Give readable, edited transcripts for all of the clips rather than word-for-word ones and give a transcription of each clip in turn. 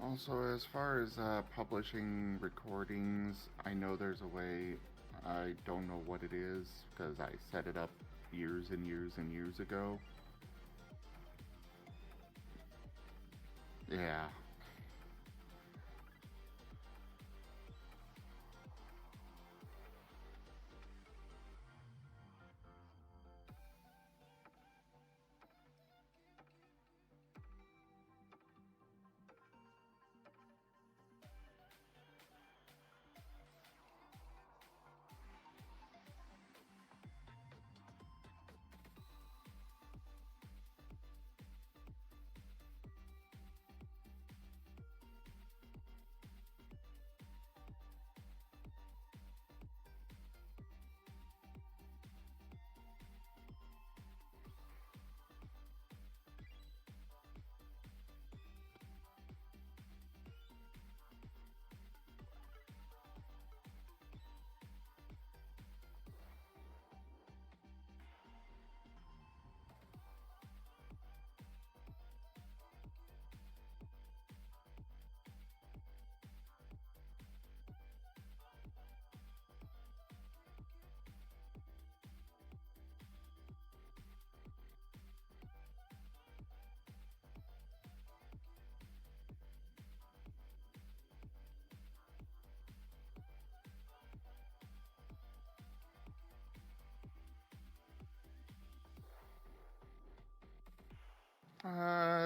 Also, as far as publishing recordings, I know there's a way. I don't know what it is because I set it up years and years and years ago. Yeah.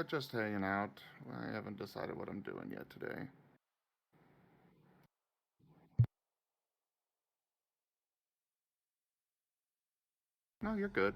Just hanging out. I haven't decided what I'm doing yet today. No, you're good.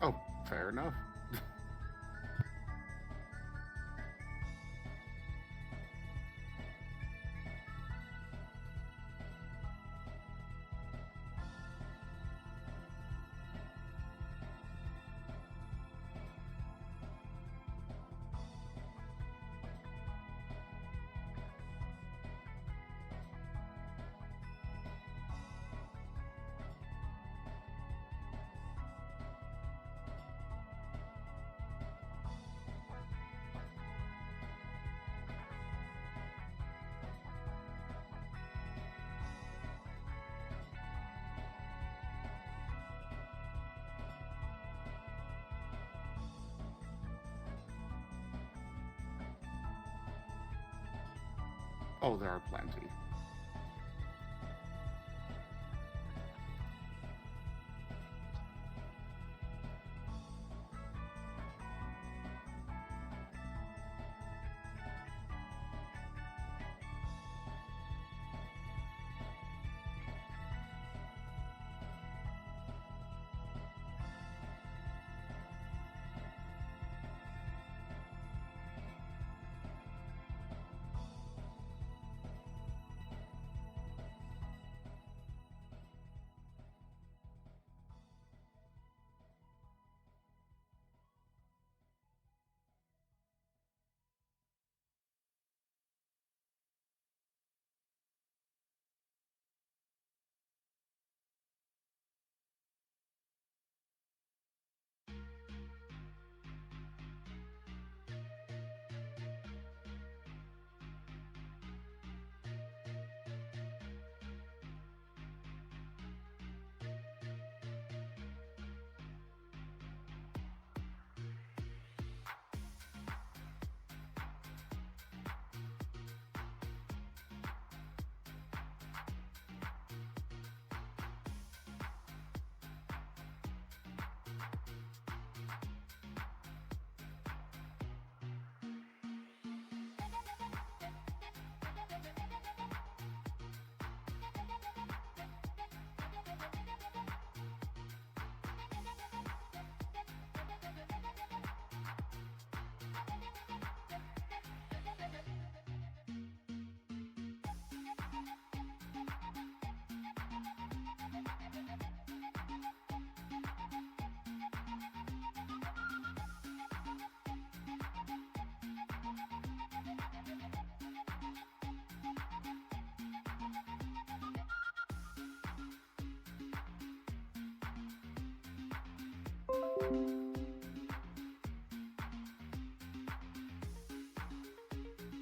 Oh, fair enough. Oh, there are plenty.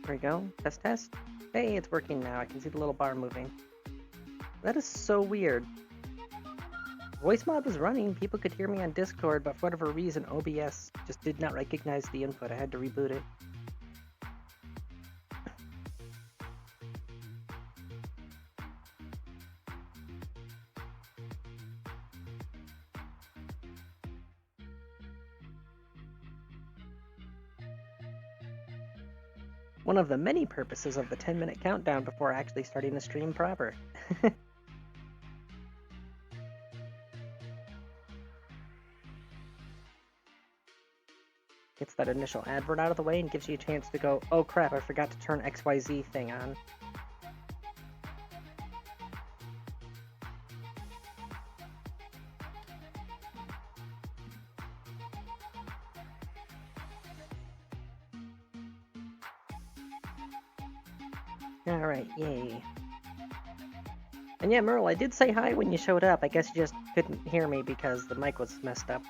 There we go. Test, test. Hey, it's working now. I can see the little bar moving. That is so weird. Voice mod was running. People could hear me on Discord, but for whatever reason, OBS just did not recognize the input. I had to reboot it. One of the many purposes of the 10-minute countdown before actually starting the stream proper. Gets that initial advert out of the way and gives you a chance to go, oh crap, I forgot to turn XYZ thing on. Alright, yay. And yeah, Merle, I did say hi when you showed up. I guess you just couldn't hear me because the mic was messed up.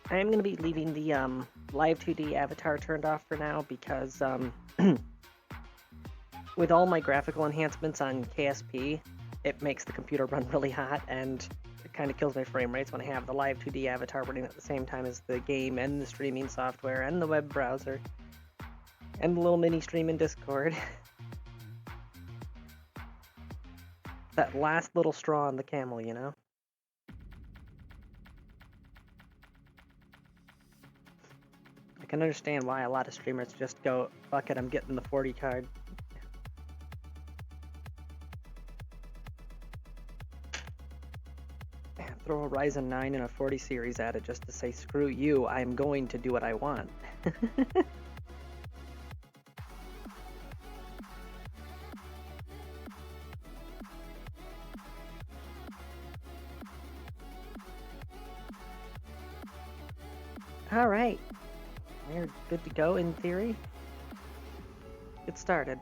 I'm going to be leaving the live 2D avatar turned off for now because with all my graphical enhancements on KSP, it makes the computer run really hot and it kind of kills my frame rates when I have the live 2D avatar running at the same time as the game and the streaming software and the web browser and the little mini stream in Discord. That last little straw on the camel, you know? I can understand why a lot of streamers just go, fuck it, I'm getting the 40 card. Throw a Ryzen 9 and a 40 series at it just to say, screw you, I'm going to do what I want. Alright, we're good to go in theory. Get started.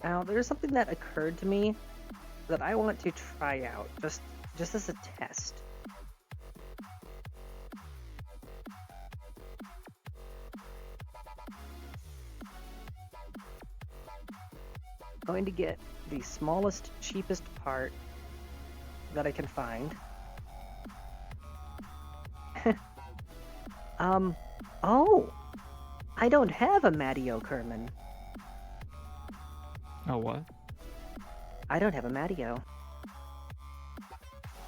Now, there's something that occurred to me that I want to try out, just as a test. Going to get the smallest, cheapest part that I can find. Oh! I don't have a Matteo Kerman. Oh, what? I don't have a Matteo.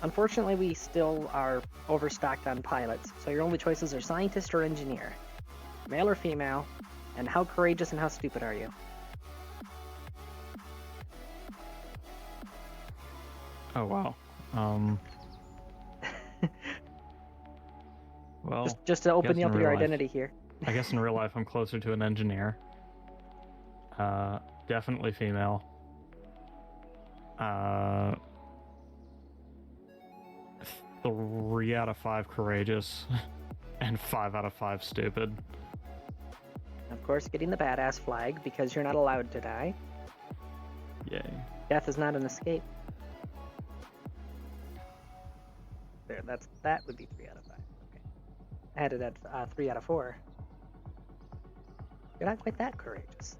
Unfortunately, we still are overstocked on pilots, so your only choices are scientist or engineer. Male or female, and how courageous and how stupid are you? Oh, wow. Well, just to open guess you in up your real life- identity here. I guess in real life I'm closer to an engineer. Definitely female. 3 out of 5 courageous, and 5 out of 5 stupid. Of course, getting the badass flag because you're not allowed to die. Yay. Death is not an escape. There, that would be 3 out of 5. Okay, I had it at 3 out of 4. You're not quite that courageous.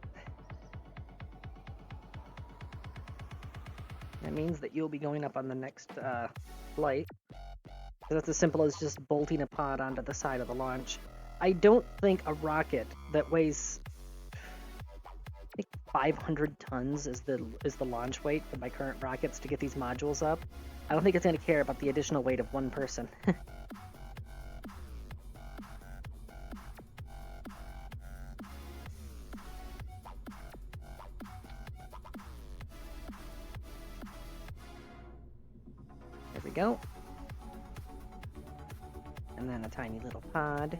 That means that you'll be going up on the next flight. That's as simple as just bolting a pod onto the side of the launch. I don't think a rocket that weighs, I think 500 tons is the launch weight for my current rockets to get these modules up. I don't think it's going to care about the additional weight of one person. There we go. And then a tiny little pod.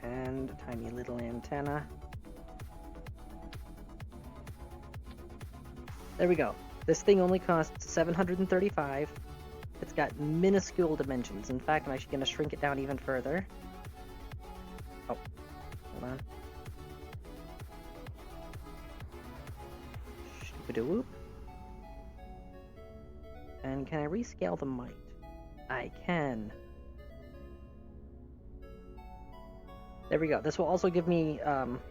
And a tiny little antenna. There we go. This thing only costs $735. It's got minuscule dimensions. In fact, I'm actually going to shrink it down even further. Oh, hold on. Whoop. And can I rescale the might? I can. There we go. This will also give me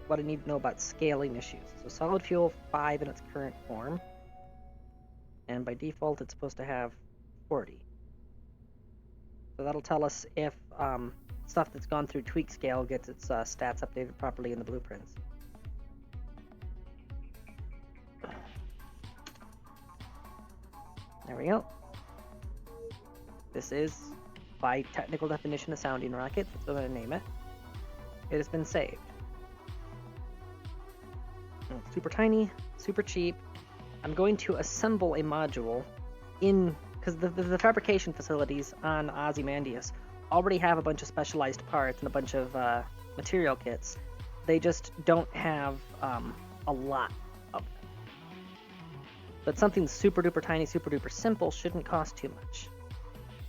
what I need to know about scaling issues. So solid fuel 5 in its current form. And by default, it's supposed to have 40. So that'll tell us if stuff that's gone through tweak scale gets its stats updated properly in the blueprints. There we go. This is, by technical definition, a sounding rocket. That's what I'm going to name it. It has been saved. It's super tiny, super cheap. I'm going to assemble a module in, because the fabrication facilities on Ozymandias already have a bunch of specialized parts and a bunch of material kits. They just don't have a lot of them. But something super duper tiny, super duper simple shouldn't cost too much.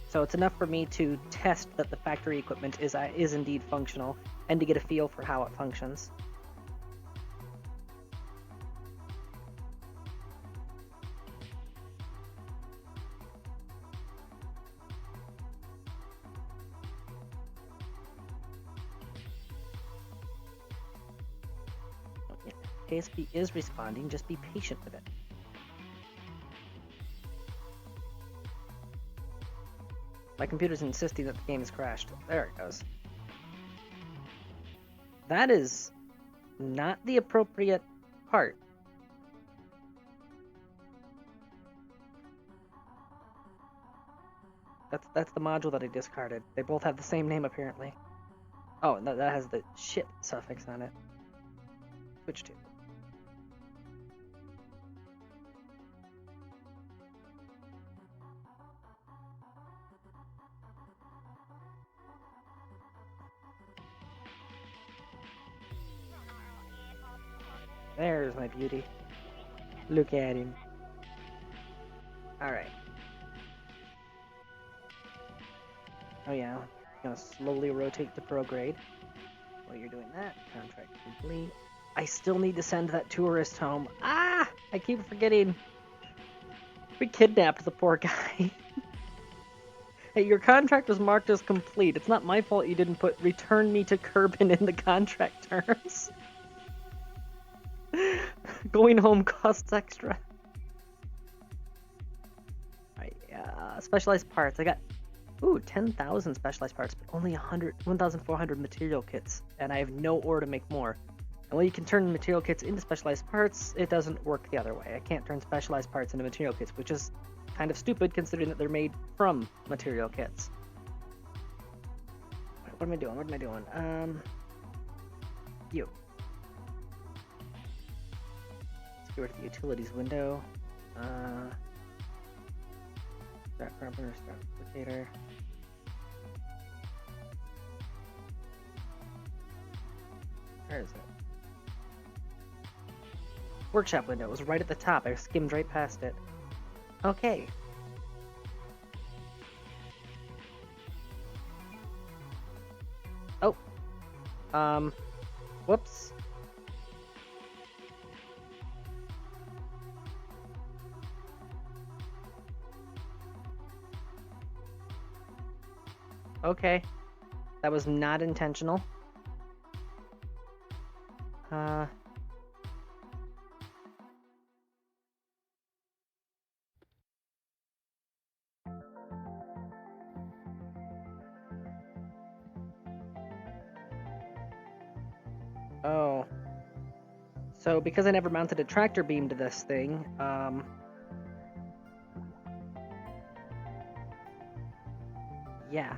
So it's enough for me to test that the factory equipment is indeed functional and to get a feel for how it functions. KSP is responding, just be patient with it. My computer's insisting that the game has crashed. There it goes. That is not the appropriate part. That's the module that I discarded. They both have the same name apparently. Oh, and that has the shit suffix on it. Switch to. There's my beauty. Look at him. Alright. Oh yeah, I'm gonna slowly rotate to prograde. while you're doing that, contract complete. I still need to send that tourist home. Ah! I keep forgetting. We kidnapped the poor guy. Hey, your contract was marked as complete. It's not my fault you didn't put return me to Kerbal in the contract terms. Going home costs extra. Alright, specialized parts. I got, 10,000 specialized parts, but only 1,400 material kits, and I have no ore to make more. And when you can turn material kits into specialized parts, it doesn't work the other way. I can't turn specialized parts into material kits, which is kind of stupid considering that they're made from material kits. Right, what am I doing? You. Let's go to the utilities window. Start carpenter, start applicator. Where is it? Workshop window. It was right at the top. I skimmed right past it. Okay. Oh. Whoops. Okay. That was not intentional. Oh. So, because I never mounted a tractor beam to this thing, yeah.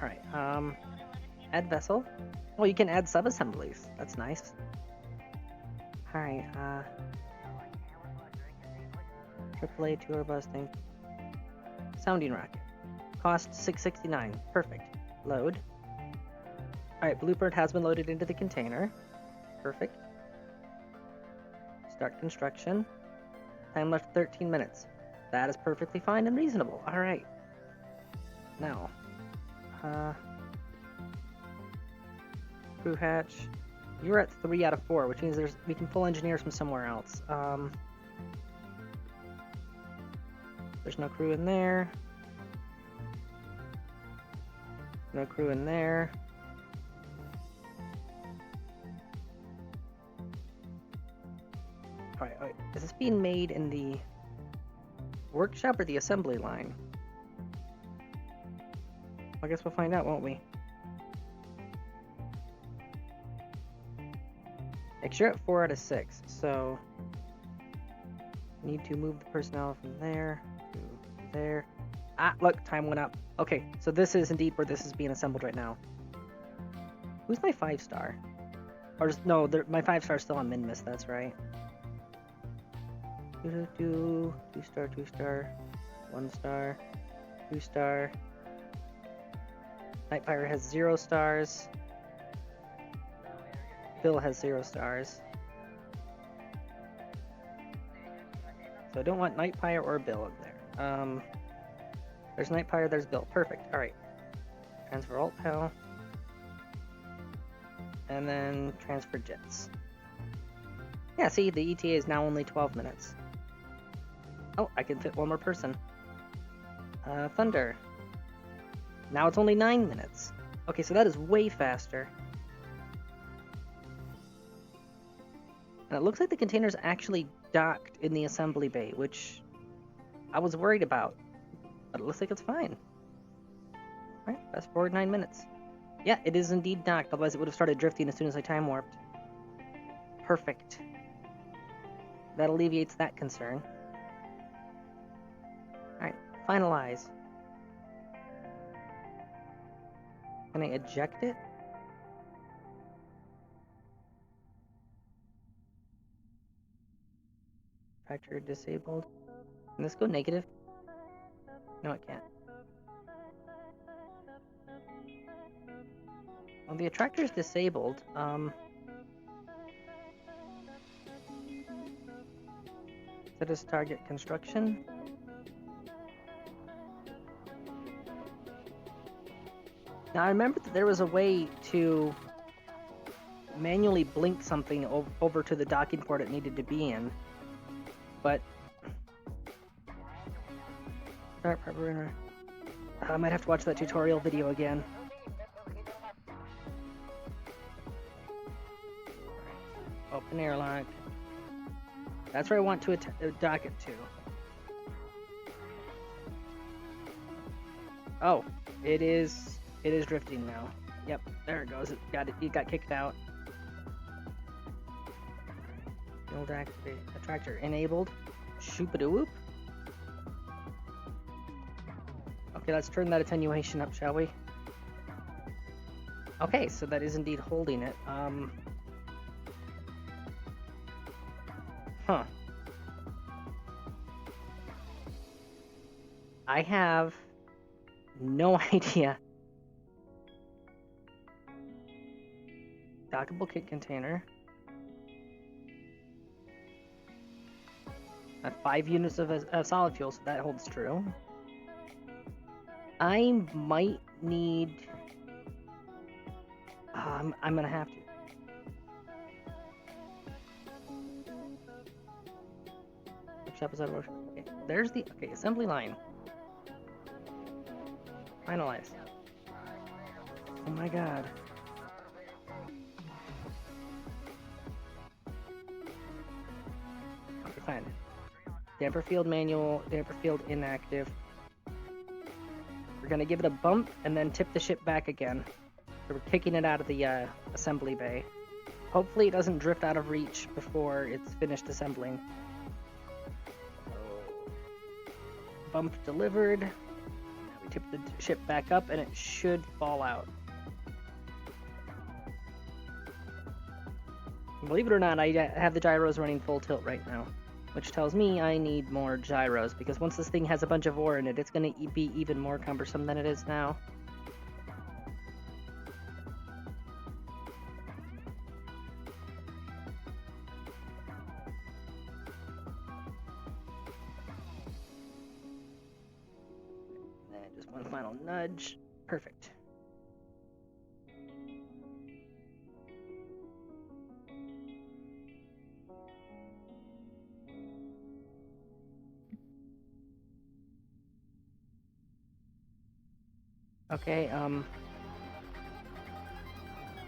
Alright, add vessel. Well, you can add sub-assemblies. That's nice. Alright, AAA tour busting. Sounding rocket. Cost $669. Perfect. Load. Alright, Bluebird has been loaded into the container. Perfect. Start construction. Time left 13 minutes. That is perfectly fine and reasonable. Alright. Now. Crew hatch. You're at 3 out of 4, which means we can pull engineers from somewhere else. There's no crew in there. No crew in there. Alright, is this being made in the workshop or the assembly line? I guess we'll find out, won't we? You're at 4 out of 6, so need to move the personnel from there to there. Ah, look, time went up. Okay, so this is indeed where this is being assembled right now. Who's my 5-star? Or no, my 5-star is still on Minmus, that's right. 2-star, 2-star, 1-star, 2-star. Night Pirate has 0 stars. Bill has 0 stars. So I don't want Night Pirate or Bill in there. There's Night Pirate, there's Bill. Perfect. Alright. Transfer Alt Pal. And then transfer Jets. Yeah, see, the ETA is now only 12 minutes. Oh, I can fit one more person. Thunder. Now it's only 9 minutes. Okay, so that is way faster. And it looks like the container's actually docked in the assembly bay, which I was worried about. But it looks like it's fine. Alright, fast forward 9 minutes. Yeah, it is indeed docked, otherwise it would have started drifting as soon as I time warped. Perfect. That alleviates that concern. Alright, finalize. Can I eject it? Tractor disabled. Can this go negative? No, it can't. Well, the attractor is disabled. Set as target construction. Now, I remember that there was a way to manually blink something over to the docking port it needed to be in, but I might have to watch that tutorial video again. Open airlock. That's where I want to dock it to. Oh, it is drifting now. Yep, there it goes. It got kicked out. Build activate. Attractor enabled. Shoop-a-doo-whoop. Okay, let's turn that attenuation up, shall we? Okay, so that is indeed holding it. Huh. I have no idea. Dockable kit container. At 5 units of solid fuel, so that holds true. I might need... I'm gonna have to. Workshop is out of motion. Okay, there's the... Okay, assembly line. Finalize. Oh my god. Okay, fine. Damper field manual, damper field inactive. We're gonna give it a bump and then tip the ship back again. So we're kicking it out of the assembly bay. Hopefully it doesn't drift out of reach before it's finished assembling. Bump delivered. We tip the ship back up and it should fall out. Believe it or not, I have the gyros running full tilt right now, which tells me I need more gyros, because once this thing has a bunch of ore in it, it's going to be even more cumbersome than it is now. And just one final nudge. Perfect. Okay,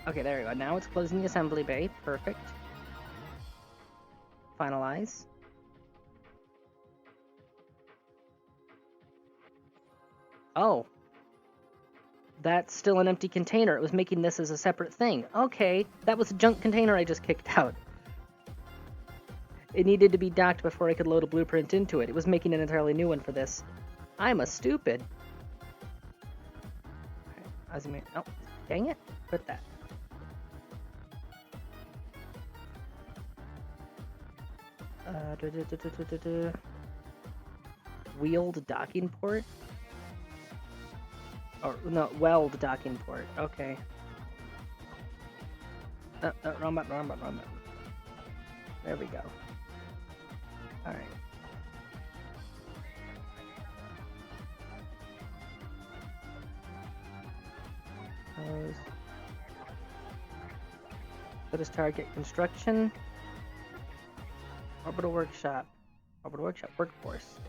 okay, there we go. Now it's closing the assembly bay. Perfect. Finalize. Oh. That's still an empty container. It was making this as a separate thing. Okay, that was a junk container I just kicked out. It needed to be docked before I could load a blueprint into it. It was making an entirely new one for this. I'm a stupid. Oh, dang it. Quit that. Wheeled docking port? Or, no, weld docking port. Okay. Wrong button. There we go. Alright. What is target construction? Orbital workshop. Workforce.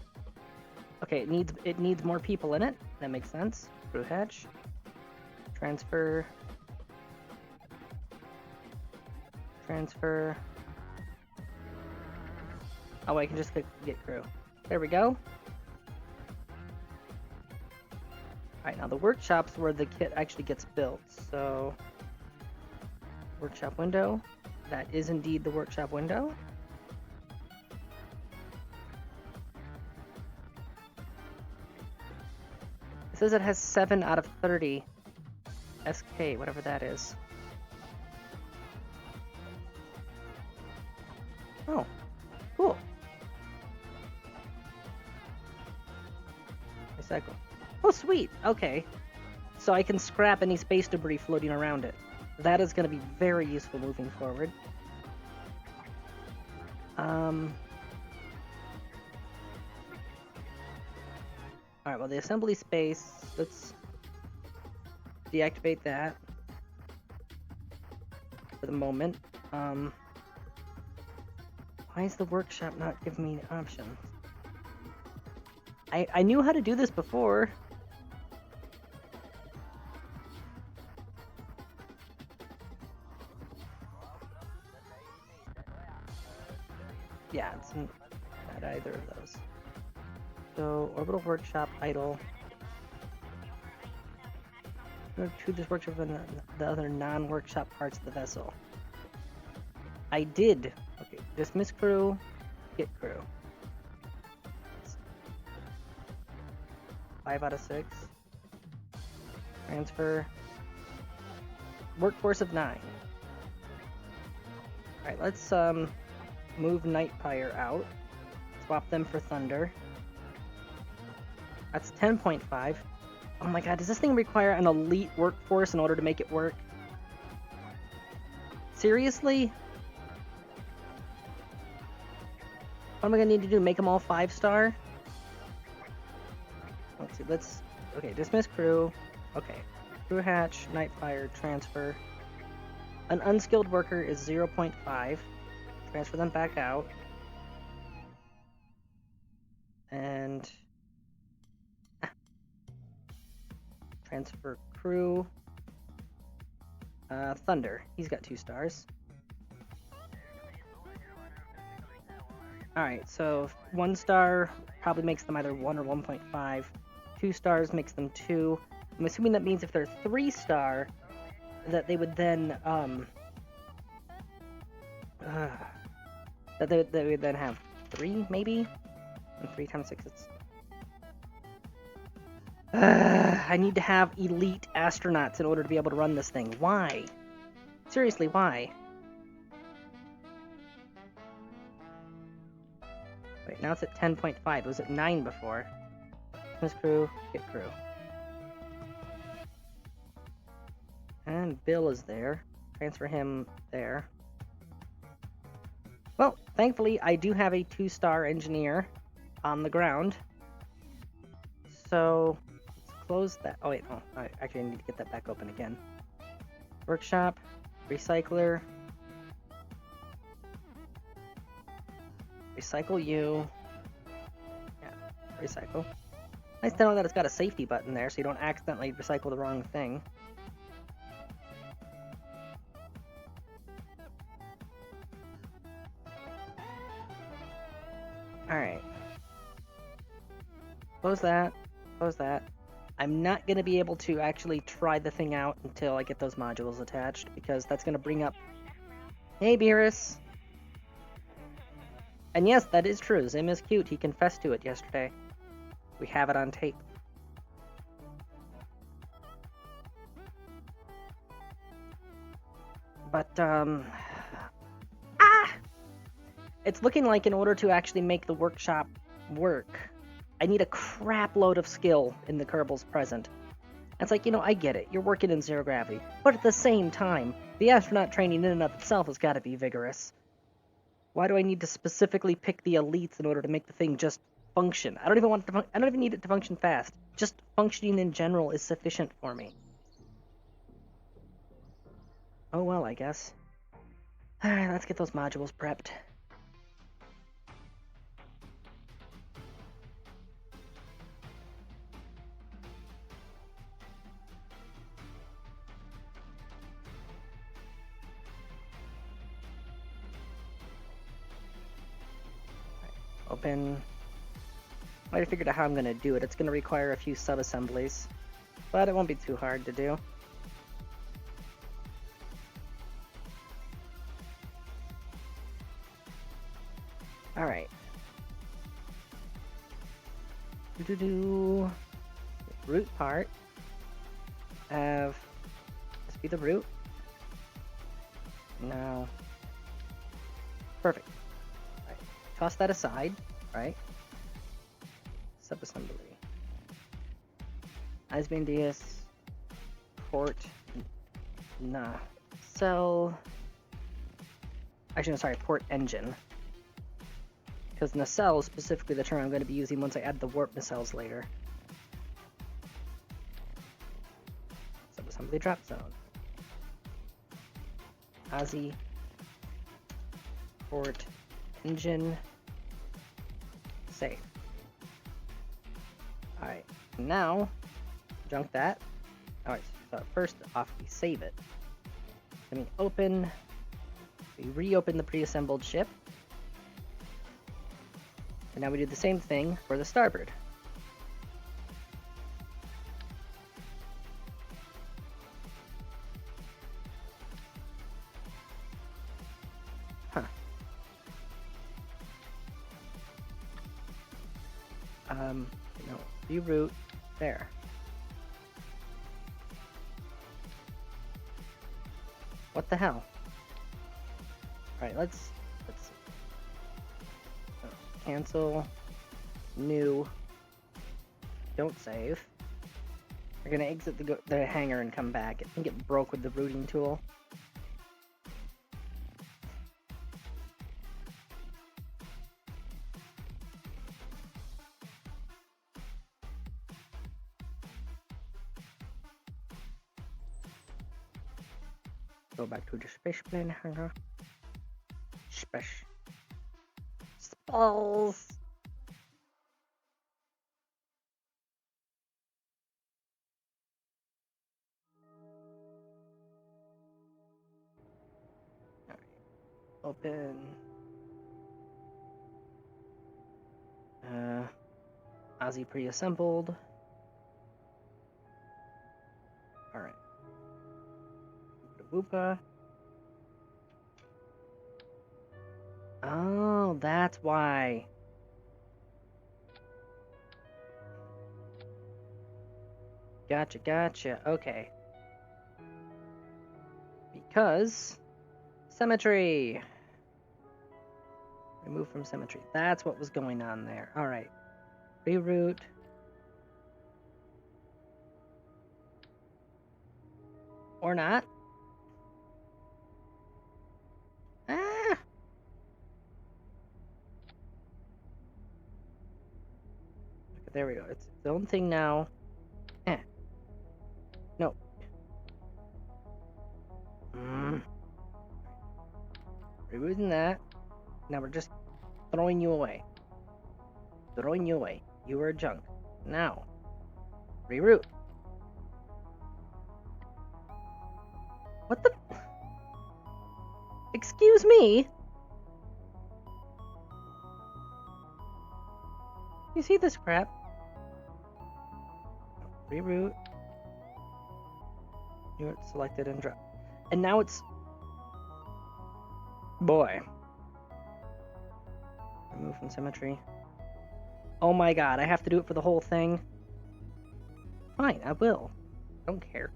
Okay, it needs more people in it. That makes sense. Crew hatch. Transfer. Oh, I can just get crew. There we go. Alright, now the workshop's where the kit actually gets built, so... Workshop window. That is indeed the workshop window. It says it has 7 out of 30 SK, whatever that is. Oh, cool. Recycle. Oh, sweet. Okay. So I can scrap any space debris floating around it. That is going to be very useful moving forward. Alright, well, the assembly space, let's... deactivate that for the moment. Why is the workshop not giving me options? I knew how to do this before. Yeah, it's not either of those. So, orbital workshop, idle. Go to this workshop and the other non-workshop parts of the vessel. I did. Okay, dismiss crew, get crew. 5 out of 6. Transfer. Workforce of 9. Alright, let's move Nightfire out. Swap them for Thunder. That's 10.5. Oh my god, does this thing require an elite workforce in order to make it work? Seriously? What am I gonna need to do? Make them all 5-star? Let's see, okay, dismiss crew. Okay. Crew hatch, Nightfire, transfer. An unskilled worker is 0.5. Transfer them back out. And transfer crew. Thunder. He's got 2 stars. Alright, so 1 star probably makes them either 1 or 1.5. 2 stars makes them 2. I'm assuming that means if they're 3-star, that they would then, that they would then have 3, maybe? And 3 times 6 is... I need to have elite astronauts in order to be able to run this thing. Why? Seriously, why? Wait, now it's at 10.5. It was at 9 before. Miss crew, get crew. And Bill is there. Transfer him there. Well, thankfully, I do have a 2-star engineer on the ground. So, let's close that. Oh, wait, no. Actually, I need to get that back open again. Workshop, recycler. Recycle you. Yeah, recycle. Nice to know that it's got a safety button there so you don't accidentally recycle the wrong thing. Alright. Close that. Close that. I'm not going to be able to actually try the thing out until I get those modules attached, because that's going to bring up... Hey, Beerus! And yes, that is true. Zim is cute. He confessed to it yesterday. We have it on tape. But, it's looking like in order to actually make the workshop work, I need a crap load of skill in the Kerbals present. It's like, I get it. You're working in zero gravity. But at the same time, the astronaut training in and of itself has got to be vigorous. Why do I need to specifically pick the elites in order to make the thing just function? I don't even need it to function fast. Just functioning in general is sufficient for me. Oh well, I guess. Alright, let's get those modules prepped. Open. I already figured out how I'm going to do it. It's going to require a few sub-assemblies, but it won't be too hard to do. Alright. Root part. Have this be the root. No. Perfect. Right. Toss that aside, right? Subassembly. Asmodeus. Port. Nah. Cell. Actually, no, sorry, port engine. Because nacelle is specifically the term I'm going to be using once I add the warp nacelles later. Subassembly. the drop zone. Aussie. Port. Engine. Save. Alright, now, junk that. Alright, so first off, we save it. Then we open, we reopen the pre-assembled ship. And now we do the same thing for the starboard. Huh. No, reroute there. What the hell? Alright, let's cancel, new, don't save. We're gonna exit the hangar and come back. I think it broke with the routing tool. Go back to the space plane hangar. Space. Spalls. Alright. Open. Aussie pre-assembled. Alright. Woopa. Oh, that's why. Gotcha. Okay. Because symmetry. Remove from symmetry. That's what was going on there. Alright. Reroute. Or not. Ah! Okay, there we go. It's its own thing now. No. Removing that. Now we're just throwing you away. Throwing you away. You are junk. Now. Reroute. What the? Excuse me? You see this crap? Reroute. Unit selected and drop. And now it's... Boy. Remove from symmetry. Oh my god, I have to do it for the whole thing? Fine, I will. I don't care.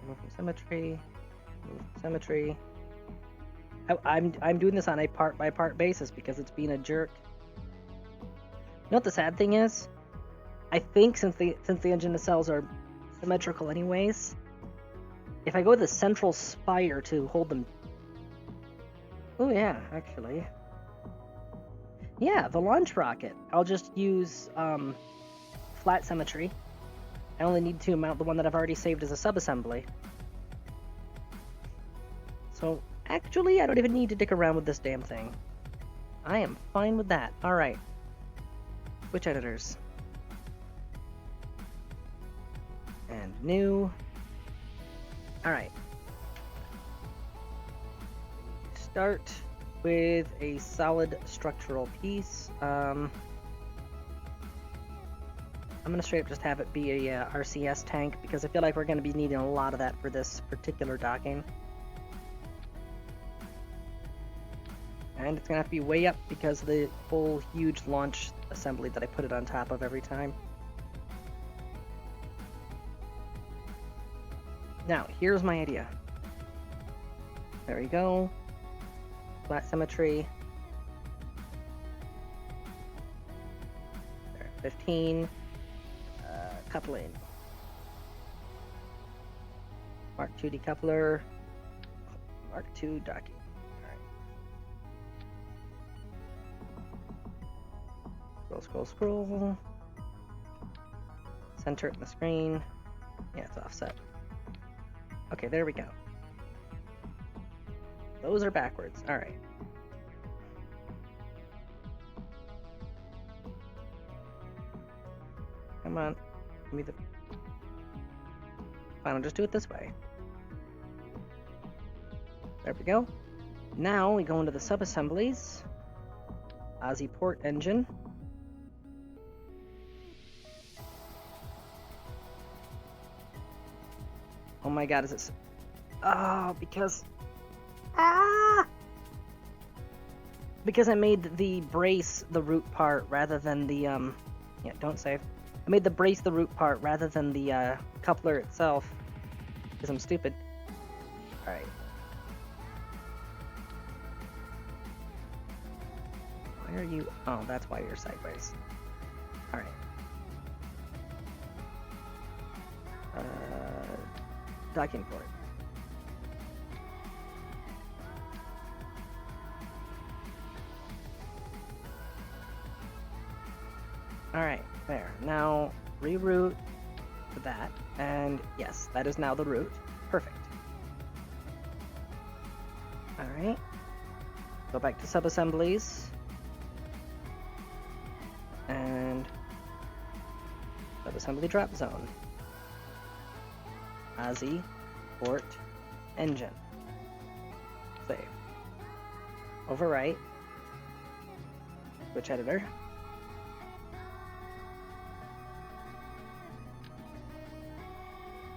Remove from symmetry. Remove from symmetry. I'm doing this on a part-by-part basis because it's being a jerk. You know what the sad thing is? I think since the engine nacelles are symmetrical anyways, if I go to the central spire to hold them... Oh yeah, actually. Yeah, the launch rocket. I'll just use flat symmetry. I only need to mount the one that I've already saved as a subassembly. So, actually, I don't even need to dick around with this damn thing. I am fine with that. Alright. Switch editors. And new. Alright. Start with a solid structural piece. I'm going to straight up just have it be a RCS tank because I feel like we're going to be needing a lot of that for this particular docking. And it's going to have to be way up because of the whole huge launch assembly that I put it on top of every time. Now, here's my idea. There we go. Flat symmetry. There, 15. Coupling. Mark II decoupler. Mark II docking. Scroll. Center it in the screen. Yeah, it's offset. Okay, there we go. Those are backwards. Alright. Come on. Give me the... Fine, I'll just do it this way. There we go. Now we go into the sub-assemblies. Aussie port engine. Oh my god, is it... Oh, because... Because I made the brace the root part rather than the, Yeah, don't save. I made the brace the root part rather than the, coupler itself. Because I'm stupid. Alright. Why are you... Oh, that's why you're sideways. Alright. Docking port. Alright, there. Now, reroute to that. And yes, that is now the route. Perfect. Alright. Go back to sub-assemblies. And sub-assembly drop zone. Aussie port engine. Save. Overwrite. Switch editor.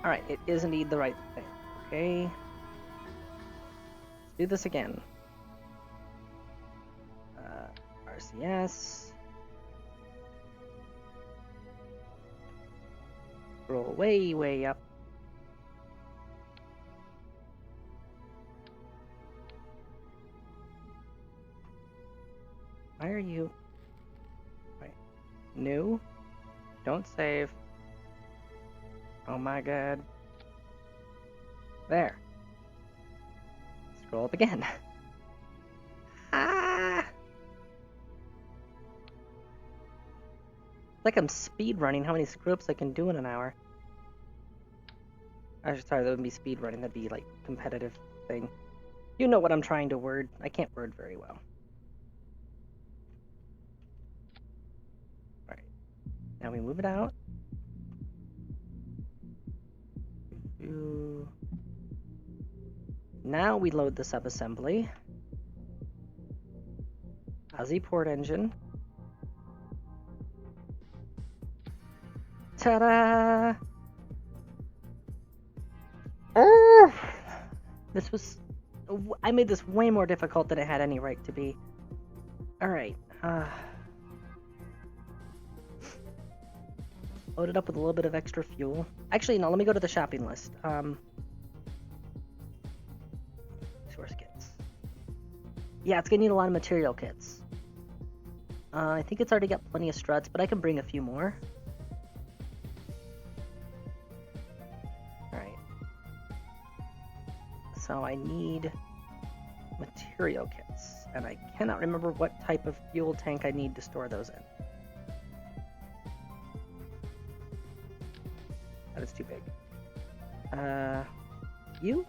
Alright, it is indeed the right thing. Okay. Let's do this again. RCS. Scroll way up. Why are you... Wait. New? Don't save. Oh my god. There. Scroll up again. It's like I'm speed running how many screw-ups I can do in an hour. Sorry, that wouldn't be speed running, that'd be like competitive thing. You know what I'm trying to word. I can't word very well. Alright. Now we move it out. Now we load the subassembly. Aussie port engine. Ta-da! Oh! This was... I made this way more difficult than it had any right to be. Alright. Load it up with a little bit of extra fuel. Actually, no, let me go to the shopping list. Source kits. Yeah, it's gonna need a lot of material kits. I think it's already got plenty of struts, but I can bring a few more. Alright. So I need material kits, and I cannot remember what type of fuel tank I need to store those in. That is too big. You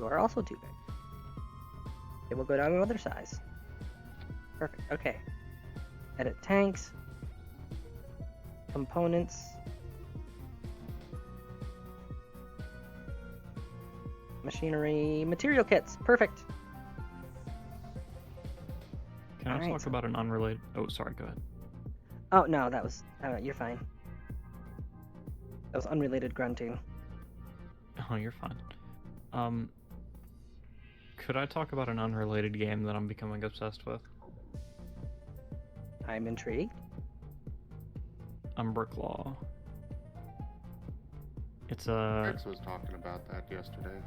are also too big. It will go down another size. Perfect. Okay. Edit tanks. Components. Machinery. Material kits. Perfect. Can I talk about an unrelated... Oh, sorry, go ahead. Oh, no, that was... you're fine. That was unrelated grunting. Oh, you're fine. Could I talk about an unrelated game that I'm becoming obsessed with? I'm intrigued. Umbriclaw. It's a... Rex was talking about that yesterday.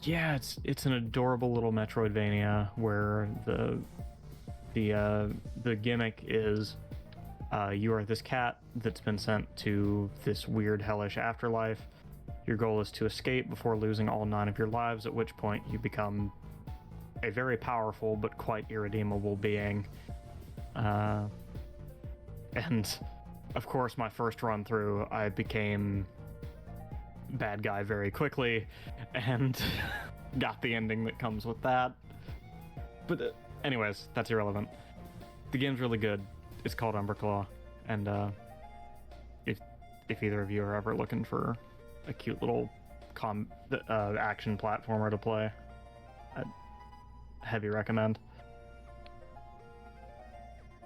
Yeah, it's an adorable little Metroidvania where the gimmick is you are this cat that's been sent to this weird hellish afterlife. Your goal is to escape before losing all 9 of your lives, at which point you become a very powerful but quite irredeemable being. And of course, my first run through, I became bad guy very quickly and got the ending that comes with that. But anyways, that's irrelevant. The game's really good. It's called Umberclaw, and if either of you are ever looking for a cute little action platformer to play, I'd heavy recommend.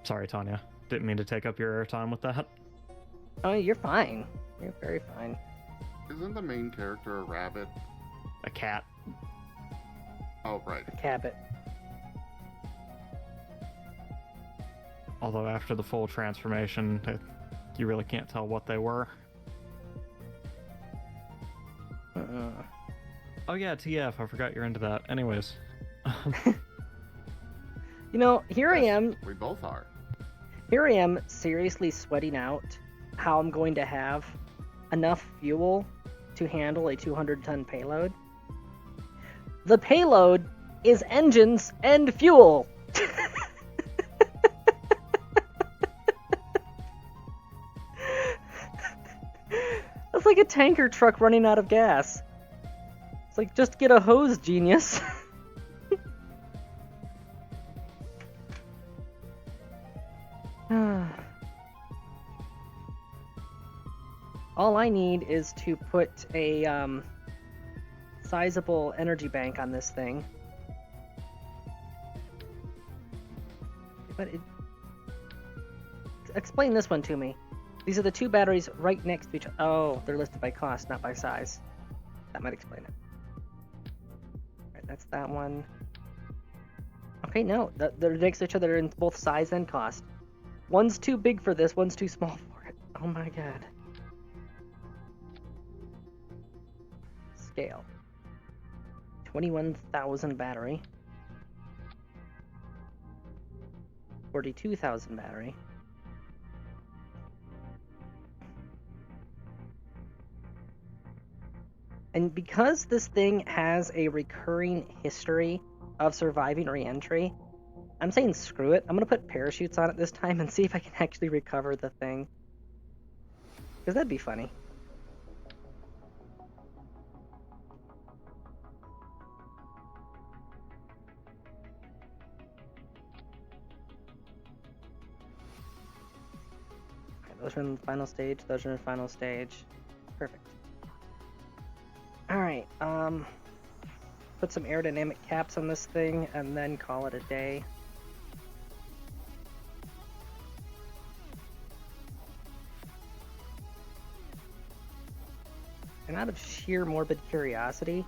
Sorry, Tanya. Didn't mean to take up your airtime with that. Oh, you're fine. You're very fine. Isn't the main character a rabbit? A cat. Oh, right. A cabot. Although after the full transformation, you really can't tell what they were. Oh yeah, TF, I forgot you're into that. Anyways. You know, here I am. We both are. Here I am seriously sweating out how I'm going to have enough fuel to handle a 200-ton payload. The payload is engines and fuel. That's like a tanker truck running out of gas. It's like, just get a hose, genius. All I need is to put a sizable energy bank on this thing. But explain this one to me. These are the two batteries right next to each other. Oh, they're listed by cost, not by size. That might explain it. Alright, that's that one. Okay, no, they're next to each other in both size and cost. One's too big for this, one's too small for it. Oh my god. Scale. 21,000 battery. 42,000 battery. And because this thing has a recurring history of surviving re-entry, I'm saying screw it. I'm going to put parachutes on it this time and see if I can actually recover the thing. Because that'd be funny. Okay, those are in the final stage. Those are in the final stage. Perfect. Alright, put some aerodynamic caps on this thing and then call it a day. And out of sheer morbid curiosity,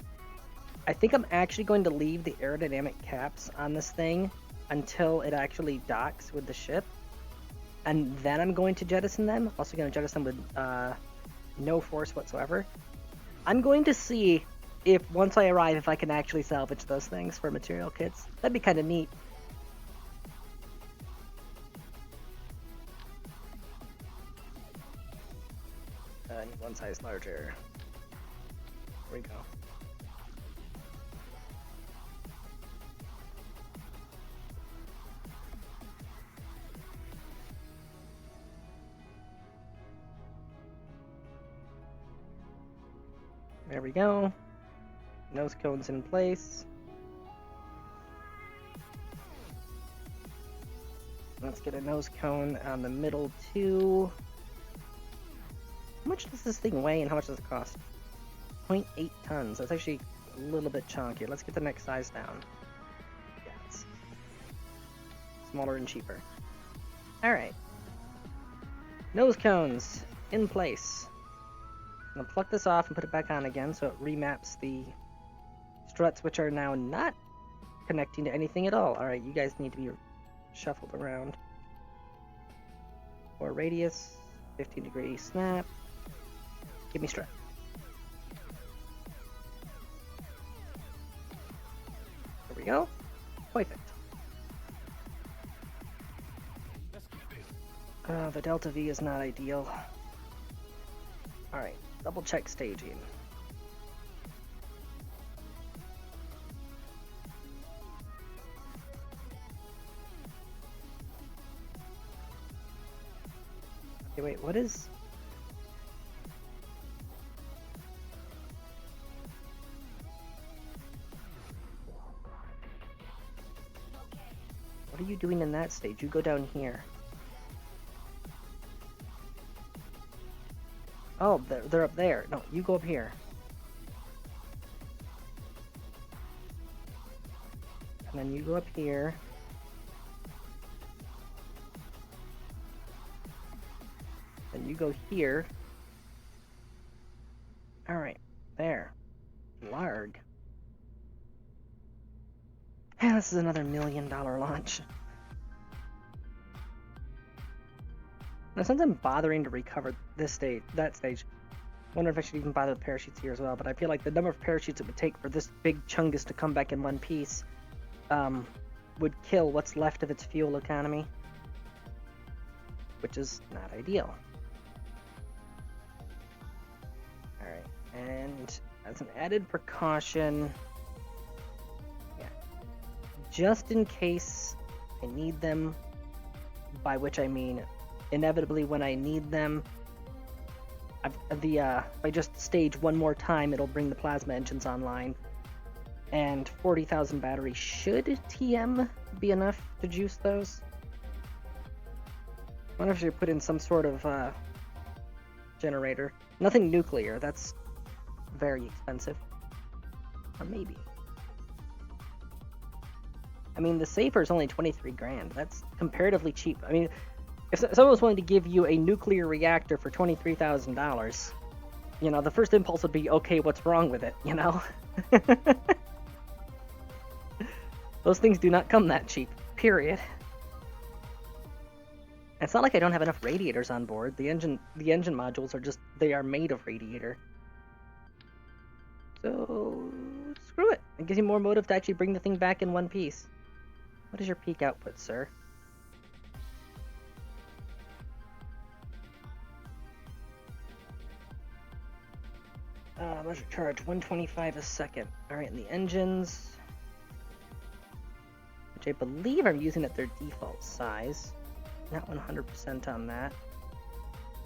I think I'm actually going to leave the aerodynamic caps on this thing until it actually docks with the ship. And then I'm going to jettison them. Also going to jettison them with no force whatsoever. I'm going to see if, once I arrive, if I can actually salvage those things for material kits. That'd be kind of neat. I need one size larger. There we go. There we go. Nose cone's in place. Let's get a nose cone on the middle too. How much does this thing weigh and how much does it cost? 0.8 tons. That's actually a little bit chunky. Let's get the next size down. Yeah, it's smaller and cheaper. Alright. Nose cones in place. I'm going to pluck this off and put it back on again so it remaps the struts, which are now not connecting to anything at all. Alright, you guys need to be shuffled around. Or radius, 15-degree snap. Give me strut. There we go. Perfect. The Delta V is not ideal. Alright, double check staging. Okay, wait, what is... What are you doing in that stage? You go down here. Oh, they're up there. No, you go up here. And then you go up here. Then you go here. Alright, there. Larg. This is another $1 million launch. Now, since I'm bothering to recover this stage, that stage, I wonder if I should even bother with parachutes here as well, but I feel like the number of parachutes it would take for this big chungus to come back in one piece would kill what's left of its fuel economy, which is not ideal. Alright, and as an added precaution, yeah, just in case I need them, by which I mean inevitably when I need them, if I just stage one more time, it'll bring the plasma engines online. And 40,000 batteries should TM be enough to juice those? I wonder if I should put in some sort of generator. Nothing nuclear, that's very expensive. Or maybe. I mean, the Safer is only 23 grand. That's comparatively cheap. I mean, if someone was willing to give you a nuclear reactor for $23,000, you know, the first impulse would be, okay, what's wrong with it, you know? Those things do not come that cheap, period. It's not like I don't have enough radiators on board. The engine modules are just, they are made of radiator. So, screw it. It gives you more motive to actually bring the thing back in one piece. What is your peak output, sir? Measure charge, 125 a second. Alright, and the engines, which I believe I'm using at their default size. Not 100% on that.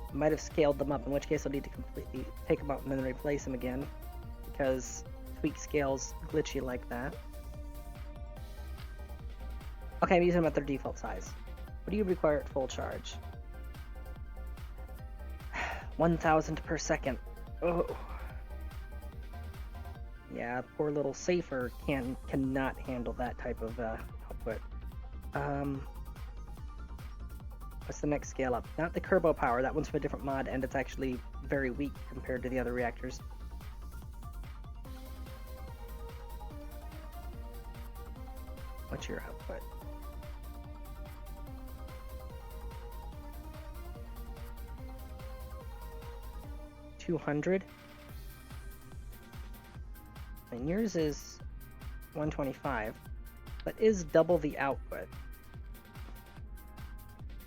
I might have scaled them up, in which case I'll need to completely take them out and then replace them again, because tweak scales glitchy like that. Okay, I'm using them at their default size. What do you require at full charge? 1,000 per second. Oh. Yeah, poor little Safer cannot handle that type of output. What's the next scale up? Not the Kerbal power, that one's from a different mod, and it's actually very weak compared to the other reactors. What's your output? $200. And yours is 125, but is double the output.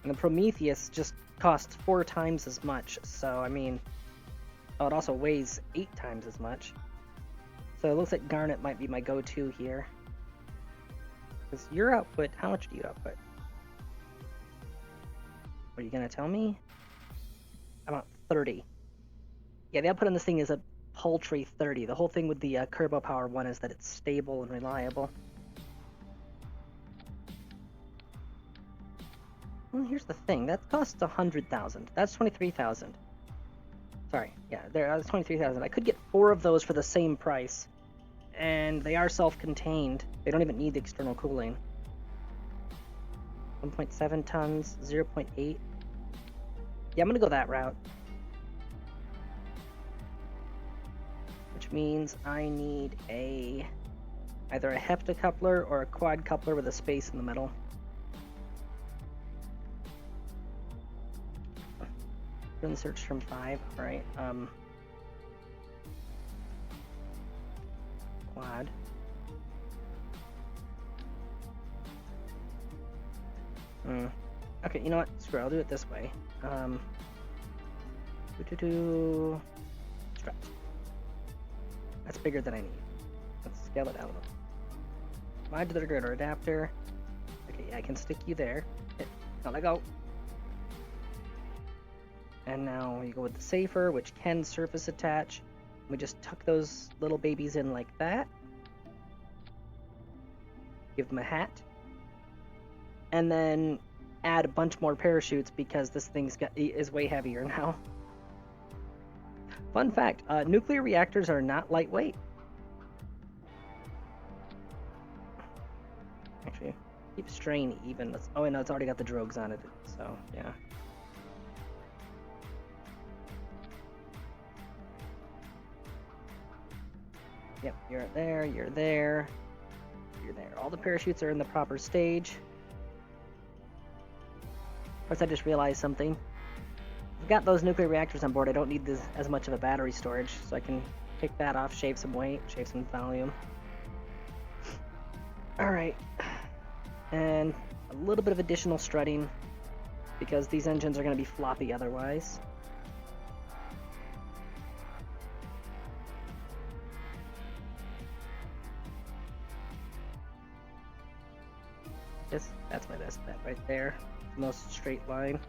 And the Prometheus just costs 4 times as much, so I mean, oh, it also weighs 8 times as much. So it looks like Garnet might be my go-to here. Because your output, how much do you output? Are you gonna tell me? About 30. Yeah, the output on this thing is a paltry 30. The whole thing with the Kerbal power one is that it's stable and reliable. Well, here's the thing. That costs 100,000. That's 23,000. Sorry, yeah, that's 23,000. I could get 4 of those for the same price, and they are self-contained. They don't even need the external cooling. 1.7 tons, 0.8. Yeah, I'm gonna go that route. Which means I need either a heptacoupler or a quadcoupler with a space in the middle. Run search from 5, alright, quad. Okay, you know what, screw it, I'll do it this way. Strap. That's bigger than I need. Let's scale it down a little. Modular girder adapter. Okay, yeah, I can stick you there. Now let go. And now we go with the safer, which can surface attach. We just tuck those little babies in like that. Give them a hat. And then add a bunch more parachutes because this is way heavier now. Fun fact, nuclear reactors are not lightweight. Actually, keep strain even. Oh, no, it's already got the drogues on it, so yeah. Yep, you're there, you're there, you're there. All the parachutes are in the proper stage. Of course, I just realized something. I've got those nuclear reactors on board. I don't need this as much of a battery storage, so I can take that off, shave some weight, shave some volume. Alright. And a little bit of additional strutting, because these engines are going to be floppy otherwise. That's my best bet right there. Most straight line.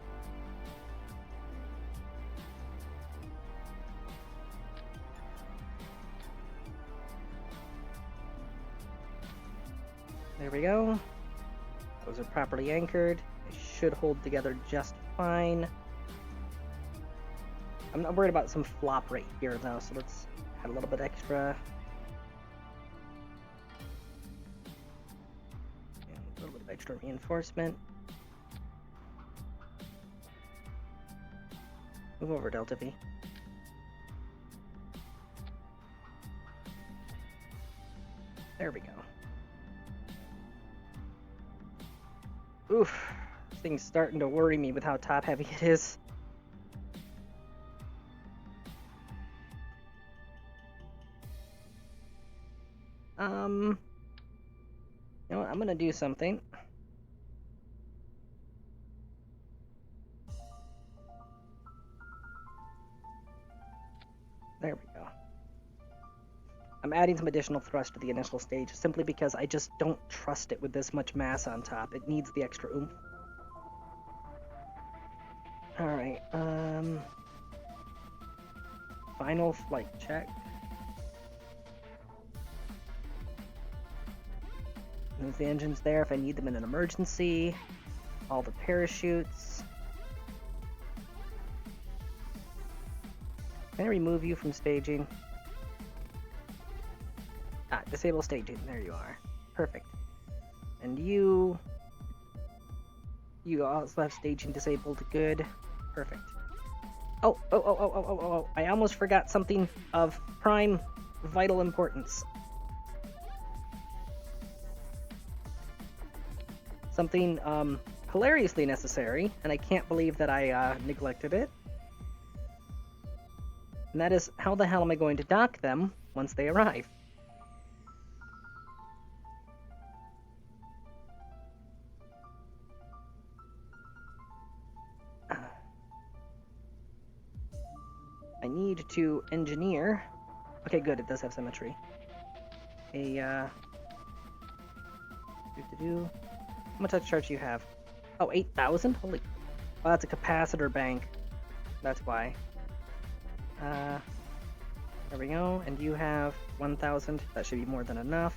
There we go. Those are properly anchored. They should hold together just fine. I'm not worried about some flop right here though, so let's add a little bit extra. Extra reinforcement. Move over, Delta V. There we go. Oof. This thing's starting to worry me with how top heavy it is. You know what? I'm gonna do something. There we go. I'm adding some additional thrust to the initial stage simply because I just don't trust it with this much mass on top. It needs the extra oomph. Alright, final flight check. There's the engines there if I need them in an emergency. All the parachutes. Can I remove you from staging? Disable staging. There you are. Perfect. And you also have staging disabled. Good. Perfect. Oh. I almost forgot something of prime vital importance. Something hilariously necessary, and I can't believe that I neglected it. And that is, how the hell am I going to dock them once they arrive? I need to engineer. Okay, good, it does have symmetry. How much touch charge do you have? Oh, 8,000? Holy... Oh, that's a capacitor bank. That's why. There we go. And you have 1,000. That should be more than enough.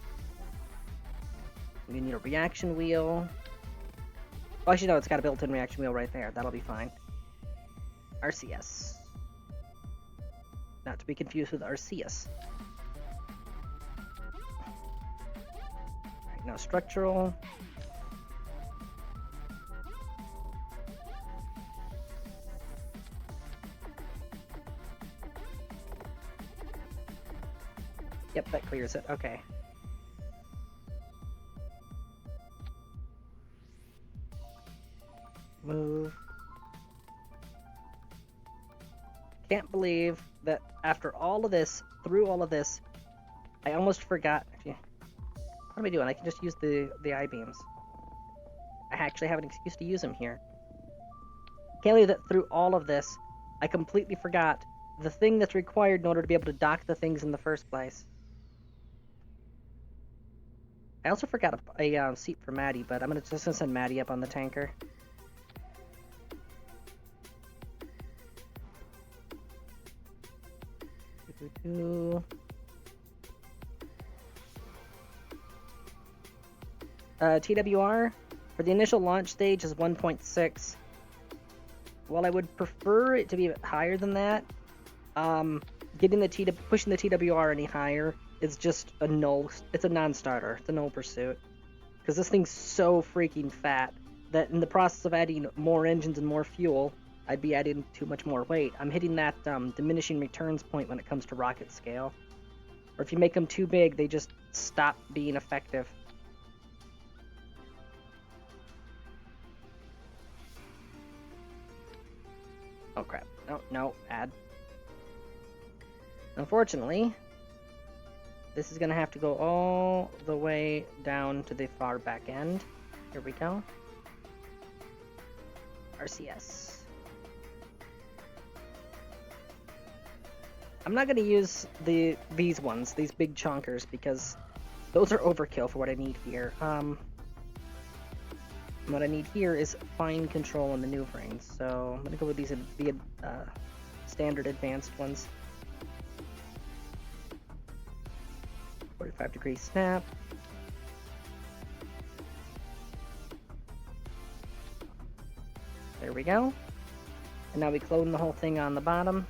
We need a reaction wheel. Oh, actually, no, it's got a built-in reaction wheel right there. That'll be fine. RCS. Not to be confused with RCS. Alright, now structural. Yep, that clears it. Okay. Move. Can't believe that after all of this, through all of this, I almost forgot. Actually, what am I doing? I can just use the I-beams. I actually have an excuse to use them here. Can't believe that through all of this, I completely forgot the thing that's required in order to be able to dock the things in the first place. I also forgot a seat for Maddie, but I'm just gonna send Maddie up on the tanker. 2. TWR for the initial launch stage is 1.6. While I would prefer it to be a bit higher than that, pushing the TWR any higher is just a null. It's a non-starter. It's a null pursuit because this thing's so freaking fat that in the process of adding more engines and more fuel, I'd be adding too much more weight. I'm hitting that diminishing returns point when it comes to rocket scale. Or if you make them too big, they just stop being effective. Oh crap. No, add. Unfortunately, this is going to have to go all the way down to the far back end. Here we go. RCS. I'm not going to use these ones, these big chonkers, because those are overkill for what I need here. What I need here is fine control and maneuvering, so I'm going to go with the standard advanced ones. 45-degree snap. There we go. And now we clone the whole thing on the bottom.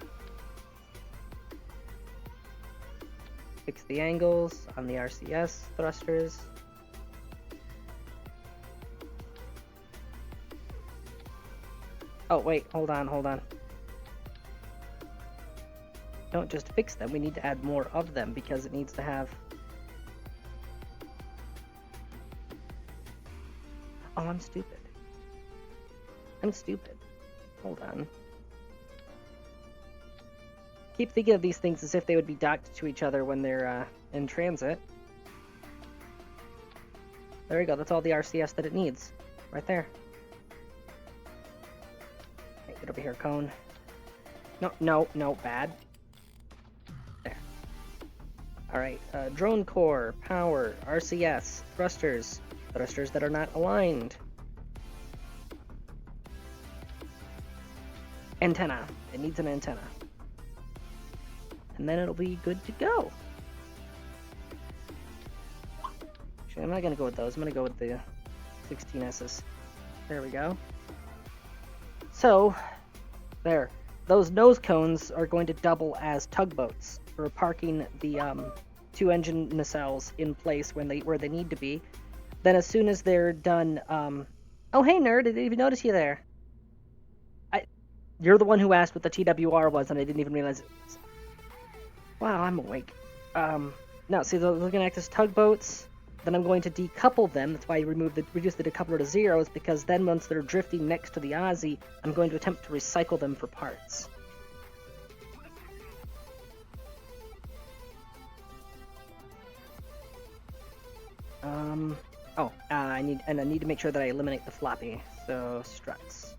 Fix the angles on the RCS thrusters. Oh wait, hold on. Don't just fix them, we need to add more of them because it needs to have... Oh, I'm stupid. Hold on. Keep thinking of these things as if they would be docked to each other when they're in transit. There we go, that's all the RCS that it needs. Right there. Okay, get over here, cone. No, bad. There. Alright, drone core, power, RCS, thrusters that are not aligned. Antenna. It needs an antenna. And then it'll be good to go. Actually, I'm not going to go with those. I'm going to go with the 16S's. There we go. So, there. Those nose cones are going to double as tugboats for parking the two engine nacelles in place where they need to be. Then as soon as they're done... Oh, hey, nerd. I didn't even notice you there. You're the one who asked what the TWR was, and I didn't even realize it. Wow, I'm awake. No, see, they're going to act as tugboats. Then I'm going to decouple them. That's why I reduce the decoupler to 0, is because then once they're drifting next to the Aussie, I'm going to attempt to recycle them for parts. I need to make sure that I eliminate the floppy. So, struts.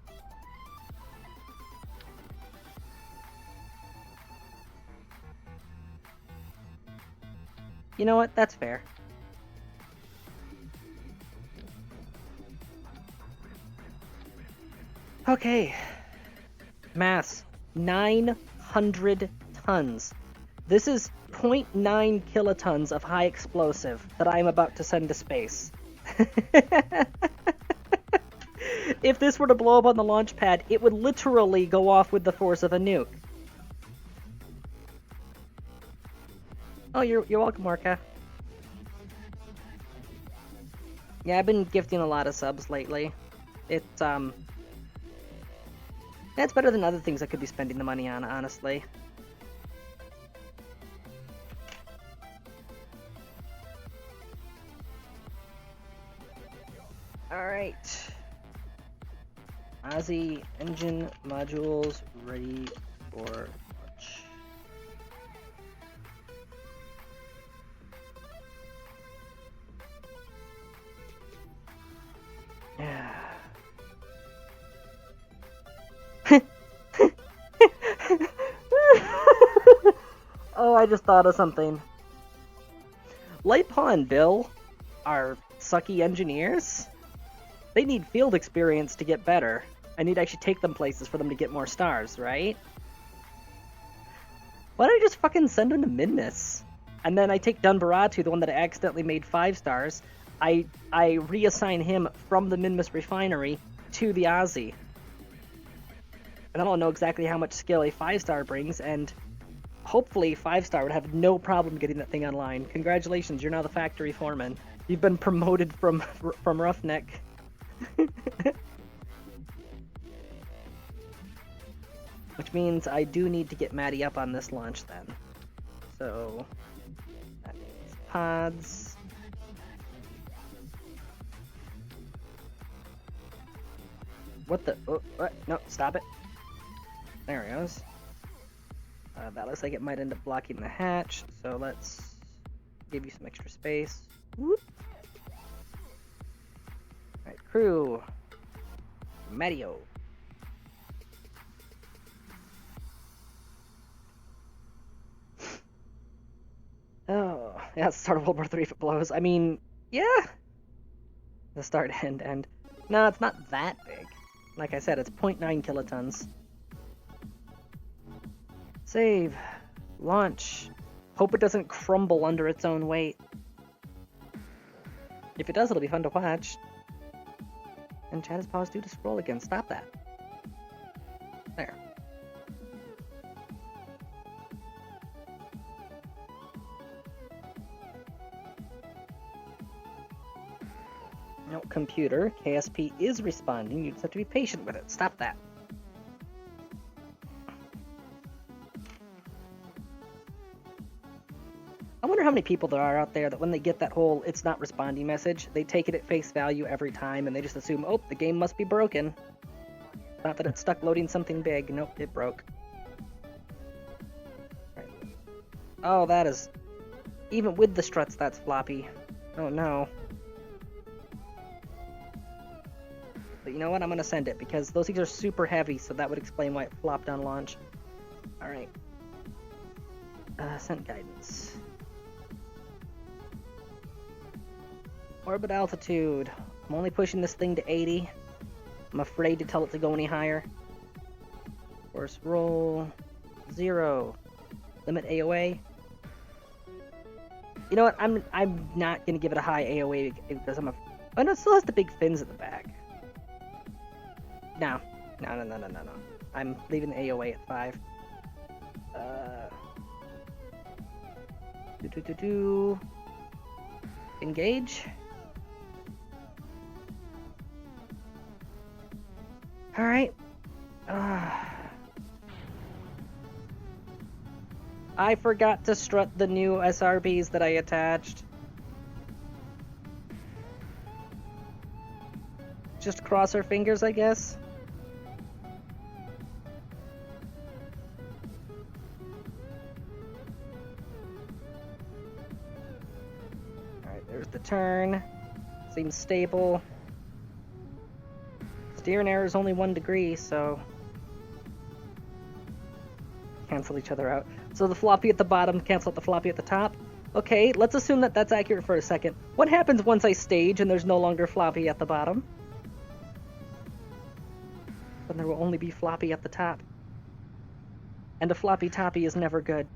You know what? That's fair. Okay. Mass. 900 tons. This is 0.9 kilotons of high explosive that I am about to send to space. If this were to blow up on the launch pad, it would literally go off with the force of a nuke. Oh, you're welcome, Marka. Yeah, I've been gifting a lot of subs lately. It's better than other things I could be spending the money on, honestly. Alright. Aussie engine modules ready for launch. Yeah. Oh, I just thought of something. Lightpaw and Bill are sucky engineers. They need field experience to get better. I need to actually take them places for them to get more stars, right? Why don't I just fucking send him to Minmus? And then I take Dunbaratu, the one that I accidentally made 5 stars. I reassign him from the Minmus refinery to the Aussie. And then I'll know exactly how much skill a 5-star brings, and hopefully 5-star would have no problem getting that thing online. Congratulations, you're now the factory foreman. You've been promoted from Roughneck. Which means I do need to get Maddie up on this launch then. So that means pods. What the? Oh, what? No, stop it. There it goes. That looks like it might end up blocking the hatch, so let's give you some extra space. Whoop. Alright, crew. Mario. Oh, yeah, it's the start of World War III if it blows. I mean, yeah. The start, end. No, it's not that big. Like I said, it's 0.9 kilotons. Save. Launch. Hope it doesn't crumble under its own weight. If it does, it'll be fun to watch. And chat is paused due to scroll again. Stop that. There. No, computer. KSP is responding. You just have to be patient with it. Stop that. I wonder how many people there are out there that when they get that whole "it's not responding" message, they take it at face value every time and they just assume, oh, the game must be broken. Not that it's stuck loading something big. Nope, it broke. Right. Oh, that is... Even with the struts, that's floppy. Oh no. But you know what? I'm going to send it because those things are super heavy, so that would explain why it flopped on launch. Alright. Send guidance. Orbit altitude. I'm only pushing this thing to 80. I'm afraid to tell it to go any higher. Force roll. 0. Limit AOA. You know what? I'm not going to give it a high AOA because I'm a... Oh no, it still has the big fins at the back. No. No. I'm leaving the AOA at 5. Engage. Alright. I forgot to strut the new SRBs that I attached. Just cross our fingers, I guess. Alright, there's the turn. Seems stable. Steering error is only 1 degree, so... Cancel each other out. So the floppy at the bottom cancel out the floppy at the top. Okay, let's assume that that's accurate for a second. What happens once I stage and there's no longer floppy at the bottom? Then there will only be floppy at the top. And a floppy toppy is never good.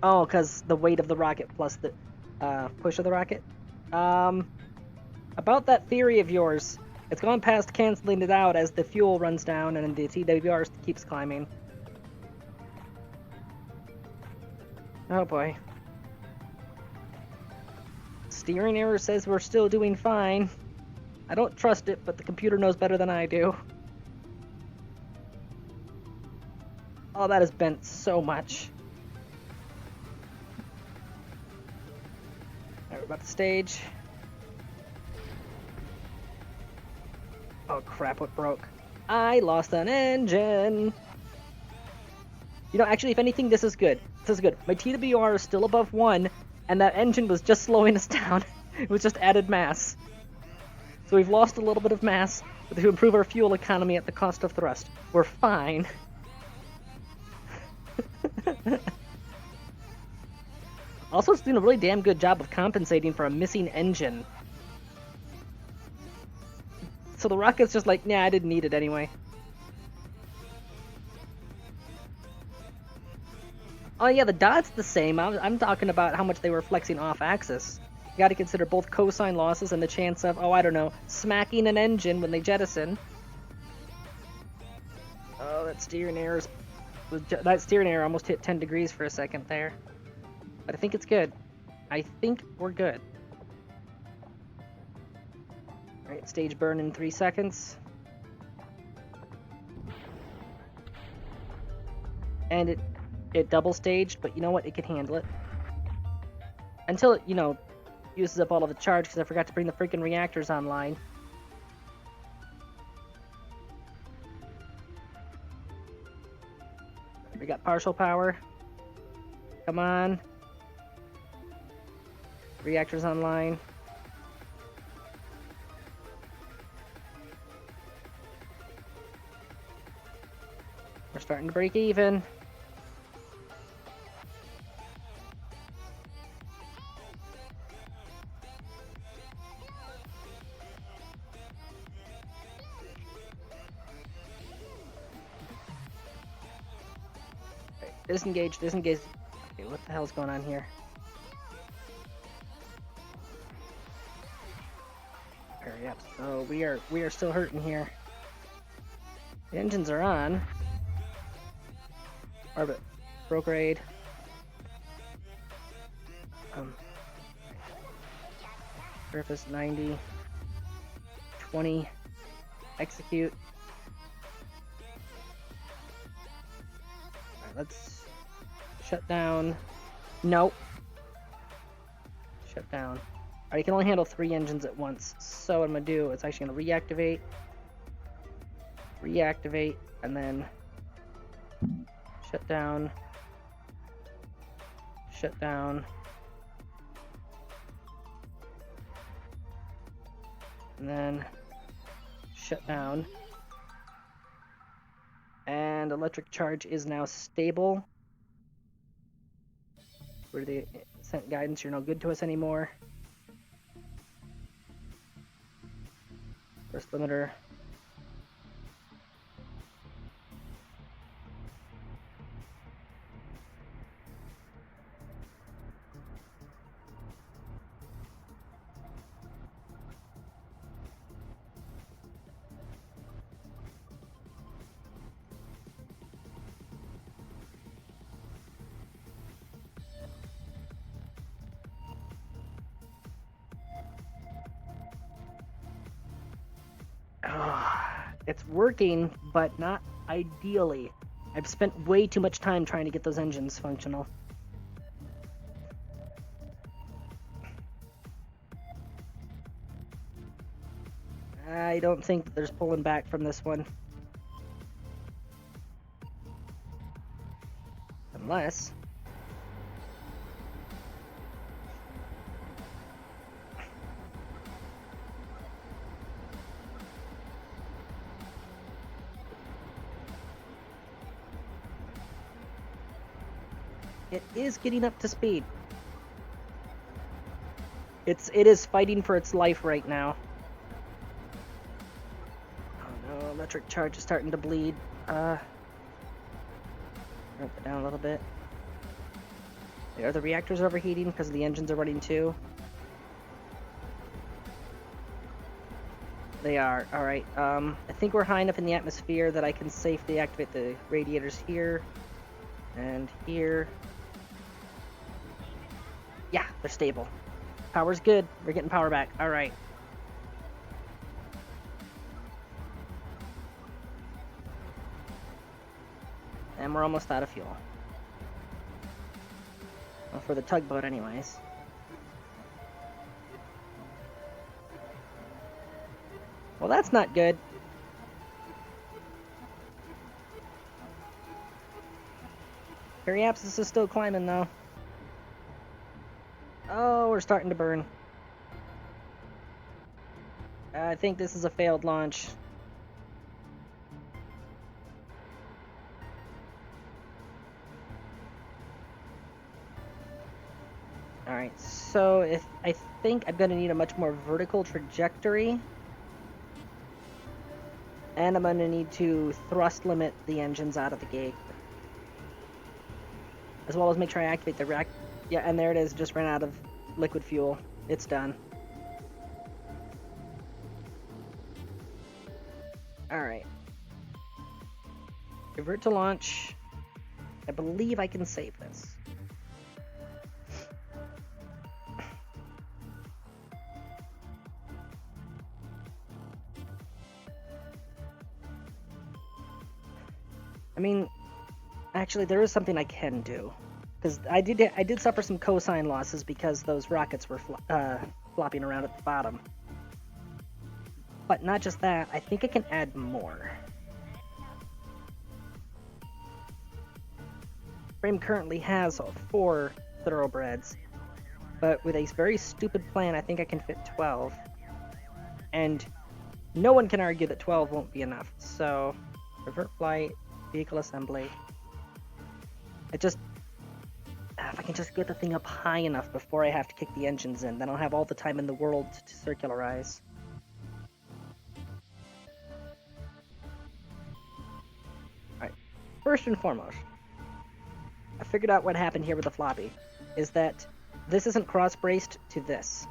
Oh, because the weight of the rocket plus the push of the rocket. About that theory of yours, it's gone past canceling it out as the fuel runs down and the TWR keeps climbing. Oh boy. Steering error says we're still doing fine. I don't trust it, but the computer knows better than I do. Oh, that has bent so much. Alright, we're about to stage. Oh crap, what broke? I lost an engine! You know, actually, if anything, this is good. This is good. My TWR is still above 1, and that engine was just slowing us down. It was just added mass. So we've lost a little bit of mass, but to improve our fuel economy at the cost of thrust. We're fine. Also, it's doing a really damn good job of compensating for a missing engine. So the rocket's just like, nah, I didn't need it anyway. Oh yeah, the dot's the same. I'm talking about how much they were flexing off-axis. You gotta consider both cosine losses and the chance of, oh, I don't know, smacking an engine when they jettison. Oh, that steering error almost hit 10 degrees for a second there. But I think it's good. I think we're good. Alright, stage burn in 3 seconds. And it double staged, but you know what? It can handle it. Until it, uses up all of the charge because I forgot to bring the freaking reactors online. We got partial power. Come on. Reactors online. We're starting to break even. Disengage. Okay, what the hell's going on here? Hurry up. So we are still hurting here. The engines are on. Orbit. Prograde. Surface 90. 20. Execute. Alright, let's shut down. Nope. Shut down. Alright, you can only handle 3 engines at once. So what I'm gonna do is actually gonna reactivate, and then shut down, and then shut down. And electric charge is now stable. Where they sent guidance, you're no good to us anymore. First limiter. It's working, but not ideally. I've spent way too much time trying to get those engines functional. I don't think that there's pulling back from this one. Unless... It is getting up to speed. It is fighting for its life right now. Oh no, electric charge is starting to bleed. Ramp it down a little bit. Are the reactors overheating because the engines are running too? They are. Alright, I think we're high enough in the atmosphere that I can safely activate the radiators here. And here. Yeah, they're stable. Power's good. We're getting power back. Alright. And we're almost out of fuel. Well, for the tugboat anyways. Well, that's not good. Periapsis is still climbing though. Oh, we're starting to burn. I think this is a failed launch. Alright, so if I think I'm gonna need a much more vertical trajectory. And I'm gonna need to thrust limit the engines out of the gate. As well as make sure I activate the rack. Yeah, and there it is, just ran out of liquid fuel. It's done. Alright. Revert to launch. I believe I can save this. I mean, actually, there is something I can do, because I did suffer some cosine losses because those rockets were flopping around at the bottom. But not just that, I think I can add more. Frame currently has 4 thoroughbreds, but with a very stupid plan, I think I can fit 12. And no one can argue that 12 won't be enough. So, revert flight, vehicle assembly. If I can just get the thing up high enough before I have to kick the engines in, then I'll have all the time in the world to circularize. Alright, first and foremost, I figured out what happened here with the floppy, is that this isn't cross-braced to this.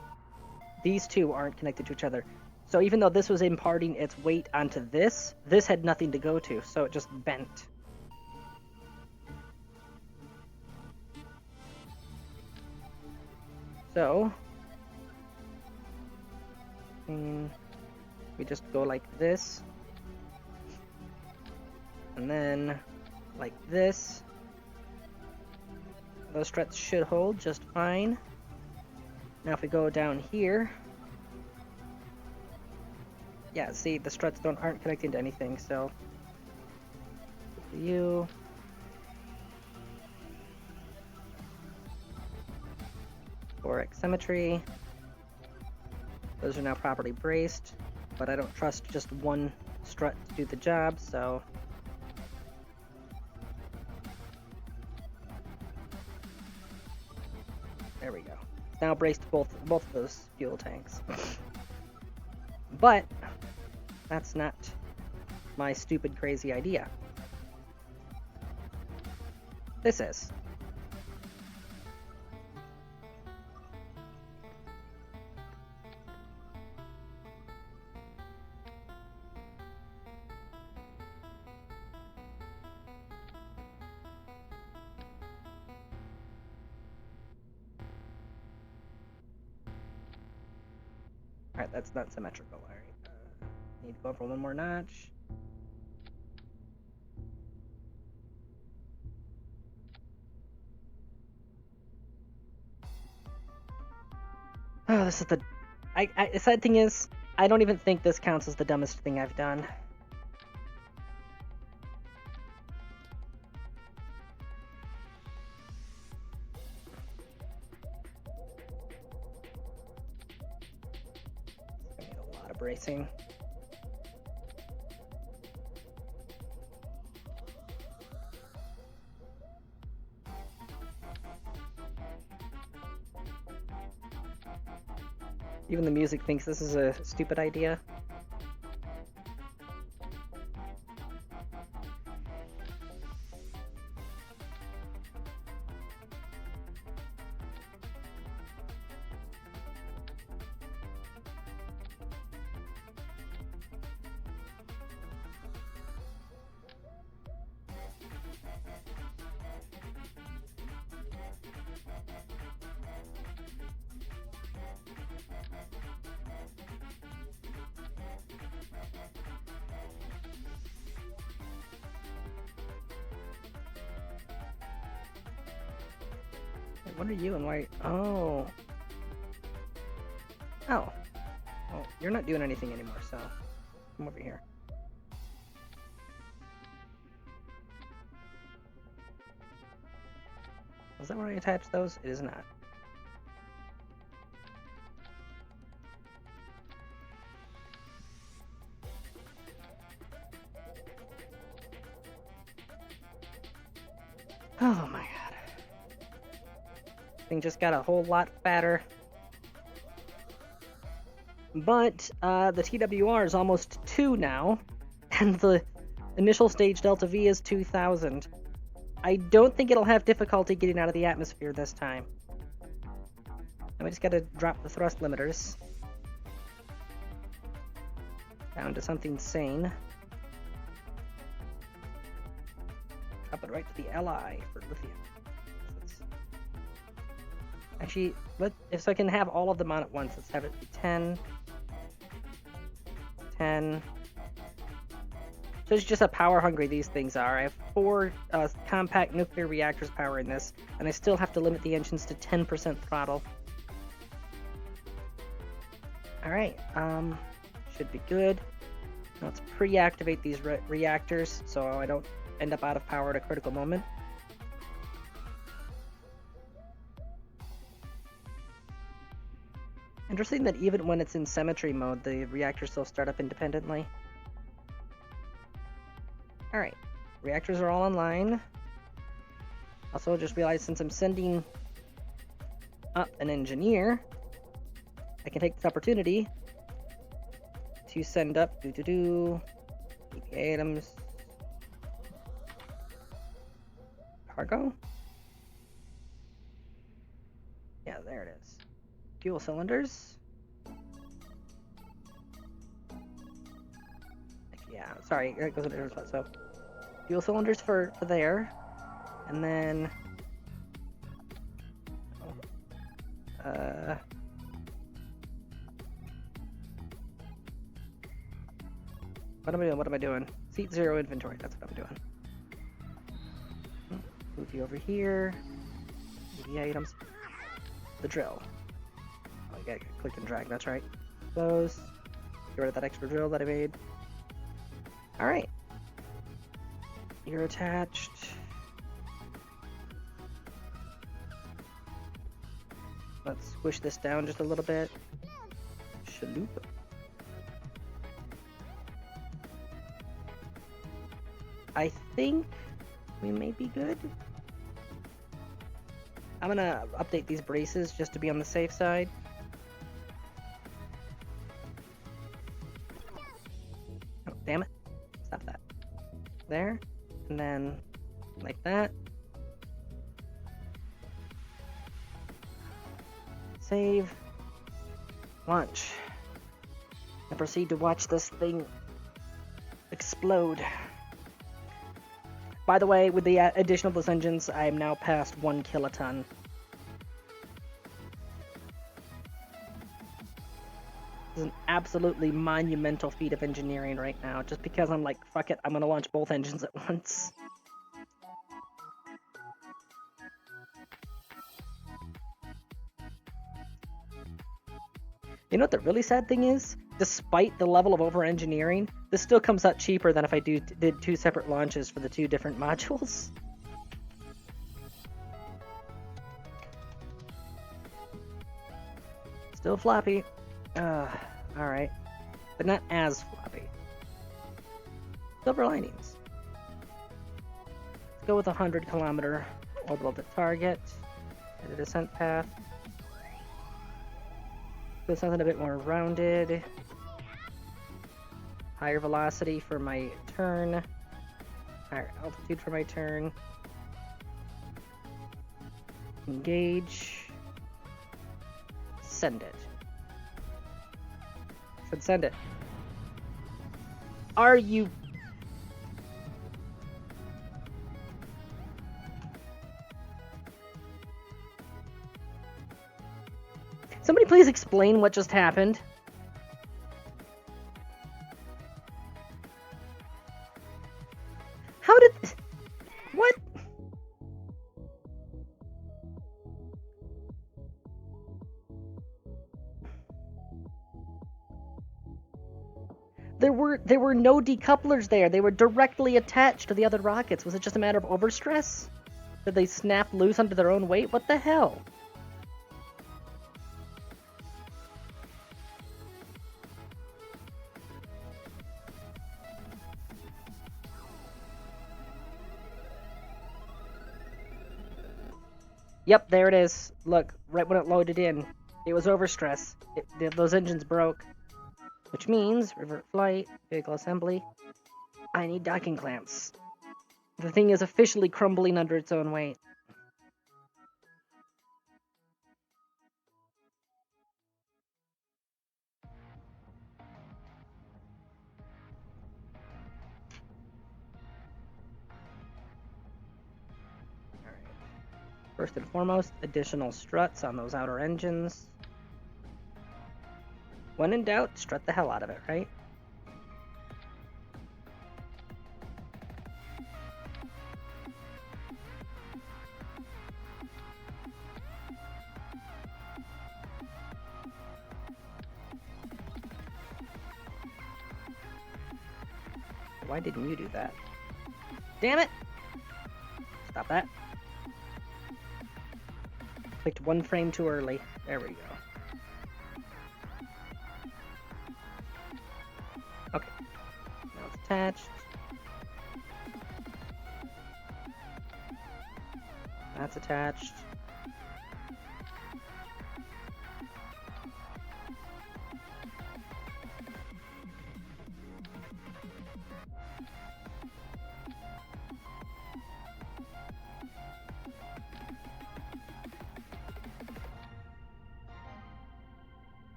These two aren't connected to each other. So even though this was imparting its weight onto this had nothing to go to, so it just bent. So, we just go like this, and then like this. Those struts should hold just fine. Now if we go down here, yeah, see, the struts aren't connecting to anything, so you. For symmetry, those are now properly braced, but I don't trust just one strut to do the job, so there we go. Now braced both of those fuel tanks. But that's not my stupid, crazy idea. This is. Alright, that's not symmetrical. Alright. Need to go up one more notch. Oh, this is the... the sad thing is, I don't even think this counts as the dumbest thing I've done. I need a lot of bracing. Even the music thinks this is a stupid idea. What are you and why? Oh. Oh. Well, you're not doing anything anymore, so come over here. Is that where I attach those? It is not. Oh my god. Thing just got a whole lot fatter. But the TWR is almost 2 now, and the initial stage delta V is 2000. I don't think it'll have difficulty getting out of the atmosphere this time. And we just gotta drop the thrust limiters down to something sane. Up it right to the Li for lithium. Actually, if I can have all of them on at once, let's have it be 10. 10. So it's just how power hungry these things are. I have 4 compact nuclear reactors powering this, and I still have to limit the engines to 10% throttle. Alright, should be good. Now let's pre-activate these reactors so I don't end up out of power at a critical moment. Interesting that even when it's in symmetry mode, the reactors still start up independently. Alright, reactors are all online. Also, just realized since I'm sending up an engineer, I can take this opportunity to send up EPA items. Cargo? Yeah, there it is. Fuel cylinders. Yeah, sorry, it goes in a different spot. So, fuel cylinders for there, and then what am I doing? What am I doing? Seat 0 inventory. That's what I'm doing. Move you over here. The items. The drill. Oh, I gotta click and drag. That's right. Those. Get rid of that extra drill that I made. Alright. You're attached. Let's squish this down just a little bit. Shaloop. I think we may be good. I'm gonna update these braces just to be on the safe side. Oh, damn it. Stop that. There. And then like that. Save. Launch. And proceed to watch this thing explode. By the way, with the addition of those engines, I am now past 1 kiloton. This is an absolutely monumental feat of engineering right now, just because I'm like, fuck it, I'm gonna launch both engines at once. You know what the really sad thing is? Despite the level of over-engineering, this still comes out cheaper than if I did 2 separate launches for the 2 different modules. Still floppy. Alright. But not as floppy. Silver linings. Let's go with a 100-kilometer orbital to target. And a descent path. Do something a bit more rounded. Higher velocity for my turn. Higher altitude for my turn. Engage. Send it. Said send it. Are you... Somebody please explain what just happened. How did... What? There were no decouplers there. They were directly attached to the other rockets. Was it just a matter of overstress? Did they snap loose under their own weight? What the hell? Yep, there it is. Look, right when it loaded in, it was overstress. Those engines broke. Which means, revert flight, vehicle assembly. I need docking clamps. The thing is officially crumbling under its own weight. First and foremost, additional struts on those outer engines. When in doubt, strut the hell out of it, right? Why didn't you do that? Damn it! Stop that. Clicked one frame too early. There we go. Okay. Now it's attached. That's attached.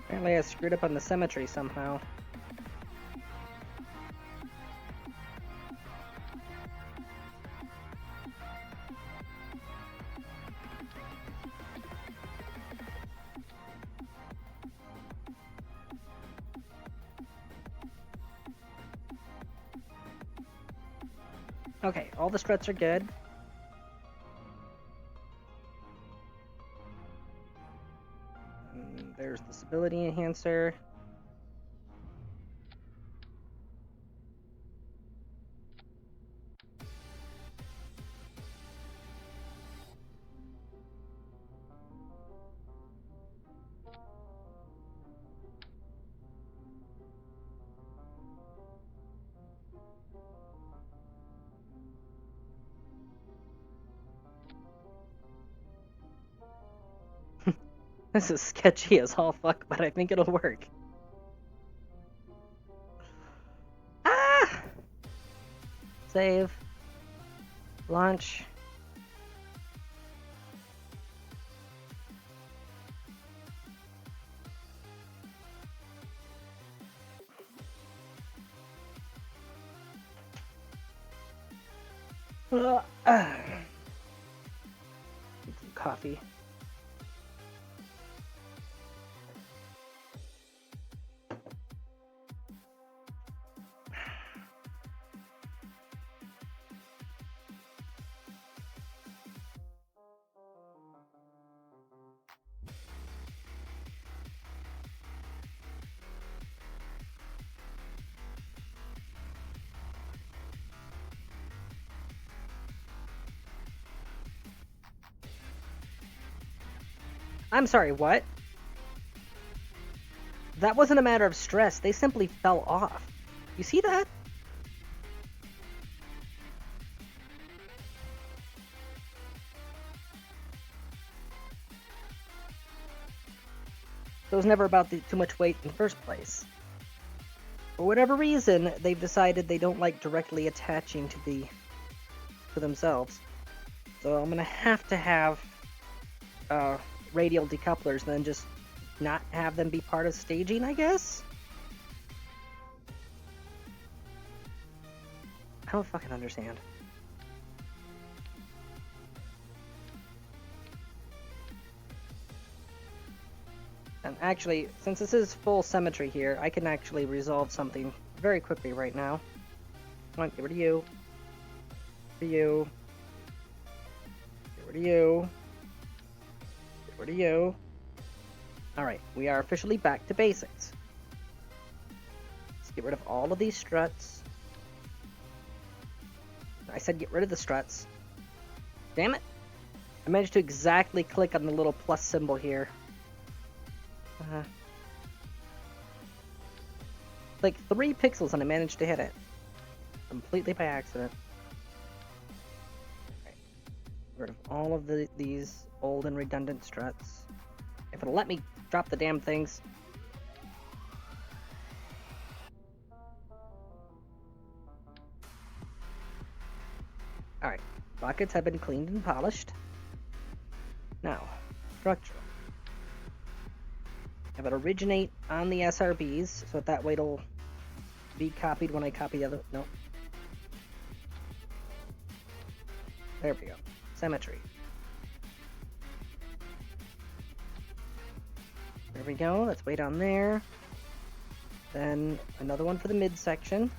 Apparently I screwed up on the symmetry somehow. Okay, all the struts are good. There's the stability enhancer. This is sketchy as all fuck, but I think it'll work. Ah! Save. Launch. Need some coffee. I'm sorry, what? That wasn't a matter of stress. They simply fell off. You see that? It was never about too much weight in the first place. For whatever reason, they've decided they don't like directly attaching to themselves. So I'm gonna have radial decouplers, and then just not have them be part of staging, I guess? I don't fucking understand. And actually, since this is full symmetry here, I can actually resolve something very quickly right now. Come on, get rid of you. Get rid of you. Get rid of you. Get rid of you. Alright, we are officially back to basics. Let's get rid of all of these struts. I said get rid of the struts. Damn it! I managed to exactly click on the little plus symbol here. Like 3 pixels and I managed to hit it. Completely by accident. Right. Get rid of all of these old and redundant struts. If it'll let me drop the damn things. Alright, rockets have been cleaned and polished. Now, structural. Have it originate on the SRBs, so that way it'll be copied when I copy the other. No. There we go. Symmetry. There we go. Let's wait on there. Then another one for the midsection.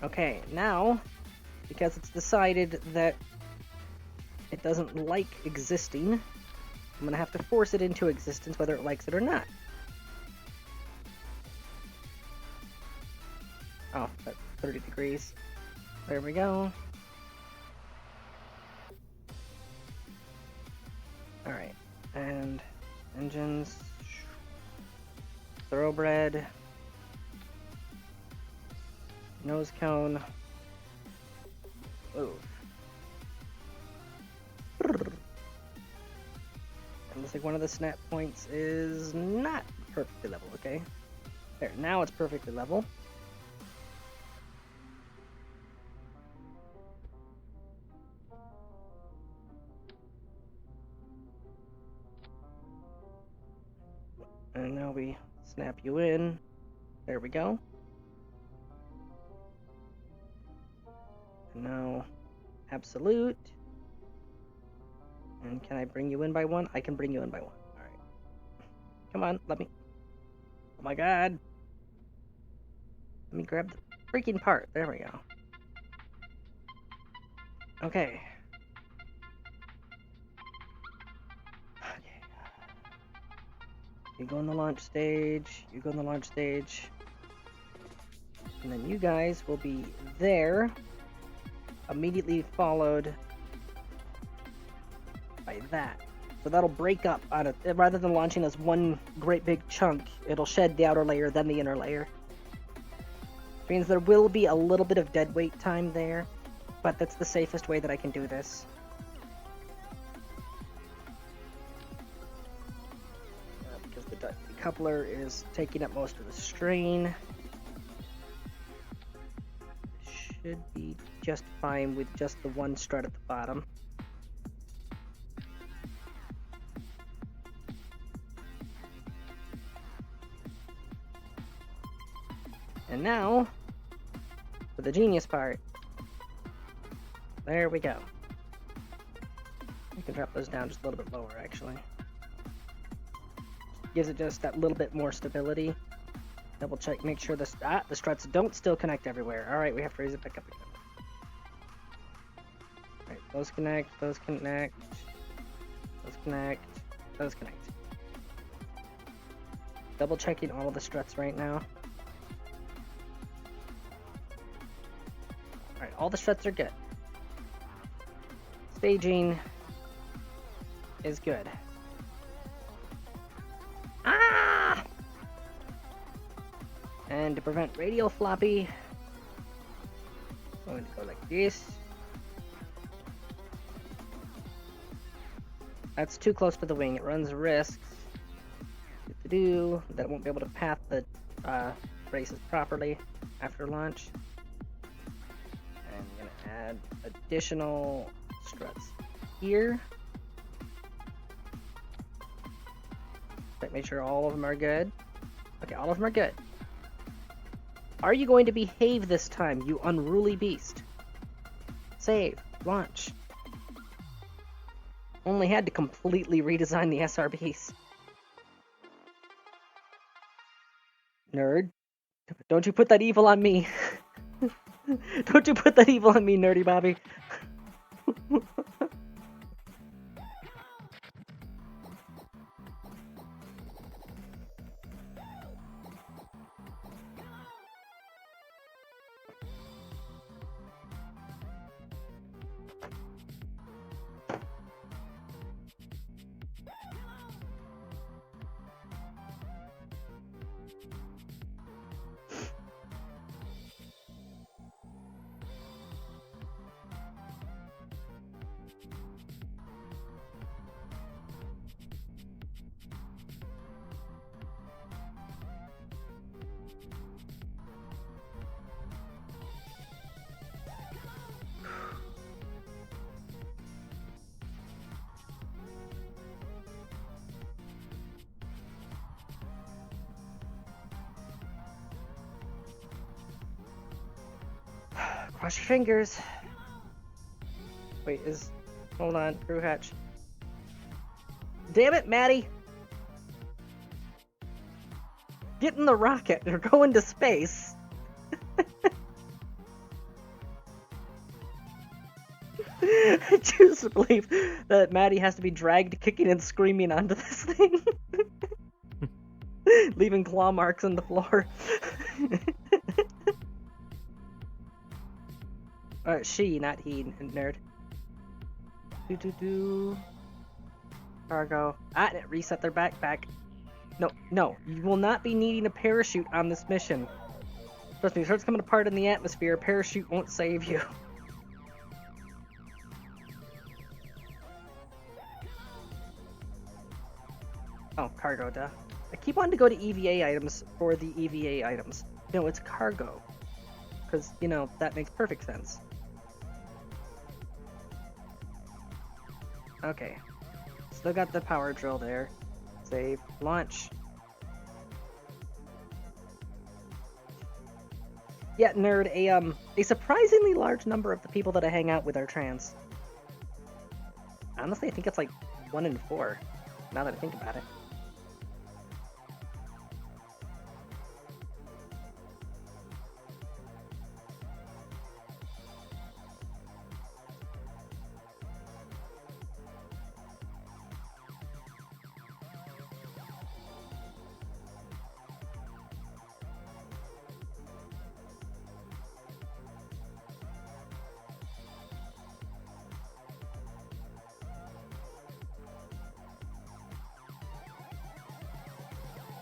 Okay, now, because it's decided that it doesn't like existing, I'm going to have to force it into existence whether it likes it or not. Oh, that's 30 degrees. There we go. Alright, and engines, thoroughbred, nose cone, move. It looks like one of the snap points is not perfectly level, okay? There, now it's perfectly level. And now we snap you in. There we go. And now, absolute. And can I bring you in by 1? I can bring you in by 1. Alright. Come on, let me... Oh my god! Let me grab the freaking part. There we go. Okay. Okay. You go in the launch stage. You go in the launch stage. And then you guys will be there. Immediately followed by that. So that'll break up on it. Rather than launching as one great big chunk, it'll shed the outer layer, then the inner layer. Which means there will be a little bit of dead weight time there, but that's the safest way that I can do this. Because the decoupler is taking up most of the strain. Should be just fine with just the one strut at the bottom. And now, for the genius part. There we go. You can drop those down just a little bit lower, actually. Gives it just that little bit more stability. Double check, make sure the struts don't still connect everywhere. Alright, we have to raise it back up again. Alright, those connect, those connect, those connect, those connect. Double checking all of the struts right now. Alright, all the struts are good. Staging is good. Ah! And to prevent radial floppy, I'm going to go like this. That's too close to the wing. It runs risks that it won't be able to path the braces properly after launch. And I'm going to add additional struts here. Make sure all of them are good. Okay, all of them are good. Are you going to behave this time, you unruly beast? Save. Launch. Only had to completely redesign the SRBs. Nerd. Don't you put that evil on me. Don't you put that evil on me, Nerdy Bobby. Cross your fingers. Wait, hold on, crew hatch. Damn it, Maddie! Get in the rocket, they're going to space. I choose to believe that Maddie has to be dragged kicking and screaming onto this thing. Leaving claw marks on the floor. She, not he, nerd. Cargo. Reset their backpack. No, you will not be needing a parachute on this mission. Trust me, if it starts coming apart in the atmosphere, a parachute won't save you. Oh, cargo, duh. I keep wanting to go to EVA items for the EVA items. No, it's cargo. Because, that makes perfect sense. Okay. Still got the power drill there. Save. Launch. Yeah, nerd, a surprisingly large number of the people that I hang out with are trans. Honestly, I think it's like 1 in 4, now that I think about it.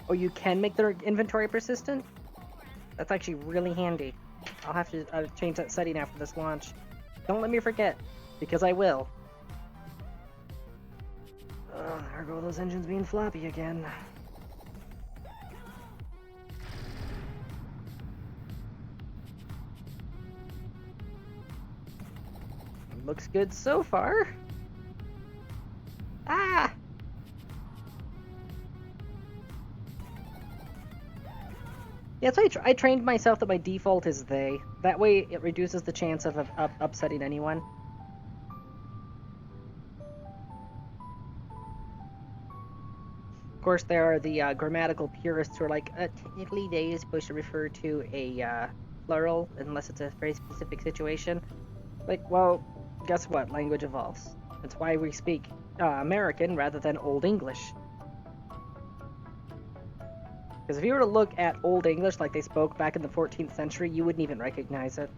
Oh, you can make their inventory persistent? That's actually really handy. I'll have to change that setting after this launch. Don't let me forget, because I will. There go those engines being floppy again. Looks good so far. Ah! Yeah, so I trained myself that my default is they. That way it reduces the chance of upsetting anyone. Of course, there are the grammatical purists who are like, technically they is supposed to refer to a plural unless it's a very specific situation. Like, well, guess what? Language evolves. That's why we speak American rather than Old English. Because if you were to look at Old English like they spoke back in the 14th century, you wouldn't even recognize it.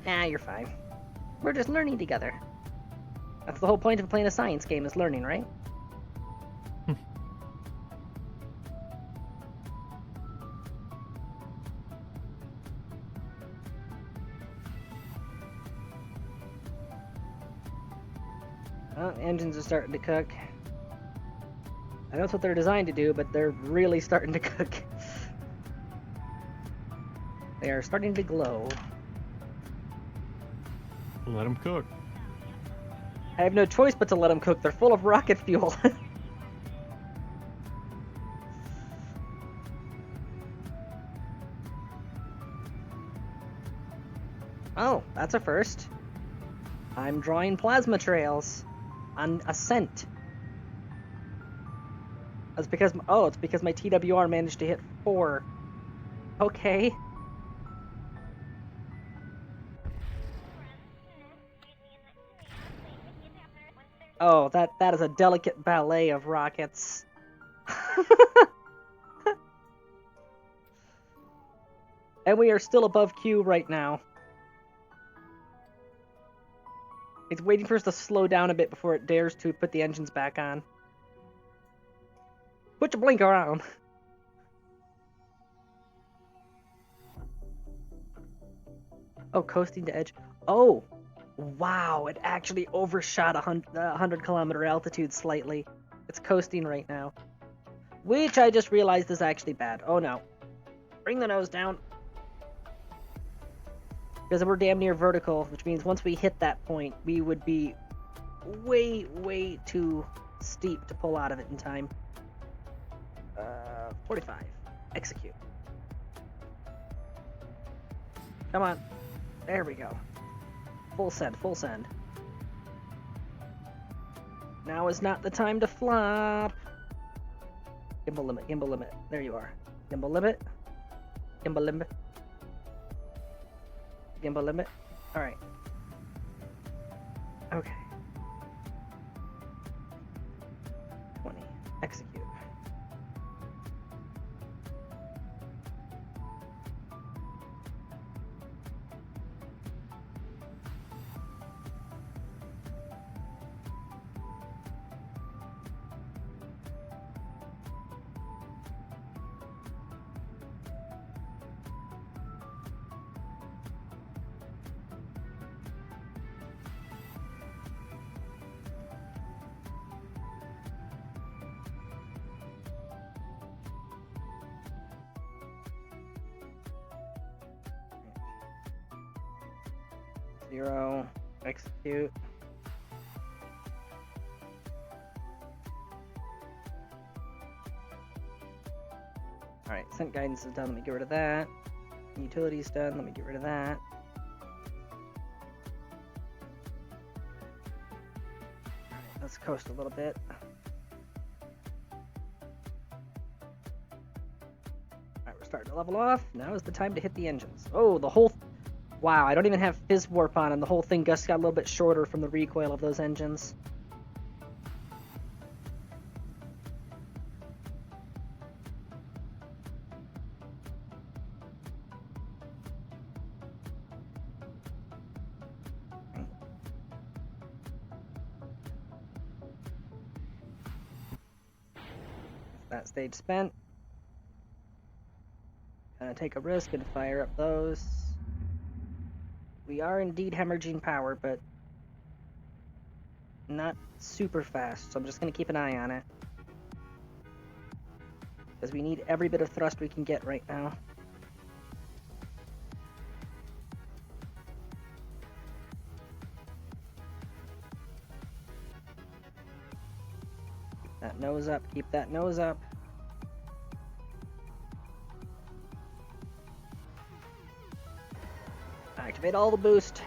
Nah, you're fine. We're just learning together. That's the whole point of playing a science game, is learning, right? Engines are starting to cook. I know that's what they're designed to do, but they're really starting to cook. They are starting to glow. Let them cook. I have no choice but to let them cook. They're full of rocket fuel. Oh, that's a first. I'm drawing plasma trails on ascent. That's because it's because my TWR managed to hit 4. Okay. Oh, that is a delicate ballet of rockets. And we are still above Q right now. It's waiting for us to slow down a bit before it dares to put the engines back on. Put your blinker on. Oh, coasting to edge. Oh, wow, it actually overshot 100 kilometer altitude slightly. It's coasting right now. Which I just realized is actually bad. Oh no. Bring the nose down. Because we're damn near vertical, which means once we hit that point, we would be way, way too steep to pull out of it in time. 45. Execute. Come on. There we go. Full send, full send. Now is not the time to flop. Gimbal limit, gimbal limit. There you are. Gimbal limit. Gimbal limit. Gimbal limit. Alright. Okay. 20. Execute. Zero. Execute. Alright, sent guidance is done. Let me get rid of that. Utilities done. Let me get rid of that. Alright, let's coast a little bit. Alright, we're starting to level off. Now is the time to hit the engines. Oh, the whole... Wow, I don't even have fizz warp on, and the whole thing just got a little bit shorter from the recoil of those engines. That stage spent. Gonna take a risk and fire up those. We are indeed hemorrhaging power, but not super fast, so I'm just going to keep an eye on it. Because we need every bit of thrust we can get right now. Keep that nose up, keep that nose up. Activate all the boost.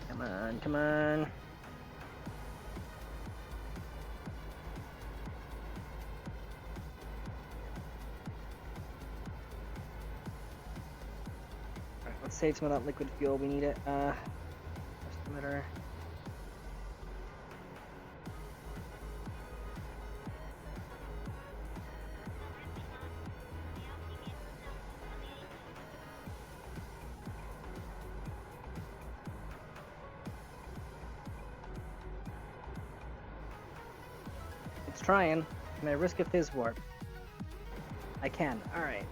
Come on, come on. Alright, let's save some of that liquid fuel. We need it. Emitter. Trying. Can I risk a fizz warp? I can. Alright.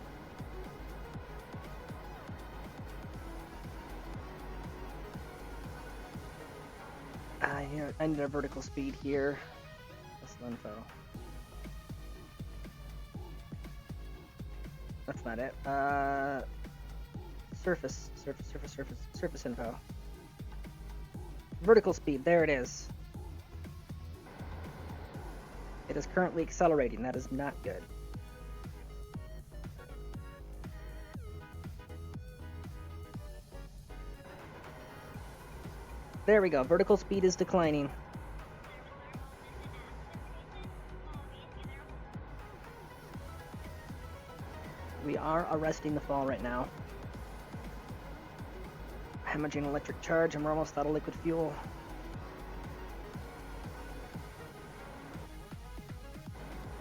I need a vertical speed here. That's the info. That's not it. Surface info. Vertical speed. There it is. It is currently accelerating. That is not good. There we go. Vertical speed is declining. We are arresting the fall right now. Hemorrhaging electric charge, and we're almost out of liquid fuel.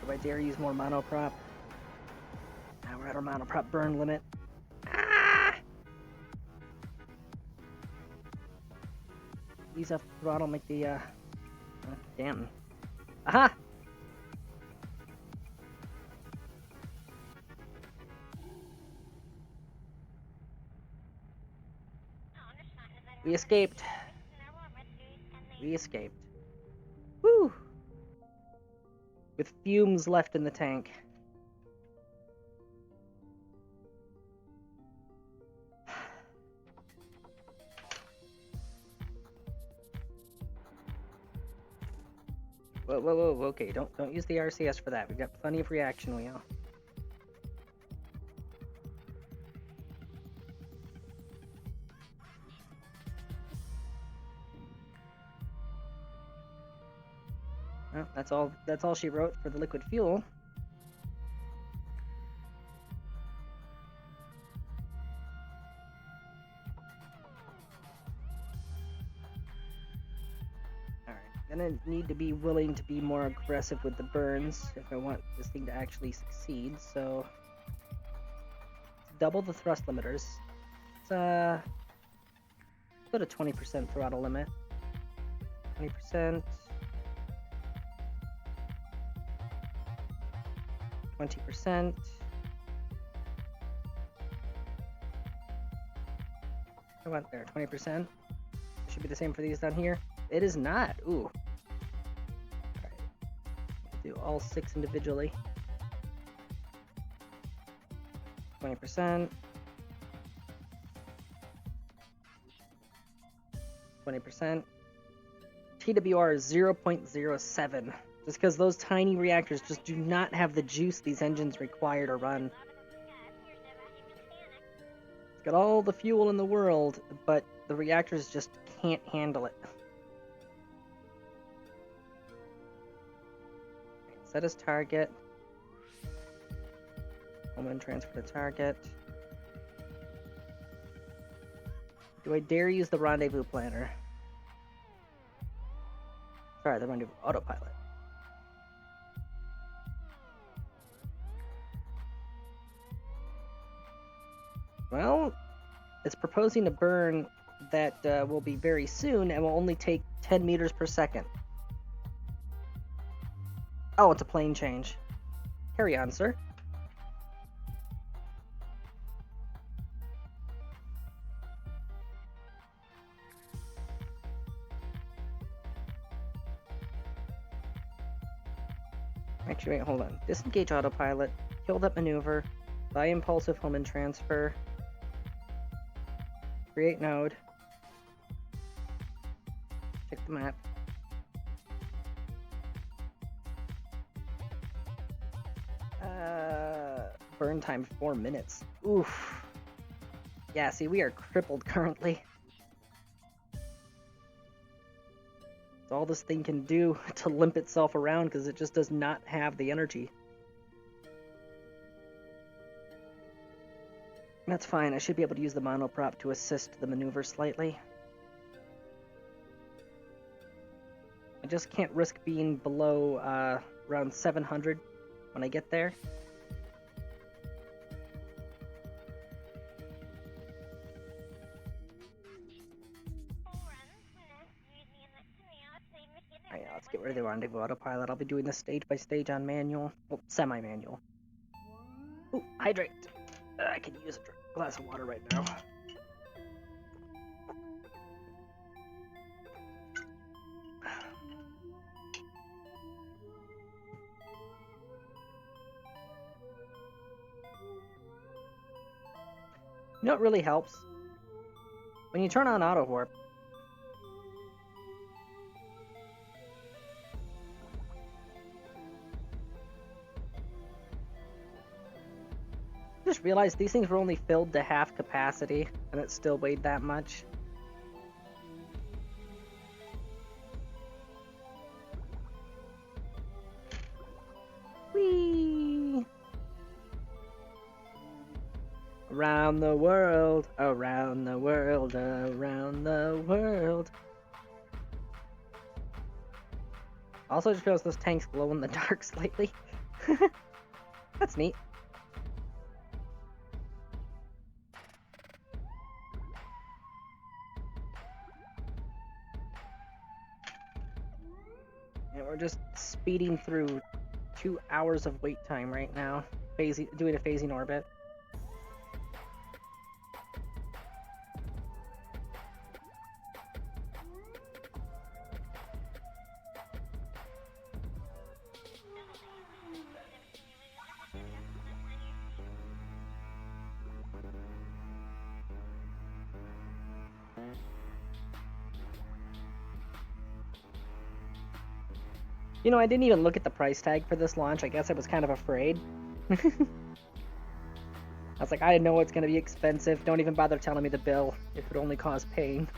Do I dare use more monoprop? Now we're at our monoprop burn limit. Ah! Ease up the throttle, make the, damn. Aha! We escaped. We escaped. Woo! With fumes left in the tank. Whoa, whoa, whoa, okay, don't use the RCS for that. We've got plenty of reaction wheel. Well, that's all she wrote for the liquid fuel. Alright, then I need to be willing to be more aggressive with the burns if I want this thing to actually succeed, so double the thrust limiters. Let's put a 20% throttle limit. 20%. 20%. I went there, 20%. Should be the same for these down here. It is not. Ooh. Alright. Do all 6 individually. 20%. 20%. TWR is 0.07. Just because those tiny reactors just do not have the juice these engines require to run. It's got all the fuel in the world, but the reactors just can't handle it. Set as target. Home transfer to target. Do I dare use the rendezvous planner? Sorry, the rendezvous autopilot. Well, it's proposing a burn that will be very soon and will only take 10 meters per second. Oh, it's a plane change. Carry on, sir. Actually, wait, hold on. Disengage autopilot. Kill that maneuver. Buy impulsive home and transfer. Create node. Check the map. Burn time 4 minutes. Oof. Yeah, see, we are crippled currently. It's all this thing can do to limp itself around because it just does not have the energy. That's fine, I should be able to use the monoprop to assist the maneuver slightly. I just can't risk being below around 700 when I get there. Alright, let's get rid of the rendezvous autopilot. I'll be doing this stage by stage on manual. Well, semi-manual. Ooh, hydrate! I could use a glass of water right now. You know what really helps? When you turn on auto warp, just realized these things were only filled to half capacity, and it still weighed that much. Whee! Around the world, around the world, around the world. Also just feels those tanks glow in the dark slightly. That's neat. And we're just speeding through 2 hours of wait time right now, doing a phasing orbit. You know, I didn't even look at the price tag for this launch. I guess I was kind of afraid. I was like, I know it's going to be expensive. Don't even bother telling me the bill. It would only cause pain.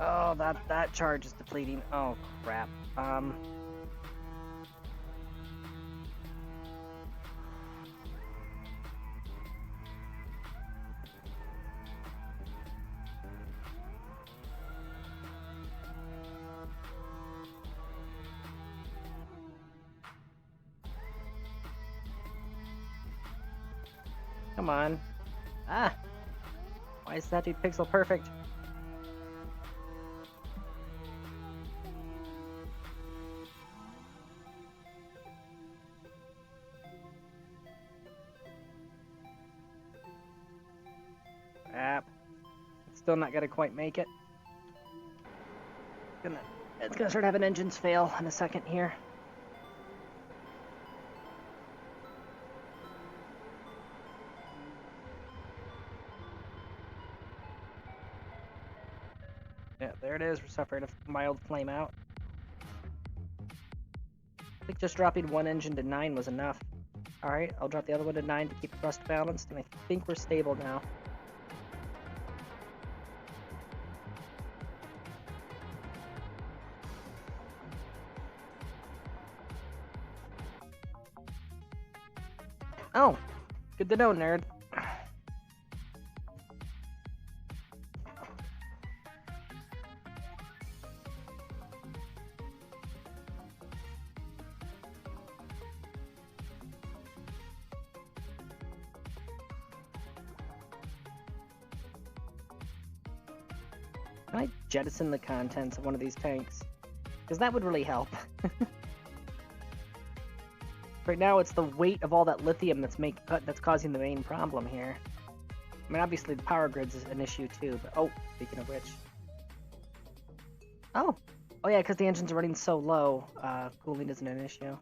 Oh, that charge is depleting. Oh, crap. Come on. Ah! Why is that dude pixel perfect? Crap. It's still not gonna quite make it. It's gonna start having engines fail in a second here. Yeah, there it is. We're suffering a mild flame out. I think just dropping one engine to 9 was enough. Alright, I'll drop the other one to 9 to keep thrust balanced, and I think we're stable now. Oh, good to know, nerd. Can I jettison the contents of one of these tanks? Because that would really help. Right now, it's the weight of all that lithium that's causing the main problem here. I mean, obviously the power grids is an issue too, but oh, speaking of which. Oh yeah, because the engines are running so low, cooling isn't an issue.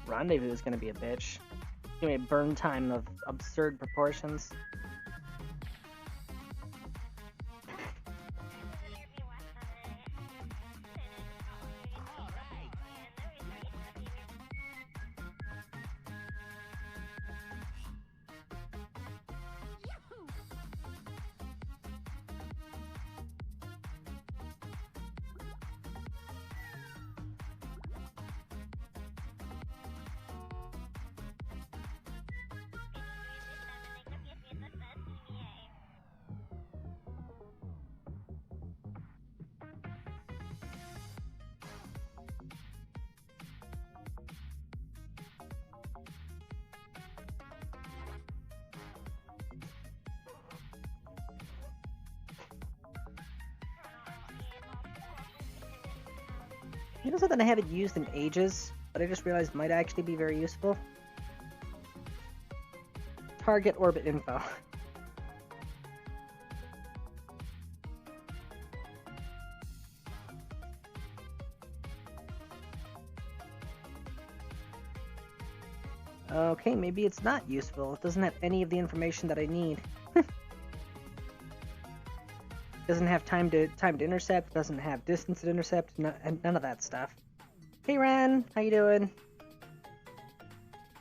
Rendezvous is going to be a bitch. It's going to be a burn time of absurd proportions. You know something I haven't used in ages, but I just realized might actually be very useful? Target orbit info. Okay, maybe it's not useful. It doesn't have any of the information that I need. Doesn't have time to intercept, doesn't have distance to intercept, none of that stuff. Hey Ren, how you doing?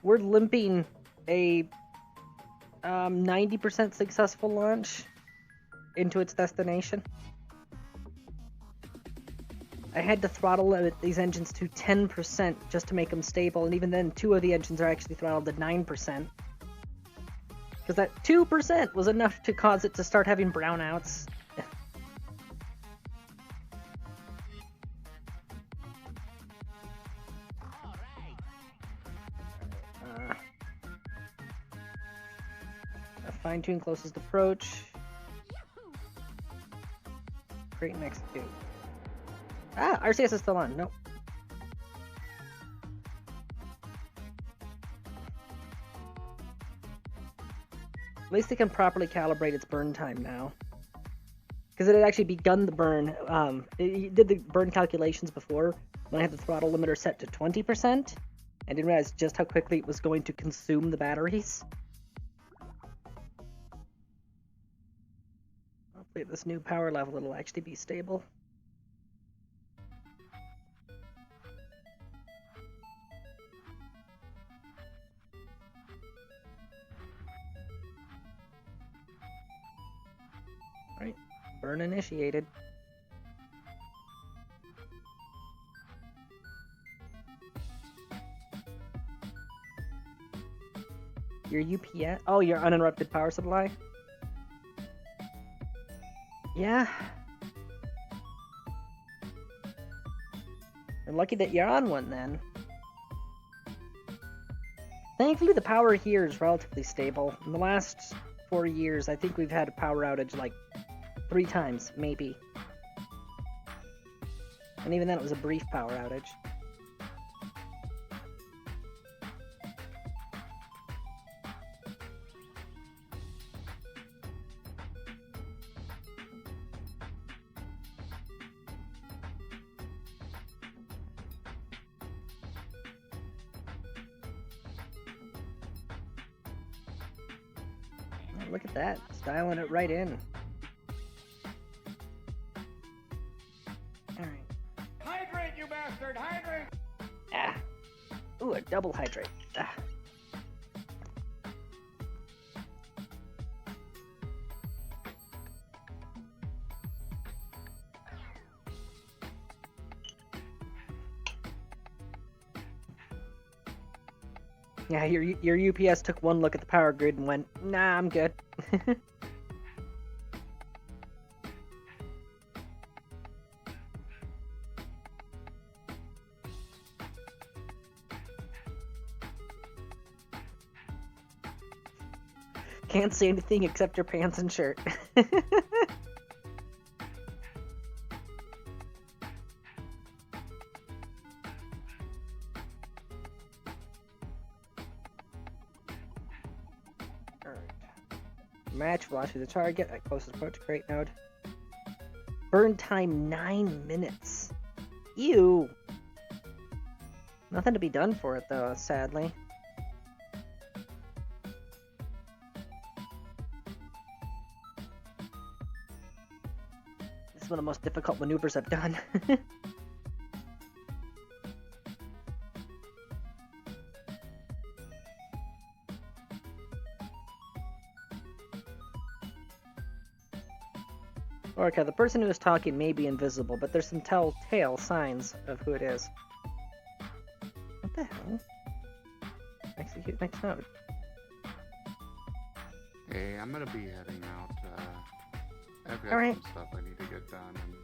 We're limping a 90% successful launch into its destination. I had to throttle limit these engines to 10% just to make them stable, and even then 2 of the engines are actually throttled to 9%. Because that 2% was enough to cause it to start having brownouts. Fine-tune closest approach. Create and execute. Ah, RCS is still on. Nope. At least they can properly calibrate its burn time now. Because it had actually begun the burn. It did the burn calculations before when I had the throttle limiter set to 20%. I didn't realize just how quickly it was going to consume the batteries. Hopefully at this new power level it'll actually be stable. Right, burn initiated. Your UPS? Oh, your uninterrupted power supply? Yeah. You're lucky that you're on one then. Thankfully the power here is relatively stable. In the last 4 years, I think we've had a power outage like 3 times, maybe. And even then it was a brief power outage. Look at that, styling it right in. Alright. Hydrate, you bastard! Hydrate! Ah. Ooh, a double hydrate. Ah. Yeah, your UPS took one look at the power grid and went, nah, I'm good. Can't see anything except your pants and shirt. Match velocity of the target at closest approach. Great node. Burn time 9 minutes. Ew. Nothing to be done for it though, sadly. This is one of the most difficult maneuvers I've done. Okay, the person who is talking may be invisible, but there's some telltale signs of who it is. What the hell? Execute next node. Hey, I'm gonna be heading out. I've got Alright. some stuff I need to get done, and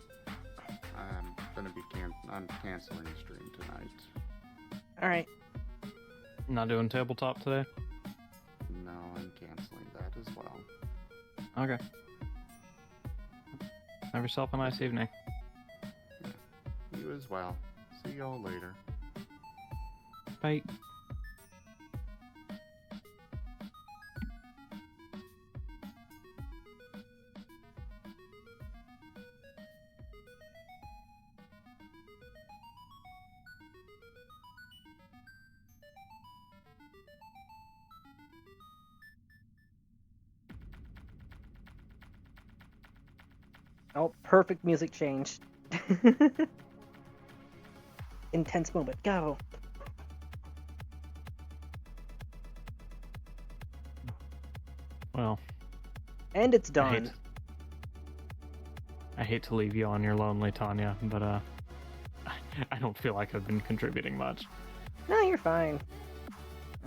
I'm gonna be I'm canceling the stream tonight. Alright. Not doing tabletop today? No, I'm canceling that as well. Okay. Have yourself a nice evening. You as well. See y'all later. Bye. Oh, perfect music change. Intense moment. Go. Well, And it's done. I hate to leave you on your lonely, Tanya, but I don't feel like I've been contributing much. No, you're fine.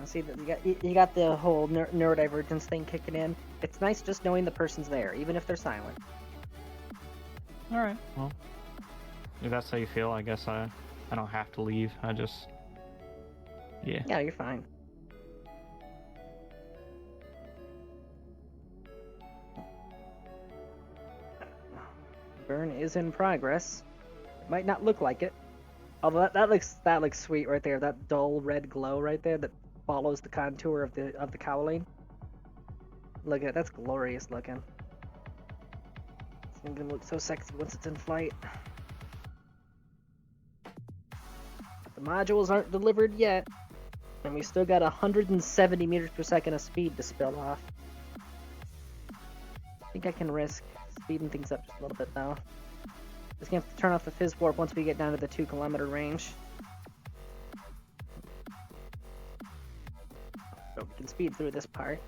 I see that you got the whole neurodivergence thing kicking in. It's nice just knowing the person's there, even if they're silent. All right. Well, if that's how you feel, I guess I don't have to leave. I just Yeah, you're fine. Burn is in progress. It might not look like it. Although that looks sweet right there. That dull red glow right there that follows the contour of the cowling. Look at it, that's glorious looking. It's gonna look so sexy once it's in flight. The modules aren't delivered yet, and we still got 170 meters per second of speed to spill off. I think I can risk speeding things up just a little bit though. Just gonna have to turn off the fizz warp once we get down to the 2-kilometer range. So we can speed through this part.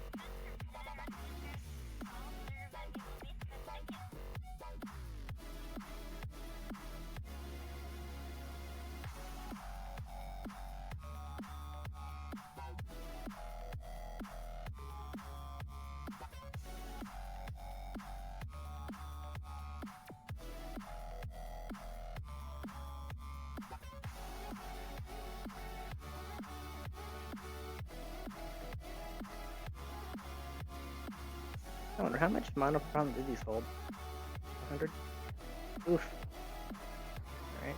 I wonder how much monopropellant do these hold? 100? Oof. Alright.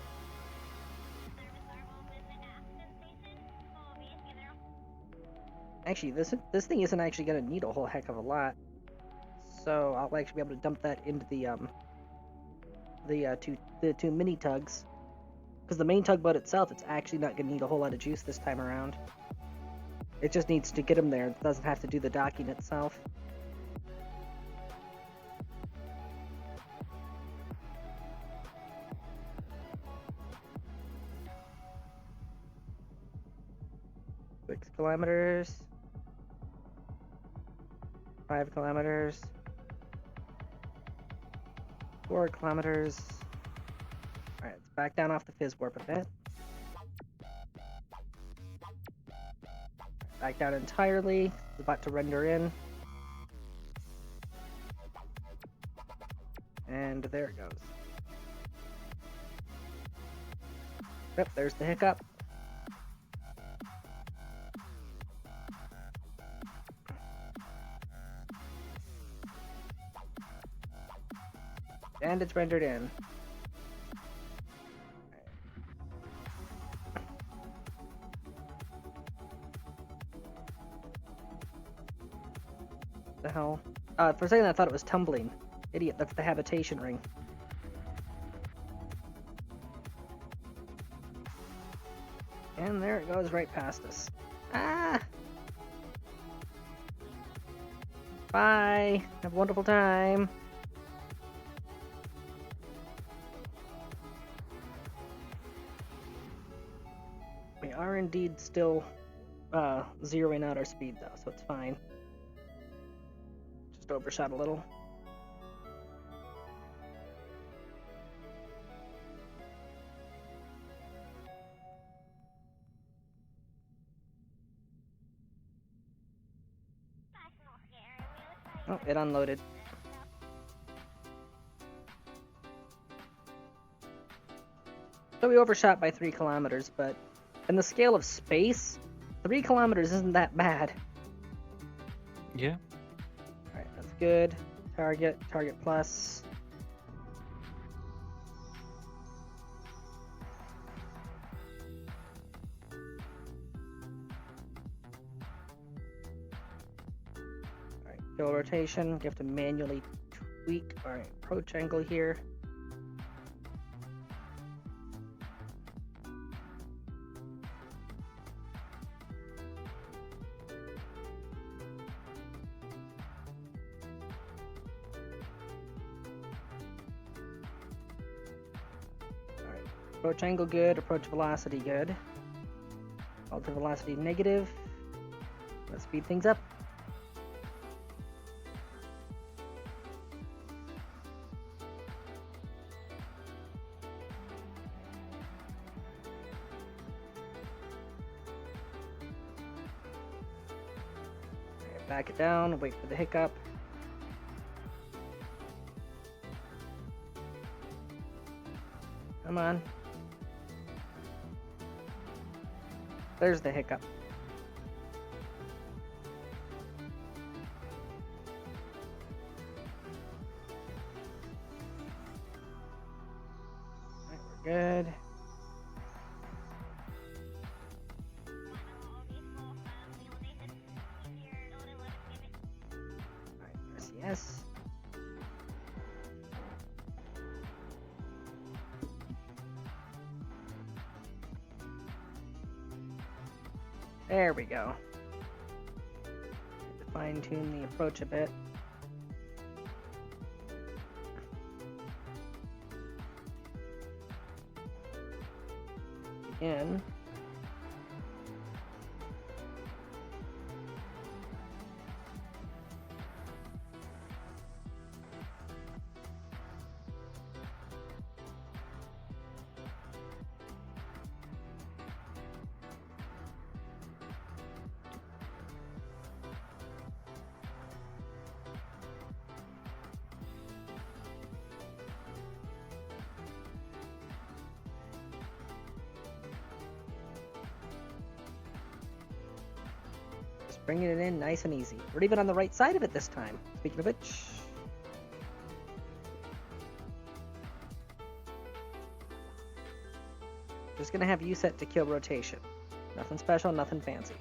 Actually, this thing isn't actually gonna need a whole heck of a lot. So I'll actually be able to dump that into the two mini tugs. Because the main tugboat itself, it's actually not gonna need a whole lot of juice this time around. It just needs to get them there. It doesn't have to do the docking itself. Six kilometers. 5 kilometers. 4 kilometers. Alright, let's back down off the fizz warp a bit. Back down entirely. It's about to render in. And there it goes. Yep, there's the hiccup. And it's rendered in. The hell? For a second I thought it was tumbling. Idiot, that's the habitation ring. And there it goes right past us. Ah! Bye! Have a wonderful time! We are indeed still zeroing out our speed though, so it's fine. Just overshot a little. Oh, it unloaded. So we overshot by 3 kilometers, but in the scale of space, 3 kilometers isn't that bad. Yeah. Alright, that's good. Target plus. Kill rotation. You have to manually tweak our approach angle here. Approach angle good, approach velocity good. Relative velocity negative. Let's speed things up. Alright, back it down, wait for the hiccup. Come on. There's the hiccup. Alright, we're good. Alright, RCS. There we go. Fine tune the approach a bit. Again. Bringing it in nice and easy. We're even on the right side of it this time. Speaking of which. Just gonna have you set to kill rotation. Nothing special, nothing fancy.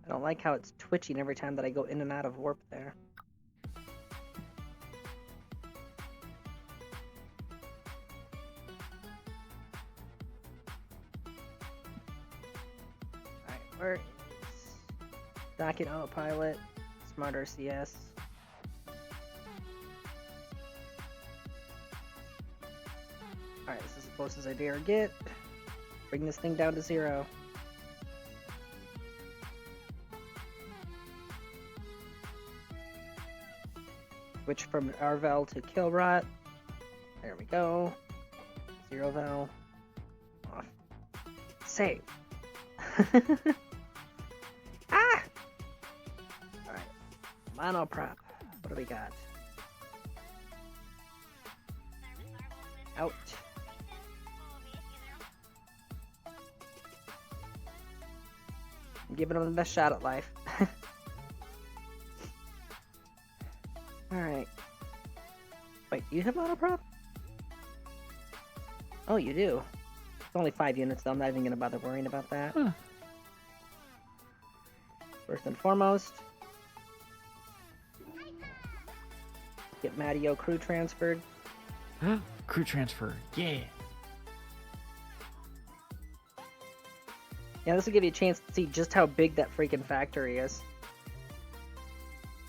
I don't like how it's twitching every time that I go in and out of warp there. Alright, where is Docket Autopilot, Smart RCS? Alright, this is as close as I dare get. Bring this thing down to 0. Switch from RVAL to Killrot. There we go. 0 val. Off. Save. Ah! Alright. Monoprop. What do we got? Out. I'm giving them the best shot at life. Alright. Wait, do you have autoprop? Oh, you do. It's only 5 units, though. I'm not even going to bother worrying about that. Huh. First and foremost, get Matteo crew transferred. Crew transfer, yeah. Yeah, this will give you a chance to see just how big that freaking factory is.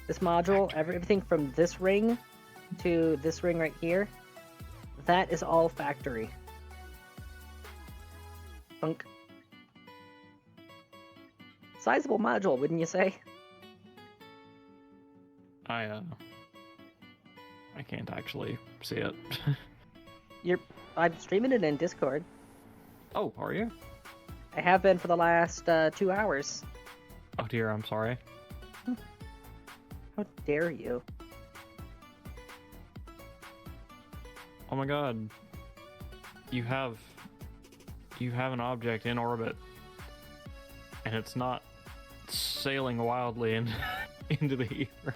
This module, everything from this ring to this ring right here, that is all factory. Thunk. Sizable module, wouldn't you say? I I can't actually see it. I'm streaming it in Discord. Oh, are you? I have been for the last 2 hours. Oh dear, I'm sorry. How dare you? Oh my god. You have an object in orbit, and it's not sailing wildly into the ether.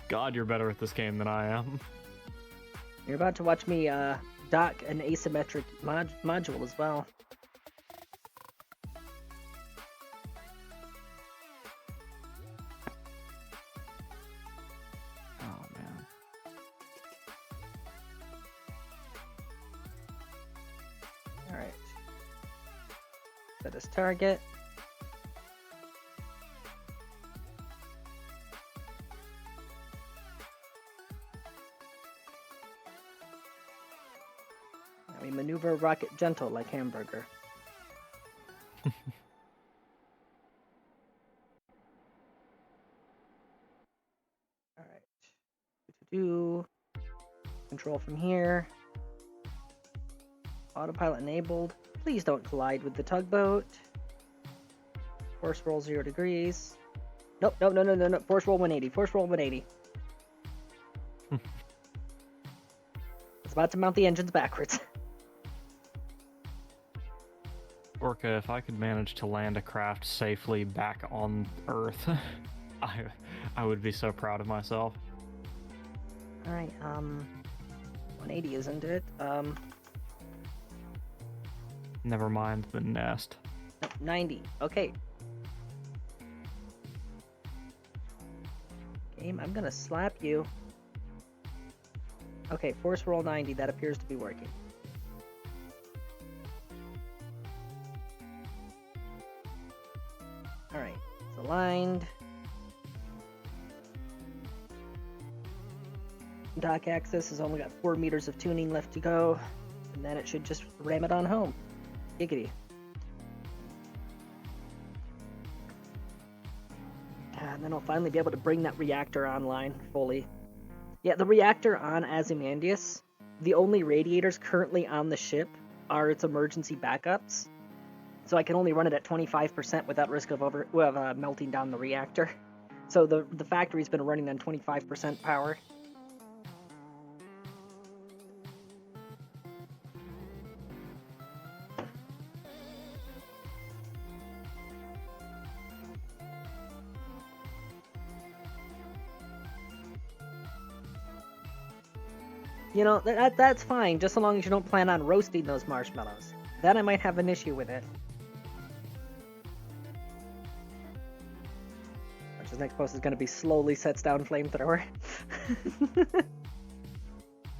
God, you're better at this game than I am. You're about to watch me dock an asymmetric module as well. Oh man. Alright. Set as target. Now we maneuver rocket gentle like hamburger. Alright. Do control from here. Autopilot enabled. Please don't collide with the tugboat. Force roll 0 degrees. Nope, no. Force roll 180. Force roll 180. It's about to mount the engines backwards. Orca, if I could manage to land a craft safely back on Earth, I would be so proud of myself. Alright, 180 isn't it? Never mind the nest. No, 90. Okay. Game, I'm gonna slap you. Okay, force roll 90. That appears to be working. Alright, it's aligned. Dock access has only got 4 meters of tuning left to go, and then it should just ram it on home. Giggity. And then I'll finally be able to bring that reactor online fully. Yeah, the reactor on Ozymandias, the only radiators currently on the ship are its emergency backups. So I can only run it at 25% without risk of melting down the reactor. So the factory's been running on 25% power. You know, that's fine, just so long as you don't plan on roasting those marshmallows. Then I might have an issue with it. Which his next post is going to be slowly sets down flamethrower.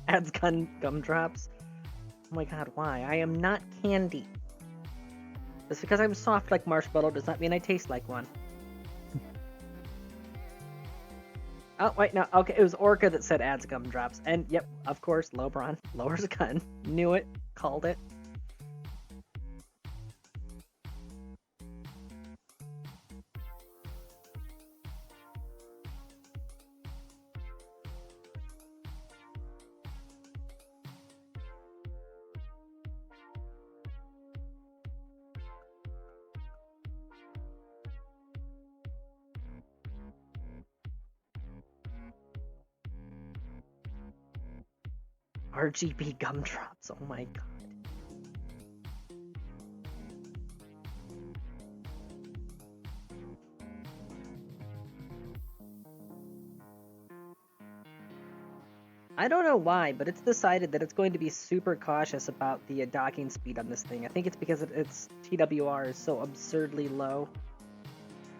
Adds gumdrops. Oh my god, why? I am not candy. Just because I'm soft like marshmallow does not mean I taste like one. Oh, wait, no. Okay, it was Orca that said adds gumdrops. And, yep, of course, Lobron lowers a gun. Knew it. Called it. RGB gumdrops. Oh my god. I don't know why, but it's decided that it's going to be super cautious about the docking speed on this thing. I think it's because its TWR is so absurdly low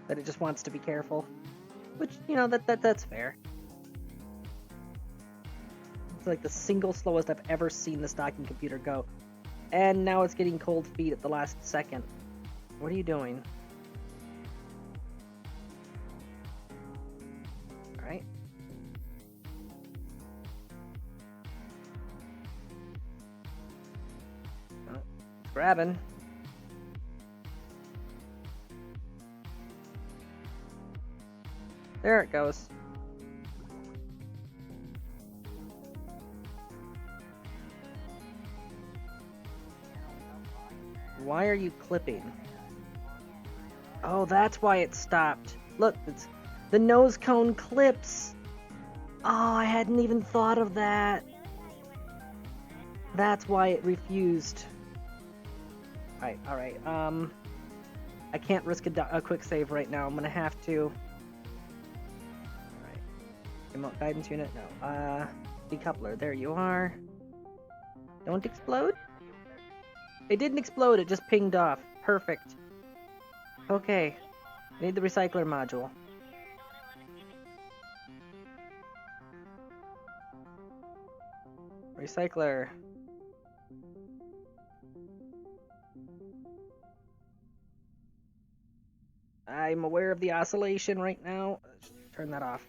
that it just wants to be careful. Which, you know, that's fair. It's like the single slowest I've ever seen this docking computer go. And now it's getting cold feet at the last second. What are you doing? Alright. Oh, it's grabbing. There it goes. Why are you clipping? Oh, that's why it stopped. Look, it's the nose cone clips. Oh, I hadn't even thought of that. That's why it refused. Alright. I can't risk a quick save right now. I'm gonna have to. Alright. Remote guidance unit? No. Decoupler. There you are. Don't explode? It didn't explode, it just pinged off. Perfect. Okay. I need the recycler module. Recycler. I'm aware of the oscillation right now. Turn that off.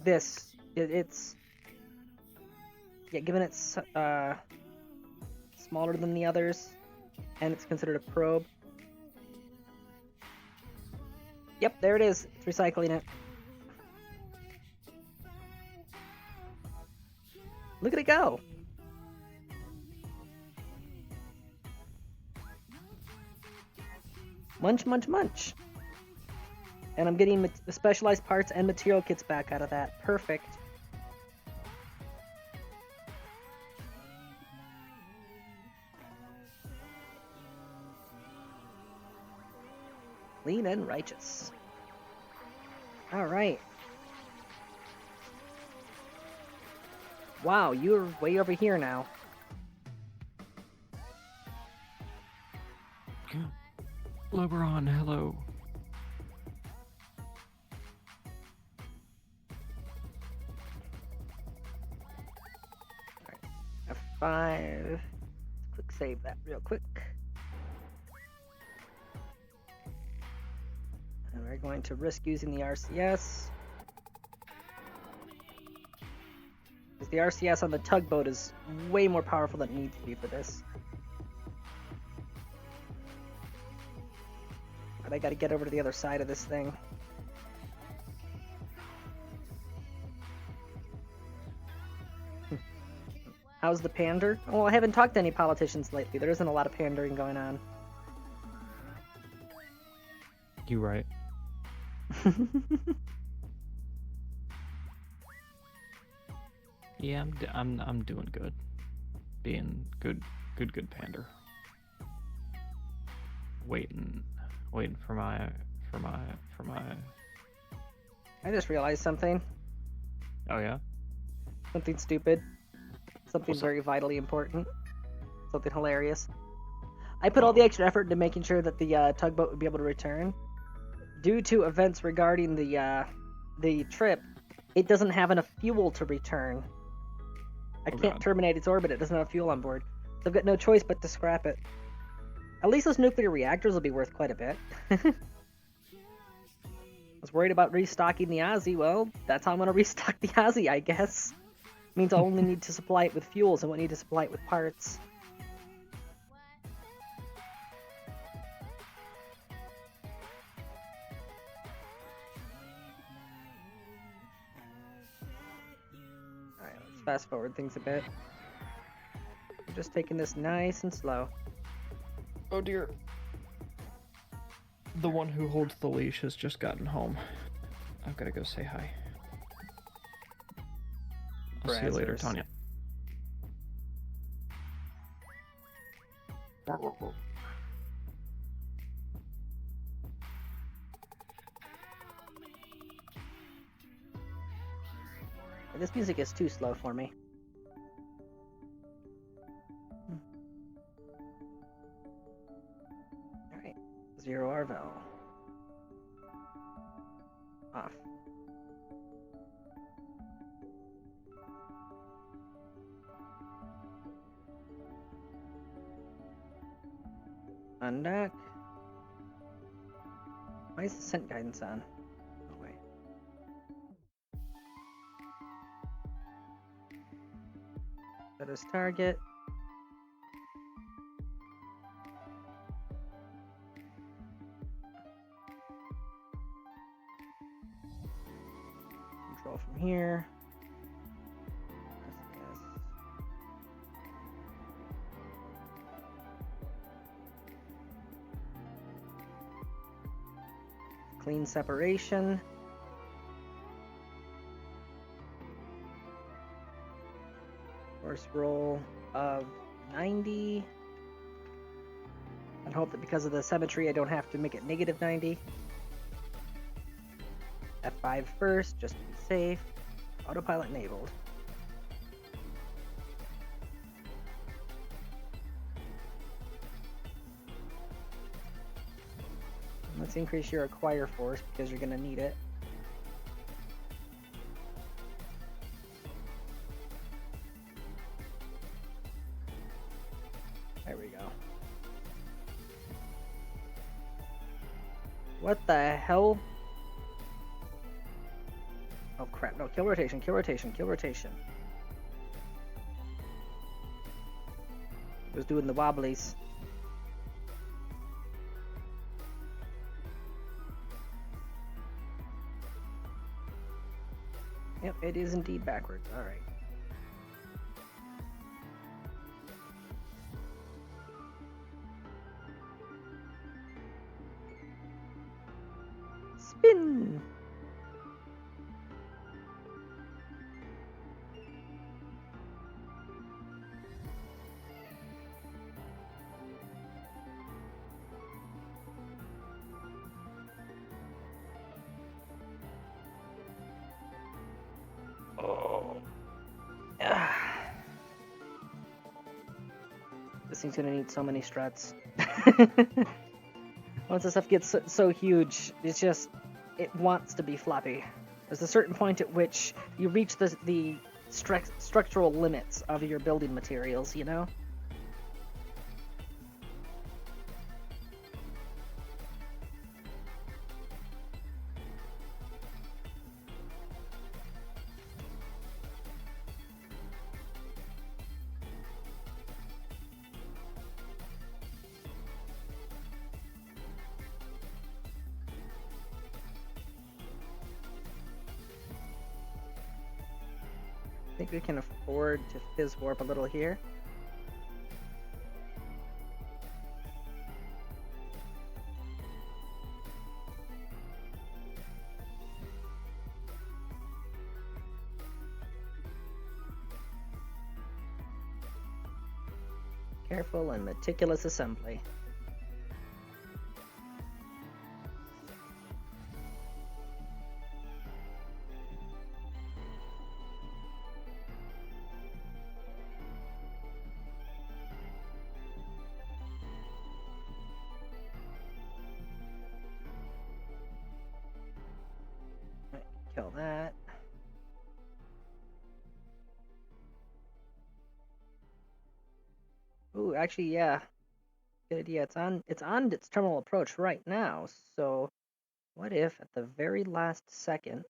It's yeah, given it's smaller than the others, and it's considered a probe. Yep, there it is. It's recycling it. Look at it go. Munch, munch, munch. And I'm getting specialized parts and material kits back out of that. Perfect. Clean and righteous. Alright. Wow, you're way over here now. LeBron, hello. F5. Let's quick save that real quick. And we're going to risk using the RCS. Because the RCS on the tugboat is way more powerful than it needs to be for this. But I gotta get over to the other side of this thing. How's the pander? Well, I haven't talked to any politicians lately. There isn't a lot of pandering going on. You right. Yeah, I'm doing good. Being good pander. Waiting for my. I just realized something. Oh yeah. Something stupid. Something What's up? very vitally important. Something hilarious. I put all the extra effort into making sure that the tugboat would be able to return. Due to events regarding the trip, it doesn't have enough fuel to return. I can't terminate its orbit. It doesn't have fuel on board. So I've got no choice but to scrap it. At least those nuclear reactors will be worth quite a bit. I was worried about restocking the Aussie. Well, that's how I'm going to restock the Aussie, I guess. Means I'll only need to supply it with fuels and won't need to supply it with parts. Alright, let's fast forward things a bit. I'm just taking this nice and slow. Oh dear. The one who holds the leash has just gotten home. I've got to go say hi. I'll see you later, Brazzers. Tanya. This music is too slow for me. Alright. 0 Arvel. Off. Undock. Why is the scent guidance on? Oh, wait. That is target. Control from here. Yes. clean separation. Force roll of 90. And hope that because of the symmetry I don't have to make it negative 90. F5 first, just to be safe. Autopilot enabled. Let's increase your acquire force because you're going to need it. There we go. What the hell? Oh crap, no, kill rotation, kill rotation, kill rotation. It was doing the wobblies. Yep, it is indeed backwards. Alright. Spin! Oh. This thing's gonna need so many struts. Once this stuff gets so huge, it wants to be floppy. There's a certain point at which you reach the structural limits of your building materials, you know? I think we can afford to fizz warp a little here. Careful and meticulous assembly. Kill that. Ooh, actually, yeah. Good idea. It's on its terminal approach right now. So, what if at the very last second,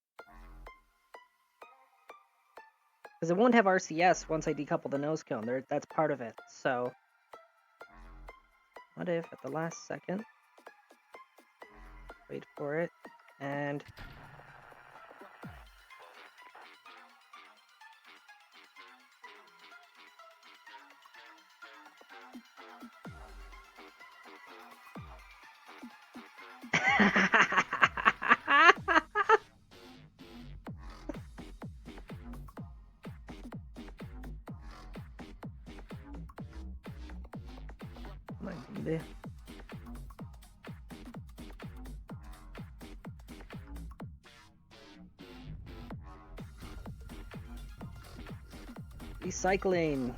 because it won't have RCS once I decouple the nose cone. That's part of it. So, what if at the last second, wait for it, and recycling.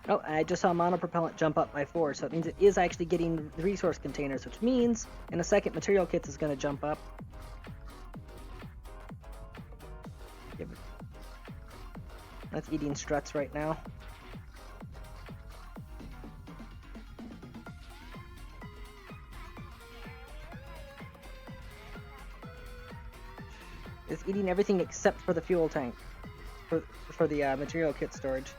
Oh, I just saw monopropellant jump up by 4, so it means it is actually getting the resource containers, which means in a second material kits is going to jump up. That's eating struts right now. it's eating everything except for the fuel tank. For the material kit storage.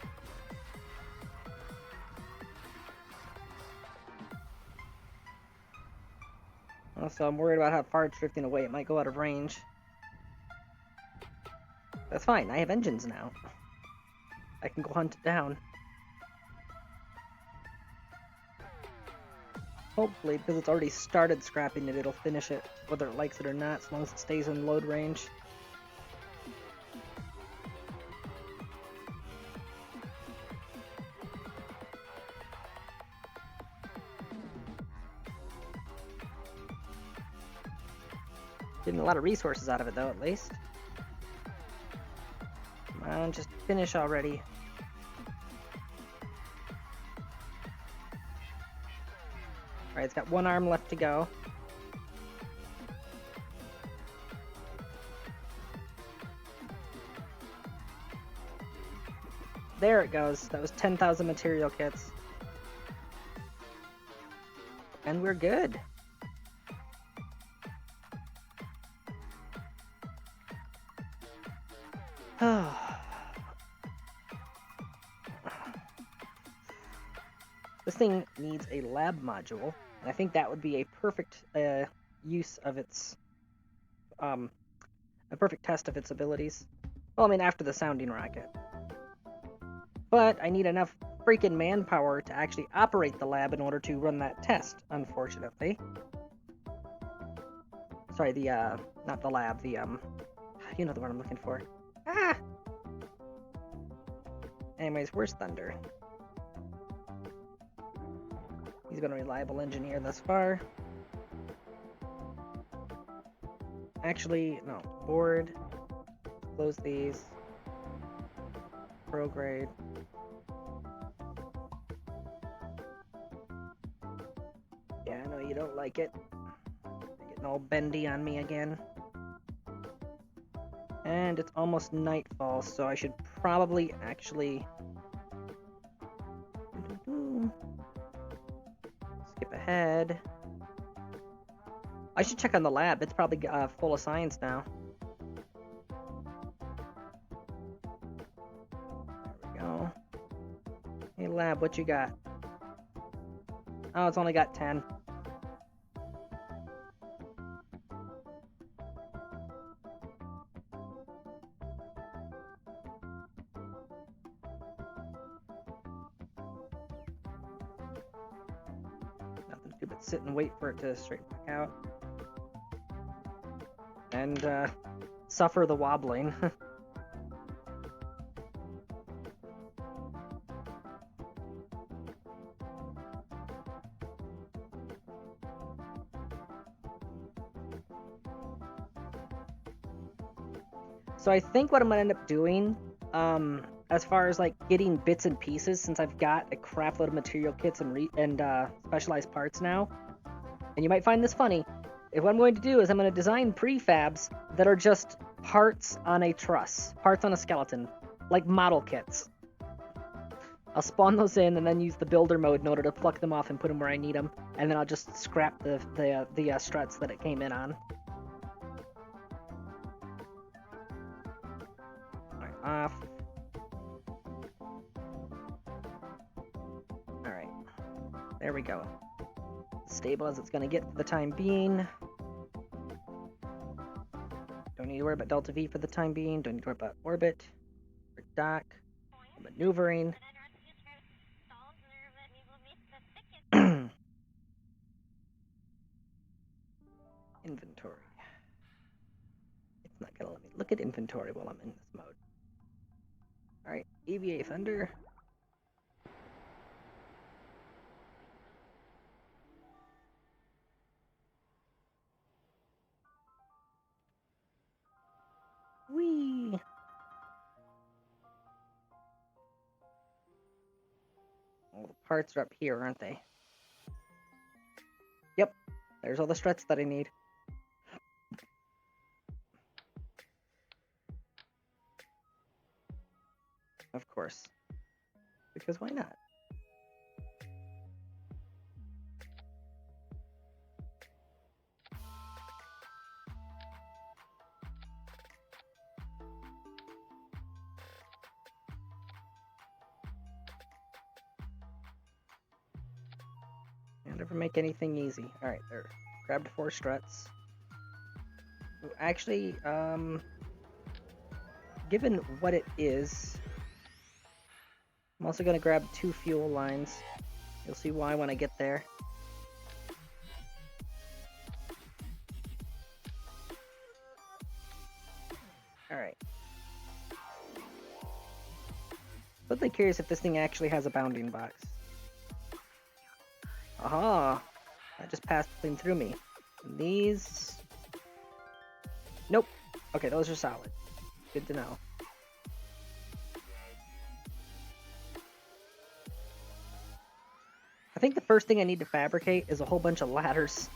Also, I'm worried about how far it's drifting away. It might go out of range. That's fine. I have engines now. I can go hunt it down. Hopefully, because it's already started scrapping it, it'll finish it, whether it likes it or not, as long as it stays in load range. Getting a lot of resources out of it, though, at least. Come on, just finish already. Alright, it's got one arm left to go. There it goes. That was 10,000 material kits. And we're good. This thing needs a lab module, and I think that would be a perfect use of its, a perfect test of its abilities. Well, I mean, after the sounding rocket. But I need enough freaking manpower to actually operate the lab in order to run that test, unfortunately. Sorry, the, not the lab, the, you know the word I'm looking for. Ah! Anyways, where's Thunder? He's been a reliable engineer thus far. Actually, no. Board. Close these. Prograde. Yeah, I know you don't like it. You're getting all bendy on me again. And it's almost nightfall, so I should probably actually skip ahead. I should check on the lab. It's probably full of science now. There we go. Hey lab, what you got? Oh, it's only got 10. Nothing to do but sit and wait for it to straighten back out. And, suffer the wobbling. So I think what I'm gonna end up doing, as far as like getting bits and pieces, since I've got a crap load of material kits and specialized parts now, and you might find this funny, what I'm going to do is I'm going to design prefabs that are just parts on a truss, parts on a skeleton, like model kits. I'll spawn those in and then use the builder mode in order to pluck them off and put them where I need them, and then I'll just scrap the struts that it came in on. Alright, off. Alright. There we go. Stable as it's going to get for the time being. Don't need to worry about Delta V for the time being. Don't need to worry about orbit or dock or maneuvering. Inventory. It's not going to let me look at inventory while I'm in this mode. Alright, EVA Thunder. Whee! All the parts are up here, aren't they? Yep, there's all the struts that I need. Of course. Because why not? Can't ever make anything easy. Alright, there. Grabbed 4 struts. Ooh, actually, given what it is, I'm also going to grab 2 fuel lines. You'll see why when I get there. Alright. Totally curious if this thing actually has a bounding box. Aha! That just passed clean through me. And these... Nope. Okay, those are solid. Good to know. I think the first thing I need to fabricate is a whole bunch of ladders.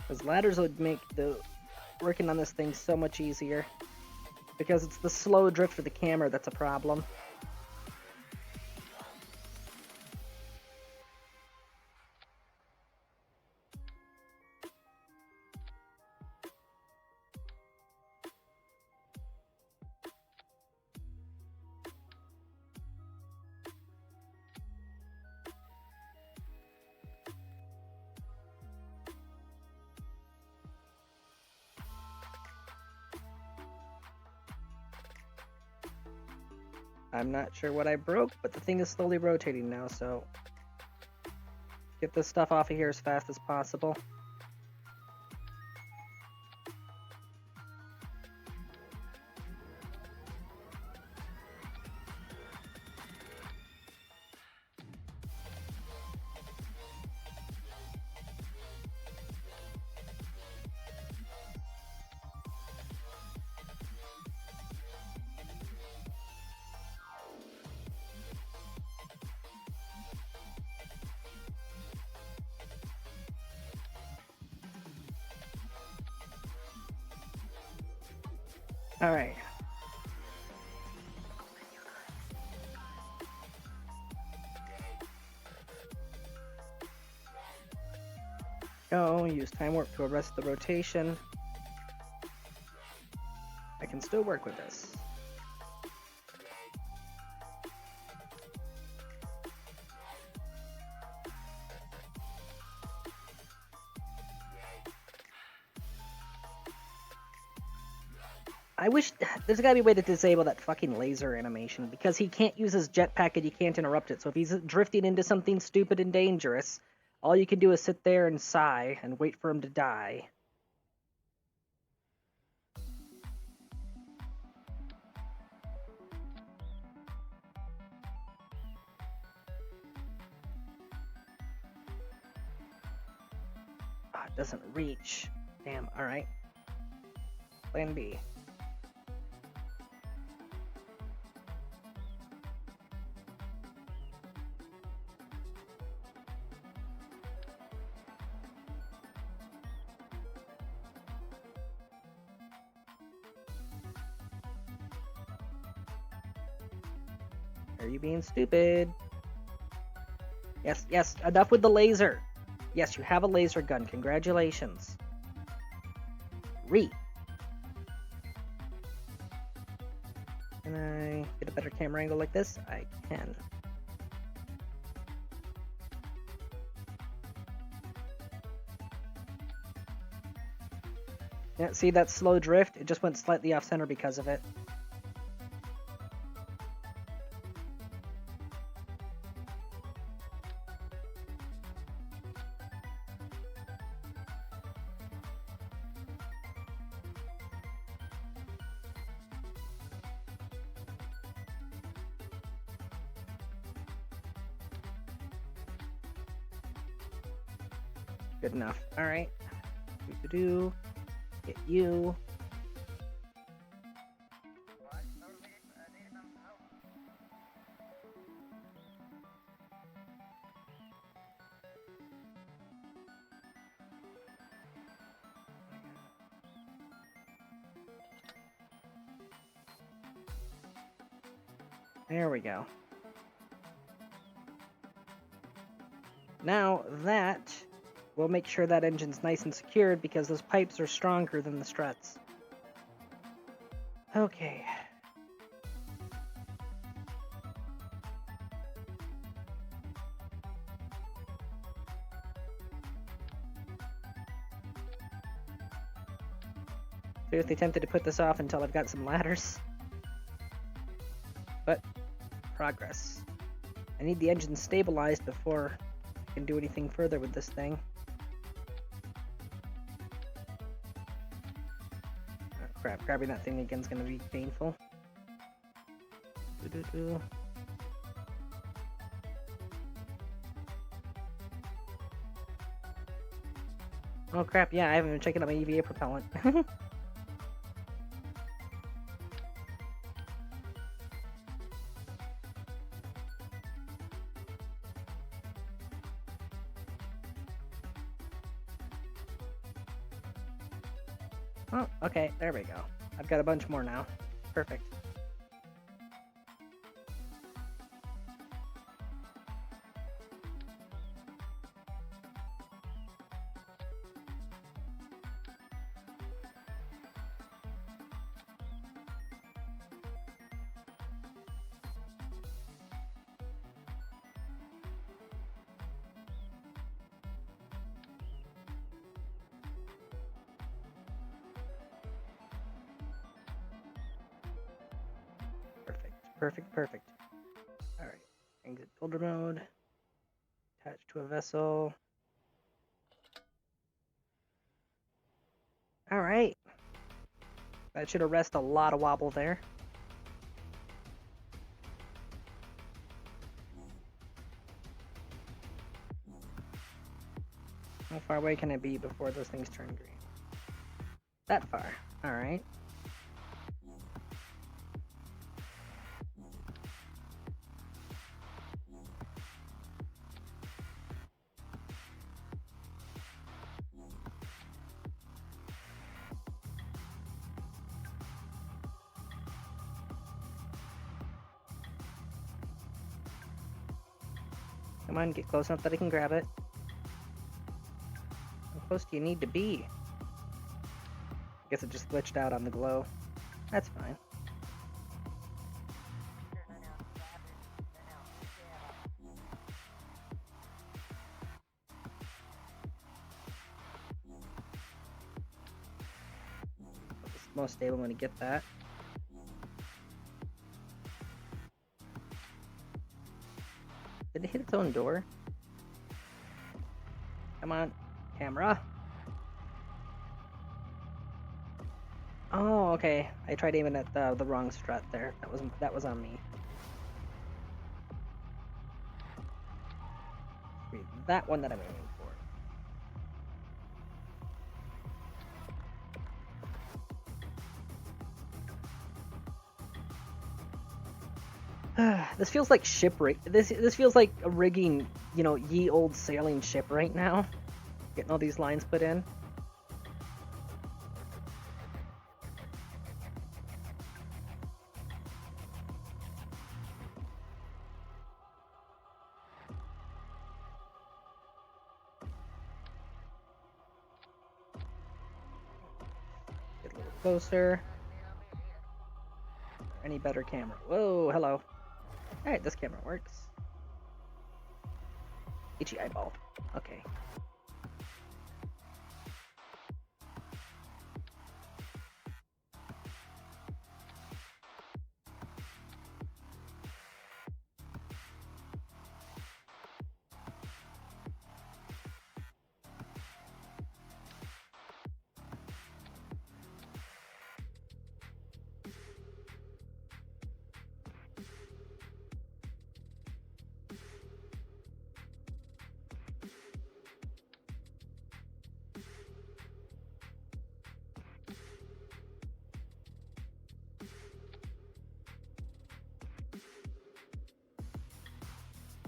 Because ladders would make the working on this thing so much easier. Because it's the slow drift of the camera that's a problem. I'm not sure what I broke, but the thing is slowly rotating now, so get this stuff off of here as fast as possible. Alright. Go, use time warp to arrest the rotation. I can still work with this. I wish there's gotta be a way to disable that fucking laser animation because he can't use his jetpack and you can't interrupt it. So if he's drifting into something stupid and dangerous, all you can do is sit there and sigh and wait for him to die. Ah, it doesn't reach. Damn, alright. Plan B. Are you being stupid? Yes, yes, enough with the laser. Yes, you have a laser gun. Congratulations. Can I get a better camera angle like this? I can. Yeah, see that slow drift? It just went slightly off center because of it. Good enough. Alright. Do. Get you. There we go. Now that will make sure that engine's nice and secured because those pipes are stronger than the struts. Okay. Seriously tempted to put this off until I've got some ladders. But, progress. I need the engine stabilized before I can do anything further with this thing. Oh, crap, grabbing that thing again is going to be painful. Doo-doo-doo. Oh crap, yeah, I haven't been checking out my EVA propellant. Oh, okay, there we go. I've got a bunch more now. Perfect. Perfect. Alright, exit builder mode. Attached to a vessel. Alright. That should arrest a lot of wobble there. How far away can it be before those things turn green? That far. Alright. Come on, get close enough that I can grab it. How close do you need to be? I guess it just glitched out on the glow. That's fine. It's most stable when you get that. Did it hit its own door? Come on, camera. Oh, okay. I tried aiming at the wrong strut there. That was on me. That one that I'm aiming for. This feels like shipwreck. This feels like a rigging, you know, ye old sailing ship right now. Getting all these lines put in. Get a little closer. Any better camera? Whoa, hello. Alright, this camera works. Itchy eyeball. Okay.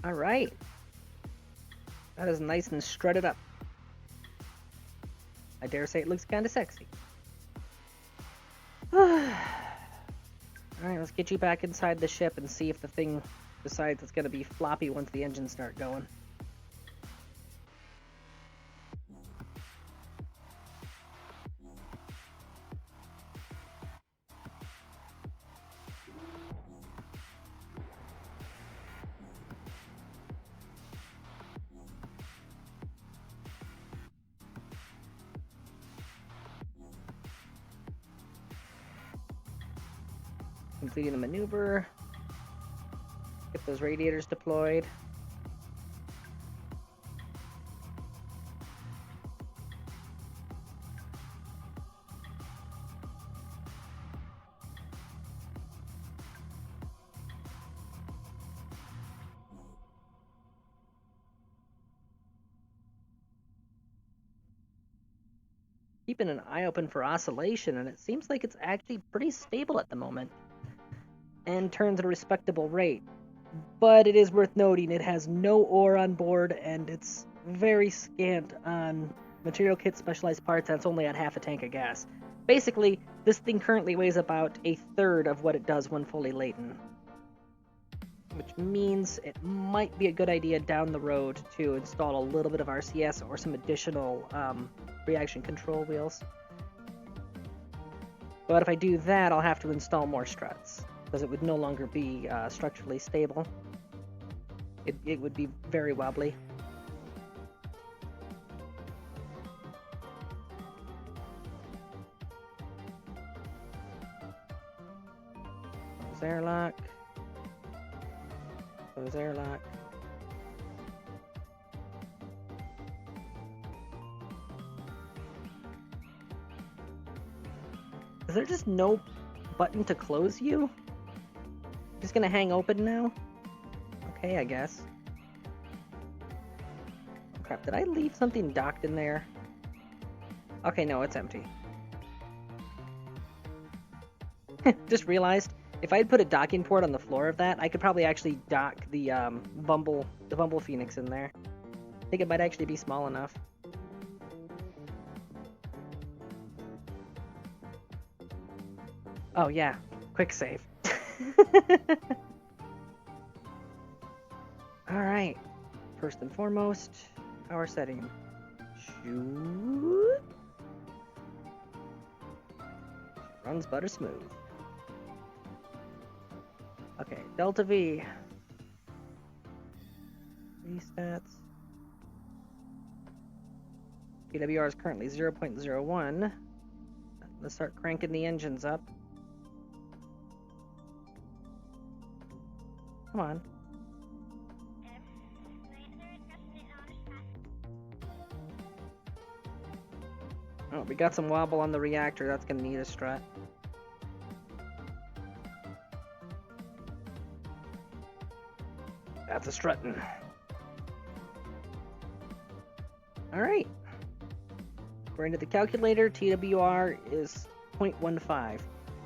Alright. That is nice and strutted up. I dare say it looks kind of sexy. Alright, let's get you back inside the ship and see if the thing decides it's going to be floppy once the engines start going. Completing the maneuver. Get those radiators deployed. Keeping an eye open for oscillation, and it seems like it's actually pretty stable at the moment. And turns at a respectable rate. But it is worth noting it has no ore on board, and it's very scant on material kit, specialized parts, and it's only at half a tank of gas. Basically, this thing currently weighs about a third of what it does when fully laden. Which means it might be a good idea down the road to install a little bit of RCS or some additional reaction control wheels. But if I do that, I'll have to install more struts, because it would no longer be structurally stable. It would be very wobbly. Close airlock. Close airlock. Is there just no button to close you? Just gonna hang open now? Okay, I guess. Crap, did I leave something docked in there? Okay, no, it's empty. Just realized, if I had put a docking port on the floor of that, I could probably actually dock the Bumble Phoenix in there. I think it might actually be small enough. Oh yeah, quick save. Alright, first and foremost, power setting. Shoot. Runs butter smooth. Okay, Delta V. Restats. PWR is currently 0.01. Let's start cranking the engines up. Come on. Oh, we got some wobble on the reactor. That's gonna need a strut. That's a strutting. Alright. According to the calculator, TWR is 0.15.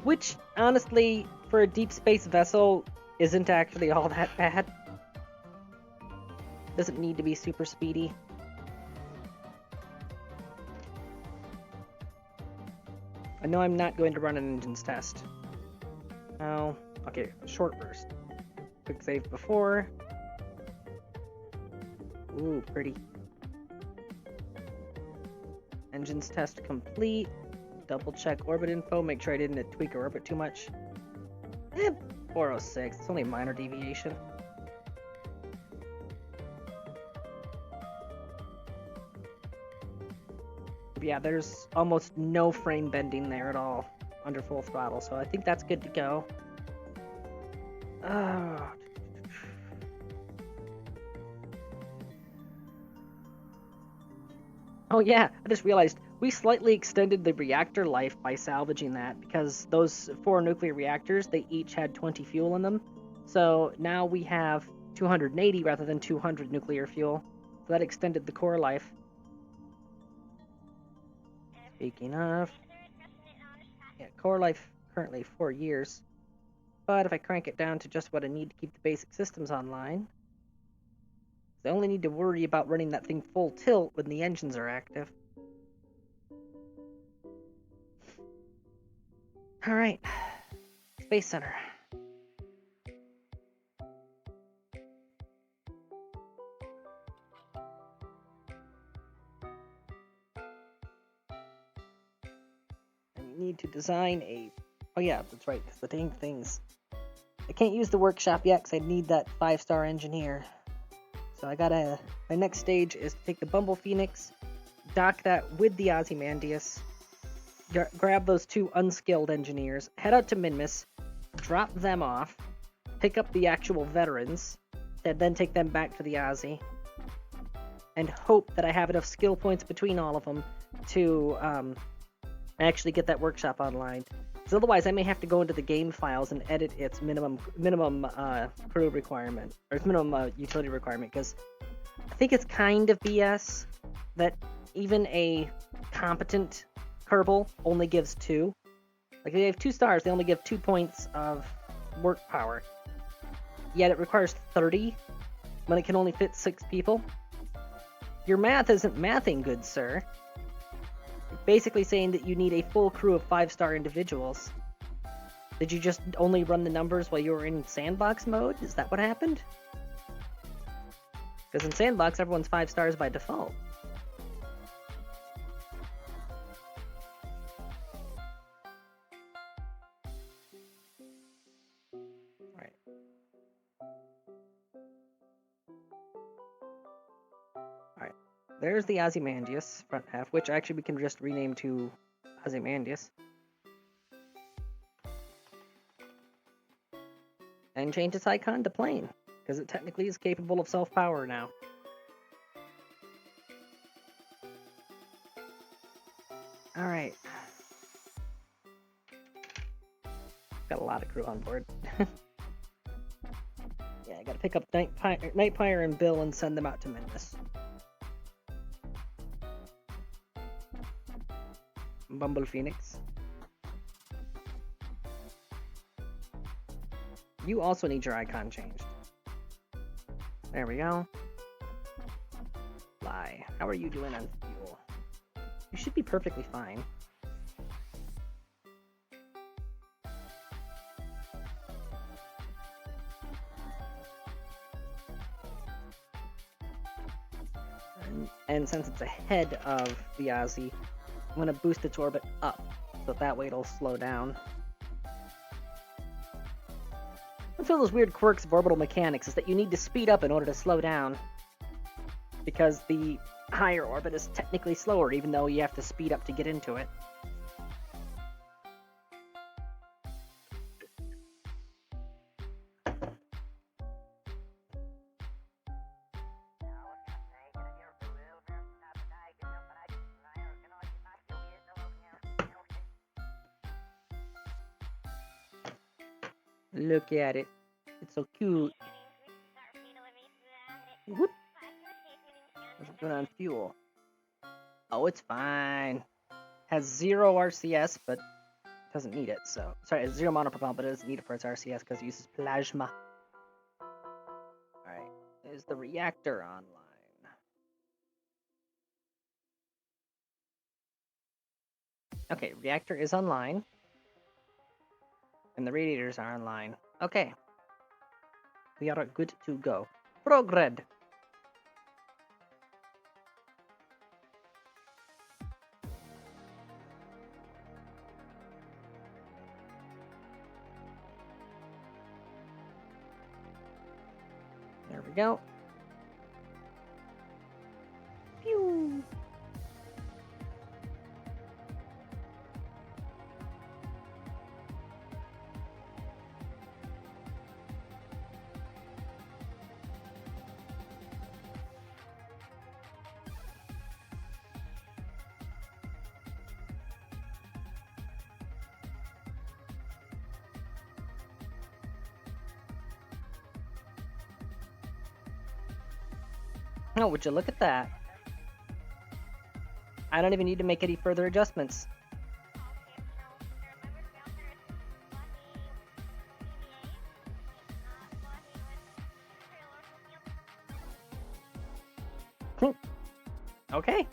Which, honestly, for a deep space vessel, isn't actually all that bad. Doesn't need to be super speedy. I know I'm not going to run an engines test. Oh, okay, short burst. Quick save before. Ooh, pretty. Engines test complete. Double check orbit info, make sure I didn't tweak our orbit too much. 406, it's only a minor deviation. Yeah, there's almost no frame bending there at all under full throttle, so I think that's good to go. Oh yeah, I just realized we slightly extended the reactor life by salvaging that, because those 4 nuclear reactors, they each had 20 fuel in them. So now we have 280 rather than 200 nuclear fuel. So that extended the core life. Speaking of, yeah, core life currently 4 years. But if I crank it down to just what I need to keep the basic systems online, I only need to worry about running that thing full tilt when the engines are active. Alright, Space Center. I need to design a... Oh yeah, that's right, because the dang things... I can't use the workshop yet because I need that 5-star engineer. So I gotta... My next stage is to take the Bumble Phoenix, dock that with the Ozymandias, grab those 2 unskilled engineers, head out to Minmus, drop them off, pick up the actual veterans, and then take them back to the Aussie, and hope that I have enough skill points between all of them to actually get that workshop online. Because otherwise, I may have to go into the game files and edit its minimum crew requirement, or its minimum utility requirement. Because I think it's kind of BS that even a competent Kerbal only gives 2. Like, they have 2 stars, they only give 2 points of work power. Yet it requires 30 when it can only fit 6 people. Your math isn't mathing, good sir. You're basically saying that you need a full crew of 5-star individuals. Did you just only run the numbers while you were in sandbox mode? Is that what happened? Because in sandbox, everyone's 5 stars by default. Alright. Alright. There's the Ozymandias front half, which actually we can just rename to Ozymandias. And change its icon to plane, because it technically is capable of self-power now. Alright. Got a lot of crew on board. Yeah, I gotta pick up Nightfire and Bill and send them out to Minmus. Bumble Phoenix. You also need your icon changed. There we go. Fly. How are you doing on fuel? You should be perfectly fine. And since it's ahead of the Aussie, I'm going to boost its orbit up, so that way it'll slow down. That's one of those weird quirks of orbital mechanics, is that you need to speed up in order to slow down. Because the higher orbit is technically slower, even though you have to speed up to get into it. Look at it. It's so cute. Whoop. What's it doing on fuel? Oh, it's fine. Has 0 RCS, but doesn't need it, so... Sorry, it's 0 monopropellant, but it doesn't need it for its RCS because it uses plasma. Alright, is the reactor online? Okay, reactor is online. And the radiators are online. Okay. We are good to go. Progred. There we go. Pew. Oh, would you look at that? I don't even need to make any further adjustments. Okay.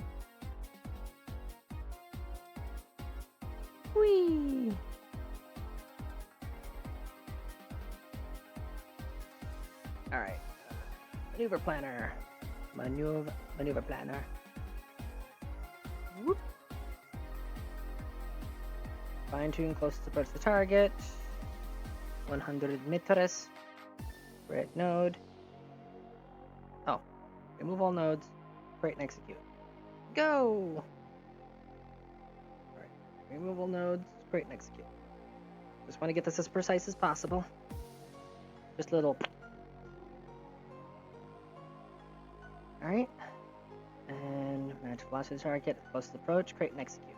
Whee! Alright. Maneuver planner. Maneuver planner. Whoop. Fine tune closest approach to the target. 100 meters. Red node. Oh. Remove all nodes. Create and execute. Go! Alright. Remove all nodes. Create and execute. Just want to get this as precise as possible. Just a little. Alright. And match velocity target, closest approach, create and execute.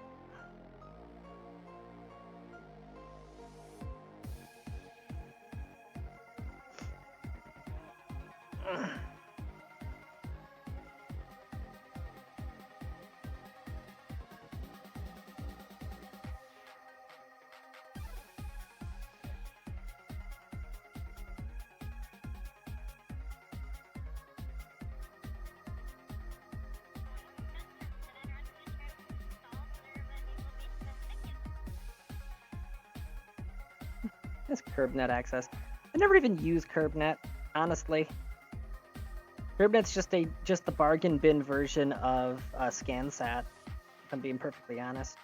That's KerbNet access. I never even use KerbNet, honestly. KerbNet's just the bargain bin version of ScanSat, if I'm being perfectly honest.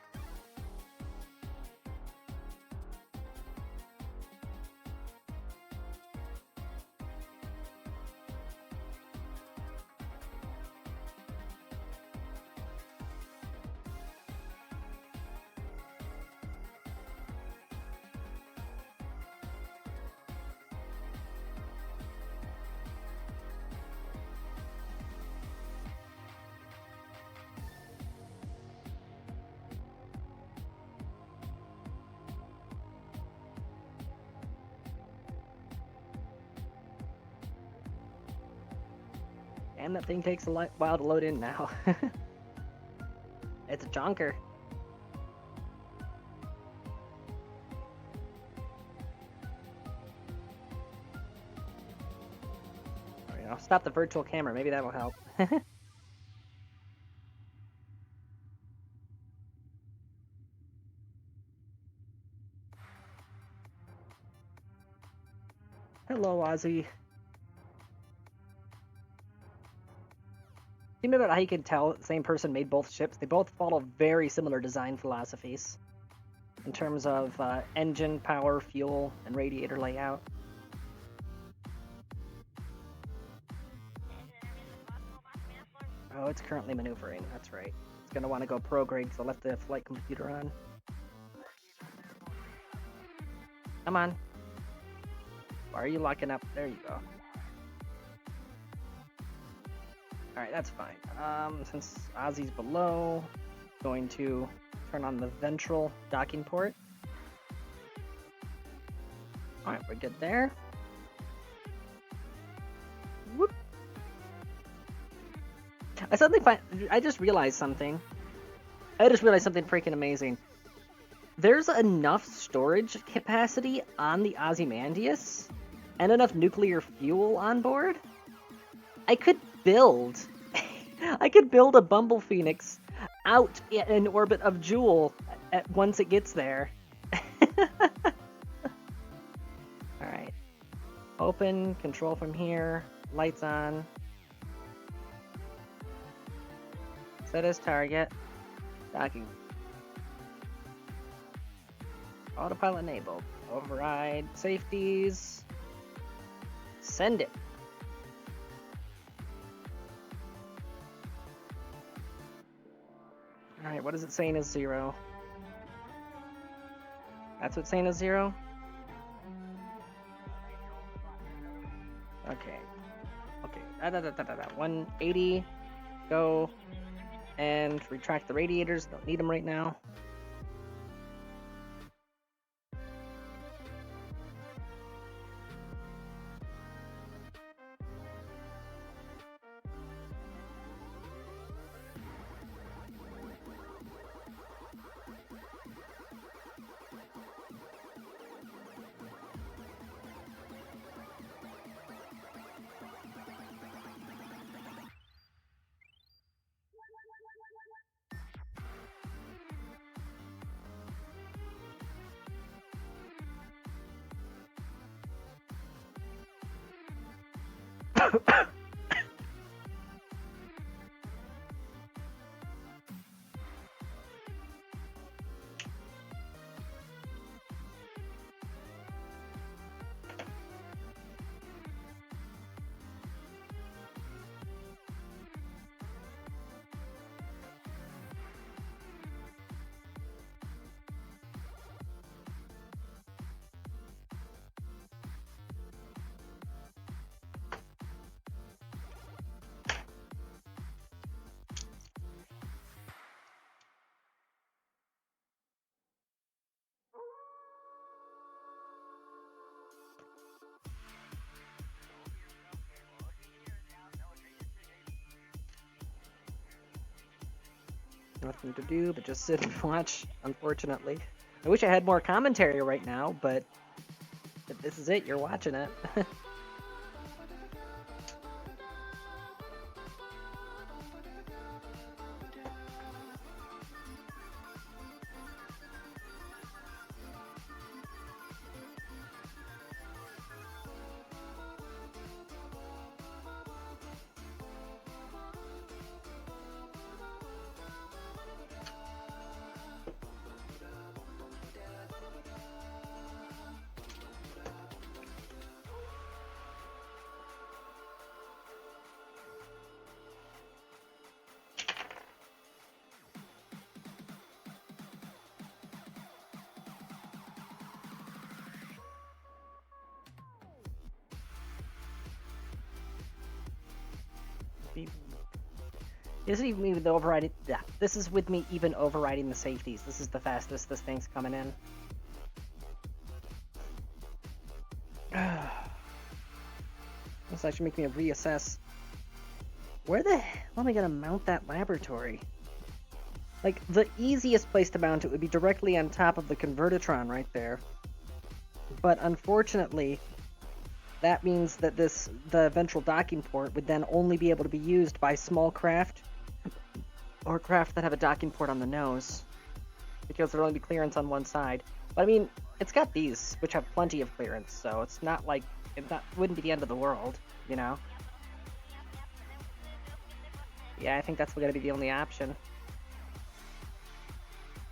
And that thing takes a while to load in now. It's a chonker. Alright, I'll stop the virtual camera. Maybe that will help. Hello, Ozzy. Think about how you can tell the same person made both ships. They both follow very similar design philosophies in terms of engine, power, fuel, and radiator layout. Oh, it's currently maneuvering. That's right. It's going to want to go prograde, so left the flight computer on. Come on. Why are you locking up? There you go. Alright, that's fine. Since Ozzy's below, going to turn on the ventral docking port. Alright, we're good there. Whoop. I just realized something. Freaking amazing. There's enough storage capacity on the Ozymandias and enough nuclear fuel on board. I could build a Bumble Phoenix out in orbit of Joule once it gets there. Alright. Open, control from here, lights on. Set as target. Docking. Autopilot enabled. Override safeties. Send it. Alright, what is it saying is 0? That's what's saying is 0? Okay. Okay. 180. Go. And retract the radiators. Don't need them right now. Nothing to do but just sit and watch, unfortunately. I wish I had more commentary right now, but this is it, you're watching it. This is even with the overriding. Yeah, this is with me even overriding the safeties. This is the fastest this thing's coming in. This actually make me reassess. Where the hell am I gonna mount that laboratory? Like, the easiest place to mount it would be directly on top of the Convertitron right there. But unfortunately, that means that the ventral docking port would then only be able to be used by small craft or craft that have a docking port on the nose, because there'll only be clearance on one side. But I mean, it's got these, which have plenty of clearance, so it's not like it wouldn't be the end of the world, you know? Yeah, I think that's gonna be the only option.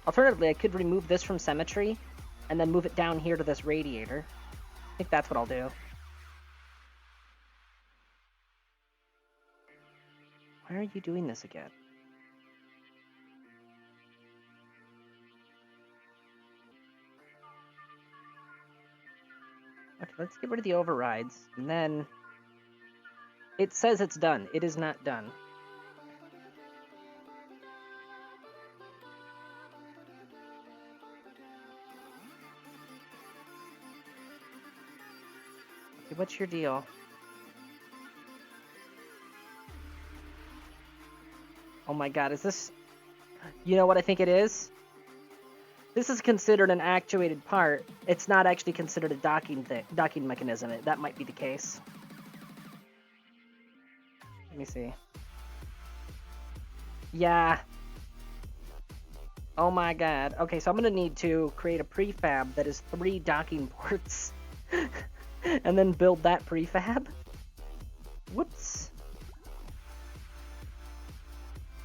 Alternatively, I could remove this from Symmetry, and then move it down here to this radiator. I think that's what I'll do. Why are you doing this again? Okay, let's get rid of the overrides, and then... It says it's done. It is not done. Okay, what's your deal? Oh my god, is this... You know what I think it is? This is considered an actuated part. It's not actually considered a docking mechanism. That might be the case. Let me see. Yeah. Oh my god. Okay, so I'm gonna need to create a prefab that is 3 docking ports. And then build that prefab. Whoops.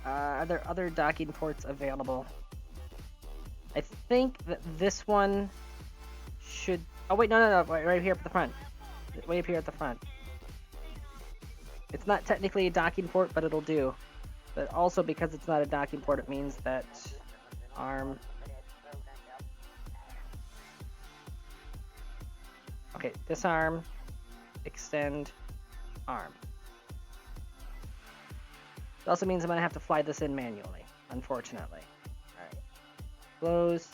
Are there other docking ports available? I think that this one should... Oh, wait, no, right here at the front. Way up here at the front. It's not technically a docking port, but it'll do. But also, because it's not a docking port, it means that arm... Okay, disarm, extend, arm. It also means I'm going to have to fly this in manually, unfortunately. Alright. Close.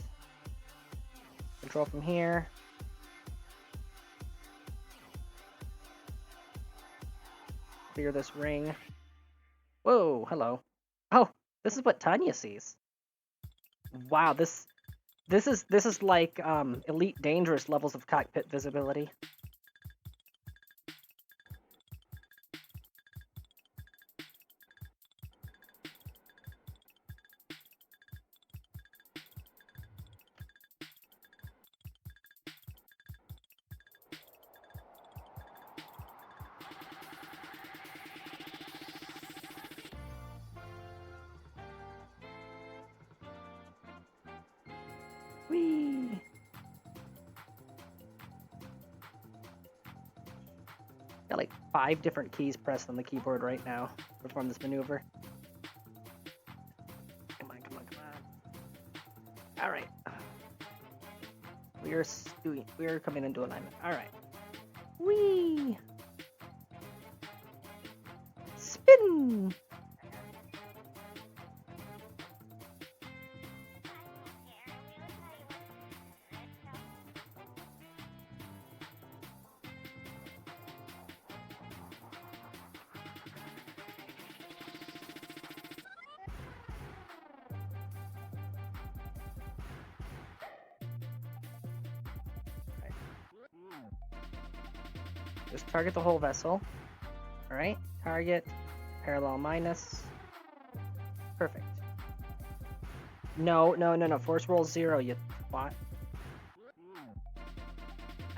Control from here. Clear this ring. Whoa, hello. Oh, this is what Tanya sees. Wow, this is like Elite Dangerous levels of cockpit visibility. Whee! Got like 5 different keys pressed on the keyboard right now to perform this maneuver. Come on, come on, come on. Alright. We're coming into alignment. Alright. Whee! Spin! Just target the whole vessel. Alright, target, parallel minus. Perfect. No, no, no, no. Force roll 0, you twat.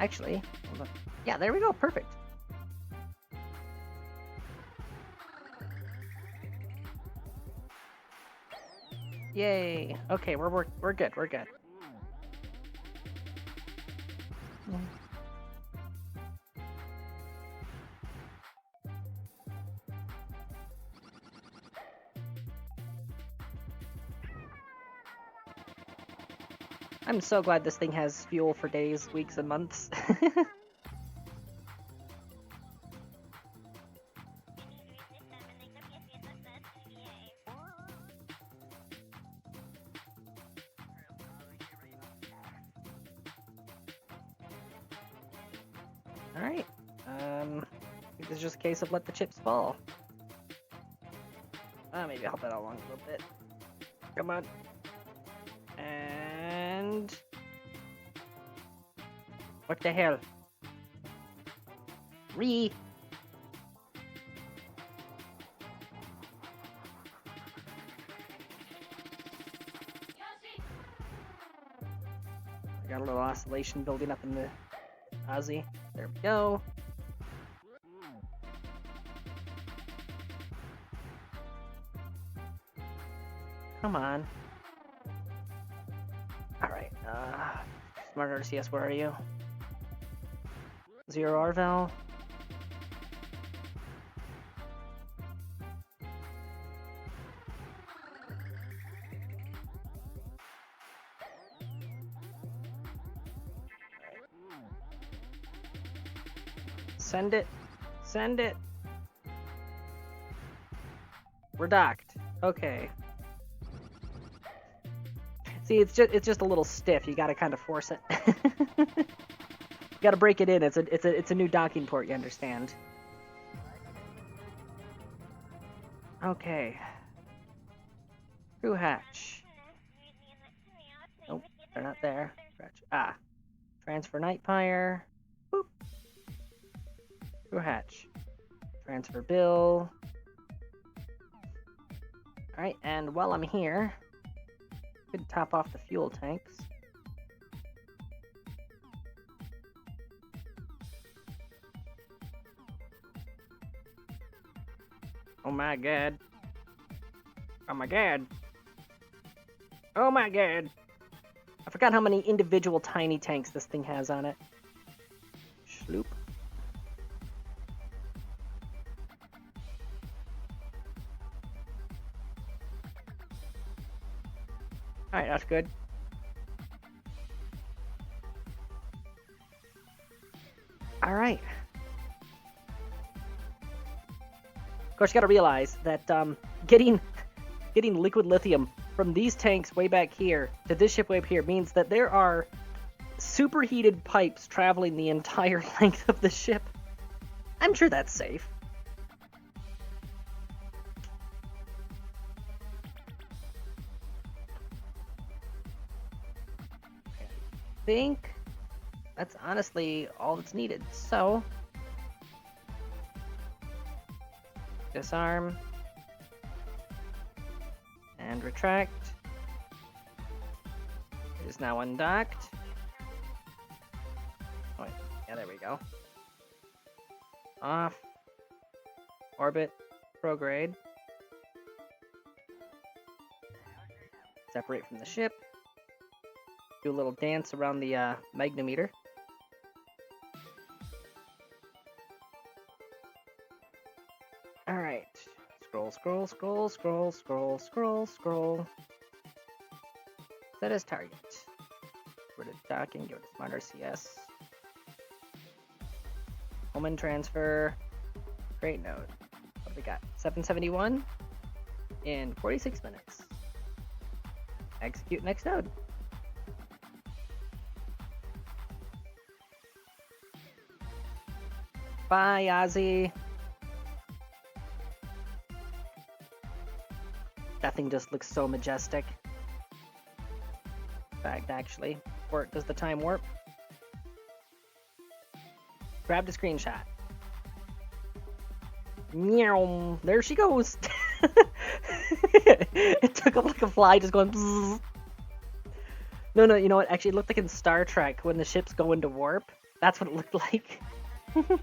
Actually, hold on. Yeah, there we go. Perfect. Yay. Okay, we're good. We're good. I'm so glad this thing has fuel for days, weeks, and months. Alright. I think this is just a case of let the chips fall. Maybe I'll help that out along a little bit. Come on. And... what the hell? I got a little oscillation building up in the Aussie. There we go. Come on. Alright, Smart RCS, where are you? 0 Arvel. Send it. Send it. We're docked. Okay. See, it's just a little stiff. You gotta kind of force it. You gotta break it in. It's a new docking port. You understand? Okay. Crew hatch. Nope, they're not there. Ah, transfer Nightfire. Boop. Crew hatch. Transfer Bill. All right, and while I'm here. Could top off the fuel tanks. Oh my god. Oh my god. Oh my god. I forgot how many individual tiny tanks this thing has on it. Schloop. Alright, that's good. Alright. Of course, you gotta realize that getting liquid lithium from these tanks way back here to this ship way up here means that there are superheated pipes traveling the entire length of the ship. I'm sure that's safe. I think that's honestly all that's needed. So, disarm and retract. It is now undocked. Oh, wait. Yeah, there we go. Off. Orbit. Prograde. Separate from the ship. Do a little dance around the magnometer. Alright. Scroll, scroll, scroll, scroll, scroll, scroll, scroll. Set as target. Go to docking, go to Smart RCS. Home transfer. Great node. What do we got? 771 in 46 minutes. Execute next node. Bye, Ozzy. That thing just looks so majestic. In fact, actually, does the time warp? Grabbed a screenshot. Meow. There she goes. It took like a fly just going. Bzzz. No, you know what? Actually, it looked like in Star Trek when the ships go into warp. That's what it looked like. Whoop.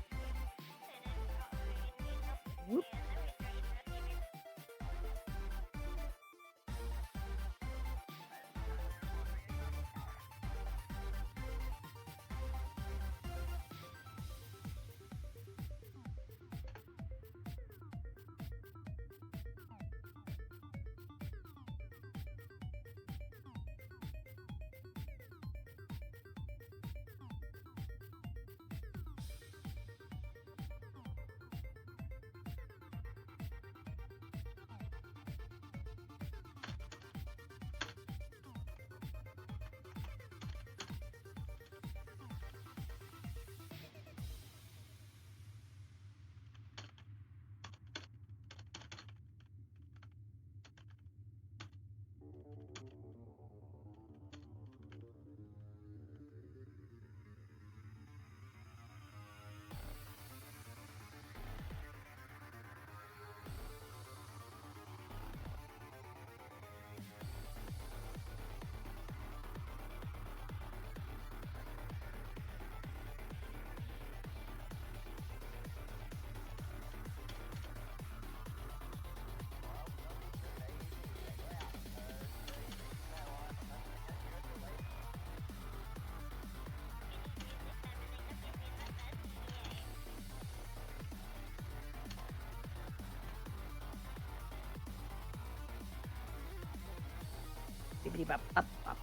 Bibbidi-bop-bop-bop.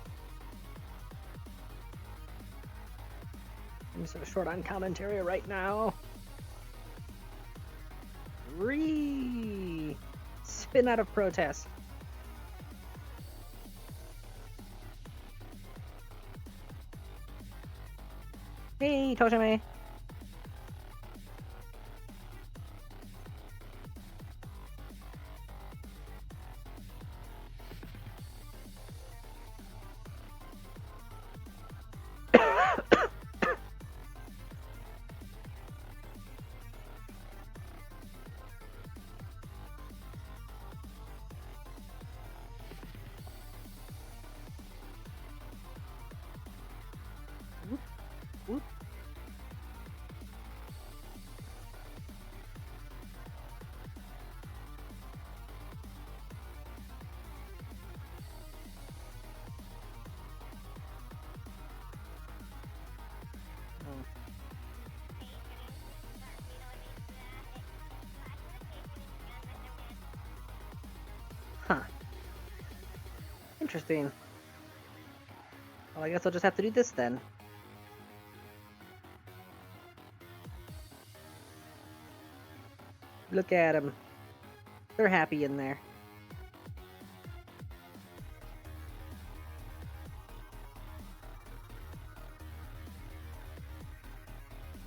I'm sort of short on commentary right now. Spin out of protest. Hey, Toshime. Whoop. Huh. Interesting. Well, I guess I'll just have to do this then. Look at them. They're happy in there.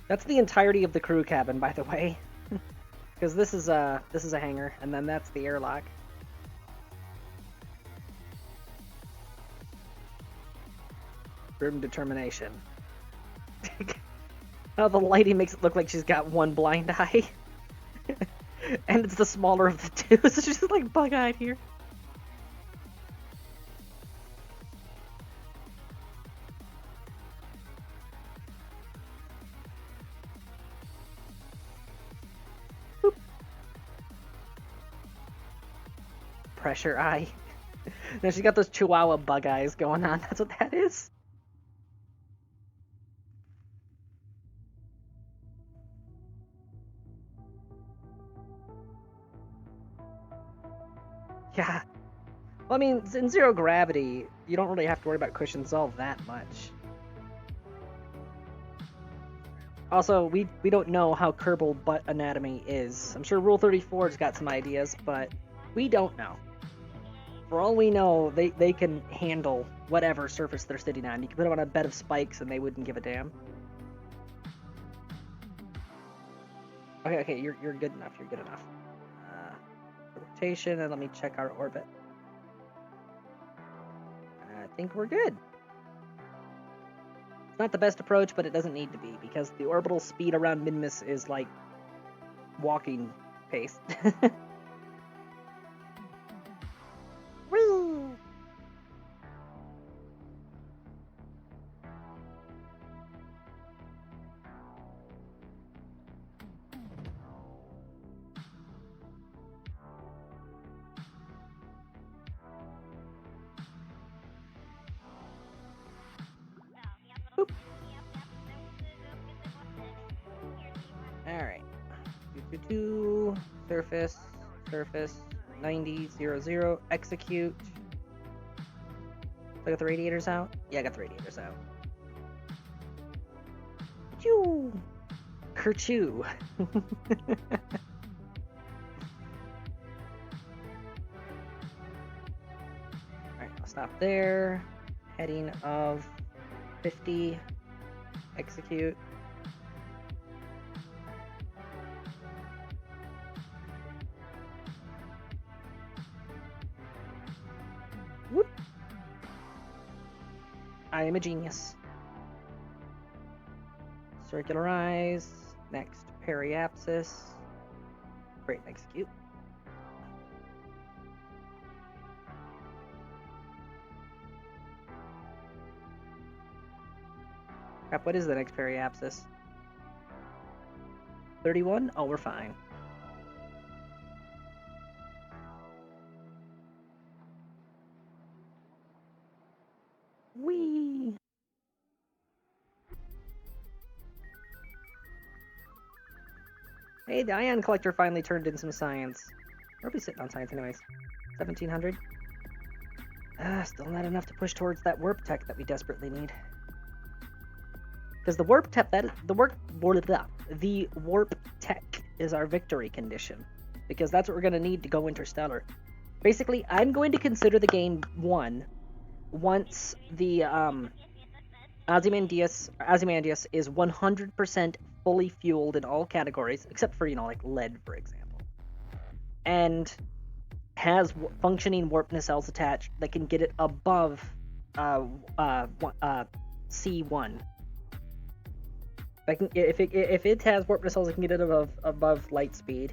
That's the entirety of the crew cabin, by the way. Because this is a hangar, and then that's the airlock. Grim determination. Oh, the lighting makes it look like she's got one blind eye. And it's the smaller of the two, so she's like bug-eyed here. Boop. Pressure eye. No, she's got those chihuahua bug eyes going on. That's what that is. Yeah. Well, I mean, in zero gravity, you don't really have to worry about cushions all that much. Also, we don't know how Kerbal butt anatomy is. I'm sure Rule 34's got some ideas, but we don't know. For all we know, they can handle whatever surface they're sitting on. You can put them on a bed of spikes and they wouldn't give a damn. Okay, you're good enough. You're good enough. Rotation, and let me check our orbit. I think we're good. It's not the best approach, but it doesn't need to be, because the orbital speed around Minmus is like walking pace. Woo! Boop. Alright. 222, surface, 90, 00, execute. I got the radiators out? Yeah, I got the radiators out. Choo! Kerchoo! Alright, I'll stop there. Heading of 50, execute. Whoop. I am a genius. Circularize. Next, periapsis. Great, execute. Crap, what is the next periapsis? 31? Oh, we're fine. Whee! Hey, the ion collector finally turned in some science. Where are we sitting on science anyways? 1700? Still not enough to push towards that warp tech that we desperately need. Because the warp tech, the warp tech is our victory condition. Because that's what we're going to need to go interstellar. Basically, I'm going to consider the game won once the Ozymandias is 100% fully fueled in all categories, except for, like lead, for example. And has functioning warp nacelles attached that can get it above C1. If it has warp nacelles, it can get it above light speed,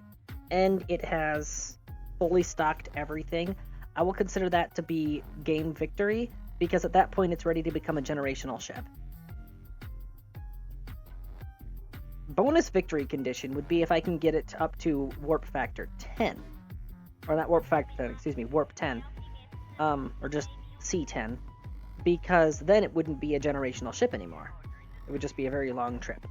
and it has fully stocked everything, I will consider that to be game victory, because at that point it's ready to become a generational ship. Bonus victory condition would be if I can get it up to warp factor 10. Or not warp factor 10, excuse me, warp 10. Or just C10. Because then it wouldn't be a generational ship anymore. It would just be a very long trip.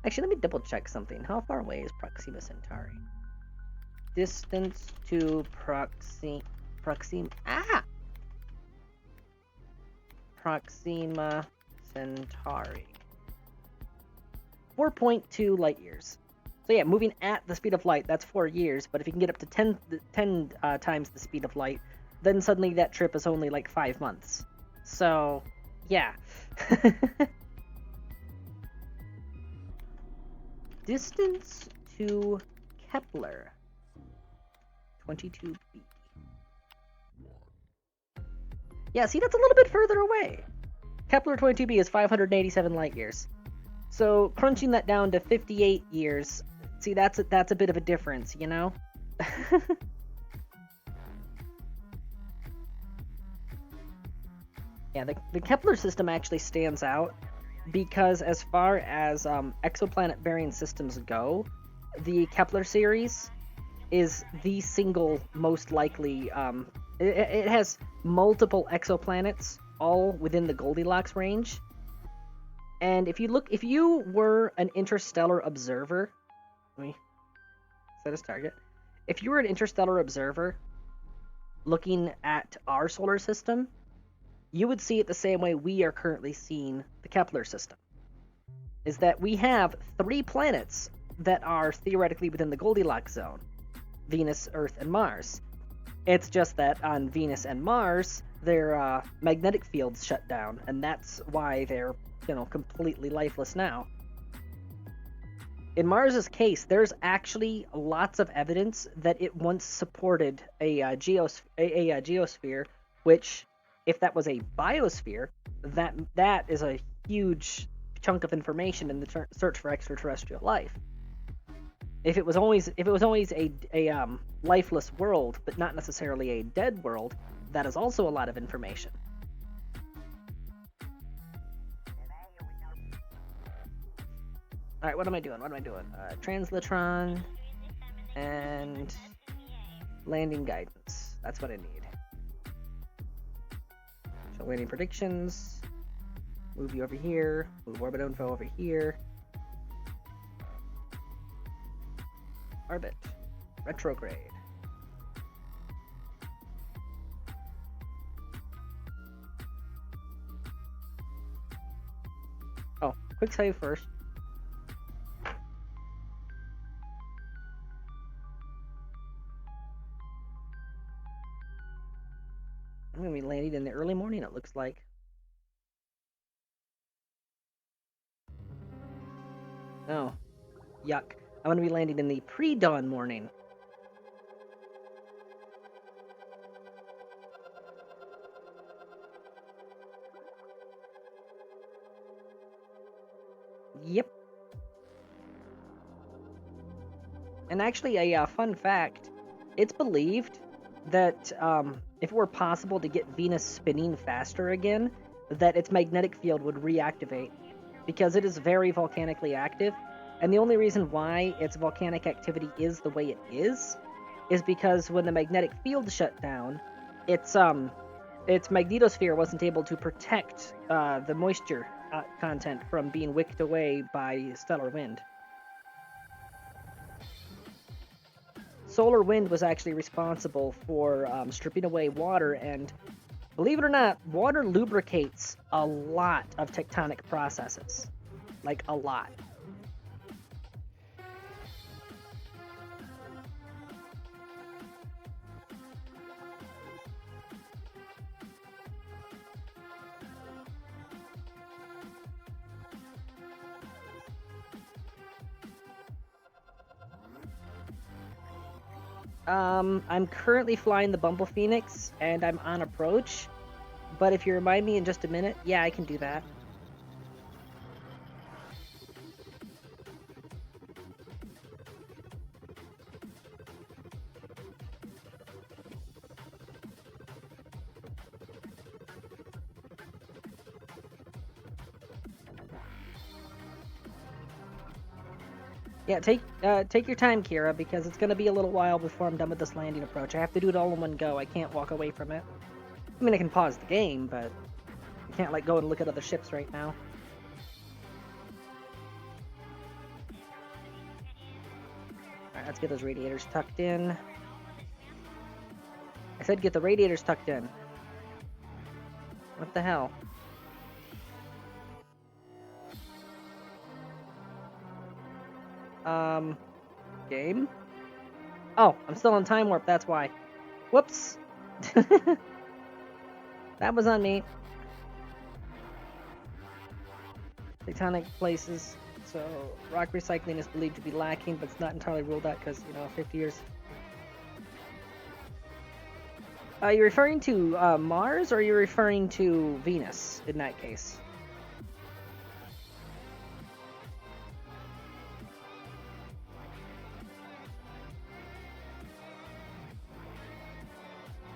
Actually, let me double check something. How far away is Proxima Centauri? Distance to Proxima Centauri. 4.2 light years. So yeah, moving at the speed of light, that's 4 years, but if you can get up to 10 times the speed of light, then suddenly that trip is only like 5 months. So, yeah. Distance to Kepler 22b. Yeah, see, that's a little bit further away. Kepler 22b is 587 light years. So crunching that down to 58 years, see, that's a bit of a difference, you know? Yeah, the Kepler system actually stands out because as far as exoplanet-bearing systems go, the Kepler series is the single most likely. It has multiple exoplanets, all within the Goldilocks range. And if you were an interstellar observer, let me set as target. If you were an interstellar observer looking at our solar system, you would see it the same way we are currently seeing the Kepler system. Is that we have 3 planets that are theoretically within the Goldilocks zone: Venus, Earth, and Mars. It's just that on Venus and Mars, their magnetic fields shut down, and that's why they're, completely lifeless now. In Mars's case, there's actually lots of evidence that it once supported a geosphere, which, if that was a biosphere, that is a huge chunk of information in the search for extraterrestrial life. If it was always a lifeless world, but not necessarily a dead world, that is also a lot of information. All right, what am I doing? Translatron and landing guidance. That's what I need. Show landing predictions. Move you over here. Move orbit info over here. Orbit. Retrograde. Oh, quick save first. I'm going to be landing in the early morning, it looks like. Oh, yuck. I'm going to be landing in the pre-dawn morning. Yep. And actually, a fun fact, it's believed that if it were possible to get Venus spinning faster again, that its magnetic field would reactivate, because it is very volcanically active, and the only reason why its volcanic activity is the way it is because when the magnetic field shut down, its magnetosphere wasn't able to protect the moisture content from being wicked away by stellar wind. Solar wind was actually responsible for stripping away water, and believe it or not, water lubricates a lot of tectonic processes. Like, a lot. I'm currently flying the Bumble Phoenix, and I'm on approach. But if you remind me in just a minute, yeah, I can do that. Yeah, take your time, Kira, because it's going to be a little while before I'm done with this landing approach. I have to do it all in one go. I can't walk away from it. I mean, I can pause the game, but I can't, like, go and look at other ships right now. Alright, let's get those radiators tucked in. I said get the radiators tucked in. What the hell? Game? Oh, I'm still on time warp, that's why. Whoops! That was on me. Tectonic places. So, rock recycling is believed to be lacking, but it's not entirely ruled out because, 50 years. Are you referring to Mars, or are you referring to Venus in that case?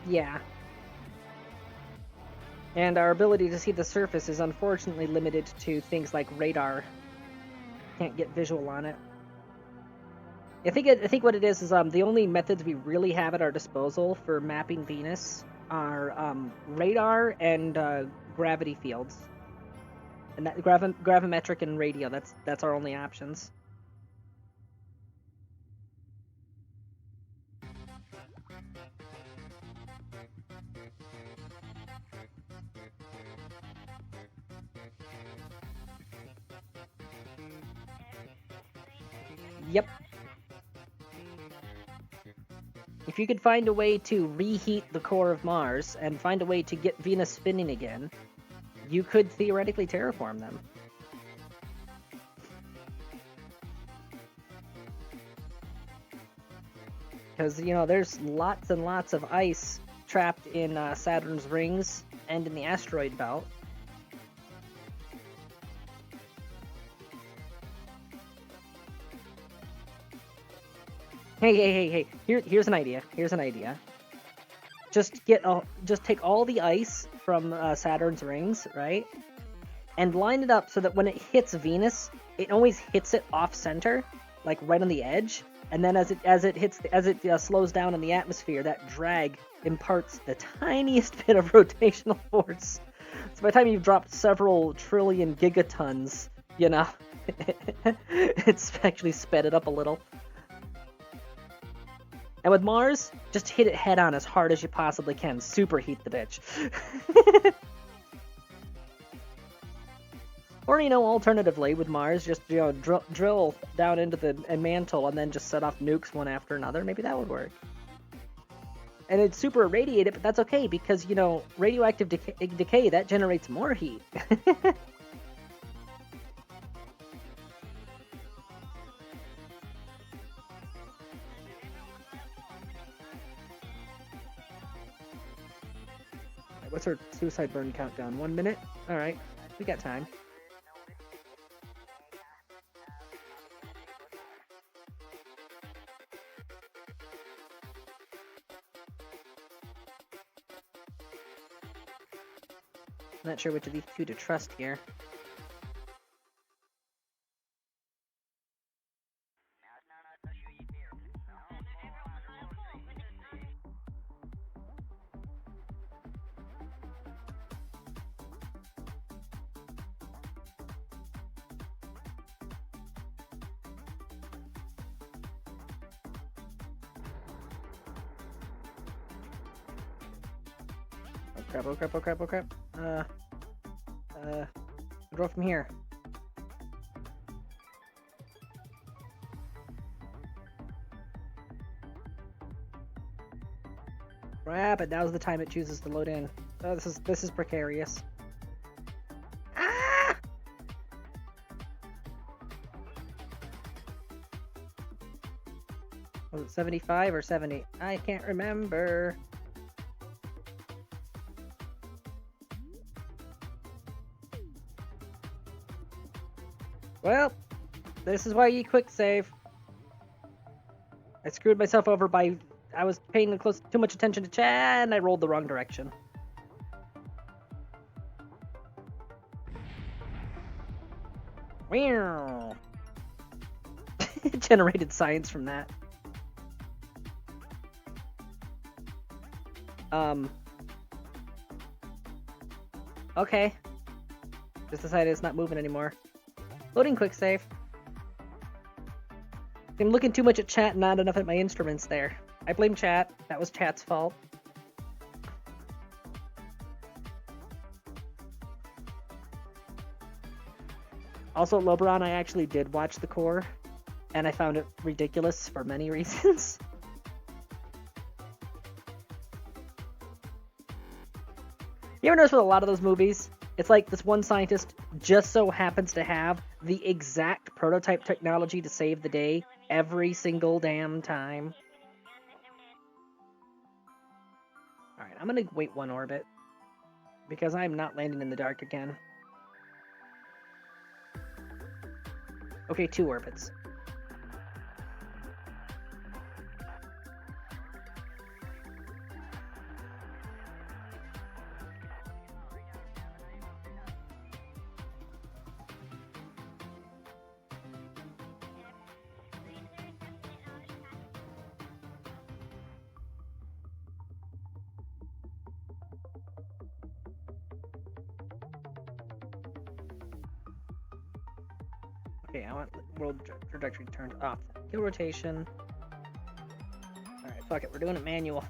Yeah. And our ability to see the surface is unfortunately limited to things like radar. Can't get visual on it. I think what it is the only methods we really have at our disposal for mapping Venus are radar and gravity fields. And that gravimetric and radio, that's our only options. Yep. If you could find a way to reheat the core of Mars and find a way to get Venus spinning again, you could theoretically terraform them. Because, you know, there's lots and lots of ice trapped in Saturn's rings and in the asteroid belt. Hey. Here's an idea. Just take all the ice from Saturn's rings, right? And line it up so that when it hits Venus, it always hits it off center, like right on the edge. And then as it slows down in the atmosphere, that drag imparts the tiniest bit of rotational force. So by the time you've dropped several trillion gigatons, you know, it's actually sped it up a little. And with Mars, just hit it head on as hard as you possibly can. Superheat the bitch. Or, you know, alternatively, with Mars, just, you know, drill down into the mantle and then just set off nukes one after another. Maybe that would work. And it's super irradiated, but that's okay because, you know, radioactive decay that generates more heat. What's our suicide burn countdown? 1 minute? Alright, we got time. Not sure which of these two to trust here. Oh crap. Go from here. Crap, and now's the time it chooses to load in. Oh, this is precarious. Ah! Was it 75 or 70? I can't remember. Well, this is why you quick save. I screwed myself over by... I was paying too much attention to chat, and I rolled the wrong direction. Wow. It generated science from that. Okay. Just decided it's not moving anymore. Loading quick save. I'm looking too much at chat and not enough at my instruments there. I blame chat. That was chat's fault. Also, Lobron, I actually did watch the core, and I found it ridiculous for many reasons. You ever notice with a lot of those movies, it's like this one scientist just so happens to have the exact prototype technology to save the day every single damn time. Alright, I'm gonna wait one orbit, because I'm not landing in the dark again. Okay, 2 orbits. Okay, I want world trajectory turned off. Kill rotation. Alright, fuck it, we're doing it manual.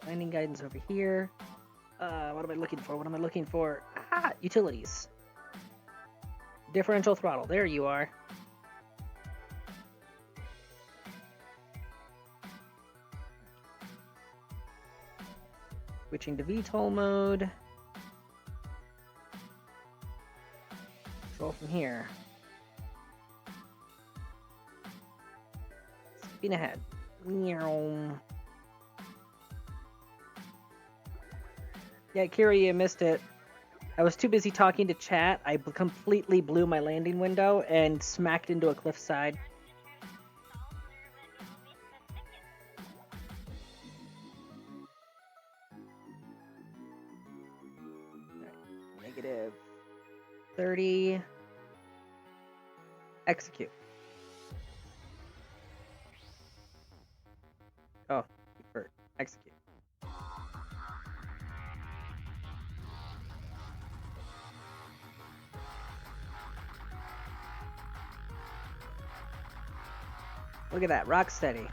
Landing guidance over here. What am I looking for? Ah, utilities. Differential throttle. There you are. Switching to VTOL mode. Control from here. Skipping ahead. Meow. Yeah, Kira, you missed it. I was too busy talking to chat. I completely blew my landing window and smacked into a cliffside. Negative 30. Execute. Oh, convert. Execute. Look at that, rock steady.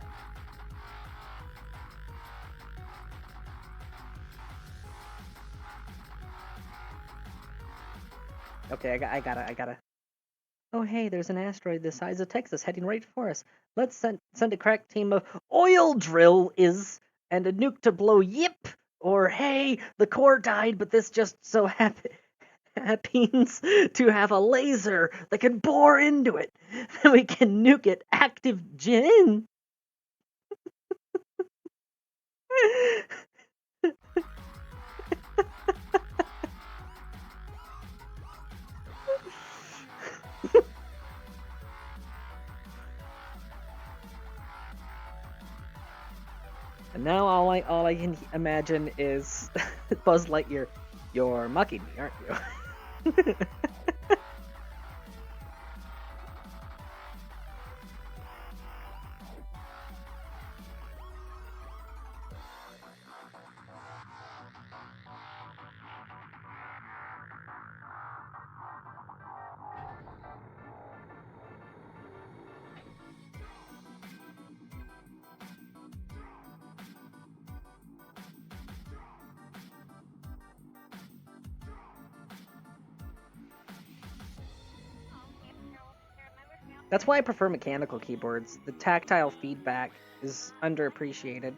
Okay, I gotta. Oh hey, there's an asteroid the size of Texas heading right for us. Let's send a crack team of oil drill is and a nuke to blow yip. Or hey, the core died, but this just so happens to have a laser that can bore into it. Then we can nuke it active gin. And now all I can imagine is Buzz Lightyear. You're mocking me, aren't you? That's why I prefer mechanical keyboards. The tactile feedback is underappreciated.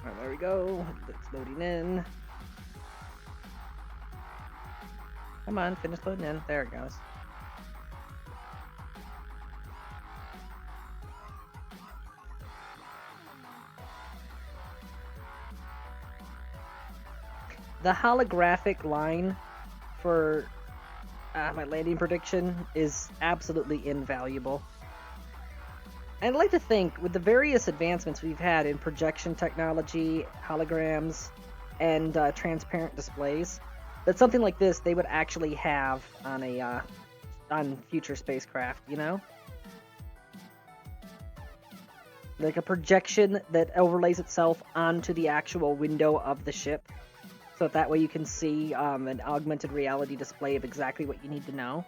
Alright, there we go. It's loading in. Come on, finish loading in. There it goes. The holographic line for my landing prediction is absolutely invaluable. And I'd like to think, with the various advancements we've had in projection technology, holograms, and transparent displays, that something like this they would actually have on a on future spacecraft, you know? Like a projection that overlays itself onto the actual window of the ship, so that way you can see an augmented reality display of exactly what you need to know.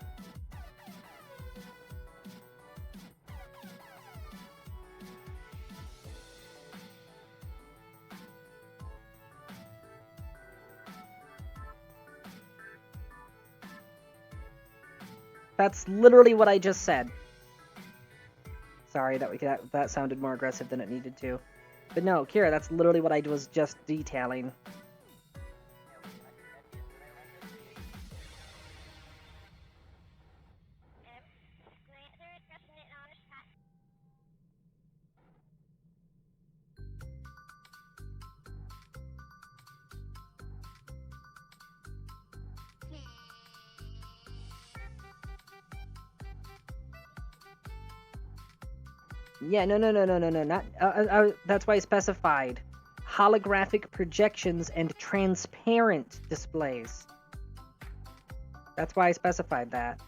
That's literally what I just said. Sorry, that sounded more aggressive than it needed to. But no, Kira, that's literally what I was just detailing. Yeah, no, not, that's why I specified holographic projections and transparent displays. That's why I specified that.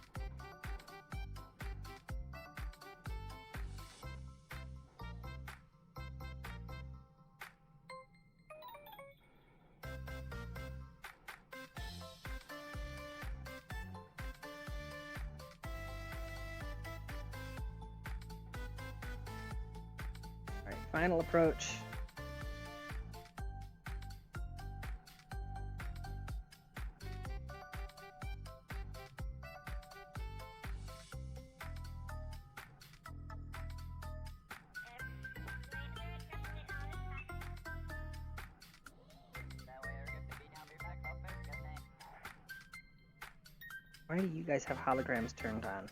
Final approach. Why do you guys have holograms turned on?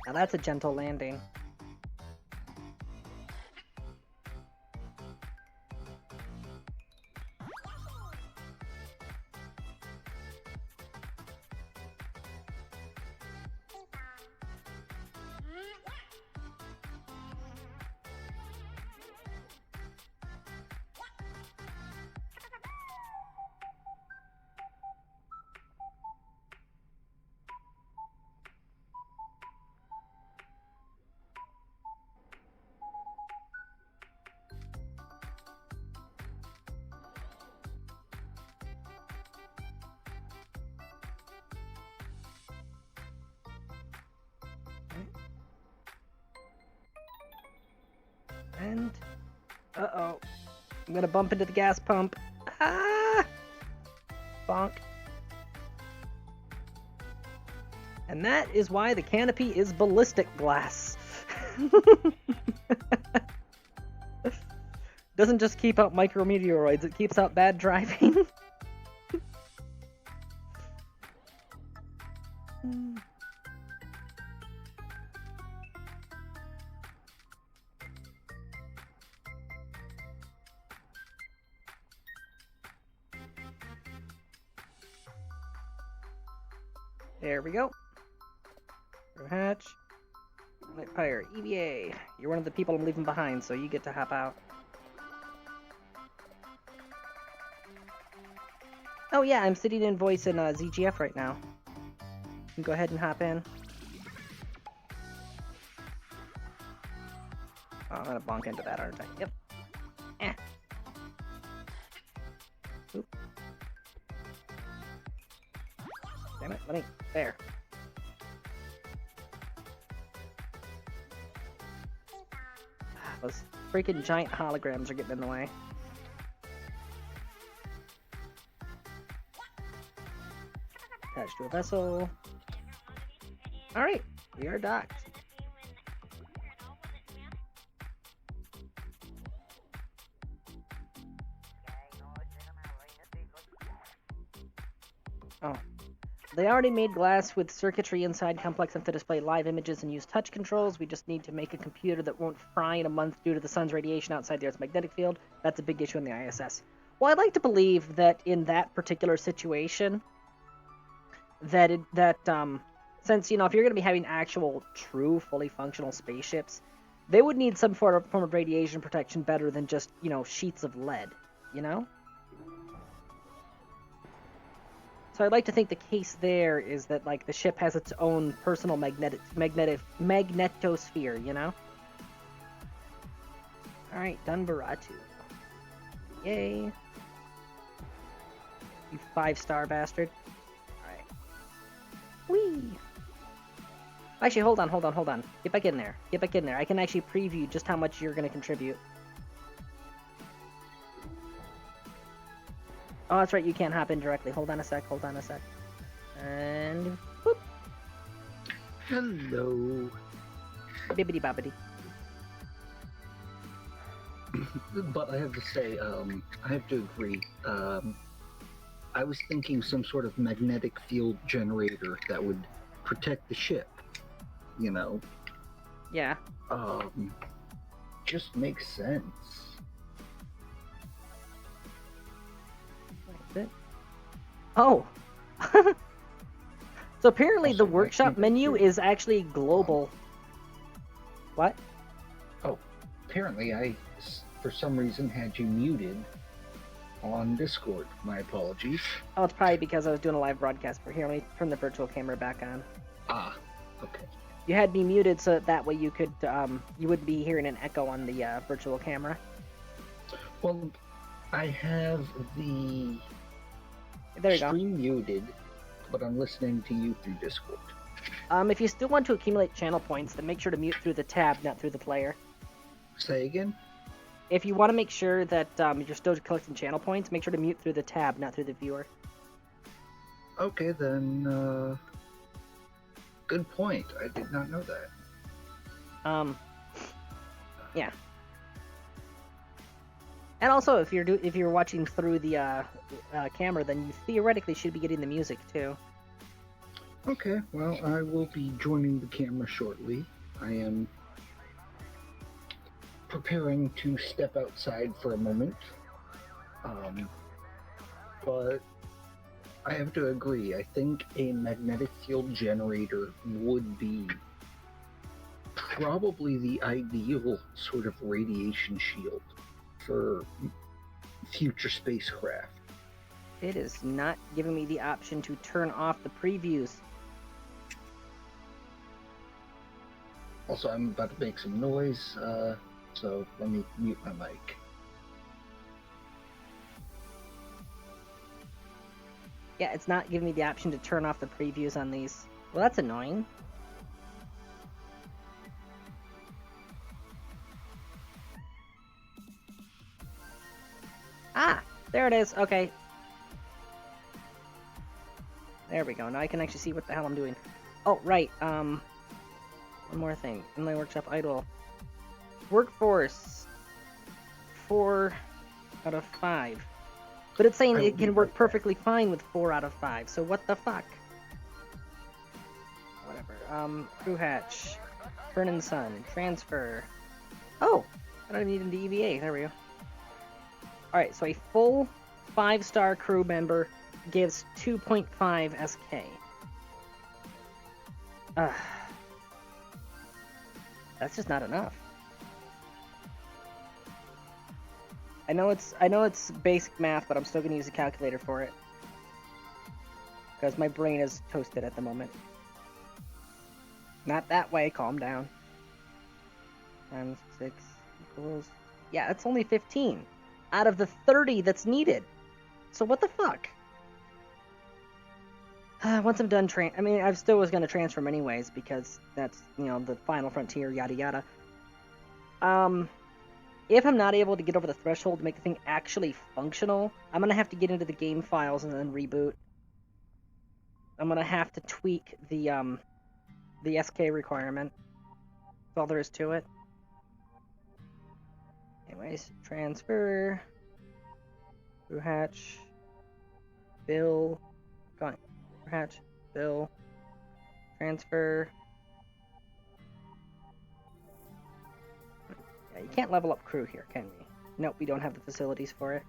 Now that's a gentle landing. And, uh-oh, I'm gonna bump into the gas pump. Ah! Bonk. And that is why the canopy is ballistic glass. Doesn't just keep out micrometeoroids, it keeps out bad driving. There we go. Hatch. Light fire. EVA. You're one of the people I'm leaving behind, so you get to hop out. Oh yeah, I'm sitting in voice in ZGF right now. You can go ahead and hop in. Oh, I'm gonna bonk into that, aren't I? Yep. Eh. Oop. Damn it, let me... There. Those freaking giant holograms are getting in the way. Attached to a vessel. Alright, we are docked. Oh. They already made glass with circuitry inside complex enough to display live images and use touch controls. We just need to make a computer that won't fry in a month due to the sun's radiation outside the Earth's magnetic field. That's a big issue in the ISS. Well, I'd like to believe that in that particular situation, since, you know, if you're going to be having actual, true, fully functional spaceships, they would need some form of radiation protection better than just, you know, sheets of lead, you know? So I'd like to think the case there is that, like, the ship has its own personal magnetosphere, you know? Alright, done Baratu. Yay. You 5-star bastard. Alright. Whee! Actually, hold on. Get back in there. I can actually preview just how much you're going to contribute. Oh, that's right, you can't hop in directly. Hold on a sec. And... whoop. Hello. Bibbidi bobbidi. But I have to say, I have to agree. I was thinking some sort of magnetic field generator that would protect the ship, you know? Yeah. Just makes sense. Oh! So apparently Also, the workshop menu is actually global. What? Oh, apparently I, for some reason, had you muted. on Discord. My apologies. Oh, it's probably because I was doing a live broadcast. For here, let me turn the virtual camera back on. Ah, okay. You had me muted so that way you could, you wouldn't be hearing an echo on the virtual camera. Well, I have the There you go. stream muted, but I'm listening to you through Discord. If you still want to accumulate channel points, then make sure to mute through the tab, not through the player. Say again? If you want to make sure that you're still collecting channel points, make sure to mute through the tab, not through the viewer. Okay, then, good point. I did not know that. Yeah. And also, if you're watching through the camera, then you theoretically should be getting the music too. Okay, well, I will be joining the camera shortly. I am preparing to step outside for a moment. But I have to agree, I think a magnetic field generator would be probably the ideal sort of radiation shield for future spacecraft. It is not giving me the option to turn off the previews. Also, I'm about to make some noise, so let me mute my mic. Yeah, it's not giving me the option to turn off the previews on these. Well, that's annoying. Ah, there it is. Okay. There we go. Now I can actually see what the hell I'm doing. Oh, right. One more thing. Inline workshop idle. Workforce. 4 out of 5. But it's saying it can work perfectly fine with 4 out of 5. So what the fuck? Whatever. Crew hatch. Turn and sun. Transfer. Oh! I don't even need an EVA. There we go. Alright, so a full 5-star crew member gives 2.5 SK. That's just not enough. I know it's basic math, but I'm still gonna use a calculator for it. Because my brain is toasted at the moment. Not that way, calm down. Times 6 equals... Yeah, it's only 15. Out of the 30 that's needed. So what the fuck? Once I'm done I still was gonna transfer them anyways, because that's, the final frontier, yada yada. If I'm not able to get over the threshold to make the thing actually functional, I'm gonna have to get into the game files and then reboot. I'm gonna have to tweak the SK requirement. That's all there is to it. Anyways, transfer, crew hatch, bill, crew hatch, bill, transfer. Yeah, you can't level up crew here, can we? Nope, we don't have the facilities for it.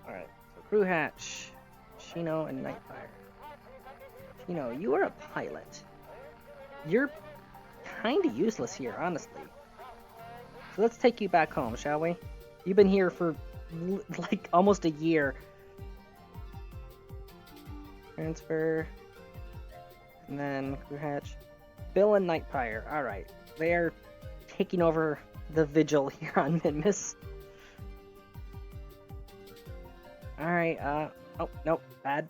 Alright, so crew hatch, Shino and Nightfire. Shino, you are a pilot. You're kinda useless here, honestly. So let's take you back home, shall we? You've been here for, like, almost a year. Transfer. And then crew hatch. Bill and Nightfire. Alright. They are taking over the vigil here on Minmus. Alright, oh, nope. Bad.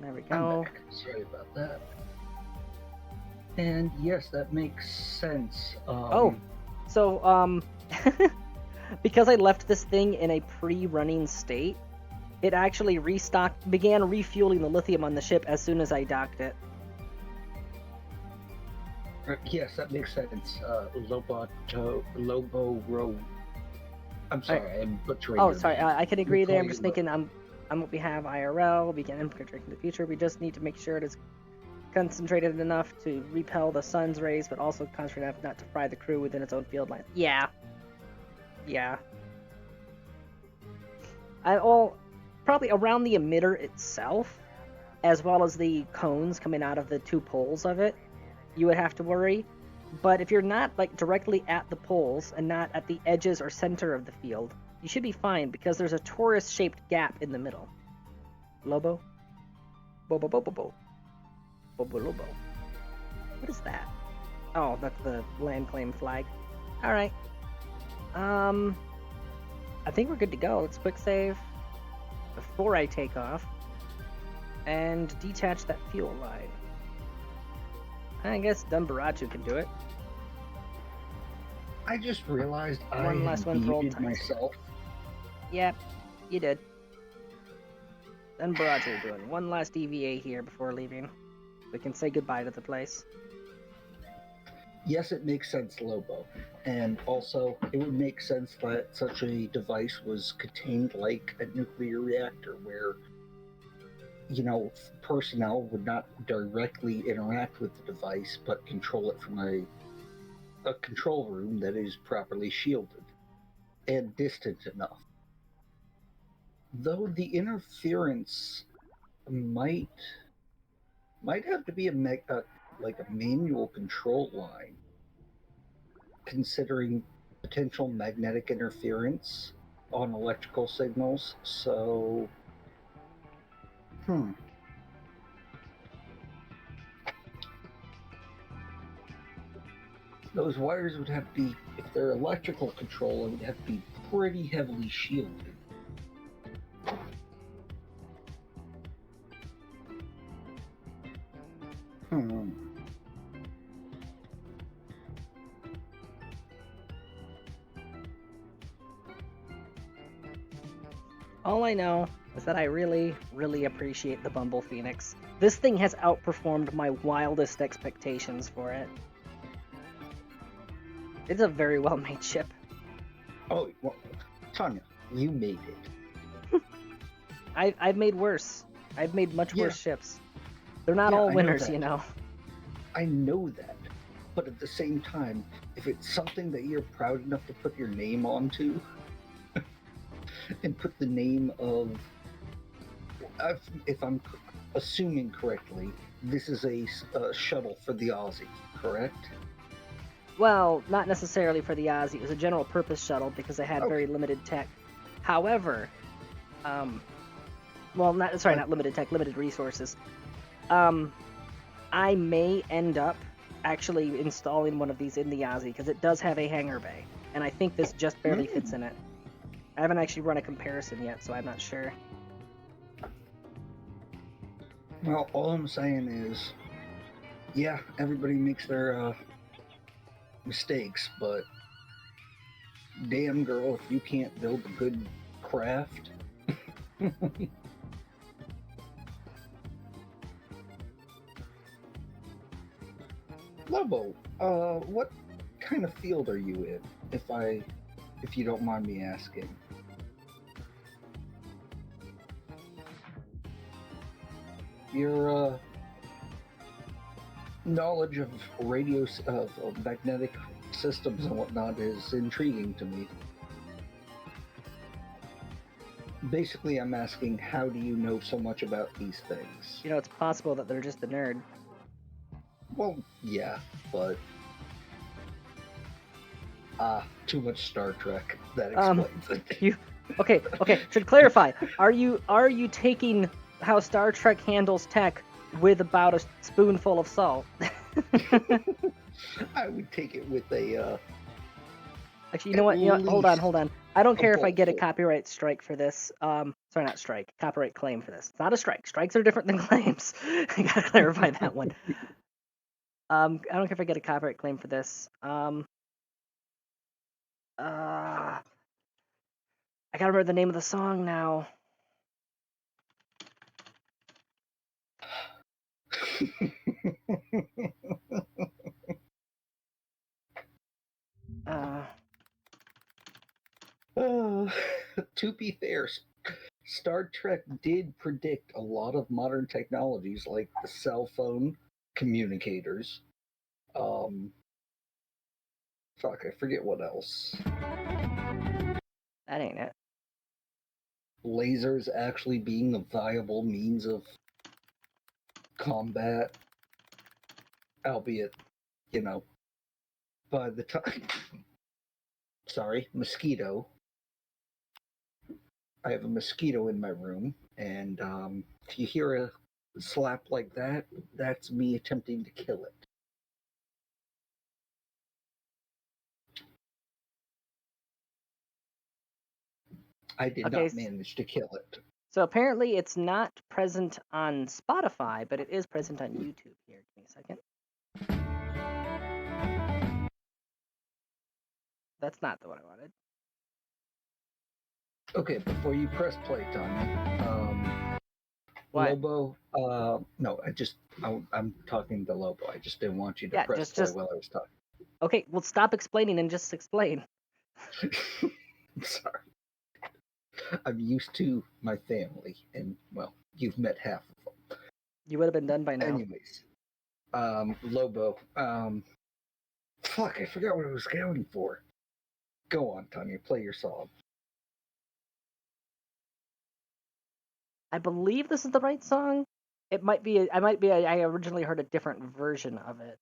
There we go. I'm back. Sorry about that. And yes, that makes sense. So, because I left this thing in a pre-running state, it actually began refueling the lithium on the ship as soon as I docked it. Yes, that makes sense. Lobo. I'm sorry, I'm butchering. Oh, sorry, I can agree there. I'm just thinking, I'm what we have IRL. We can infiltrate in the future. We just need to make sure it is concentrated enough to repel the sun's rays, but also concentrated enough not to fry the crew within its own field line. Yeah. Probably around the emitter itself, as well as the cones coming out of the 2 poles of it, you would have to worry. But if you're not like directly at the poles and not at the edges or center of the field, you should be fine because there's a torus-shaped gap in the middle. Lobo? Bobo bobo bo. Bobo lobo. What is that? Oh, that's the land claim flag. Alright. I think we're good to go. Let's quick save before I take off and detach that fuel line. I guess Dumbaratu can do it. I just realized One last one for old muted times. myself. Yep, you did. Dumbaratu doing one last EVA here before leaving. We can say goodbye to the place. Yes, it makes sense, Lobo. And also, it would make sense that such a device was contained like a nuclear reactor where, you know, personnel would not directly interact with the device but control it from a control room that is properly shielded and distant enough. Though the interference might have to be like a manual control line, considering potential magnetic interference on electrical signals. So, those wires would have to be, if they're electrical control, it would have to be pretty heavily shielded. All I know is that I really, really appreciate the Bumble Phoenix. This thing has outperformed my wildest expectations for it. It's a very well-made ship. Oh, well, Tanya, you made it. I've made worse. I've made much Yeah. worse ships. They're not Yeah, all I know winners, that. you know. I know that. But at the same time, if it's something that you're proud enough to put your name onto, and put the name of, if I'm assuming correctly, this is a shuttle for the Aussie, correct? Well, not necessarily for the Aussie. It was a general purpose shuttle because it had very Okay. limited tech. However, well, not limited tech, limited resources. I may end up actually installing one of these in the Aussie because it does have a hangar bay, and I think this just barely fits in it. I haven't actually run a comparison yet, so I'm not sure. Well, all I'm saying is, yeah, everybody makes their mistakes, but damn girl, if you can't build a good craft. Lobo, what kind of field are you in, if you don't mind me asking? Your knowledge of of magnetic systems and whatnot is intriguing to me. Basically, I'm asking, how do you know so much about these things? You know, it's possible that they're just a nerd. Well, yeah, but too much Star Trek. That explains it. Okay. Should clarify. Are you taking how Star Trek handles tech with about a spoonful of salt? I would take it with a. Actually, you know what? Hold on. I don't care if I get a bowlful. copyright strike for this. Sorry, not strike. Copyright claim for this. It's not a strike. Strikes are different than claims. I gotta clarify that one. I don't care if I get a copyright claim for this. I gotta remember the name of the song now. To be fair, Star Trek did predict a lot of modern technologies like the cell phone, communicators. Fuck, I forget what else. That ain't it. Lasers actually being a viable means of combat, albeit, you know, by the time, sorry, mosquito. I have a mosquito in my room, and if you hear a slap like that, that's me attempting to kill it. I did Okay, not manage to kill it. So apparently it's not present on Spotify, but it is present on YouTube here. Give me a second. That's not the one I wanted. Okay, before you press play, Tanya, What? Lobo, no, I'm talking to Lobo. I just didn't want you to Yeah, press just- play just- while I was talking. Okay, well, stop explaining and just explain. I'm sorry. I'm used to my family, and, well, you've met half of them. You would have been done by now. Anyways, Lobo, fuck, I forgot what I was going for. Go on, Tanya, play your song. I believe this is the right song. It might be. I originally heard a different version of it.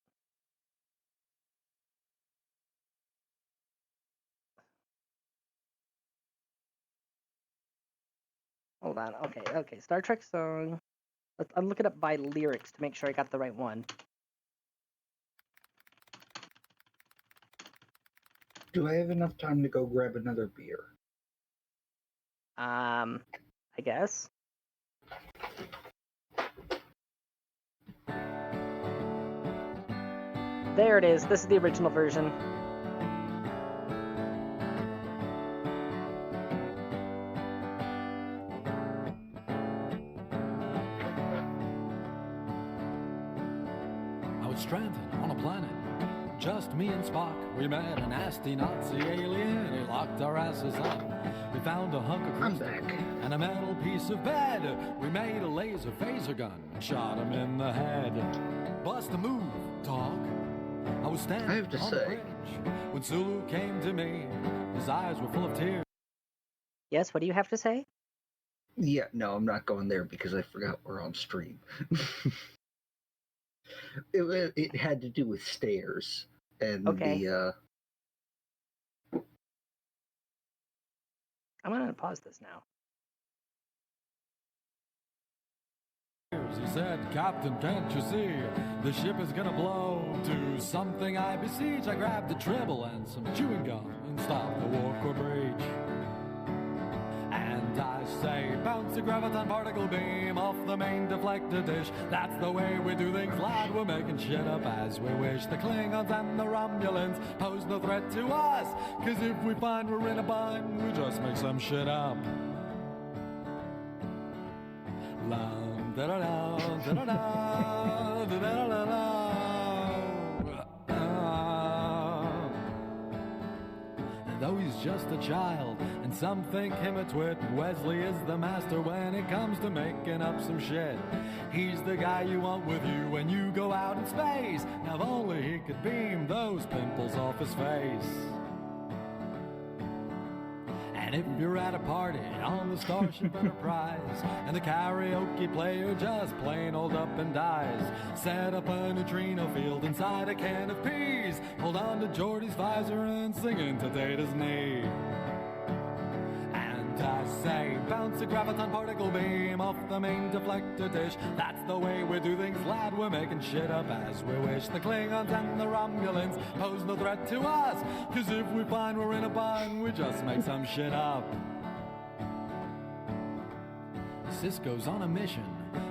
Hold on. Okay. Star Trek song. I'm looking up by lyrics to make sure I got the right one. Do I have enough time to go grab another beer? I guess. There it is. This is the original version. I was stranded on a planet, just me and Spock. We met a nasty Nazi alien, he locked our asses up. We found a hunk of I'm crystal back. and a metal piece of bed. We made a laser phaser gun, shot him in the head. Bust a move, dog. I was standing I have to on say- the bridge when Sulu came to me. His eyes were full of tears. Yes, what do you have to say? Yeah, no, I'm not going there because I forgot we're on stream. It had to do with stairs and Okay. the I'm gonna pause this now. He said, Captain, can't you see? The ship is gonna blow to something I beseech. I grabbed a treble and some chewing gum and stopped the warp core breach. And I say, bounce a graviton particle beam off the main deflector dish. That's the way we do things, lad. We're making shit up as we wish. The Klingons and the Romulans pose no threat to us. 'Cause if we find we're in a bind, we just make some shit up. Lum, da-da-da, da-da-da, da-da-da-da. Though he's just a child, and some think him a twit, Wesley is the master when it comes to making up some shit. He's the guy you want with you when you go out in space. Now if only he could beam those pimples off his face. And if you're at a party on the Starship Enterprise and the karaoke player just plain old up and dies, set up a neutrino field inside a can of peas, hold on to Geordie's visor and sing into Data's knee. And I say, bounce a graviton particle beam off the main deflector dish. That's the way we do things, lad. We're making shit up as we wish. The Klingons and the Romulans pose no threat to us. 'Cause if we find we're in a bind, we just make some shit up. Cisco's on a mission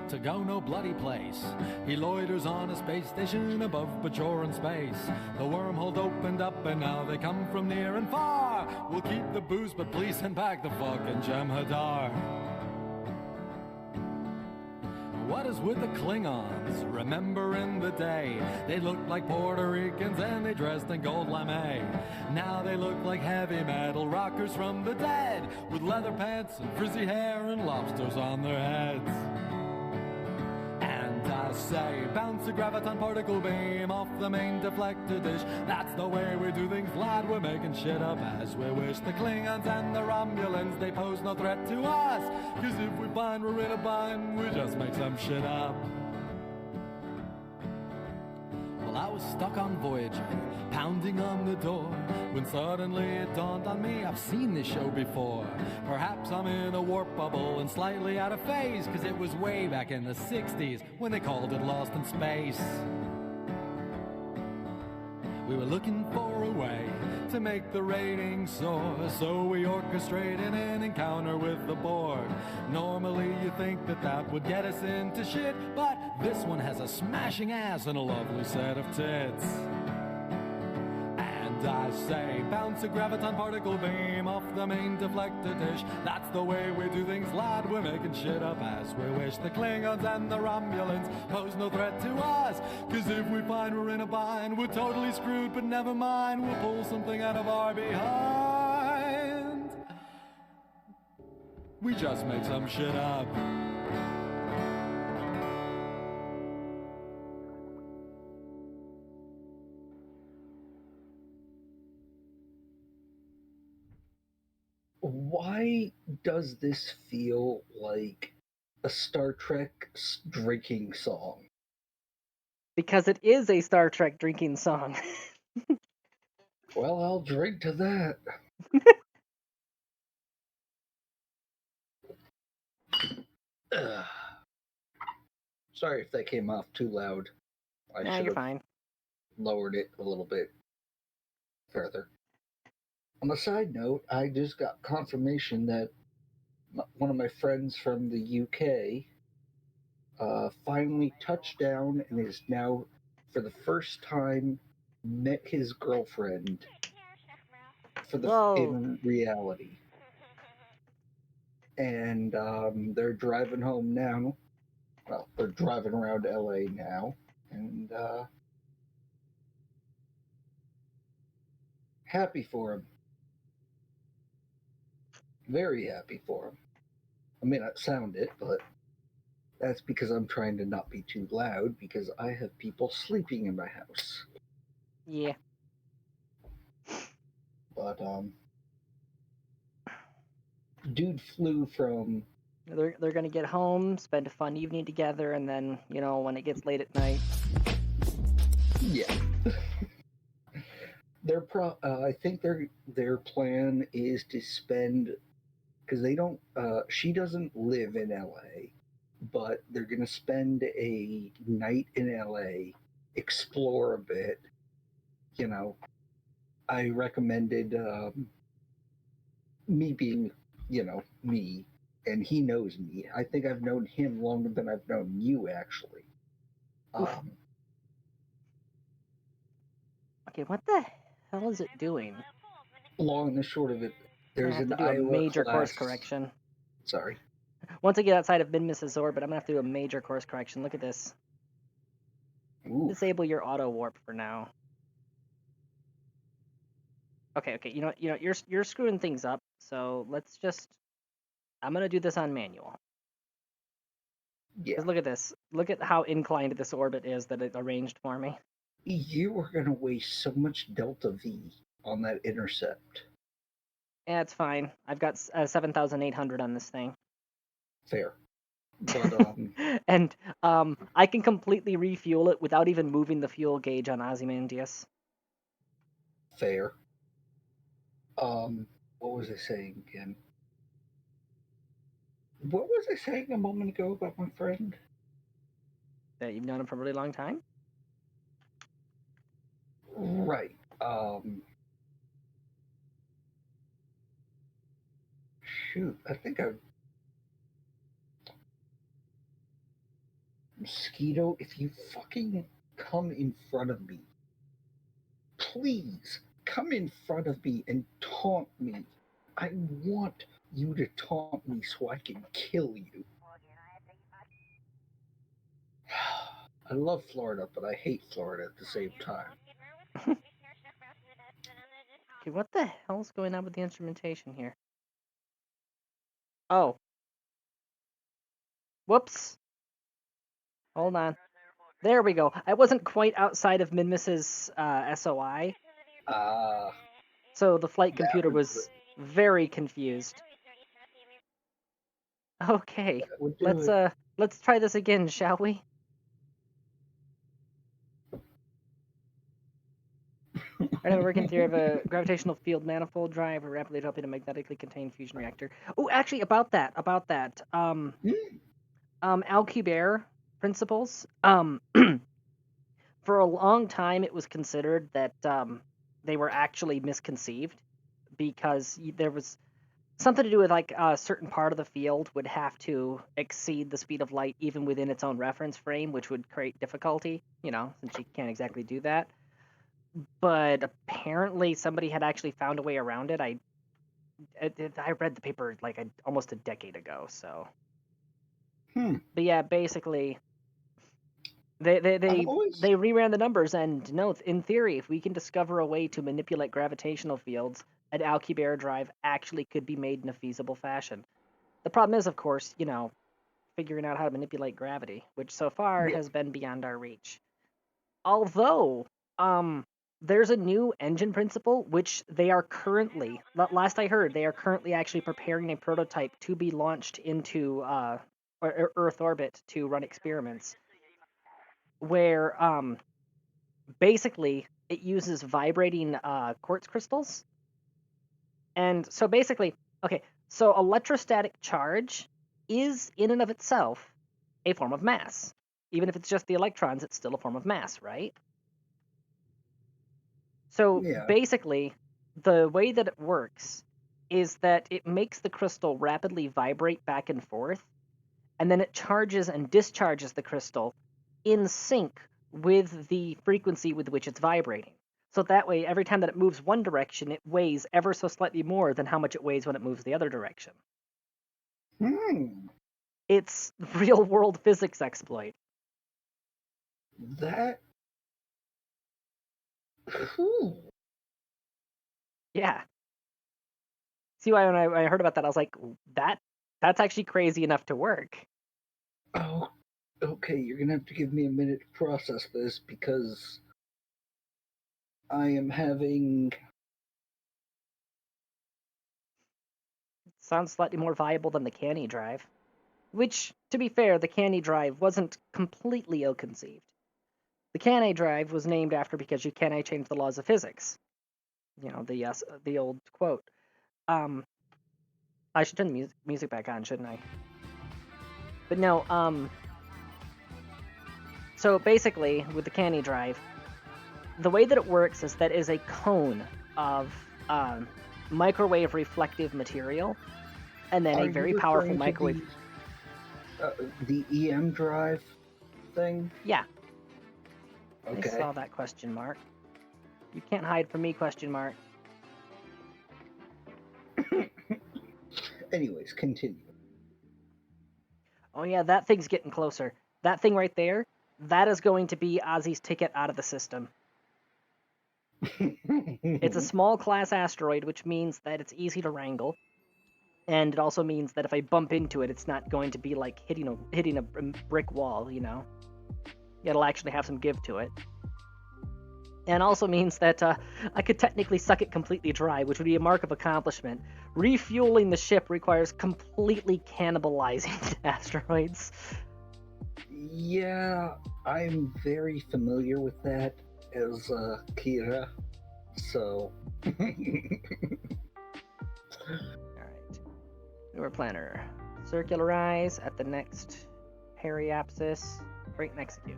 to go no bloody place. He loiters on a space station above Bajoran space. The wormhole opened up and now they come from near and far. We'll keep the booze but please send back the fucking Jem'Hadar. What is with the Klingons? Remember in the day, they looked like Puerto Ricans and they dressed in gold lame. Now they look like heavy metal rockers from the dead, with leather pants and frizzy hair and lobsters on their heads. And I say, bounce a graviton particle beam off the main deflector dish. That's the way we do things, lad. We're making shit up as we wish. The Klingons and the Romulans, they pose no threat to us. 'Cause if we find we're in a bind, we just make some shit up. Well, I was stuck on Voyager, pounding on the door, when suddenly it dawned on me I've seen this show before. Perhaps I'm in a warp bubble and slightly out of phase, 'cause it was way back in the 60s when they called it Lost in Space. We were looking for a way to make the ratings soar, so we orchestrated an encounter with the Borg. Normally you think that that would get us into shit, but this one has a smashing ass and a lovely set of tits. And I say, bounce a graviton particle beam off the main deflector dish. That's the way we do things, lad. We're making shit up as we wish. The Klingons and the Romulans pose no threat to us, 'cause if we find we're in a bind, we're totally screwed, but never mind. We'll pull something out of our behind. We just made some shit up. Why does this feel like a Star Trek drinking song? Because it is a Star Trek drinking song. Well, I'll drink to that. Ugh. Sorry if that came off too loud. I Nah, should you're have fine. lowered it a little bit further. On a side note, I just got confirmation that one of my friends from the UK finally touched down and is now, for the first time, met his girlfriend Whoa. in reality. And they're driving home now. Well, they're driving around LA now. And happy for him. Very happy for him. I may not sound it, but that's because I'm trying to not be too loud, because I have people sleeping in my house. Yeah. But dude flew from They're gonna get home, spend a fun evening together, and then, you know, when it gets late at night. yeah. I think their plan is to spend, because they don't. She doesn't live in LA, but they're gonna spend a night in LA, explore a bit. You know, I recommended me being, me, and he knows me. I think I've known him longer than I've known you, actually. Okay, what the hell is it doing? Long and the short of it, I'm gonna there's have an to do a Iowa major course class. correction. Sorry. Once I get outside of Mrs. Orbit, I'm gonna have to do a major course correction. Look at this. Ooh. Disable your auto warp for now. Okay, you know, you're screwing things up. So let's just. I'm gonna do this on manual. Yeah. Because look at this. Look at how inclined this orbit is that it arranged for me. You are gonna waste so much delta V on that intercept. Yeah, it's fine. I've got 7,800 on this thing. Fair. But and I can completely refuel it without even moving the fuel gauge on Ozymandias. fair. What was I saying again? What was I saying a moment ago about my friend? That you've known him for a really long time? Right. Shoot, I think I. Mosquito, if you fucking come in front of me, please come in front of me and taunt me. I want you to taunt me so I can kill you. I love Florida, but I hate Florida at the same time. Okay, what the hell's going on with the instrumentation here? Oh. Whoops. Hold on. There we go. I wasn't quite outside of Minmus's SOI. So the flight computer was very confused. Okay. Let's try this again, shall we? I have a working theory of a gravitational field manifold drive, a rapidly developing a magnetically contained fusion reactor. Oh, actually, about that. Alcubierre principles. For a long time, it was considered that they were actually misconceived because there was something to do with like a certain part of the field would have to exceed the speed of light even within its own reference frame, which would create difficulty, since you can't exactly do that. But apparently somebody had actually found a way around it. I read the paper like almost a decade ago, so. But yeah, basically they they I've they, always they reran the numbers, and no, in theory, if we can discover a way to manipulate gravitational fields, an Alcubierre drive actually could be made in a feasible fashion. The problem is, of course, figuring out how to manipulate gravity, which so far yeah, has been beyond our reach. Although, there's a new engine principle which they are currently, last I heard, they are currently actually preparing a prototype to be launched into Earth orbit to run experiments, where basically it uses vibrating quartz crystals. And so basically, okay, so electrostatic charge is in and of itself a form of mass. Even if it's just the electrons, it's still a form of mass, right? So yeah. basically, the way that it works is that it makes the crystal rapidly vibrate back and forth, and then it charges and discharges the crystal in sync with the frequency with which it's vibrating. So that way, every time that it moves one direction, it weighs ever so slightly more than how much it weighs when it moves the other direction. Hmm. It's real world physics exploit. That. Whew. Yeah. See why when I heard about that, I was like, that's actually crazy enough to work. Oh, okay. You're gonna have to give me a minute to process this because I am having. Sounds slightly more viable than the Canny drive. Which, to be fair, the Canny drive wasn't completely ill-conceived. The Canny drive was named after because you can't change the laws of physics. The old quote. I should turn the music back on, shouldn't I? But no, so basically, with the Canny drive, the way that it works is that is a cone of microwave reflective material, and then Are a you very powerful referring microwave. to the EM drive thing? Yeah, Okay. I saw that question mark. You can't hide from me, question mark. Anyways, continue. Oh yeah, that thing's getting closer. That thing right there, that is going to be Ozzy's ticket out of the system. It's a small class asteroid, which means that it's easy to wrangle, and it also means that if I bump into it, it's not going to be like hitting a brick wall. It'll actually have some give to it. And also means that I could technically suck it completely dry, which would be a mark of accomplishment. Refueling the ship requires completely cannibalizing asteroids. Yeah, I'm very familiar with that as Kira. So. Alright. Newer planner. Circularize at the next periapsis. Break and execute.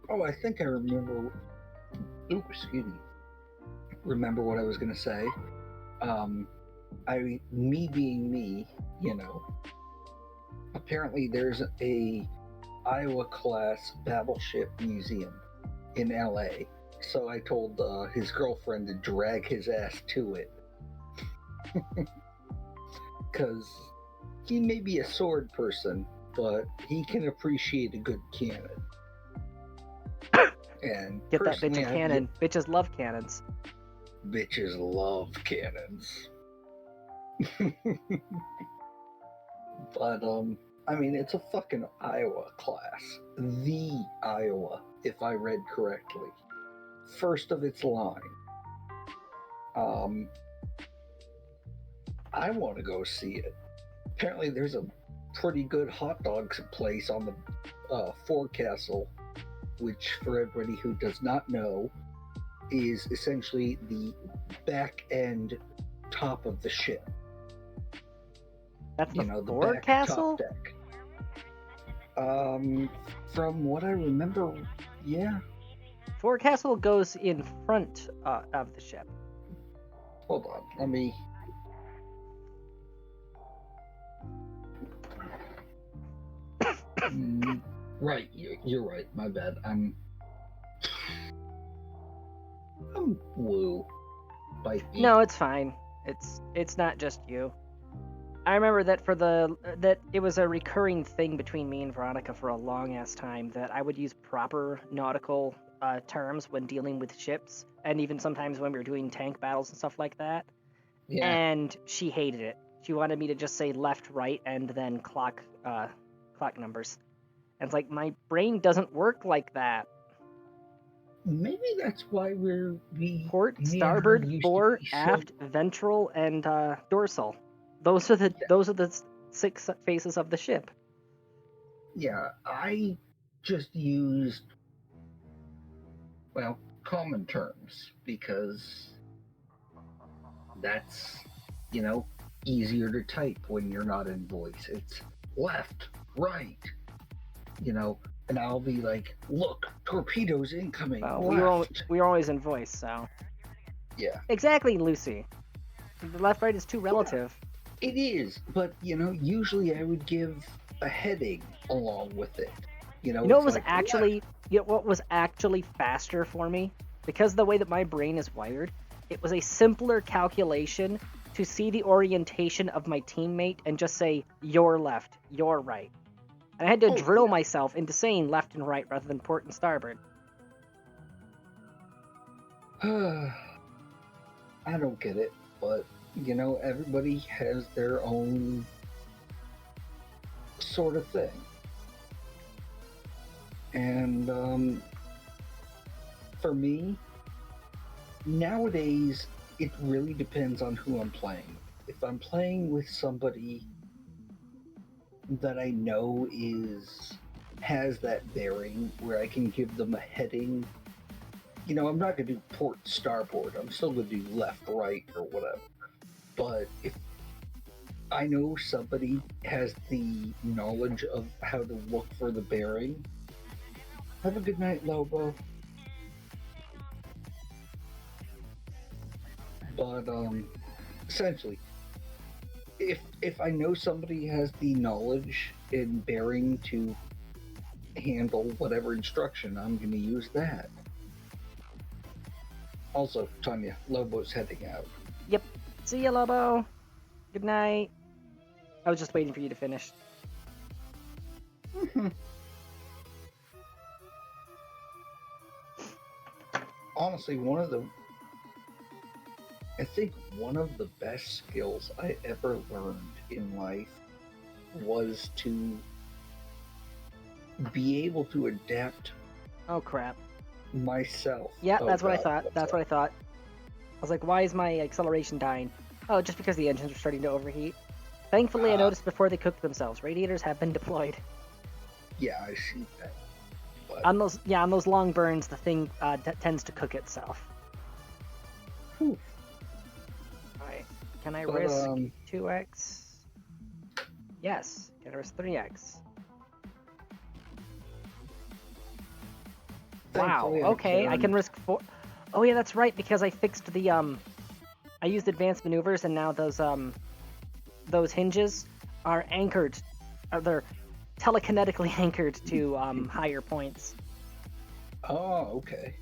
Oh, I think I remember. Ooh, excuse me. Remember what I was gonna say? Me being me, apparently there's a Iowa class battleship museum in LA. So I told his girlfriend to drag his ass to it. Because he may be a sword person, but he can appreciate a good cannon. And Get that bitch a cannon. Bitches love cannons. Bitches love cannons. But, I mean, it's a fucking Iowa class. The Iowa, if I read correctly. First of its line. I want to go see it. Apparently, there's a pretty good hot dogs place on the forecastle, which, for everybody who does not know, is essentially the back end top of the ship. That's the The back forecastle? top deck. From what I remember, yeah. Forecastle goes in front of the ship. Hold on, let me. Right, you're right. My bad. I'm woo. Bite me. No, it's fine. It's not just you. I remember that that it was a recurring thing between me and Veronica for a long ass time that I would use proper nautical terms when dealing with ships, and even sometimes when we were doing tank battles and stuff like that. Yeah. And she hated it. She wanted me to just say left, right, and then clock numbers. And it's like, my brain doesn't work like that. Maybe that's why we Port, me and her starboard, used to fore, be so- aft, ventral, and dorsal. Those are the 6 faces of the ship. Yeah, I just used common terms because that's easier to type when you're not in voice. It's left, right, and I'll be like, look, torpedoes incoming. Well, left. we were always in voice, so. Yeah. Exactly, Lucy. The left, right is too relative. It is, but usually I would give a heading along with it. What was what was actually faster for me? Because of the way that my brain is wired, it was a simpler calculation to see the orientation of my teammate and just say, you're left, you're right. And I had to drill myself into saying left and right rather than port and starboard. I don't get it, but everybody has their own sort of thing. And for me, nowadays, it really depends on who I'm playing. If I'm playing with somebody that I know has that bearing where I can give them a heading, I'm not going to do port starboard. I'm still going to do left, right, or whatever. But if I know somebody has the knowledge of how to look for the bearing, have a good night, Lobo. But essentially, if I know somebody has the knowledge and bearing to handle whatever instruction, I'm going to use that. Also, Tanya, Lobo's heading out. Yep. See ya, Lobo. Good night. I was just waiting for you to finish. Honestly, I think one of the best skills I ever learned in life was to be able to adapt Oh, crap. myself. Yeah, Oh, that's what I God, thought. what's That's up? what I thought. I was like, why is my acceleration dying? Oh, just because the engines are starting to overheat. Thankfully, I noticed before they cooked themselves. Radiators have been deployed. Yeah, I see that. But, On those long burns, the thing tends to cook itself. whew, Alright, can I But, risk 2x? Yes. Can I risk 3x? Wow, thankfully, okay, I can risk 4... Oh yeah, that's right, because I fixed the, I used advanced maneuvers, and now those hinges are anchored... they're telekinetically anchored to, higher points. Oh, okay.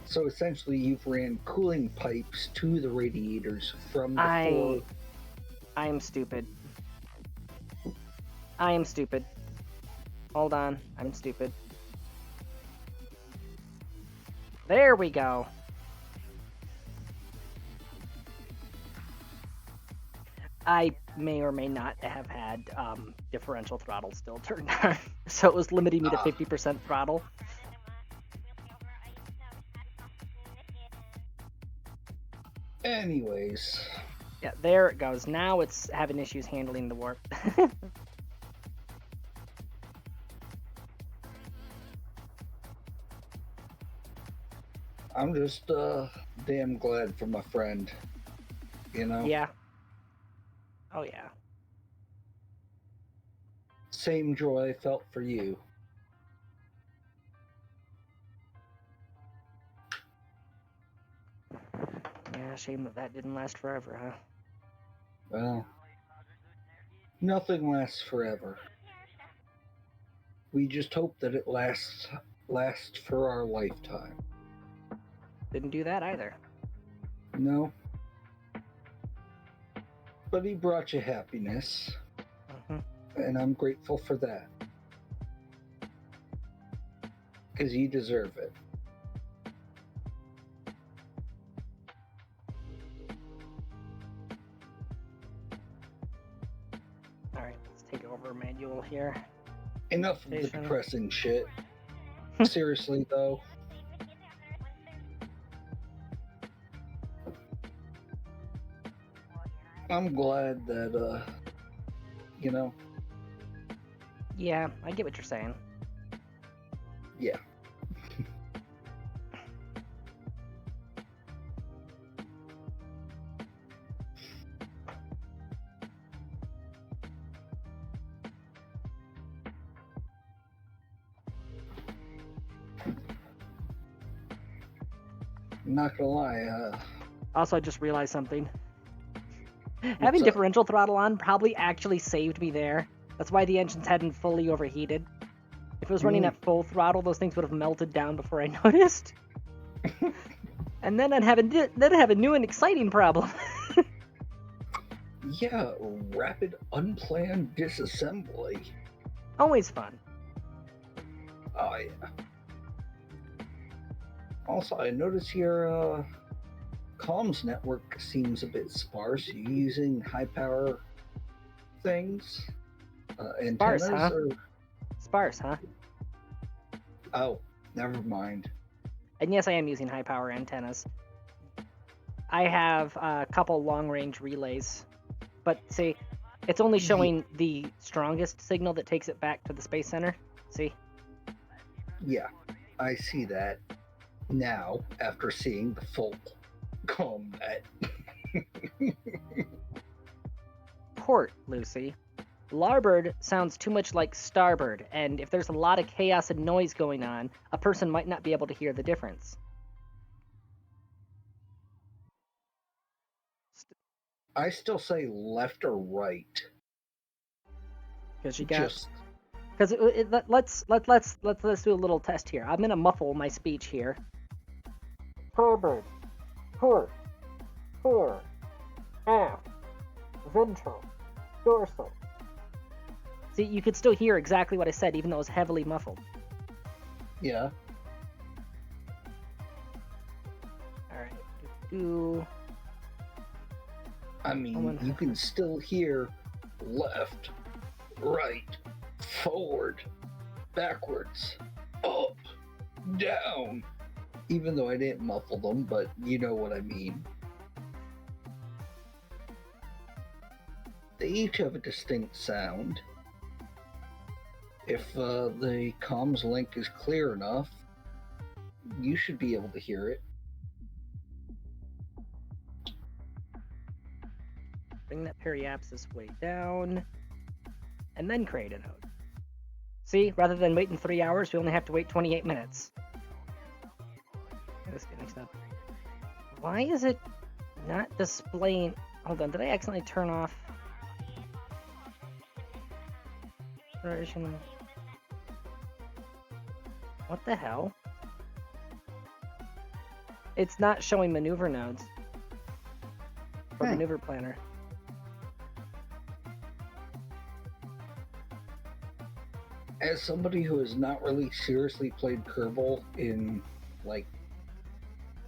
So essentially, you've ran cooling pipes to the radiators from the floor. I am stupid. I am stupid. Hold on, I'm stupid. There we go. I may or may not have had differential throttle still turned on, so it was limiting me to 50% throttle. Anyways, Yeah, there it goes. Now it's having issues handling the warp. I'm just damn glad for my friend. You know? Yeah. Oh, yeah. Same joy I felt for you. Yeah, shame that that didn't last forever, huh? Well, nothing lasts forever. We just hope that it lasts for our lifetime. Didn't do that either. No? But he brought you happiness, and I'm grateful for that. Because you deserve it. Alright, let's take over manual here. Enough of the Station. depressing shit. Seriously, though. I'm glad that, you know, Yeah, I get what you're saying. yeah. Not gonna lie, Also, I just realized something. Having What's up? differential throttle on probably actually saved me there. That's why the engines hadn't fully overheated. If it was running at full throttle, those things would have melted down before I noticed. And then I'd have a new and exciting problem. yeah, rapid unplanned disassembly. Always fun. Oh, yeah. Also, I notice your comms network seems a bit sparse. Are you using high power things? Antennas? Sparse, huh? Or... Sparse, huh? Oh, never mind. And yes, I am using high power antennas. I have a couple long range relays. But see, it's only showing the strongest signal that takes it back to the Space Center. See? Yeah, I see that now after seeing the full combat. Port, Lucy. Larboard sounds too much like starboard, and if there's a lot of chaos and noise going on, a person might not be able to hear the difference. I still say left or right. Because you got. Just Because let's do a little test here. I'm gonna muffle my speech here. Starboard, port, fore, aft, ventral, dorsal. See, you could still hear exactly what I said, even though it was heavily muffled. yeah. All right. Do. I mean, you can still hear left, right, forward, backwards, up, down. Even though I didn't muffle them, but you know what I mean. They each have a distinct sound. If the comms link is clear enough, you should be able to hear it. Bring that periapsis way down, and then create a node. See, rather than waiting 3 hours, we only have to wait 28 minutes. Let's get mixed up. Why is it not displaying? Hold on, did I accidentally turn off? Version. What the hell? It's not showing maneuver nodes. Or maneuver planner. As somebody who has not really seriously played Kerbal in like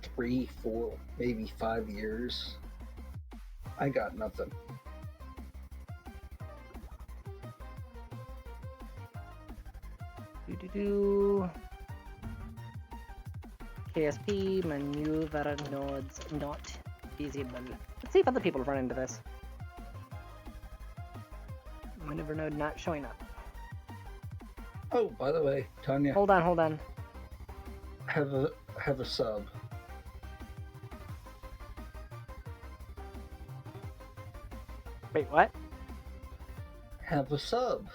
3, 4, maybe 5 years, I got nothing. KSP maneuver nodes not easy, but let's see if other people run into this. Maneuver node not showing up. Oh, by the way, Tanya, Hold on. have a sub. Wait, what? Have a sub.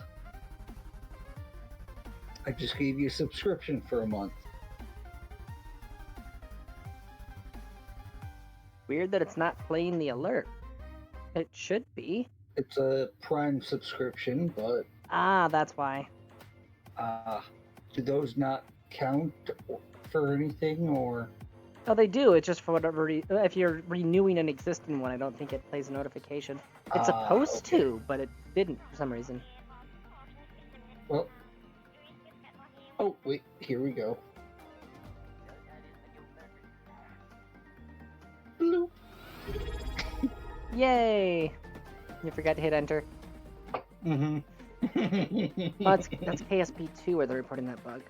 I just gave you a subscription for a month. Weird that it's not playing the alert. It should be. It's a Prime subscription, but Ah, that's why. do those not count for anything, or? Oh, they do. It's just for whatever if you're renewing an existing one, I don't think it plays a notification. It's supposed Okay. to, but it didn't for some reason. Well. Oh, wait, here we go. Bloop. Yay! You forgot to hit enter. Mm-hmm. Oh, that's KSP2 where they're reporting that bug.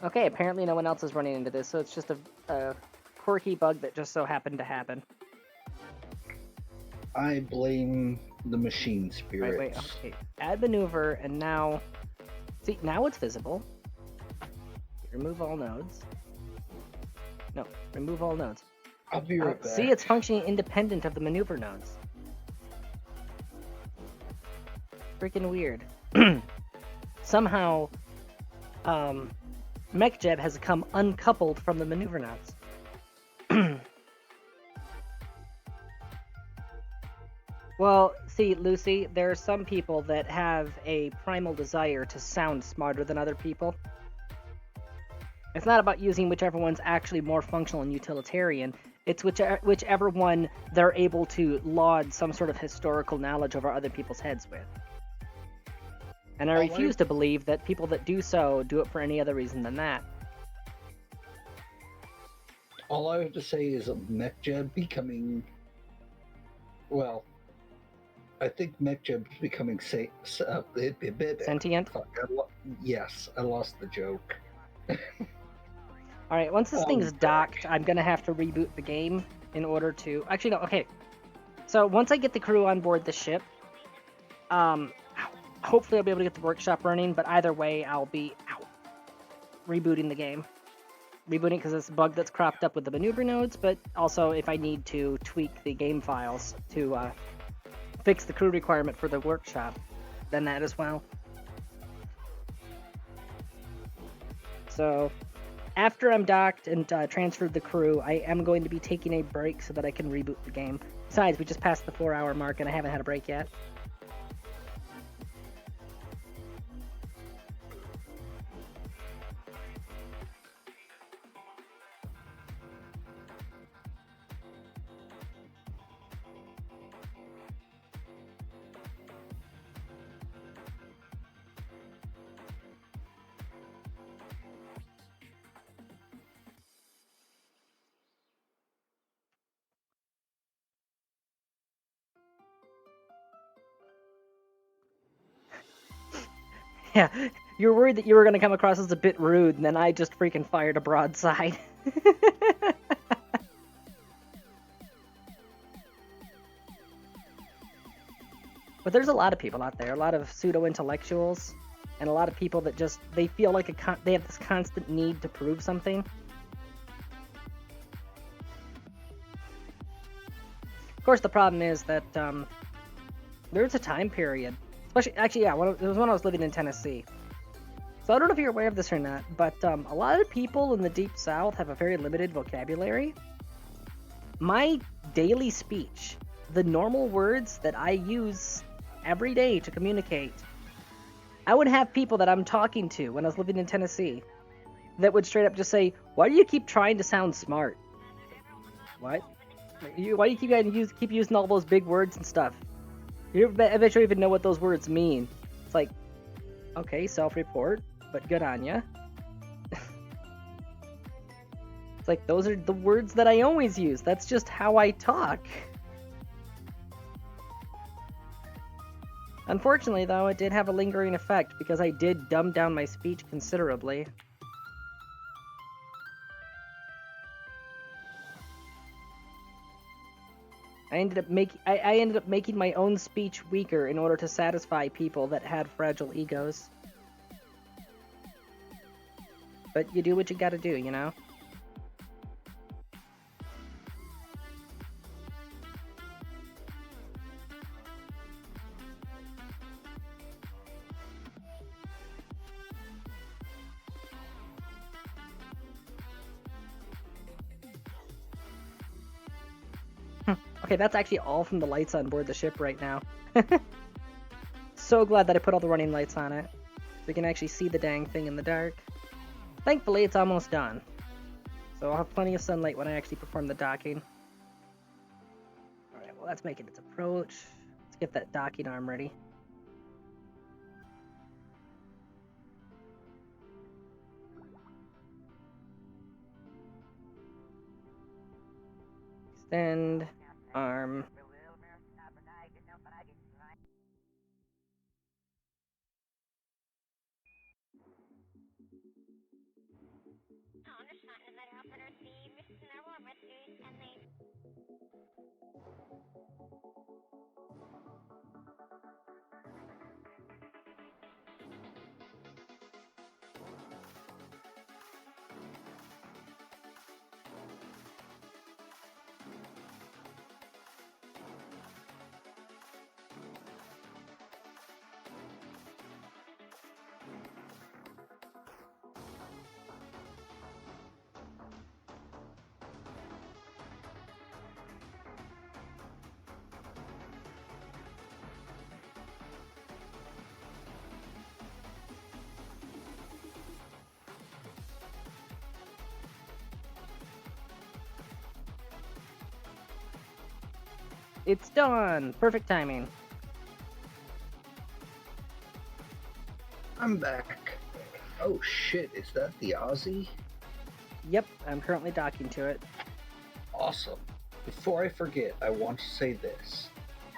Okay, apparently no one else is running into this, so it's just a quirky bug that just so happened to happen. I blame the machine spirits. Wait, okay. Add maneuver, and now... See, now it's visible. Remove all nodes. No, remove all nodes. I'll be right back. See, it's functioning independent of the maneuver nodes. Freaking weird. Somehow, MechJeb has come uncoupled from the maneuver nodes. Well, see, Lucy, there are some people that have a primal desire to sound smarter than other people. It's not about using whichever one's actually more functional and utilitarian. It's whichever one they're able to laud some sort of historical knowledge over other people's heads with. And I refuse to believe that people that do so do it for any other reason than that. All I have to say is MechJeb becoming... Well, I think MechJeb is becoming Sentient? Yes, I lost the joke. Alright, once this thing's docked, I'm gonna have to reboot the game in order to... Actually, no, okay. So, once I get the crew on board the ship, hopefully I'll be able to get the workshop running, but either way, I'll be rebooting the game. Rebooting because it's a bug that's cropped up with the maneuver nodes, but also if I need to tweak the game files to fix the crew requirement for the workshop, then that as well. So, after I'm docked and transferred the crew, I am going to be taking a break so that I can reboot the game. Besides, we just passed the 4-hour mark and I haven't had a break yet. Yeah, you were worried that you were going to come across as a bit rude, and then I just freaking fired a broadside. But there's a lot of people out there, a lot of pseudo-intellectuals, and a lot of people that just, they feel like they have this constant need to prove something. Of course, the problem is that there's a time period. Actually, yeah, it was when I was living in Tennessee. So I don't know if you're aware of this or not, but a lot of people in the Deep South have a very limited vocabulary. My daily speech, the normal words that I use every day to communicate, I would have people that I'm talking to when I was living in Tennessee that would straight up just say, "Why do you keep trying to sound smart? What? Why do you keep using all those big words and stuff? You eventually even know what those words mean." It's like, okay, self-report, but good on ya. It's like, those are the words that I always use. That's just how I talk. Unfortunately, though, it did have a lingering effect because I did dumb down my speech considerably. I ended up making my own speech weaker in order to satisfy people that had fragile egos. But you do what you gotta do, you know? Okay, that's actually all from the lights on board the ship right now. So glad that I put all the running lights on it. So we can actually see the dang thing in the dark. Thankfully, it's almost done. So I'll have plenty of sunlight when I actually perform the docking. Alright, well that's making its approach. Let's get that docking arm ready. Extend, arm. It's done! Perfect timing. I'm back. Oh shit, is that the Aussie? Yep, I'm currently docking to it. Awesome. Before I forget, I want to say this.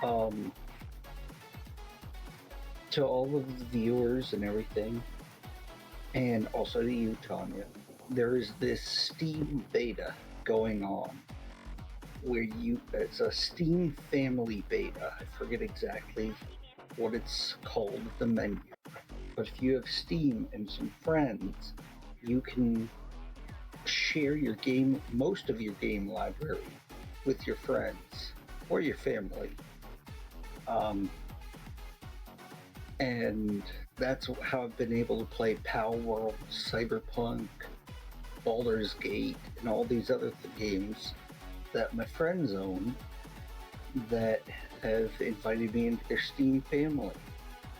To all of the viewers and everything, and also to you, Tanya, there is this Steam beta going on where it's a Steam family beta. I forget exactly what it's called, the menu. But if you have Steam and some friends, you can share your game, most of your game library, with your friends or your family. And that's how I've been able to play Power World, Cyberpunk, Baldur's Gate, and all these other games that my friends own that have invited me into their Steam family.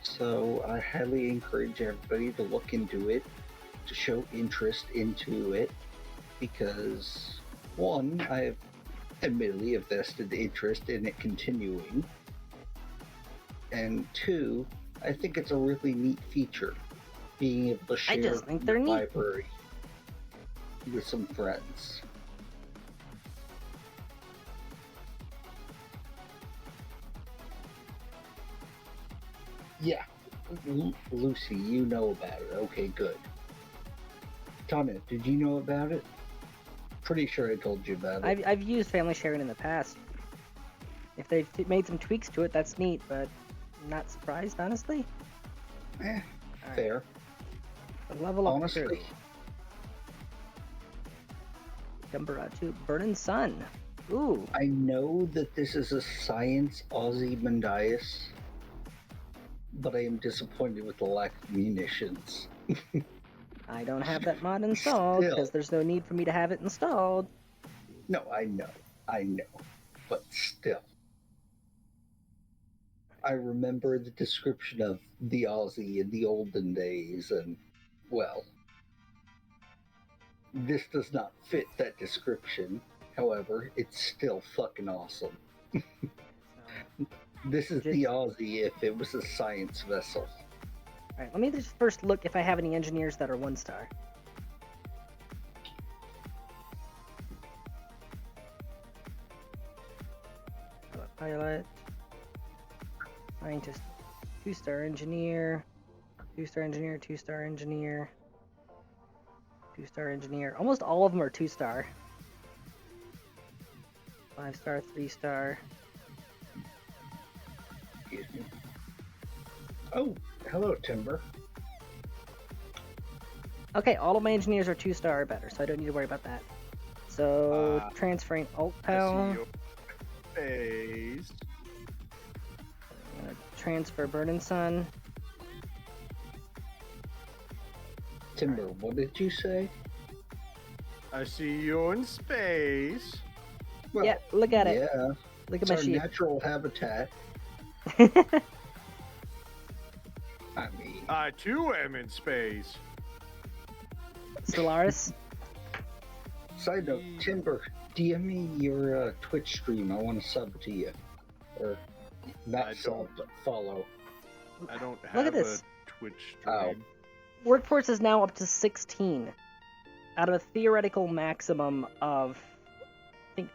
So I highly encourage everybody to look into it, to show interest into it, because one, I have admittedly a vested interest in it continuing, and two, I think it's a really neat feature, being able to share just think they're your neat. library with some friends. Yeah, Lucy, you know about it. Okay, good. Tanya, did you know about it? Pretty sure I told you about it. I've used family sharing in the past. If they've made some tweaks to it, that's neat, but I'm not surprised, honestly. Eh, Alright. fair. The level up Honestly. crew. Gumbaratu, Burning Sun. Ooh. I know that this is a science Ozymandias, but I am disappointed with the lack of munitions. I don't have that mod installed Still. because there's no need for me to have it installed. No, I know, but still. I remember the description of the Aussie in the olden days, and, well, this does not fit that description. However, it's still fucking awesome. This is the Aussie if it was a science vessel. Alright, let me just first look if I have any engineers that are 1-star. Pilot. Scientist. 2-star engineer. 2-star engineer, 2-star engineer. 2-star engineer. Almost all of them are 2-star. 5-star, 3-star. Excuse me. Oh, hello, Timber. Okay, all of my engineers are 2-star or better, so I don't need to worry about that. So, transferring alt I power. see your face. Transfer Burden Sun. Timber, what did you say? I see you in space. Well, Yeah, look at it. Yeah, Look at it's my our sheep. natural habitat. I mean, I too am in space. Stellaris. side note, Timber, DM me your Twitch stream. I want to sub to you. Or, not I sub, don't- but follow. I don't Look have at this. a Twitch Oh. stream. Workforce is now up to 16. Out of a theoretical maximum of, I think,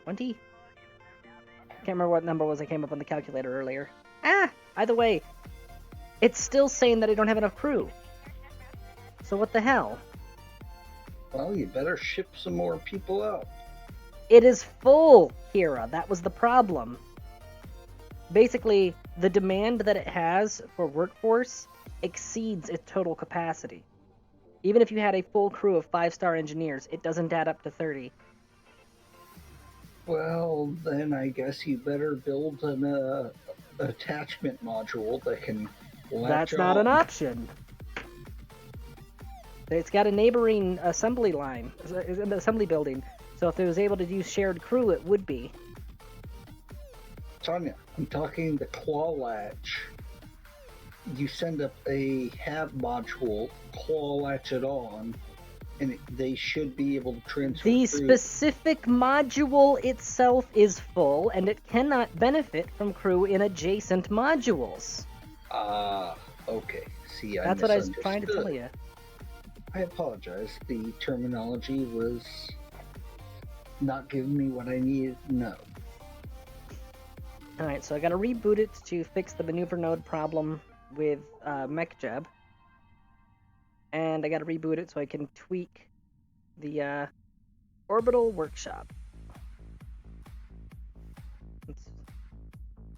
20? Can't remember what number was I came up on the calculator earlier. Either way, it's still saying that I don't have enough crew. So what the hell? Well, you better ship some more people out. It is full, Kira. That was the problem. Basically, the demand that it has for workforce exceeds its total capacity. Even if you had a full crew of 5-star engineers, it doesn't add up to 30. Well, then I guess you better build an attachment module that can latch That's not an on. option. It's got a neighboring assembly line, an assembly building. So if it was able to use shared crew, it would be. Tanya, I'm talking the claw latch. You send up a have module, claw latch it on, and they should be able to transfer The through. specific module itself is full, and it cannot benefit from crew in adjacent modules. Okay. See, That's what I was trying to tell you. I apologize. The terminology was not giving me what I needed to know. Alright, so I gotta reboot it to fix the maneuver node problem with MechJeb. And I gotta reboot it so I can tweak the orbital workshop.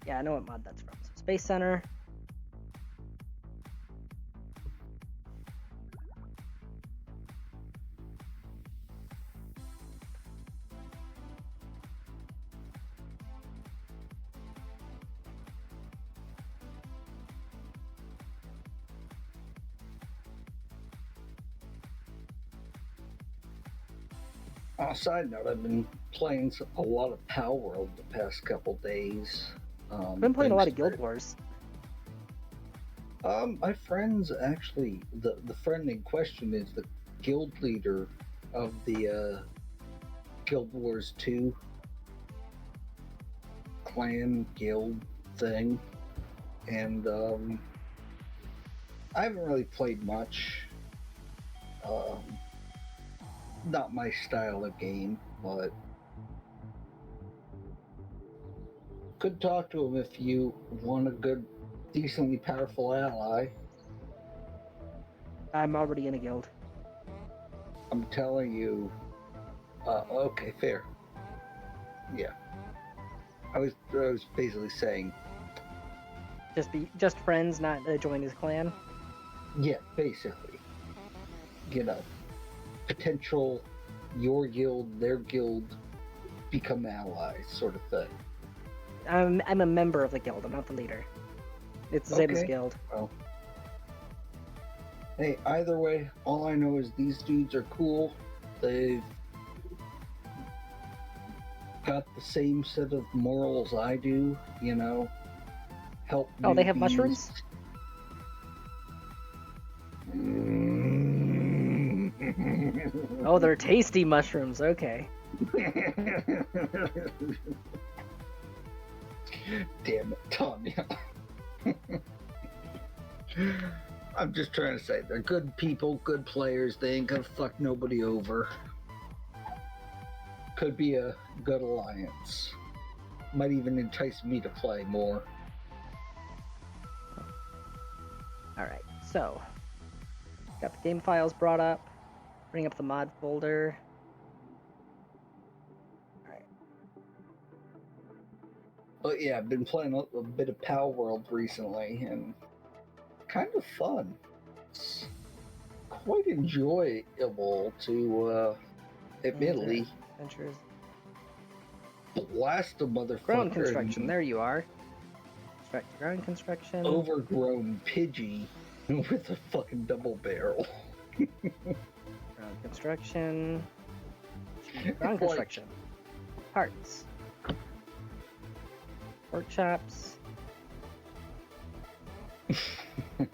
Yeah, I know what mod that's from. So Space Center. On a side note, I've been playing a lot of Power World the past couple days. I've been playing a lot of thanks Guild Wars. My friend's actually the friend in question is the guild leader of the Guild Wars 2 clan guild thing, and I haven't really played much. Not my style of game, but could talk to him if you want a good, decently powerful ally. I'm already in a guild. I'm telling you. Okay, fair. Yeah. I was basically saying, Just friends, not join his clan. yeah, basically. You know, potential, your guild, their guild, become allies, sort of thing. I'm a member of the guild. I'm not the leader. It's the same as Okay. guild. Well, hey, either way, all I know is these dudes are cool. They've got the same set of morals I do, you know. Help. Oh, they have newbies. mushrooms? Oh, they're tasty mushrooms. Okay. Damn it, Tanya. I'm just trying to say, they're good people, good players. They ain't gonna fuck nobody over. Could be a good alliance. Might even entice me to play more. Alright, so. Got the game files brought up. Bring up the mod folder. Alright. But yeah, I've been playing a bit of Pal World recently, and kind of fun. It's quite enjoyable to, admittedly, Adventures. blast a motherfucker. Ground construction. and There you are. Construct ground construction. Overgrown Pidgey with a fucking double barrel. Ground construction. Ground Like- construction. Parts. Workshops. Wait,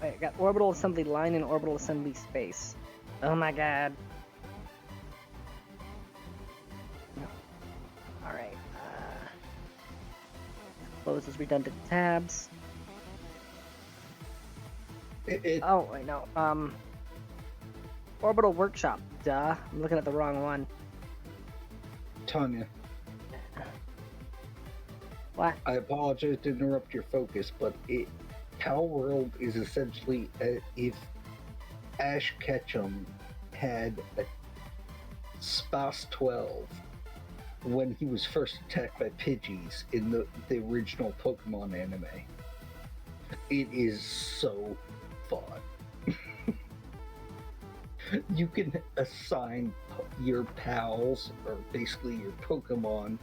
I got orbital assembly line and orbital assembly space. Oh my god. No. Alright. Close those redundant tabs. Oh, wait, no. Orbital workshop. Duh. I'm looking at the wrong one. Tanya, What? I apologize to interrupt your focus, but Pal World is essentially if Ash Ketchum had a Spas 12 when he was first attacked by Pidgeys in the original Pokemon anime. It is so fun. You can assign your pals, or basically your Pokemon,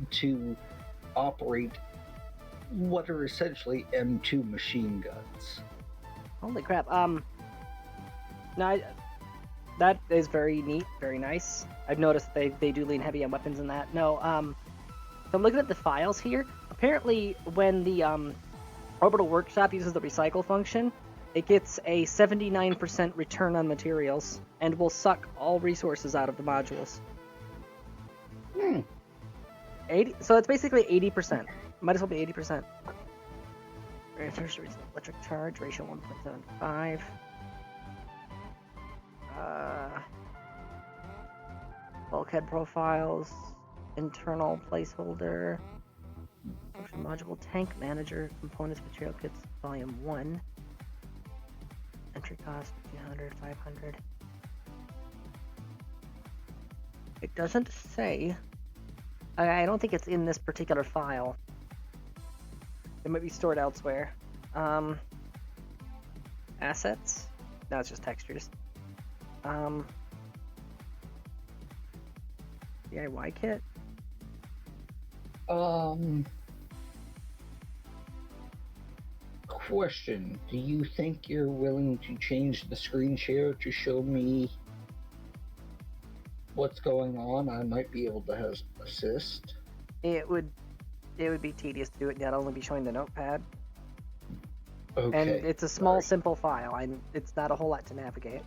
to operate what are essentially M2 machine guns. Holy crap. No, that is very neat, very nice. I've noticed they do lean heavy on weapons in that. No, so I'm looking at the files here. Apparently, when the Orbital Workshop uses the recycle function, it gets a 79% return on materials and will suck all resources out of the modules. 80, so it's basically 80%. Might as well be 80%. Electric charge ratio 1.75. Bulkhead profiles, internal placeholder, function module, tank manager, components, material kits, volume 1. Entry cost 200, 500. It doesn't say. I don't think it's in this particular file. It might be stored elsewhere. Assets? No, it's just textures. DIY kit? Question. Do you think you're willing to change the screen share to show me what's going on? I might be able to assist. It would be tedious to do it, yet only be showing the notepad. Okay. And it's a small, Sorry. simple file. It's not a whole lot to navigate.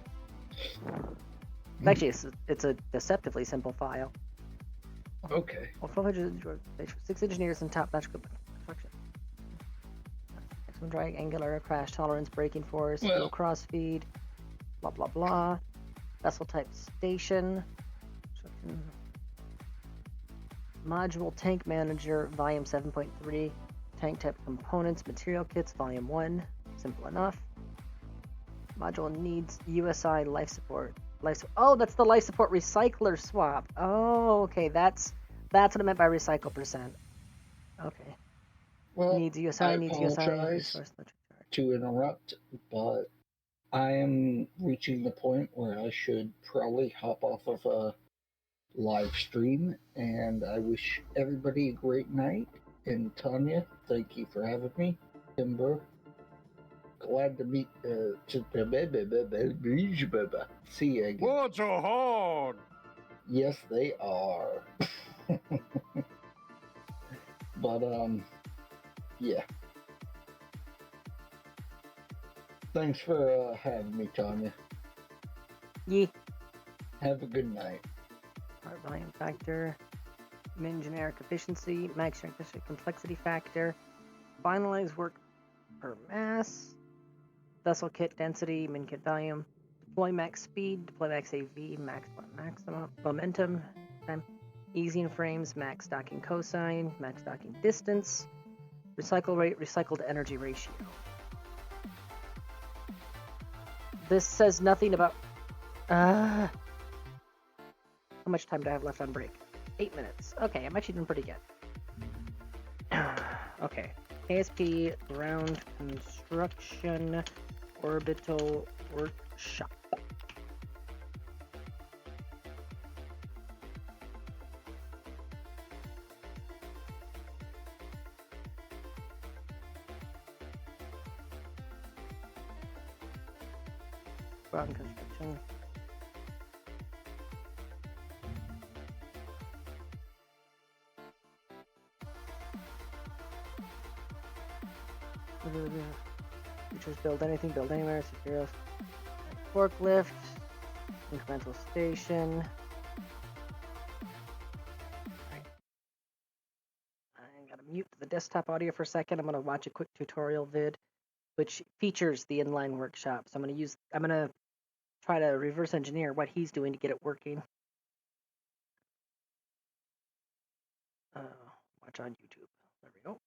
Actually, it's a deceptively simple file. Okay. Well, 6 engineers and top-notch construction. Maximum drag, angular, crash tolerance, braking force, fuel cross feed, blah blah blah. Vessel type station. Module tank manager, volume 7.3. Tank type components, material kits, volume 1. Simple enough. Module needs USI life support. Oh, that's the life support recycler swap. Oh, okay, that's what I meant by recycle percent. Okay. Well, Needs USI, I needs USI. apologize Resource electric charge. to interrupt, but I am reaching the point where I should probably hop off of a live stream, and I wish everybody a great night. And Tanya, thank you for having me. Timber, glad to meet. See you again. Words are hard. Yes, they are. But yeah. Thanks for having me, Tanya. Yeah. Have a good night. Part volume factor. Min generic efficiency. Max efficiency complexity factor. Finalized work per mass. Vessel kit density. Min kit volume. Deploy max speed. Deploy max AV. Maximum momentum. Time. Easy in frames. Max docking cosine. Max docking distance. Recycle rate. Recycled energy ratio. This says nothing about. How much time do I have left on break? 8 minutes. Okay, I'm actually doing pretty good. Okay. KSP Ground Construction Orbital Workshop. Ground construction. Features build anything, build anywhere, secure forklift, incremental station. Right. I gotta mute the desktop audio for a second. I'm gonna watch a quick tutorial vid which features the inline workshop. So I'm gonna try to reverse engineer what he's doing to get it working. Watch on YouTube. There we go.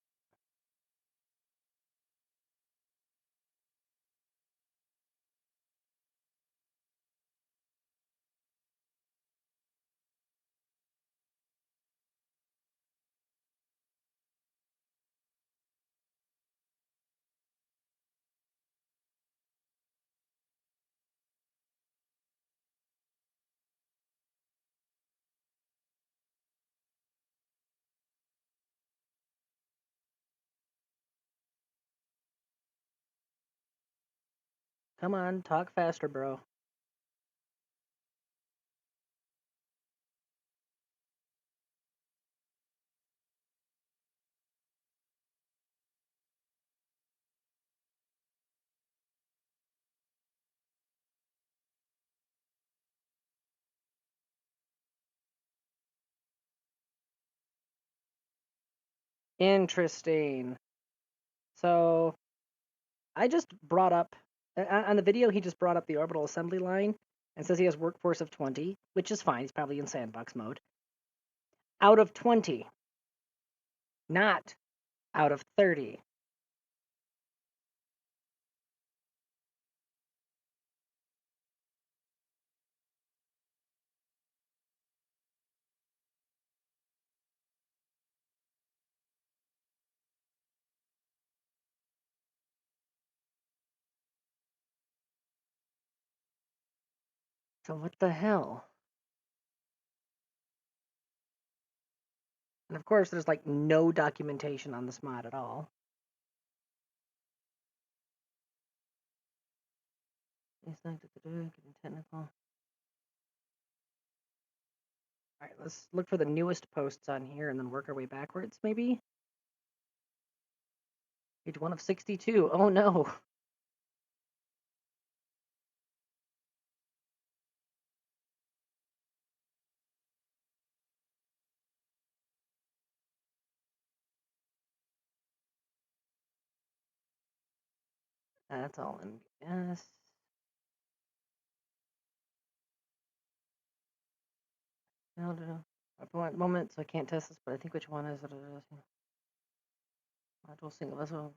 Come on, talk faster, bro. Interesting. So I just brought up on the video. He just brought up the orbital assembly line and says he has workforce of 20, which is fine. He's probably in sandbox mode. Out of 20, not out of 30. So what the hell? And of course, there's like no documentation on this mod at all. It's not getting technical. All right, let's look for the newest posts on here and then work our way backwards, maybe? Page 1 of 62. Oh no. That's all in yes. No. At the moment, so I can't test this, but I think which one is it? Module single vessel.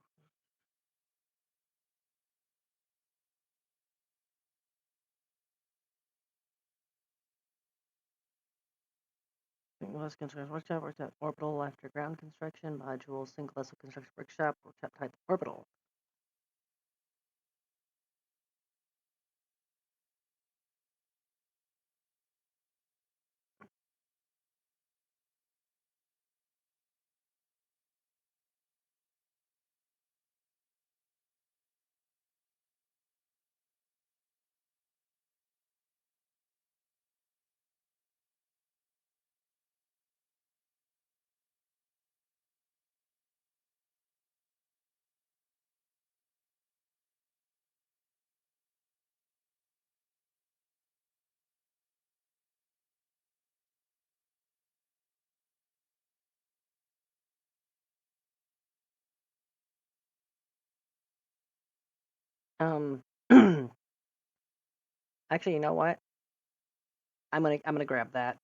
Single vessel construction workshop, orbital after ground construction, module, single vessel construction workshop type orbital. Um, actually, you know what? I'm gonna grab that.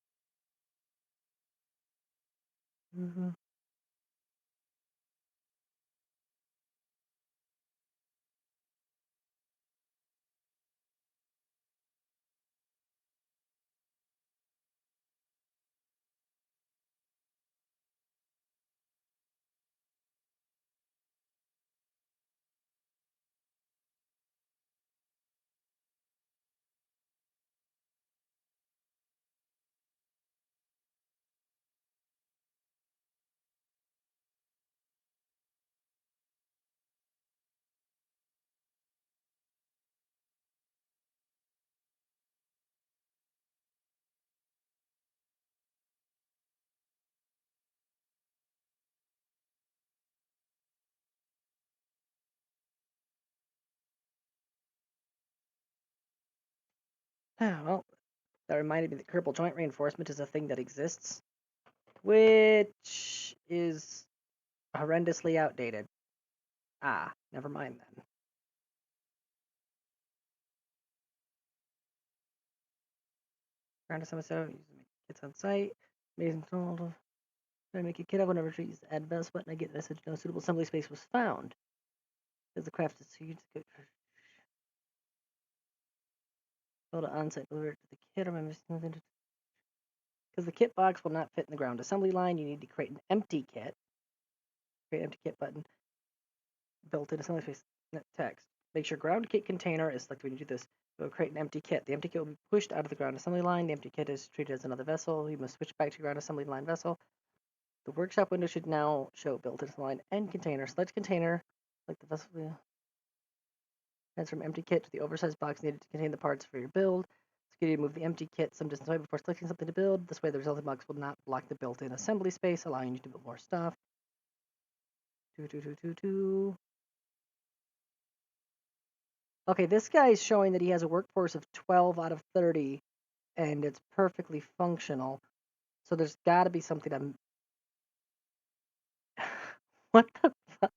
Well, that reminded me that Kerbal joint reinforcement is a thing that exists, which is horrendously outdated. Ah, never mind then. Ground assembly setup using kits on site. Amazing tool. Try to make a kit up whenever you use the add bus button. I get the message no suitable assembly space was found. Because the craft is huge. Build an on-site deliver it to the kit. Because the kit box will not fit in the ground assembly line, you need to create an empty kit. Create empty kit button. Built in assembly space text. Make sure ground kit container is selected when you do this. It will create an empty kit. The empty kit will be pushed out of the ground assembly line. The empty kit is treated as another vessel. You must switch back to ground assembly line vessel. The workshop window should now show built in assembly line and container. Select container. Select the vessel. Transfer from empty kit to the oversized box needed to contain the parts for your build. It's good to move the empty kit some distance away before selecting something to build. This way the resulting box will not block the built-in assembly space, allowing you to build more stuff. Okay, this guy is showing that he has a workforce of 12 out of 30, and it's perfectly functional. So there's got to be something I'm... What the fuck?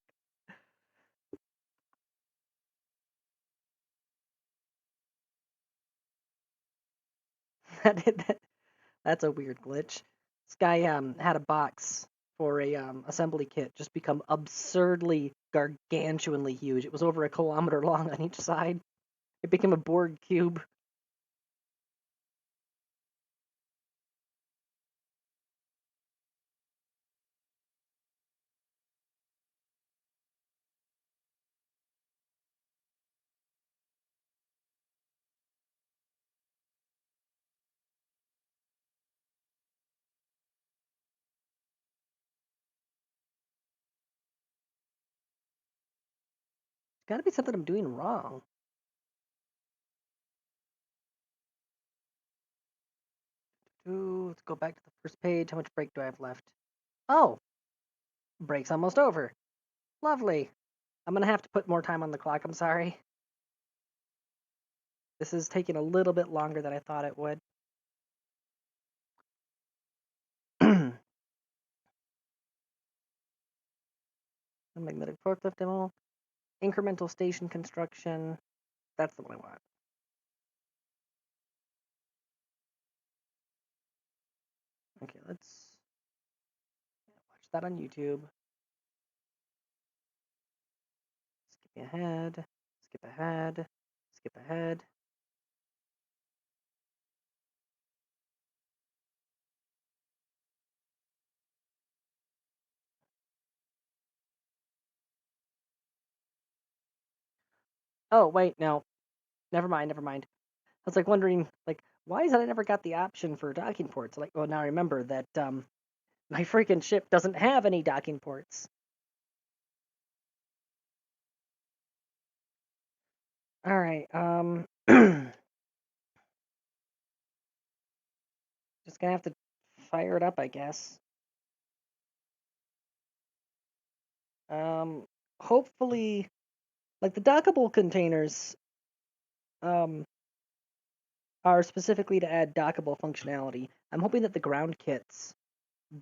That's a weird glitch. This guy had a box for a assembly kit just become absurdly gargantuanly huge. It was over 1 kilometer long on each side. It became a Borg cube. It's got to be something I'm doing wrong. Ooh, let's go back to the first page. How much break do I have left? Oh, break's almost over. Lovely. I'm gonna have to put more time on the clock. I'm sorry. This is taking a little bit longer than I thought it would. Magnetic forklift demo. Incremental station construction. That's the one I want. Okay, let's watch that on YouTube. Skip ahead. Skip ahead. Skip ahead. Oh, wait, no. Never mind, never mind. I was like wondering, like, why is it I never got the option for docking ports? Like, well, now I remember that my freaking ship doesn't have any docking ports. All right, just gonna have to fire it up, I guess. Hopefully, like the dockable containers, are specifically to add dockable functionality. I'm hoping that the ground kits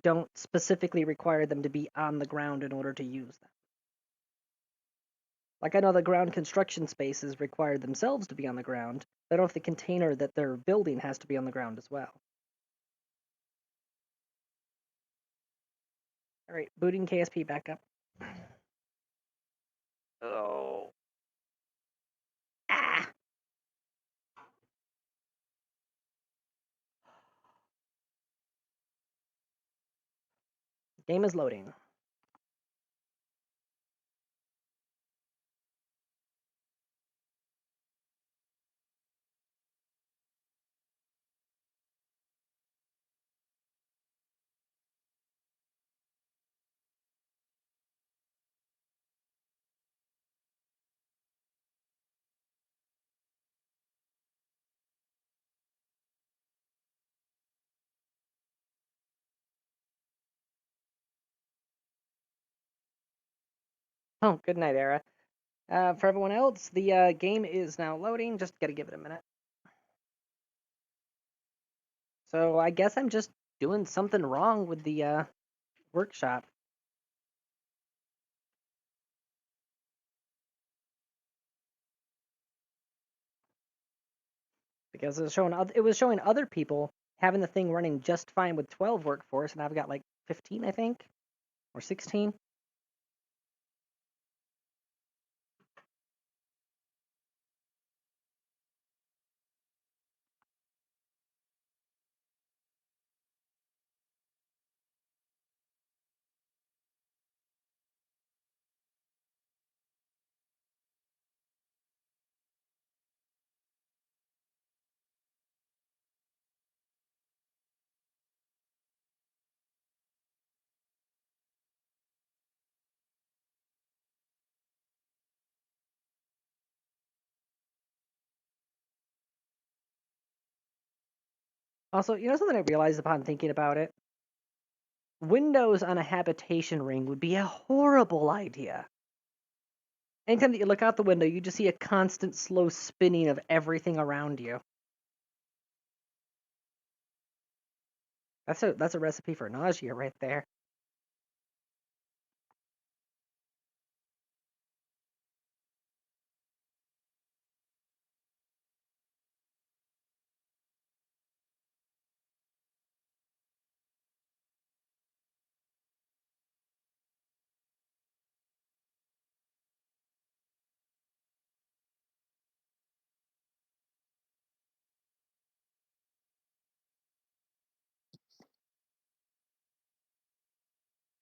don't specifically require them to be on the ground in order to use them. Like I know the ground construction spaces require themselves to be on the ground. I don't know if the container that they're building has to be on the ground as well. All right, booting KSP back up. Oh. Ah. Game is loading. Oh, good night, Era. For everyone else, the game is now loading. Just gotta give it a minute. So I guess I'm just doing something wrong with the workshop. Because it was showing other people having the thing running just fine with 12 workforce, and I've got like 15, I think, or 16. Also, you know something I realized upon thinking about it? Windows on a habitation ring would be a horrible idea. Anytime that you look out the window, you just see a constant slow spinning of everything around you. That's a recipe for nausea right there.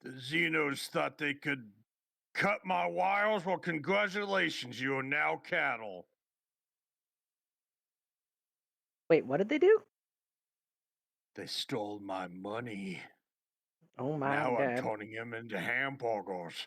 The Xenos thought they could cut my wires? Well, congratulations, you are now cattle. Wait, what did they do? They stole my money. Oh my Now I'm god. turning him into hamburgers.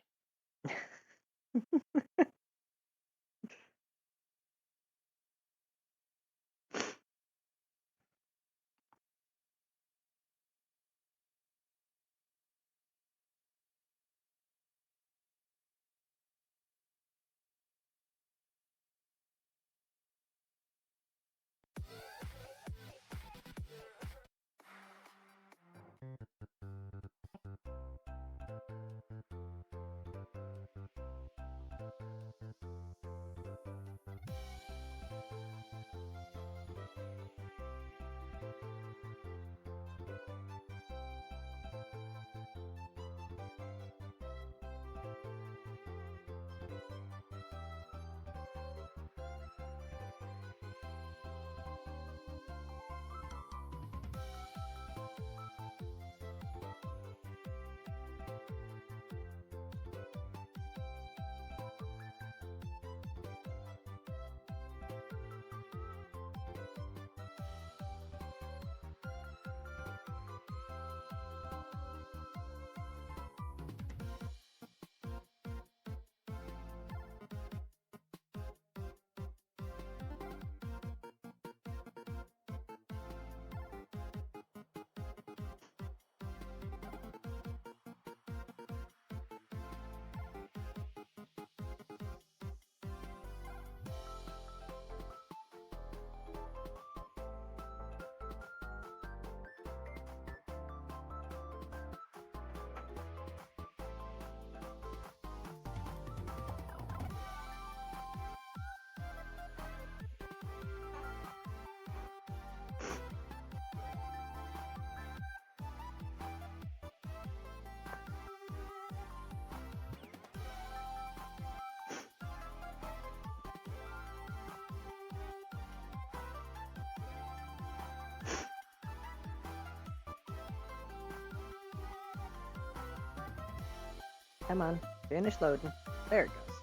Come on, finish loading. There it goes.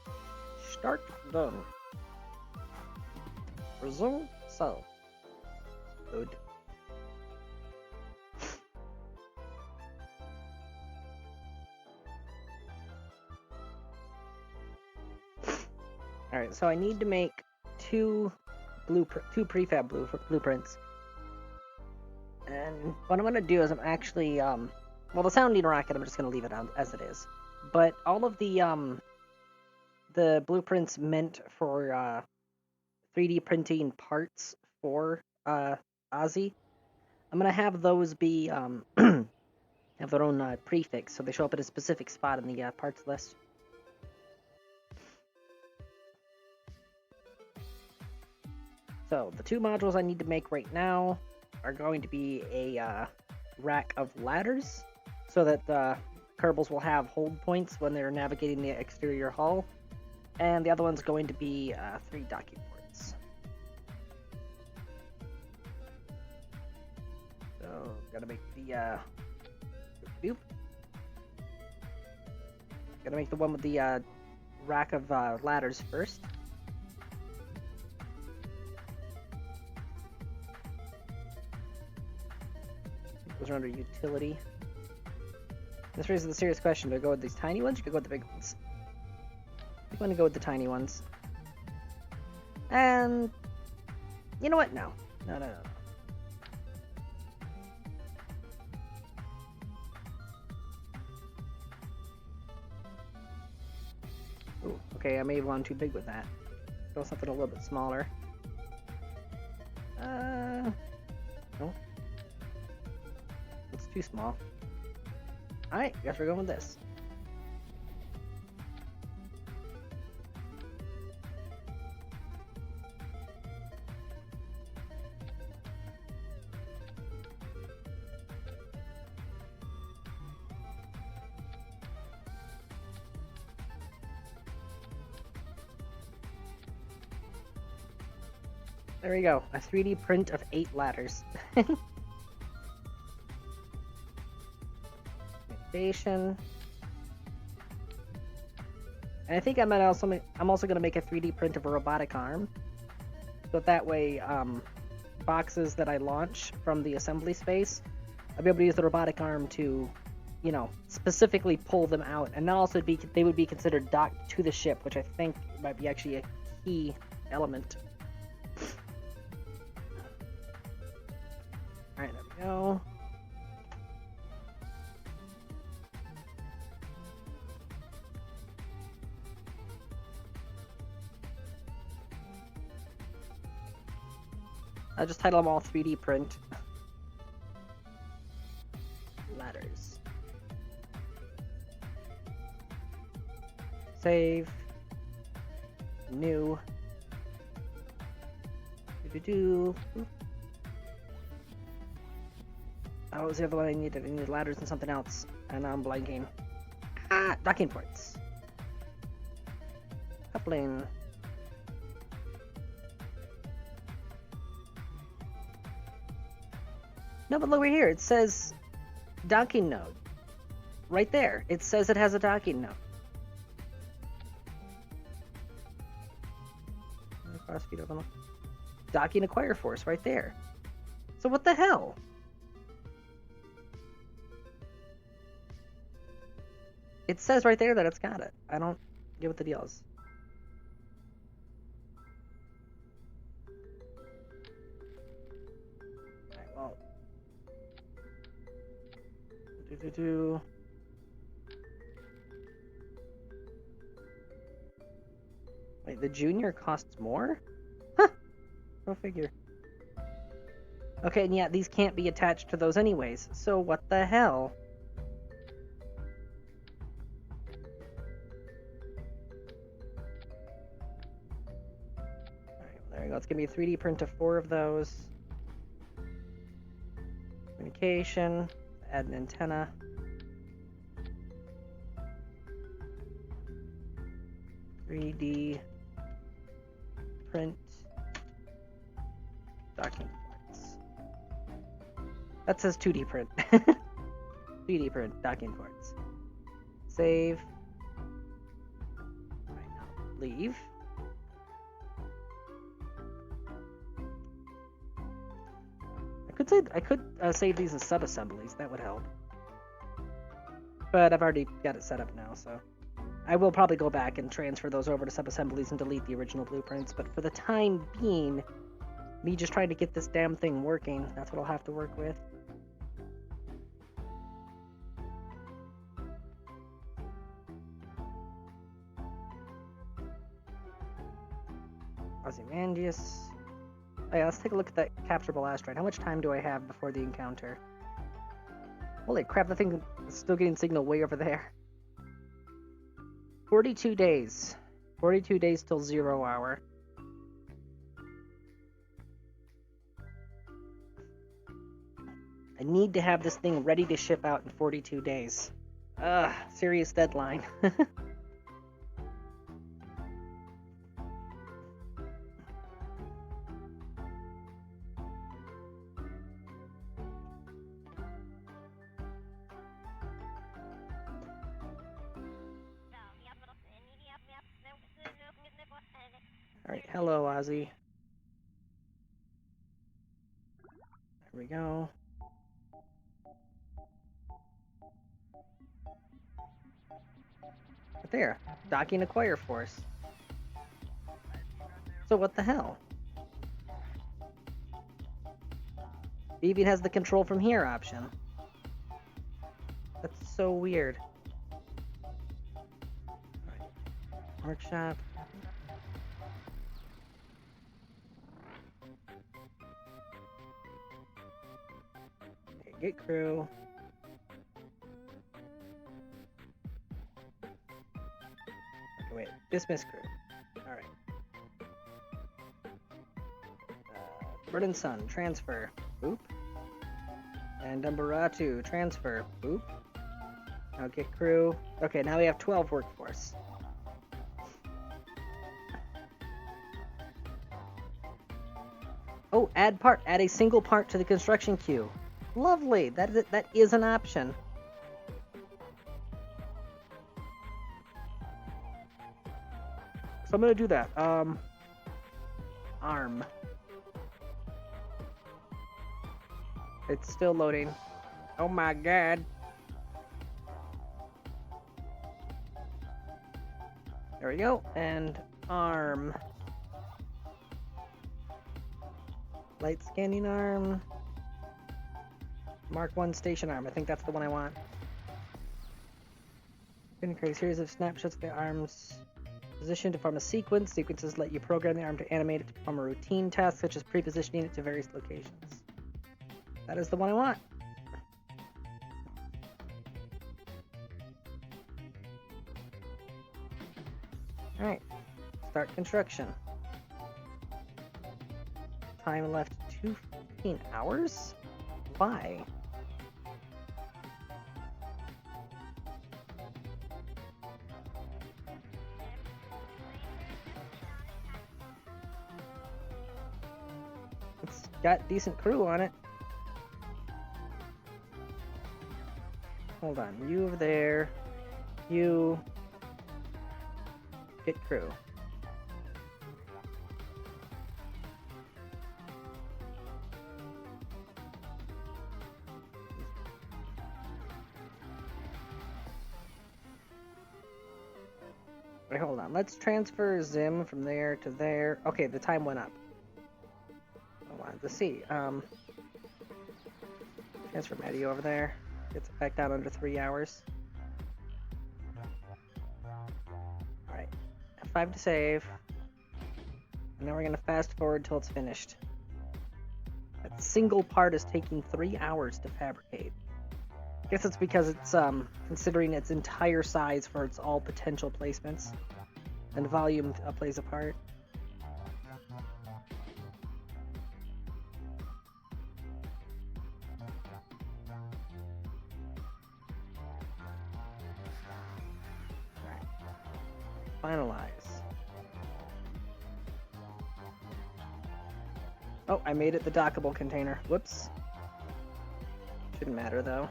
Start done. Resume so. Load. Alright, so I need to make two prefab blueprints. And what I'm gonna do is I'm actually well, the sounding rocket I'm just gonna leave it on as it is. But all of the blueprints meant for 3D printing parts for Ozzy, I'm gonna have those be have their own prefix, so they show up at a specific spot in the parts list. So the 2 modules I need to make right now are going to be a rack of ladders, so that the Kerbals will have hold points when they're navigating the exterior hull, and the other one's going to be 3 docking ports. So gotta make the gotta make the one with the rack of ladders first. Those are under utility. This raises the serious question: do I go with these tiny ones, or do I go with the big ones? I'm going to go with the tiny ones. And you know what? No. Ooh, okay, I may have gone too big with that. Go something a little bit smaller. No. It's too small. Alright, guess we're going with this. There we go, a 3D print of 8 ladders. Station. And I think I'm also going to make a 3D print of a robotic arm. So that way, boxes that I launch from the assembly space, I'll be able to use the robotic arm to, you know, specifically pull them out. And also they would be considered docked to the ship, which I think might be actually a key element. Alright, there we go. I'll just title them all 3D print. Ladders. Save. New. Do-do-do. Oh, what was the other one I needed? I needed ladders and something else. And I'm blanking. Ah! Docking ports. Coupling. No, but look over here. It says docking node. Right there. It says it has a docking node. Cross speed open. Docking acquire force right there. So what the hell? It says right there that it's got it. I don't get what the deal is. Alright, well. Wait, the junior costs more? Huh! Go figure. Okay, and yeah, these can't be attached to those anyways. So what the hell? There we go. It's going to be a 3D print of 4 of those. Communication. Add an antenna. Print. Docking ports. That says 2D print. 3D print. Docking ports. Save. Right now. Leave. I could save these as sub-assemblies. That would help. But I've already got it set up now, so I will probably go back and transfer those over to sub-assemblies and delete the original blueprints. But for the time being, me just trying to get this damn thing working, that's what I'll have to work with. Ozymandias. yeah, let's take a look at that capturable asteroid. How much time do I have before the encounter? Holy crap, that thing is still getting signal way over there. 42 days. 42 days till 0 hour. I need to have this thing ready to ship out in 42 days. Ugh, serious deadline. Alright, hello, Ozzy. There we go. But there, docking acquire force. So what the hell? It even has the control from here option. That's so weird. Alright. Workshop. Okay, get crew. Okay, wait, dismiss crew. Alright. Burden Sun, transfer. Boop. And Dumbaratu, transfer. Boop. Now get crew. Okay, now we have 12 workforce. Oh, add part. Add a single part to the construction queue. Lovely. That is an option. So I'm gonna do that. Arm. It's still loading. Oh my god. There we go. And arm. Light scanning arm. Mark 1 station arm. I think that's the one I want. Can create a series of snapshots of the arm's position to form a sequence. Sequences let you program the arm to animate it to perform a routine task, such as pre-positioning it to various locations. That is the one I want. Alright. Start construction. Time left 15 hours? Why? It's got decent crew on it. Hold on, you over there. You get crew. Wait, hold on. Let's transfer Zim from there to there. Okay, the time went up. I wanted to see. Transfer Maddie over there. Gets it back down under 3 hours. Alright. F5 to save. And now we're going to fast forward till it's finished. That single part is taking 3 hours to fabricate. I guess it's because it's considering its entire size for its all potential placements. And volume plays a part. Finalize. Oh, I made it the dockable container. Whoops. Shouldn't matter though.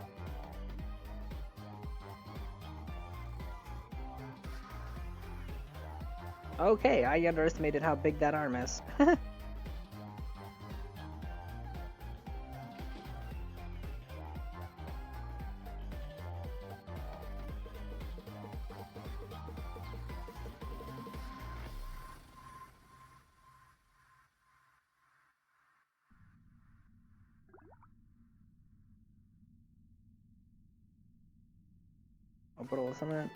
Okay, I underestimated how big that arm is. Orbital summit.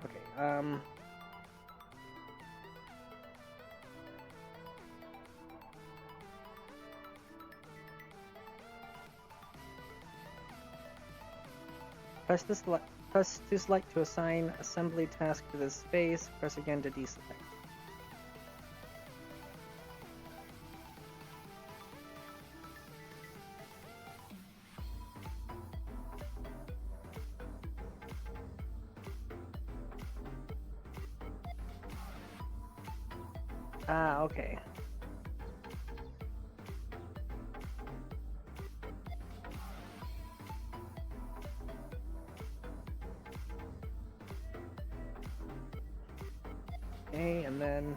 Okay, Press to select to assign assembly task to this space. Press again to deselect. Ah, okay. Okay, and then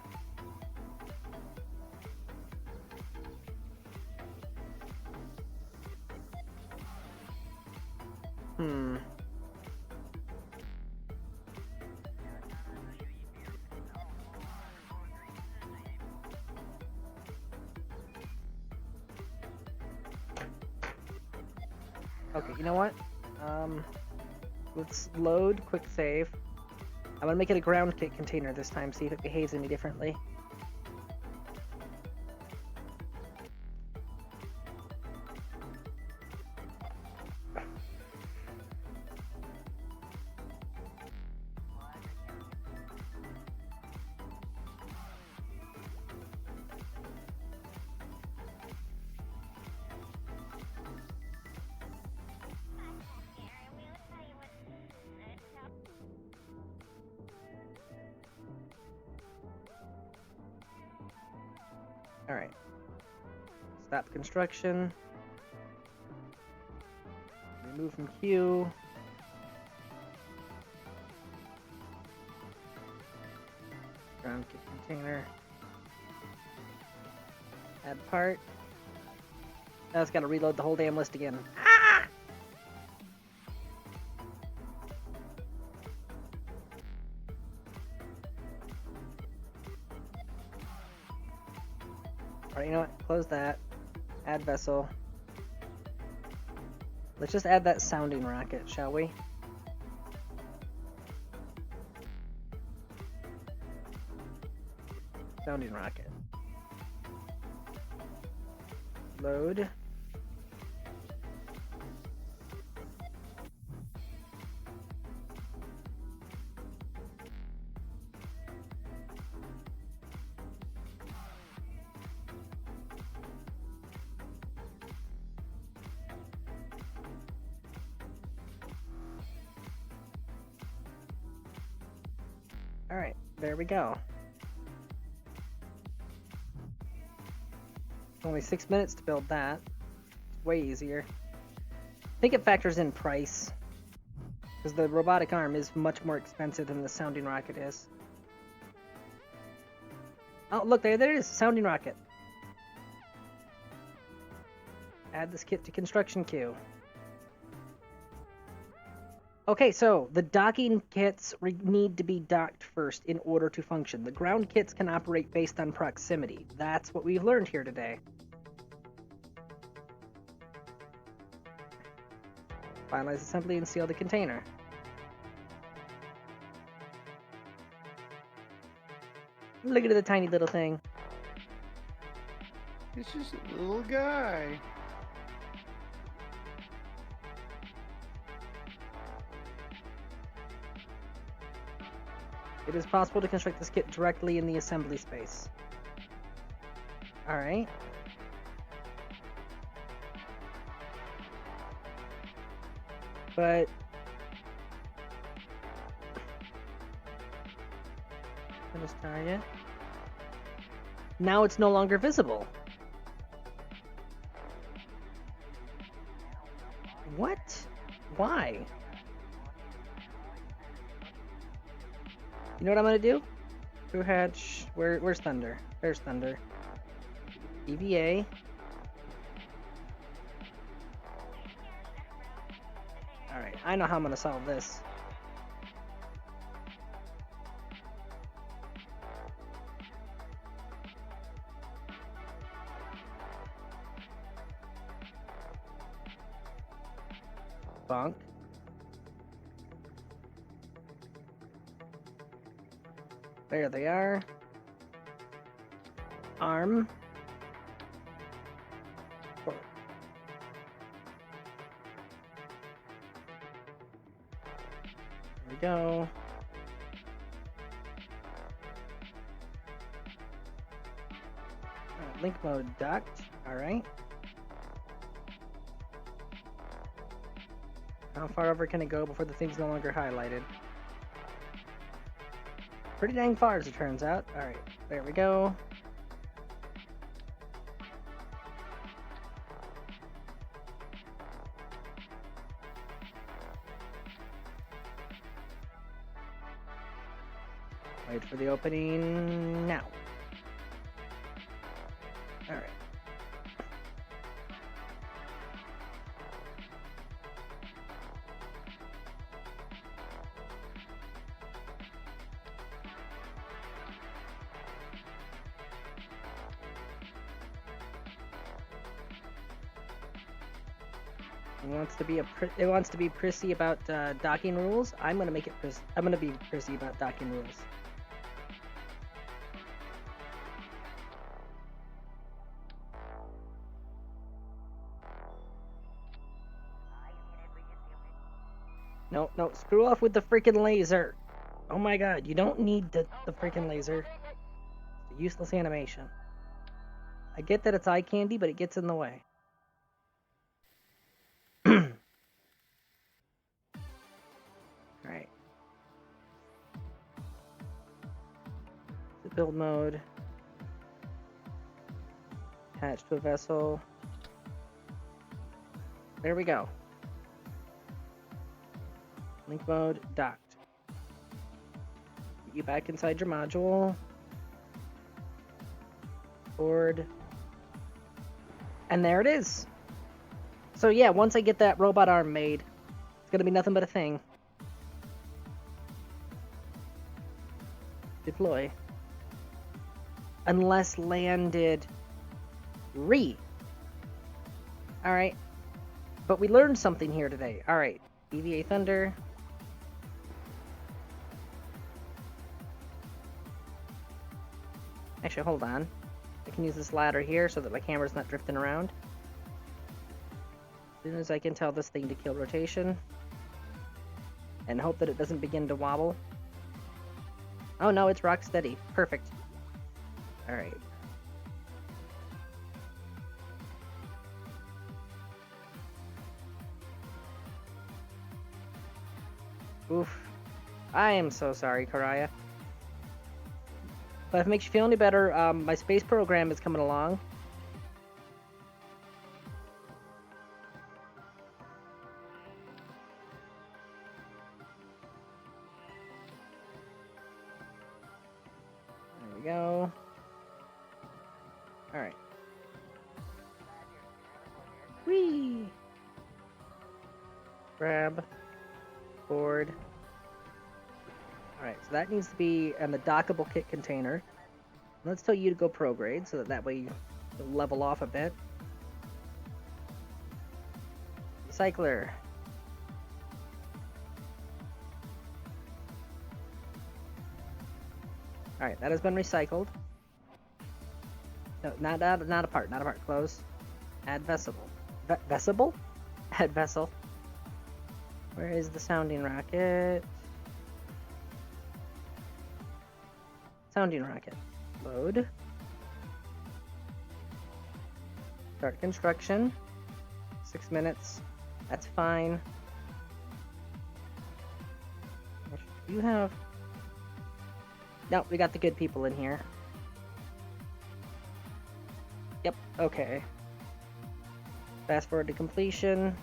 Okay, you know what? Let's load quick save. I'm gonna make it a ground kit container this time, see if it behaves any differently. Alright. Stop construction. Remove from queue. Ground kit container. Add part. Now it's gotta reload the whole damn list again. Ah! Alright, you know what? Close that. Add vessel. Let's just add that sounding rocket, shall we? Sounding rocket. Load. Alright, there we go. Only 6 minutes to build that. It's way easier. I think it factors in price, because the robotic arm is much more expensive than the sounding rocket is. Oh, look, there it is, sounding rocket. Add this kit to construction queue. Okay, so the docking kits need to be docked first in order to function. The ground kits can operate based on proximity. That's what we've learned here today. Finalize assembly and seal the container. Look at the tiny little thing. It's just a little guy. It is possible to construct this kit directly in the assembly space. Alright. But finish target. Now it's no longer visible. What? Why? You know what I'm gonna do? Crew hatch. Where's Thunder? There's Thunder. EVA. Alright, I know how I'm gonna solve this. Bonk. There they are. Arm. go. Link mode duct. Alright. How far over can it go before the thing's no longer highlighted? Pretty dang far, as it turns out. Alright, there we go. Wait for the opening now. Alright. It wants to be prissy about docking rules. I'm gonna make it I'm gonna be prissy about docking rules. No, no, screw off with the freaking laser. Oh my god, you don't need the freaking laser. It's a useless animation. I get that it's eye candy, but it gets in the way. Alright. The build mode. Attached to a vessel. There we go. Link mode docked. Get you back inside your module. Board. And there it is. So yeah, once I get that robot arm made, it's gonna be nothing but a thing. Deploy. Unless landed Alright. But we learned something here today. Alright. EVA Thunder. Actually, hold on. I can use this ladder here so that my camera's not drifting around. As soon as I can tell this thing to kill rotation. And hope that it doesn't begin to wobble. Oh no, it's rock steady. Perfect. Alright. Oof. I am so sorry, Karaya. But if it makes you feel any better, my space program is coming along. There we go. Alright. Whee! Grab. Board. Alright, so that needs to be in the dockable kit container. Let's tell you to go prograde, so that way you level off a bit. Recycler. Alright, that has been recycled. No, not a part, not a part. Close. Add vessel. Vessel? Add vessel. Where is the sounding rocket? Sounding rocket. Load. Start construction. 6 minutes. That's fine. You have... Nope, we got the good people in here. Yep, okay. Fast forward to completion.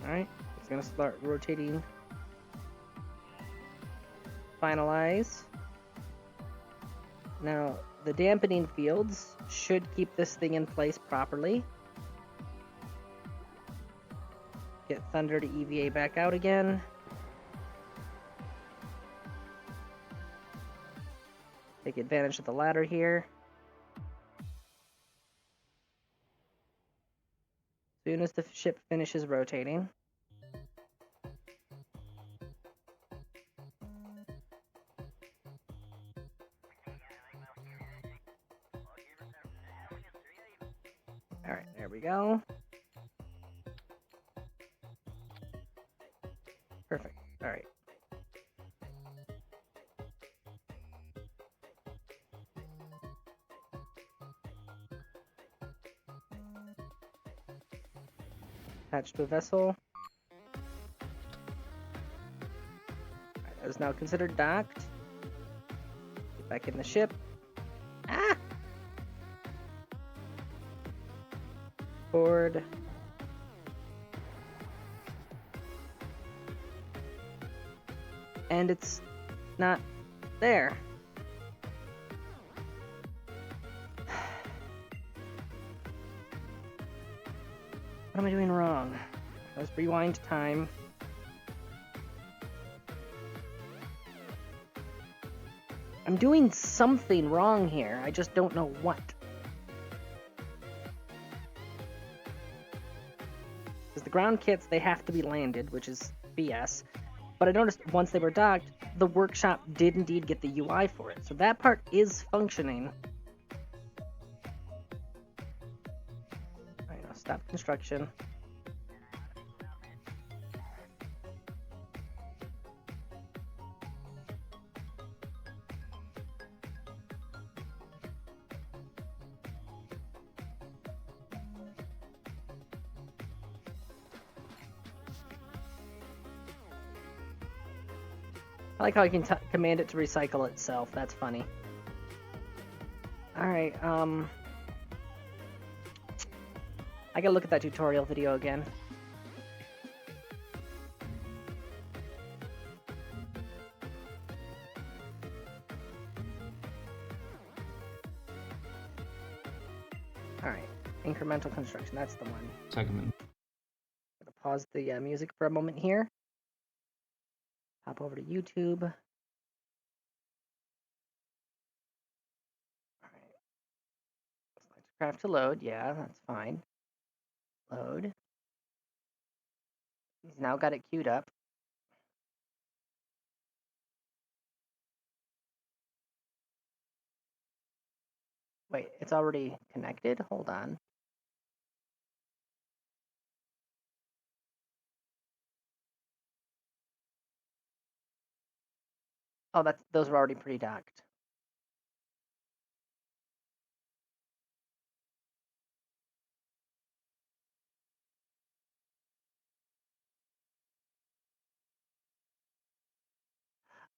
Alright, it's gonna start rotating. Finalize. Now, the dampening fields should keep this thing in place properly. Get Thunder to EVA back out again. Take advantage of the ladder here. As soon as the ship finishes rotating. Alright, there we go. Perfect. Alright. Attached to a vessel. Alright, that is now considered docked. Get back in the ship. Ah! Board. And it's not there. What am I doing wrong? Let's rewind time. I'm doing something wrong here. I just don't know what. Because the ground kits, they have to be landed, which is BS. But I noticed once they were docked, the workshop did indeed get the UI for it. So that part is functioning. Alright, now stop construction. I like how you can command it to recycle itself. That's funny. Alright, I gotta look at that tutorial video again. Alright, incremental construction, that's the one. Segment. Gonna pause the music for a moment here. Hop over to YouTube. Alright. Select craft to load. Yeah, that's fine. Load. He's now got it queued up. Wait, it's already connected? Hold on. Oh, those are already pre-docked.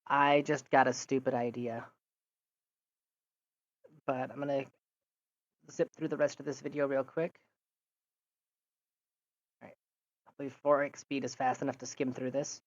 I just got a stupid idea. But I'm gonna zip through the rest of this video real quick. Alright. Hopefully 4x speed is fast enough to skim through this.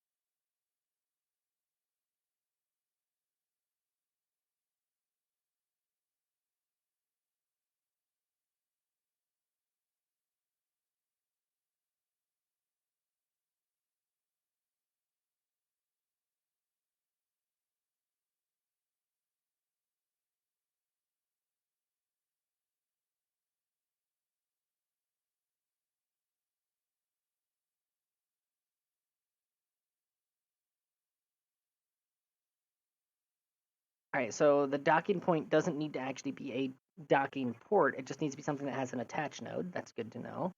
Alright, so the docking point doesn't need to actually be a docking port. It just needs to be something that has an attach node. That's good to know.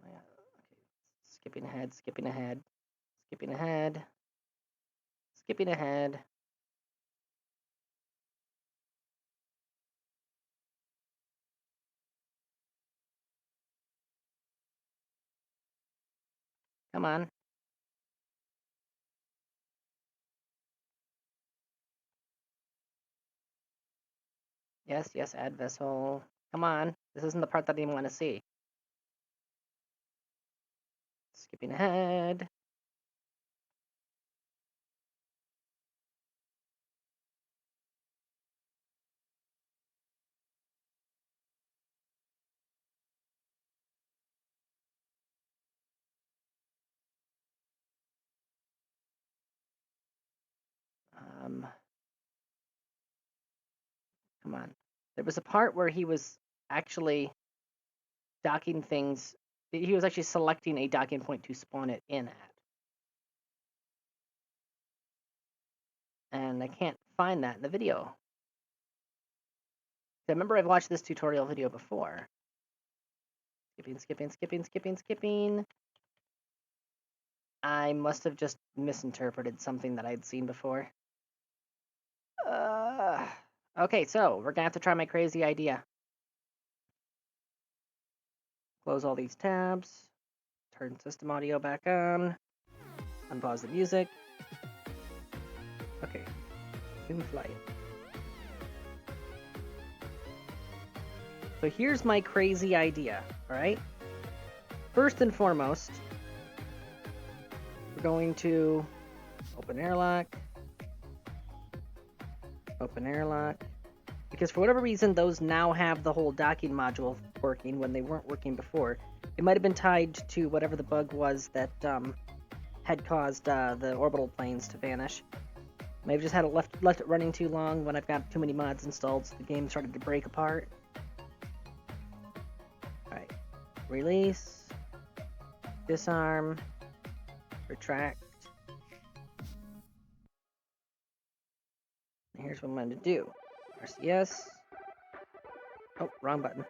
Okay. Skipping ahead, skipping ahead, skipping ahead, skipping ahead. Come on. Yes, yes, add vessel. Come on. This isn't the part that I even want to see. Skipping ahead. Come on. There was a part where he was actually docking things. He was actually selecting a docking point to spawn it in at. And I can't find that in the video. I remember I've watched this tutorial video before. Skipping. I must have just misinterpreted something that I'd seen before. Okay, so we're gonna have to try my crazy idea. Close all these tabs. Turn system audio back on. Unpause the music. Okay. Zoom flight. So here's my crazy idea, alright? First and foremost, we're going to open airlock. Open airlock. Because for whatever reason, those now have the whole docking module working when they weren't working before. It might have been tied to whatever the bug was that had caused the orbital planes to vanish. May have just had it left it running too long when I've got too many mods installed, so the game started to break apart. Alright. Release. Disarm. Retract. And here's what I'm going to do. RCS. Oh, wrong button.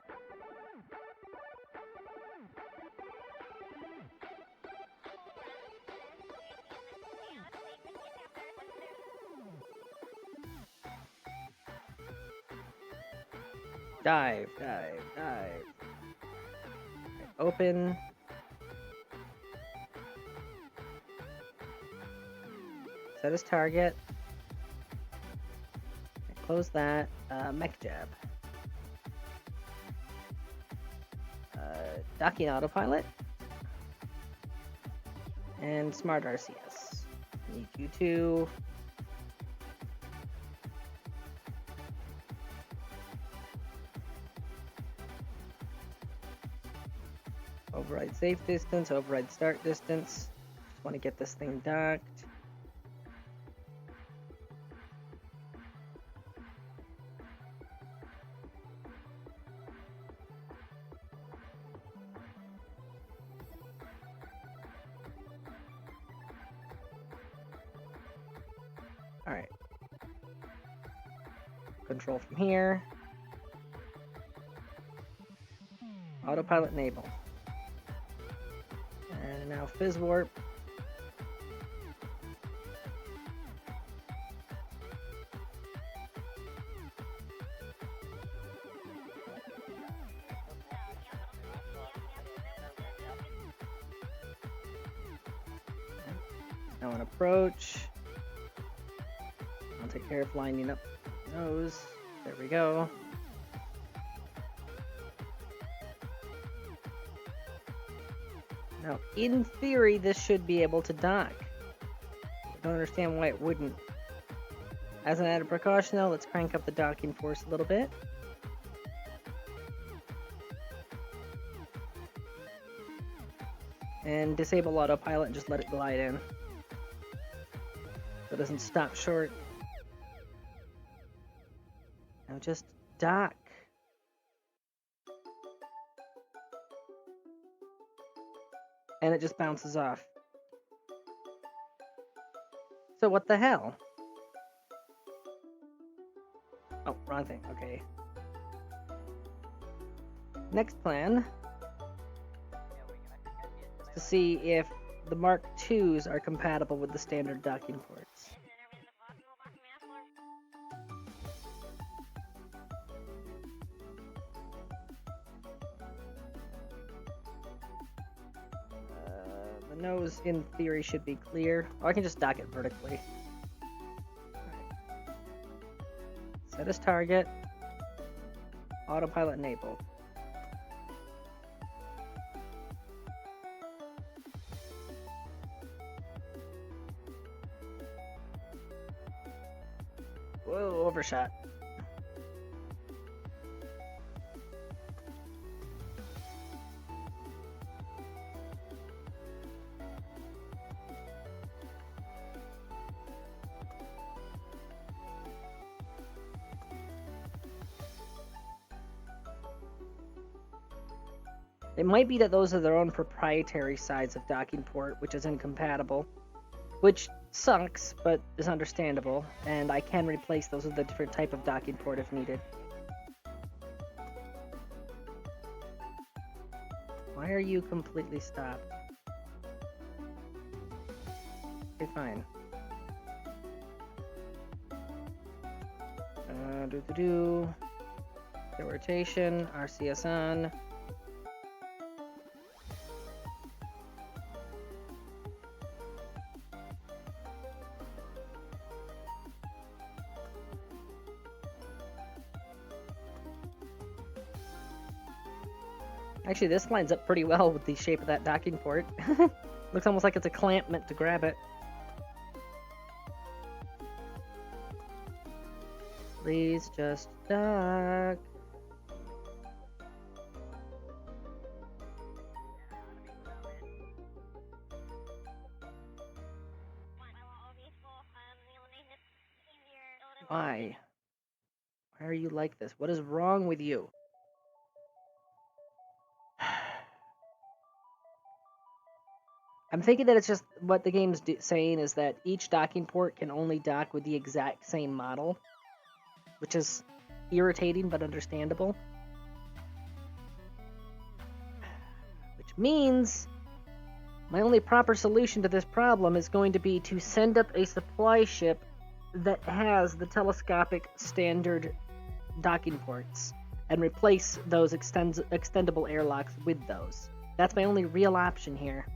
Dive. Open. Set as target. Close that. Mech jab. Docking autopilot. And smart RCS. Need you to. Override safe distance, override start distance. Just want to get this thing docked. Alright. Control from here. Autopilot enable. And now fizz warp. Now an approach. I'll take care of lining up those. There we go. Now, in theory, this should be able to dock. I don't understand why it wouldn't. As an added precaution, though, let's crank up the docking force a little bit. And disable autopilot and just let it glide in. So it doesn't stop short. Now just dock. And it just bounces off. So what the hell? Oh, wrong thing. Okay. Next plan is to see if the Mark IIs are compatible with the standard docking ports. The nose, in theory, should be clear. Or I can just dock it vertically. Right. Set as target. Autopilot enabled. Whoa, overshot. It might be that those are their own proprietary sides of docking port, which is incompatible. Which sucks, but is understandable, and I can replace those with a different type of docking port if needed. Why are you completely stopped? Okay, fine. The rotation, RCS on. Actually, this lines up pretty well with the shape of that docking port. Looks almost like it's a clamp meant to grab it. Please just dock. Why? Why are you like this? What is wrong with you? I'm thinking that it's just what the game's saying is that each docking port can only dock with the exact same model, which is irritating but understandable. Which means my only proper solution to this problem is going to be to send up a supply ship that has the telescopic standard docking ports and replace those extendable airlocks with those. That's my only real option here.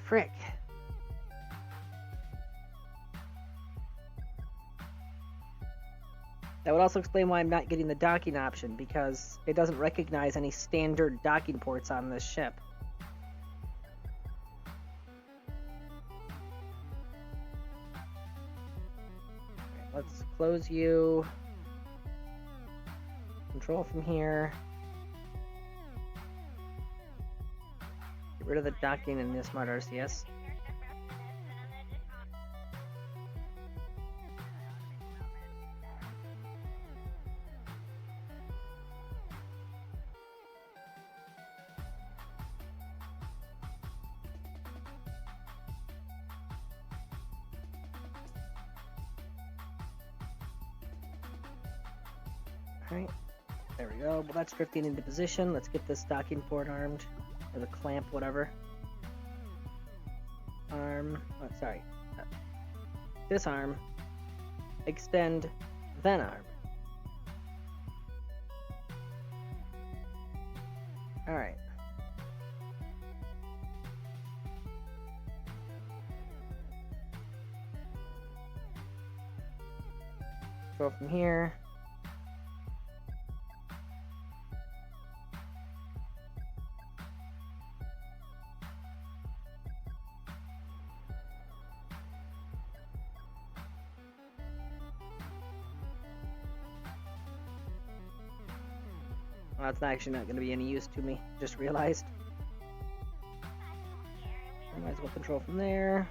Frick. That would also explain why I'm not getting the docking option, because it doesn't recognize any standard docking ports on this ship. Let's close you. Control from here. Get rid of the docking and the smart RCS. Alright, there we go. Well, that's drifting into position. Let's get this docking port armed. Or the clamp, whatever. Arm. Oh, sorry. Disarm. Extend. Then arm. Alright. Go from here. Well, that's actually not going to be any use to me. Just realized. I might as well control from there.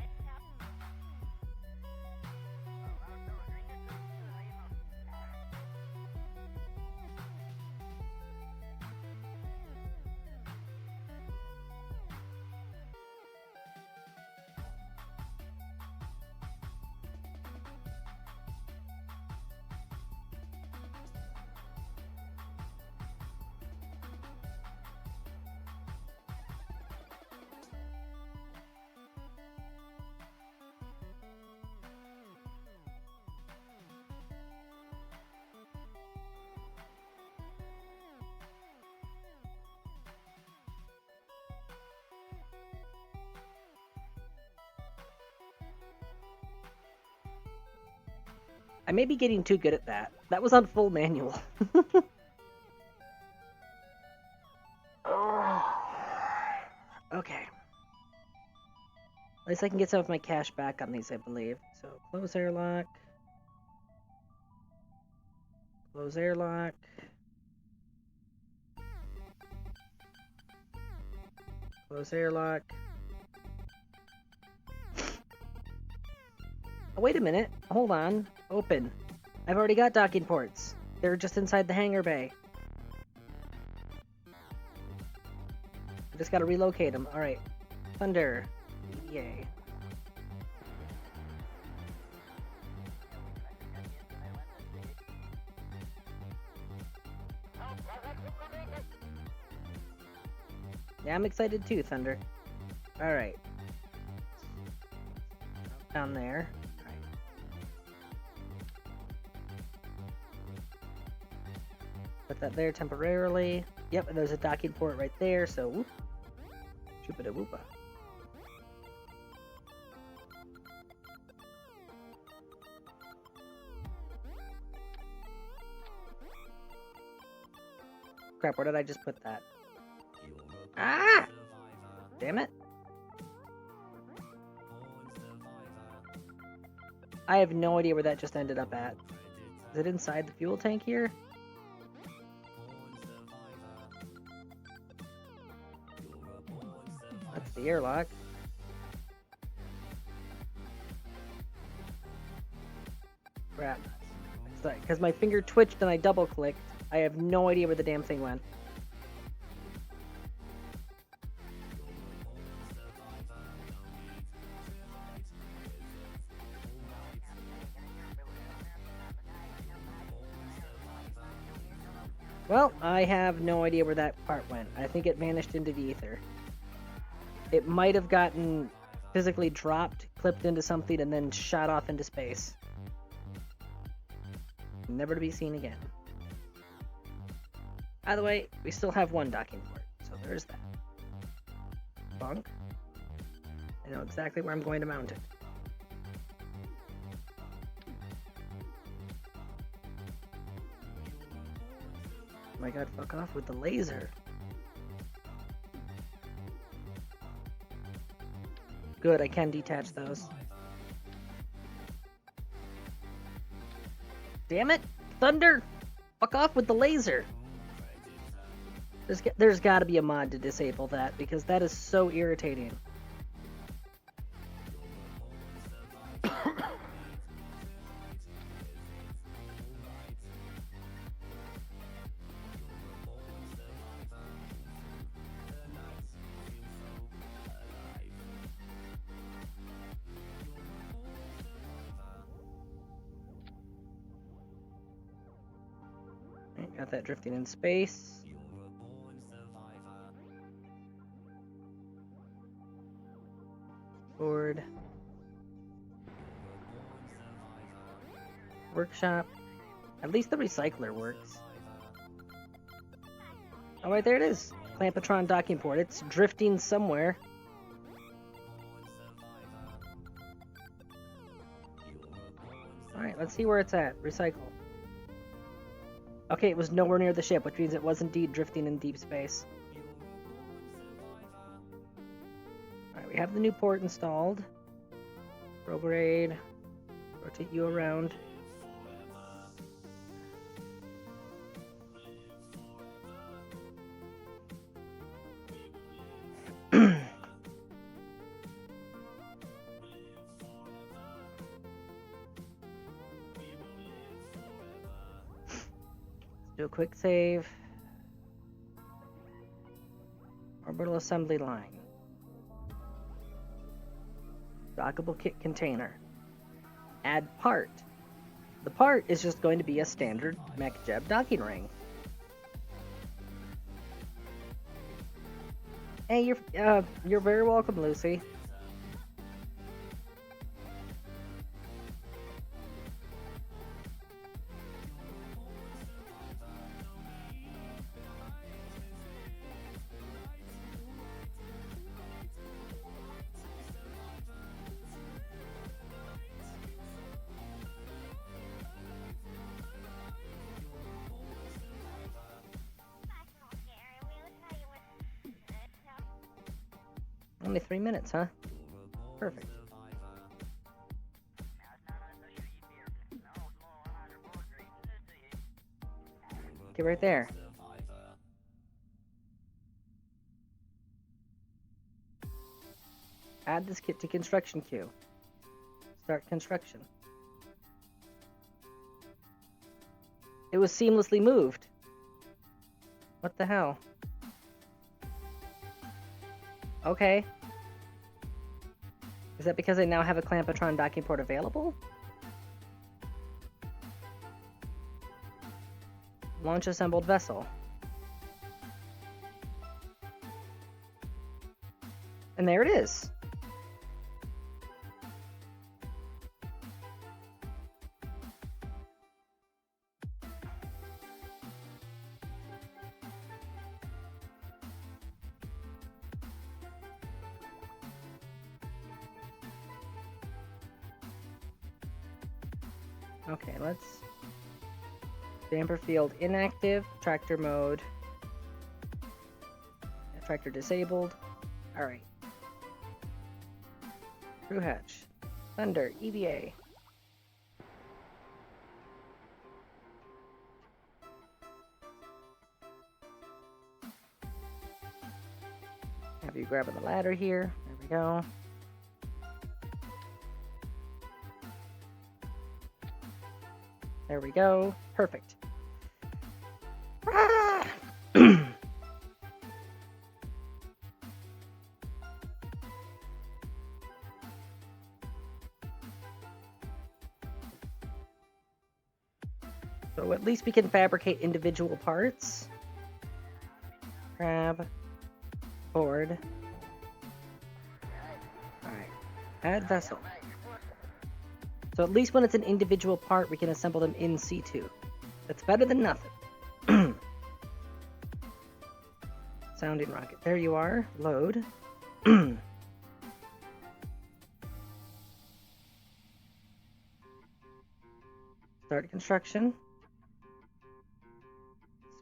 I may be getting too good at that. That was on full manual. Okay. At least I can get some of my cash back on these, I believe. So, close airlock. Close airlock. Close airlock. Oh, wait a minute. Hold on. Open. I've already got docking ports. They're just inside the hangar bay. I just gotta relocate them. Alright. Thunder. Yay. Yeah, I'm excited too, Thunder. Alright. Down there. Alright. Put that there temporarily. Yep, and there's a docking port right there, so whoop. Choopida-whoopa. Crap, where did I just put that? Ah! Damn it. I have no idea where that just ended up at. Is it inside the fuel tank here? That's the airlock. Crap. Because my finger twitched and I double clicked. I have no idea where the damn thing went. Well, I have no idea where that part went. I think it vanished into the ether. It might have gotten physically dropped, clipped into something, and then shot off into space. Never to be seen again. By the way, we still have one docking port, so there's that. Bunk. I know exactly where I'm going to mount it. Oh my god, fuck off with the laser. Good, I can detach those. Damn it! Thunder! Fuck off with the laser! There's gotta be a mod to disable that, because that is so irritating. Got that drifting in space. Board. Workshop. At least the recycler works. Oh, right there it is. Clampatron docking port. It's drifting somewhere. Alright, let's see where it's at. Recycle. Okay, it was nowhere near the ship, which means it was indeed drifting in deep space. Alright, we have the new port installed. Prograde. Rotate you around. Do a quick save. Orbital assembly line. Dockable kit container. Add part. The part is just going to be a standard MechJeb docking ring. Hey, you're very welcome, Lucy. Only 3 minutes, huh? Perfect. Okay, right there. Add this kit to construction queue. Start construction. It was seamlessly moved. What the hell? Okay. Is that because I now have a Clampatron docking port available? Launch assembled vessel. And there it is. Okay, let's... Damper field inactive, tractor mode. Tractor disabled. Alright. Crew hatch. Thunder, EVA. Have you grabbing the ladder here. There we go. There we go. Perfect. Ah! So at least we can fabricate individual parts. Grab. Board. Alright. Add vessel. So at least when it's an individual part, we can assemble them in C2. That's better than nothing. Sounding rocket. There you are. Load. Start construction.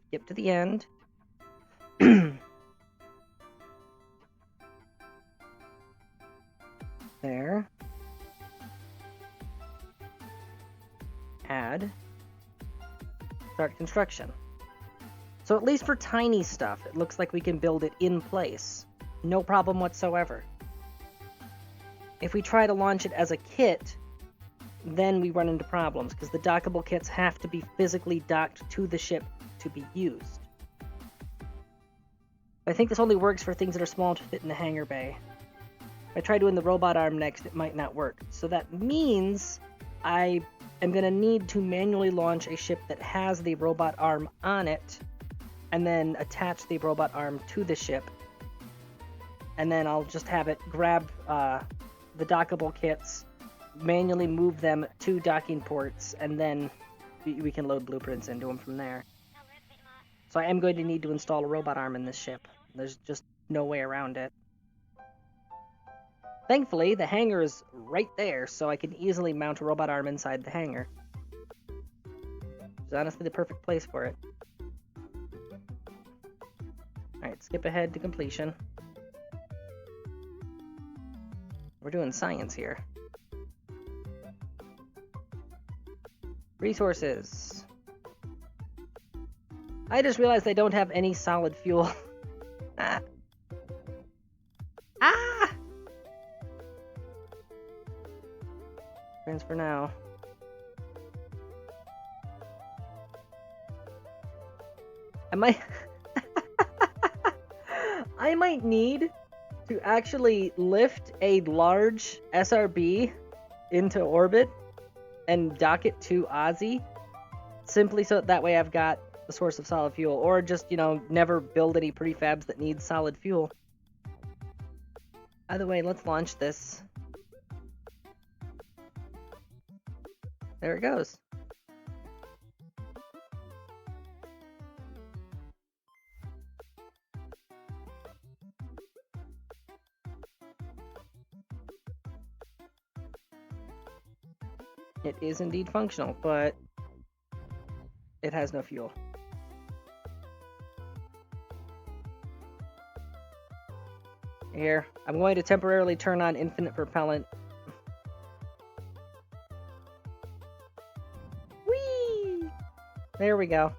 Skip to the end. There. Add. Start construction. So at least for tiny stuff, it looks like we can build it in place. No problem whatsoever. If we try to launch it as a kit, then we run into problems, because the dockable kits have to be physically docked to the ship to be used. I think this only works for things that are small to fit in the hangar bay. If I try doing the robot arm next, it might not work. So that means I am going to need to manually launch a ship that has the robot arm on it, and then attach the robot arm to the ship. And then I'll just have it grab the dockable kits, manually move them to docking ports, and then we can load blueprints into them from there. So I am going to need to install a robot arm in this ship. There's just no way around it. Thankfully, the hangar is right there, so I can easily mount a robot arm inside the hangar. It's honestly the perfect place for it. Alright, skip ahead to completion. We're doing science here. Resources. I just realized I don't have any solid fuel. Ah! Ah! Transfer now. I might need to actually lift a large SRB into orbit and dock it to Ozzy, simply so that way I've got the source of solid fuel, or just, never build any prefabs that need solid fuel. Either way, let's launch this. There it goes. It is indeed functional, but it has no fuel. Here, I'm going to temporarily turn on infinite propellant. Whee! There we go.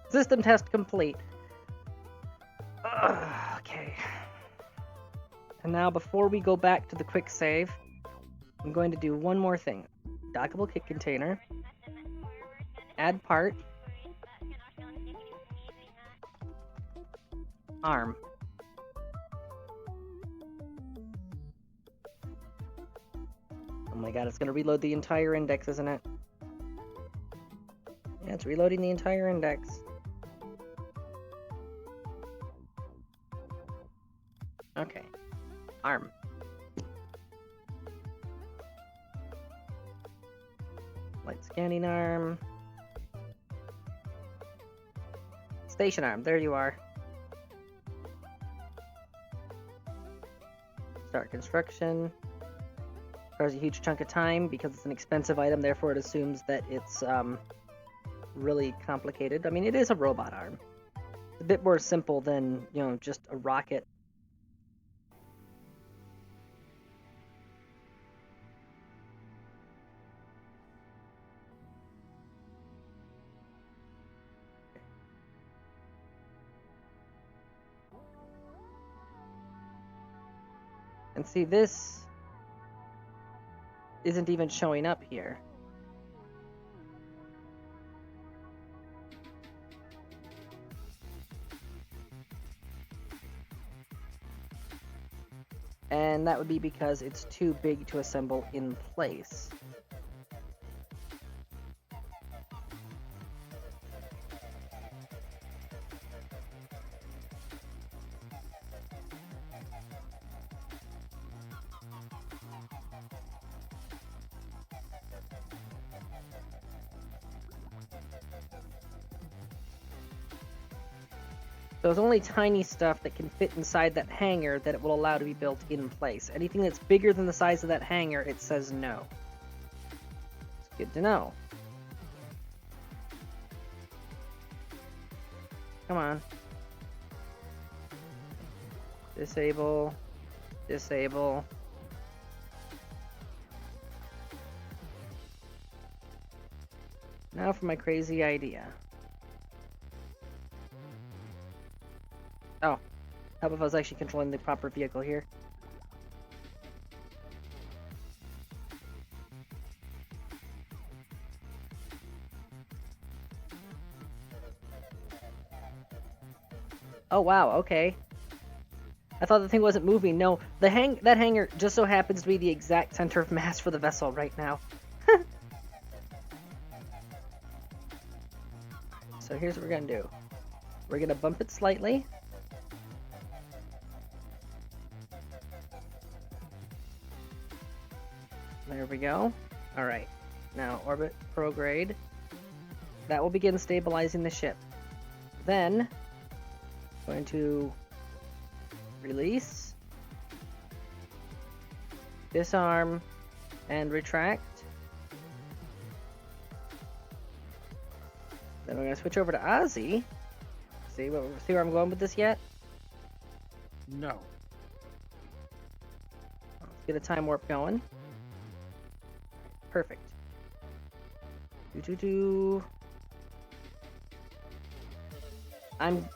System test complete. Okay. And now, before we go back to the quick save, I'm going to do one more thing. Dockable kit container. Add part. Arm. Oh my god, it's going to reload the entire index, isn't it? Yeah, it's reloading the entire index. Okay. Arm. Light scanning arm. Station arm, there you are. Start construction. Requires a huge chunk of time because it's an expensive item, therefore it assumes that it's really complicated. I mean, it is a robot arm. It's a bit more simple than, you know, just a rocket. And see, this isn't even showing up here. And that would be because it's too big to assemble in place. There's only tiny stuff that can fit inside that hangar that it will allow to be built in place. Anything that's bigger than the size of that hangar, it says no. It's good to know. Come on. Disable. Disable. Now for my crazy idea. Oh, how about if I was actually controlling the proper vehicle here? Oh wow, okay. I thought the thing wasn't moving. No, that hangar just so happens to be the exact center of mass for the vessel right now. So here's what we're gonna do. We're gonna bump it slightly. There we go. Alright. Now, orbit prograde. That will begin stabilizing the ship. Then, going to release, disarm, and retract. Then we're going to switch over to Ozzy. See where I'm going with this yet? No. Let's get a time warp going. Perfect.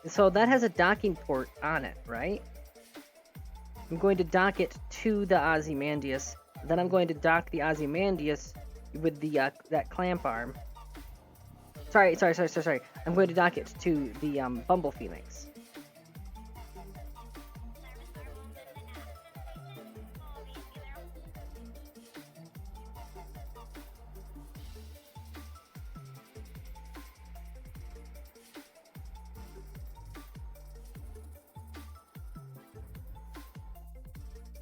So that has a docking port on it, right? I'm going to dock it to the Ozymandias. Then I'm going to dock the Ozymandias with the that clamp arm. Sorry. I'm going to dock it to the Bumble Phoenix.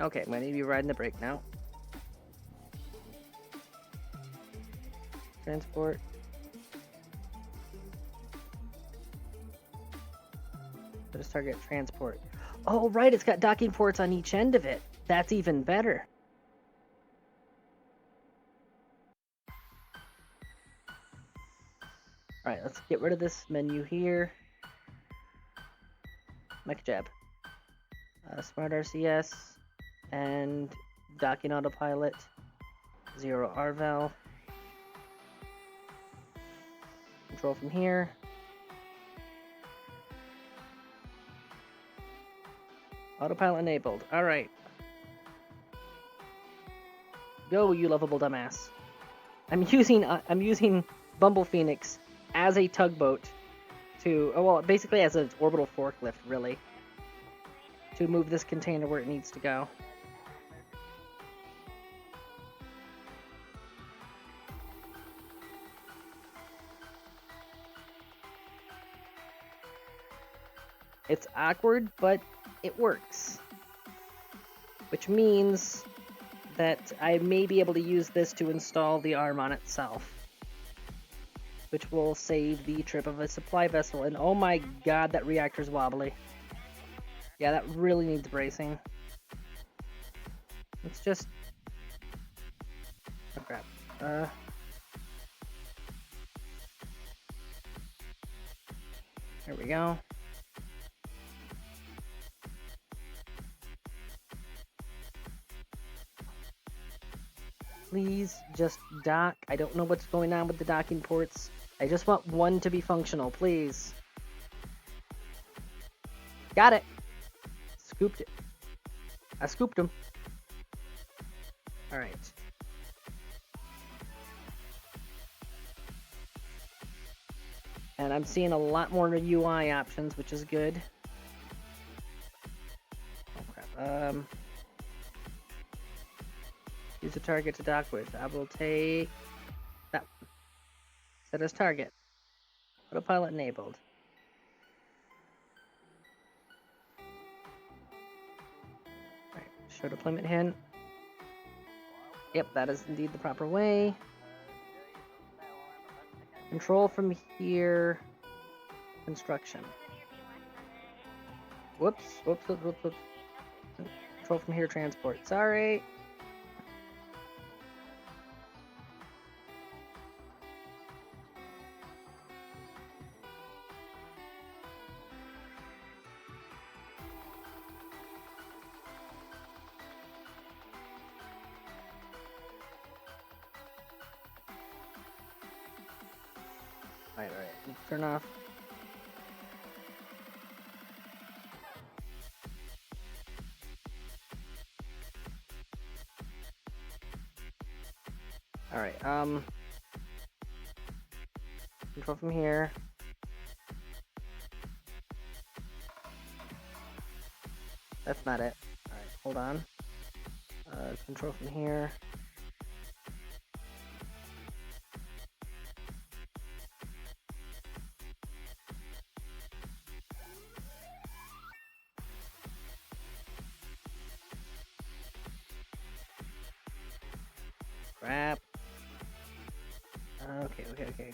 Okay, I'm going to be riding the brake now. Transport. Let's target transport. Oh, right, it's got docking ports on each end of it. That's even better. Alright, let's get rid of this menu here. Mech Jab. Smart RCS. And docking autopilot. 0 RVAL. Control from here. Autopilot enabled. Alright. Go, you lovable dumbass. I'm using Bumble Phoenix as a tugboat to, well, basically as an orbital forklift, really, to move this container where it needs to go. It's awkward, but it works. which means that I may be able to use this to install the arm on itself, which will save the trip of a supply vessel. And oh my god, that reactor's wobbly. Yeah, that really needs bracing. Let's just... oh crap. There we go. Please just dock. I don't know what's going on with the docking ports. I just want one to be functional, please. Got it. Scooped it. I scooped him. Alright. And I'm seeing a lot more UI options, which is good. Oh crap. Use a target to dock with. I will take that one. Set as target. Autopilot enabled. Alright, show deployment hint. Yep, that is indeed the proper way. Control from here. Construction. Whoops. Control from here, transport. Sorry. Alright. Turn off. Alright, control from here. That's not it. Alright, hold on. Control from here. Crap. Okay.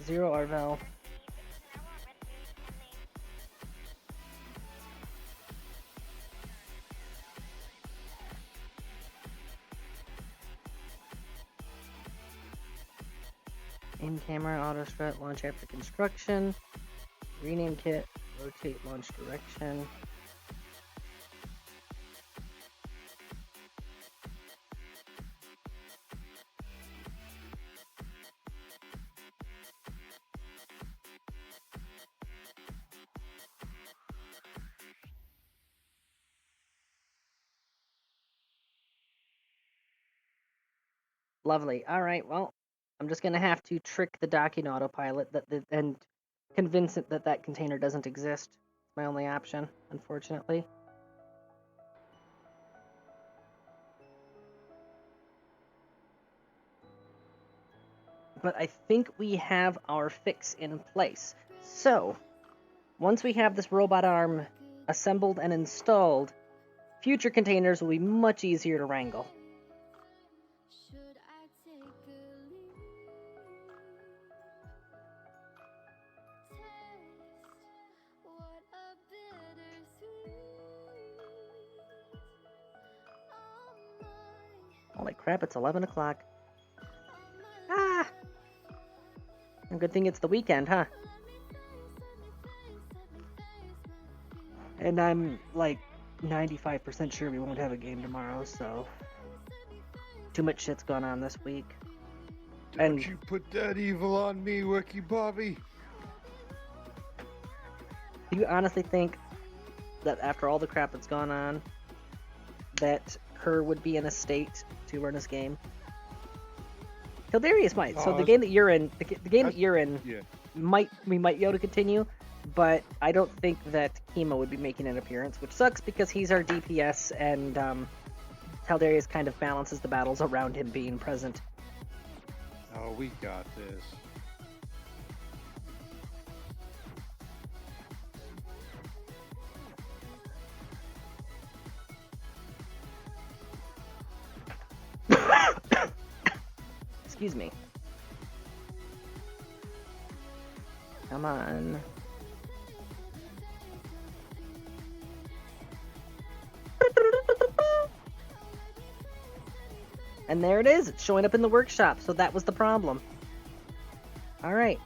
Zero Arvel. Aim camera, auto strut, launch after construction. Rename kit, rotate launch direction. Lovely. All right, well, I'm just going to have to trick the docking autopilot and convince it that that container doesn't exist. It's my only option, unfortunately. But I think we have our fix in place. So, once we have this robot arm assembled and installed, future containers will be much easier to wrangle. Holy crap, it's 11 o'clock. Ah! A good thing it's the weekend, huh? And I'm, like, 95% sure we won't have a game tomorrow, so... Too much shit's gone on this week. Don't you put that evil on me, Wiki Bobby. Do you honestly think that after all the crap that's gone on, that Kerr would be in a state to run this game? Hildarius might. So the game that you're in, Yeah. we might be able to continue, but I don't think that Kima would be making an appearance, which sucks because he's our DPS, and Hildarius kind of balances the battles around him being present. Oh, we got this. Excuse me. Come on. And there it is. It's showing up in the workshop. So that was the problem. All right.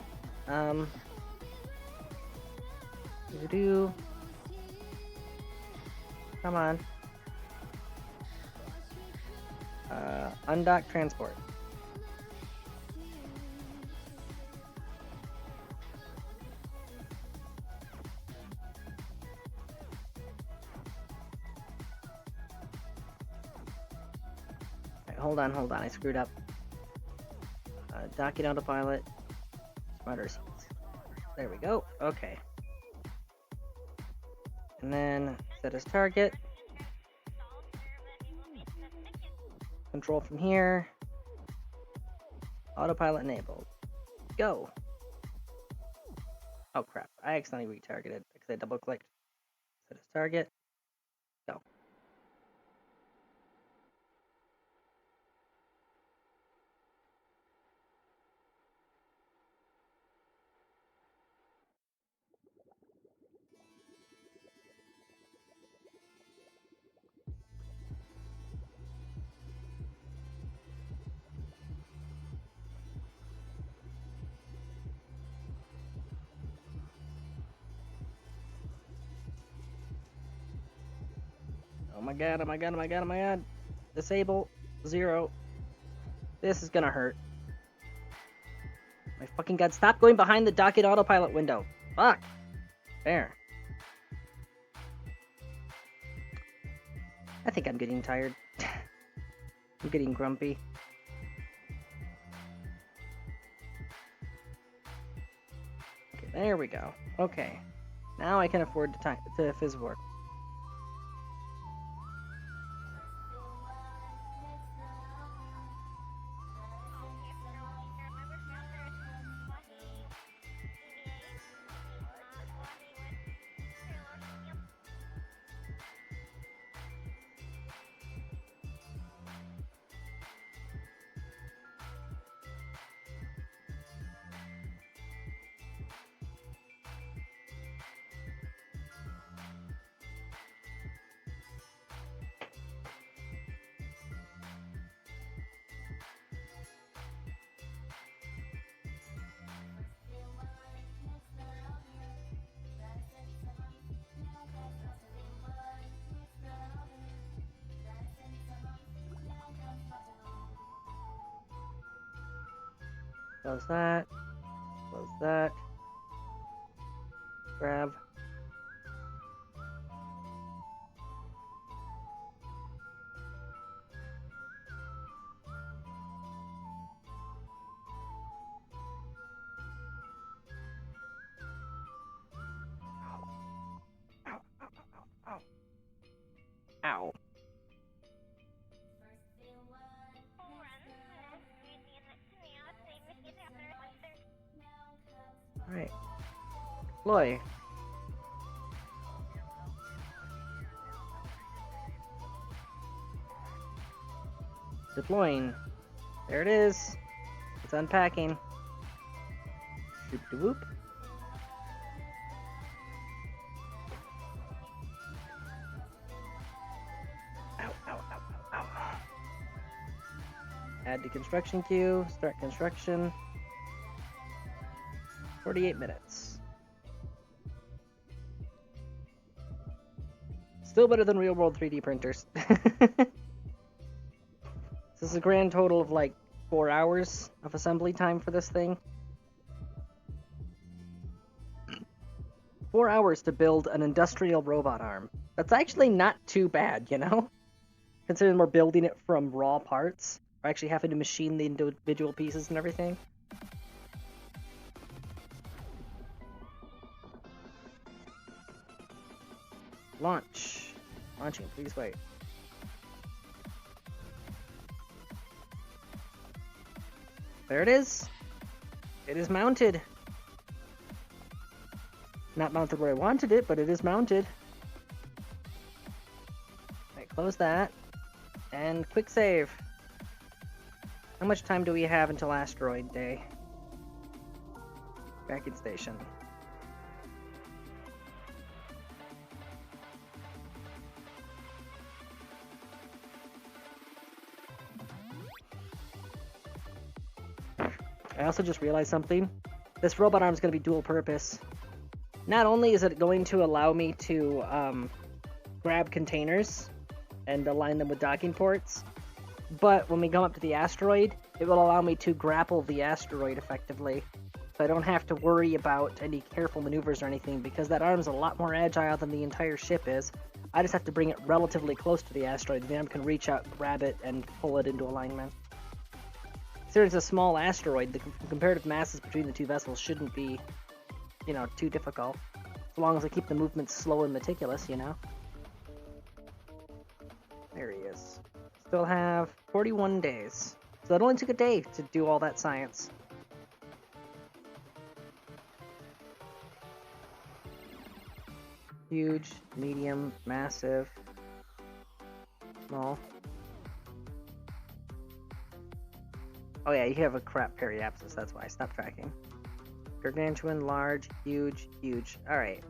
Do. Come on. Undock transport. Right, hold on. I screwed up. Docking autopilot. Smarter seats. There we go. Okay. And then set as target. Control from here. Autopilot enabled. Go. Oh crap. I accidentally retargeted because I double clicked. Set as target. Go. Oh my god. Disable. 0. This is gonna hurt. My fucking god, stop going behind the docket autopilot window. Fuck. There. I think I'm getting tired. I'm getting grumpy. Okay, there we go. Okay. Now I can afford to fizz work. Close that. Close that. Grab. Ow. Ow. Alright. Deploy. Deploying. There it is. It's unpacking. Shoop de whoop. Ow. Add to construction queue. Start construction. 48 minutes. Still better than real world 3D printers. This is a grand total of like 4 hours of assembly time for this thing. 4 hours to build an industrial robot arm. That's actually not too bad, you know? Considering we're building it from raw parts. We're actually having to machine the individual pieces and everything. Launch. Launching, please wait. There it is. It is mounted. Not mounted where I wanted it, but it is mounted. Right, close that. And quick save. How much time do we have until asteroid day? Tracking station. I also just realized something. This robot arm is going to be dual purpose. Not only is it going to allow me to grab containers and align them with docking ports, but when we come up to the asteroid, it will allow me to grapple the asteroid effectively. So I don't have to worry about any careful maneuvers or anything, because that arm's a lot more agile than the entire ship is. I just have to bring it relatively close to the asteroid, the arm can reach out, grab it, and pull it into alignment. Considering it's a small asteroid, the comparative masses between the two vessels shouldn't be, too difficult. As long as I keep the movements slow and meticulous, There he is. Still have 41 days. So that only took a day to do all that science. Huge, medium, massive, small. Oh yeah, you have a crap periapsis, that's why. Stop tracking. Gargantuan, large, huge, huge. Alright.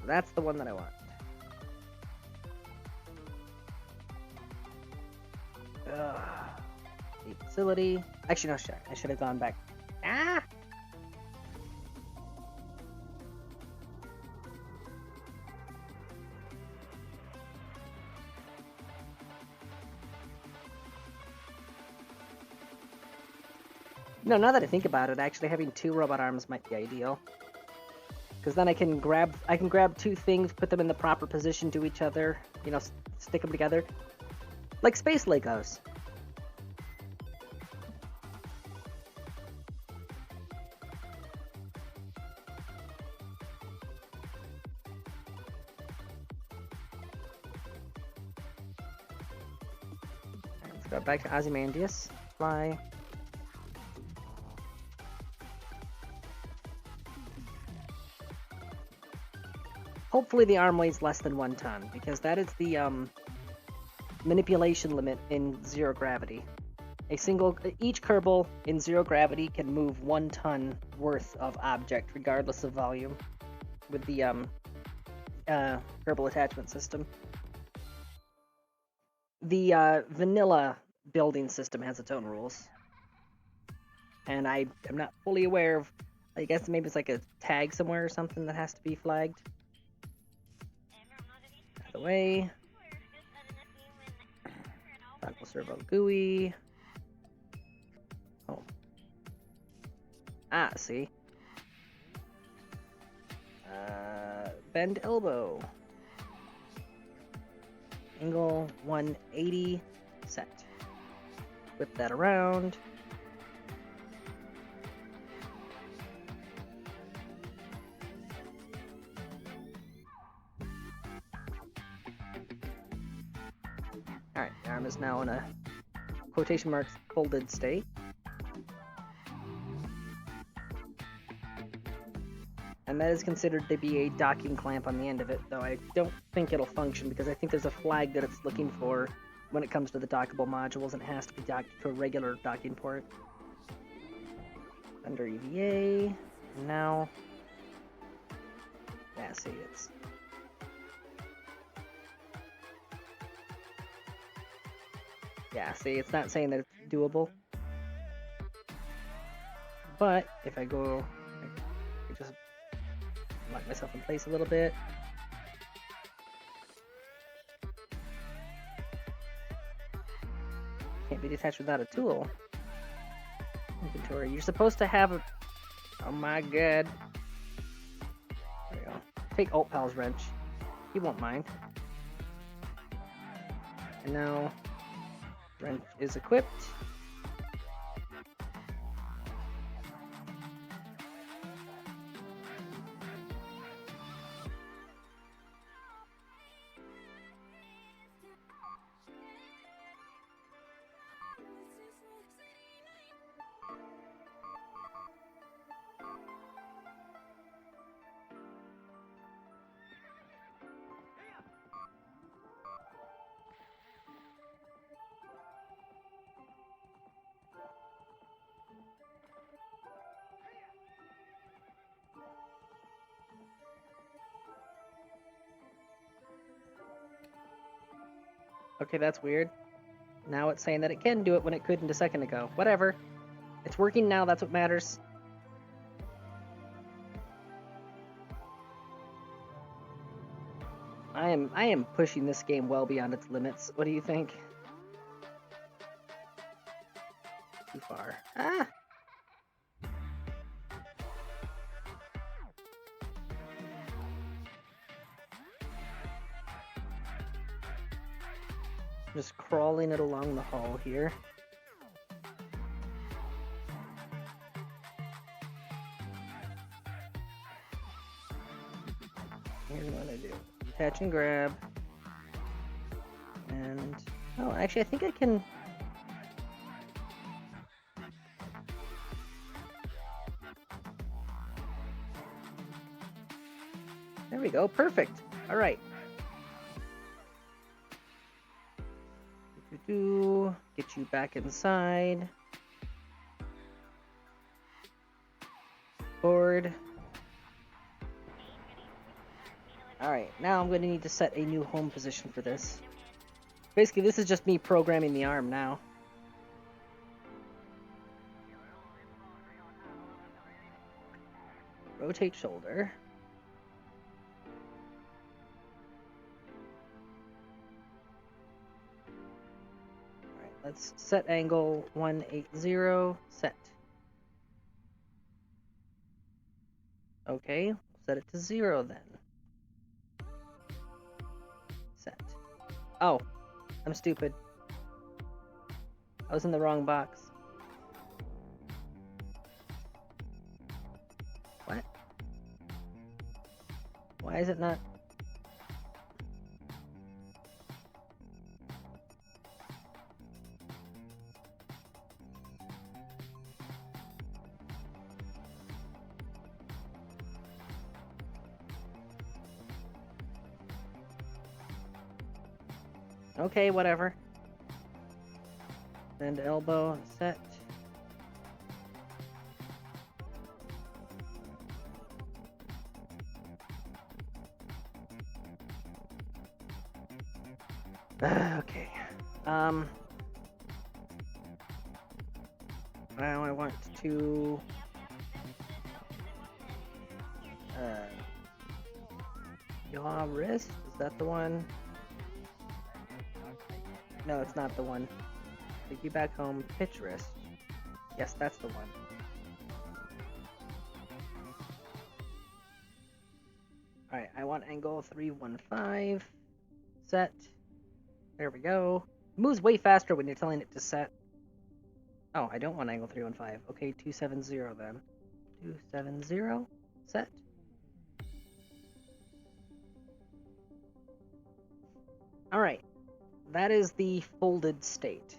That's the one that I want. Ugh. The facility. Actually, no, shit. I should have gone back. Ah! Now that I think about it, actually having two robot arms might be ideal. Because then I can grab two things, put them in the proper position to each other, stick them together. Like space Legos. Alright, let's go back to Ozymandias. Fly. Hopefully the arm weighs less than 1 ton, because that is the manipulation limit in zero gravity. Each Kerbal in zero gravity can move 1 ton worth of object, regardless of volume, with the Kerbal attachment system. The vanilla building system has its own rules, and I am not fully aware of. I guess maybe it's like a tag somewhere or something that has to be flagged. Out of the way. Toggle servo GUI. Oh. Ah, see. Bend elbow. Angle 180. Set. Whip that around. Alright, the arm is now in a quotation marks folded state. And that is considered to be a docking clamp on the end of it, though I don't think it'll function because I think there's a flag that it's looking for when it comes to the dockable modules, and it has to be docked to a regular docking port. Under EVA, and now... Yeah, see, it's... Yeah, see, it's not saying that it's doable. But, if I go... I just lock myself in place a little bit. Can't be detached without a tool. Inventory. You're supposed to have a... Oh my god. There we go. Take Alt Pal's wrench. He won't mind. And now... wrench is equipped. Okay, that's weird. Now it's saying that it can do it when it couldn't a second ago. Whatever. It's working now, that's what matters. I am pushing this game well beyond its limits. What do you think? Too far. Ah! Just crawling it along the hall here. Here's what I do. Catch and grab. And... oh, actually, I think I can... there we go. Perfect. All right. Get you back inside. Board. Alright, now I'm going to need to set a new home position for this. Basically, this is just me programming the arm now. Rotate shoulder. Alright, let's set angle 180, set. Okay, set it to 0 then. Set. Oh, I'm stupid. I was in the wrong box. What? Why is it not? Okay, whatever. And elbow set. Okay. Now I want to yaw wrist. Is that the one? No, it's not the one. Take you back home. Pitch wrist. Yes, that's the one. Alright, I want angle 315. Set. There we go. It moves way faster when you're telling it to set. Oh, I don't want angle 315. Okay, 270 then. 270. Set. Alright. That is the folded state.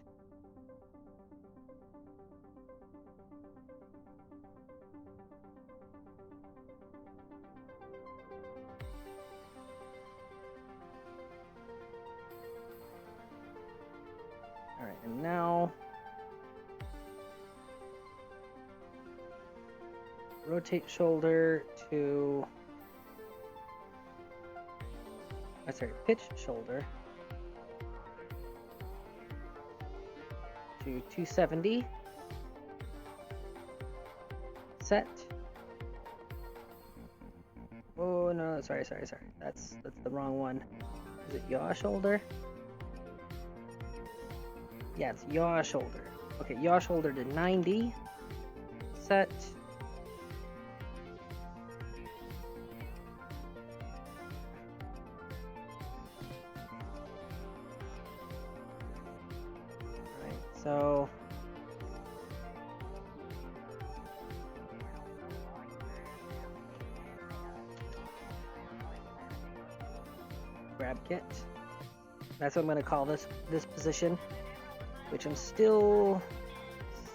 Alright, and now rotate shoulder to pitch shoulder to 270. Set. Oh no, sorry. That's the wrong one. Is it yaw shoulder? Yeah, it's yaw shoulder. Okay, yaw shoulder to 90. Set. So grab kit. That's what I'm going to call this position, which I'm still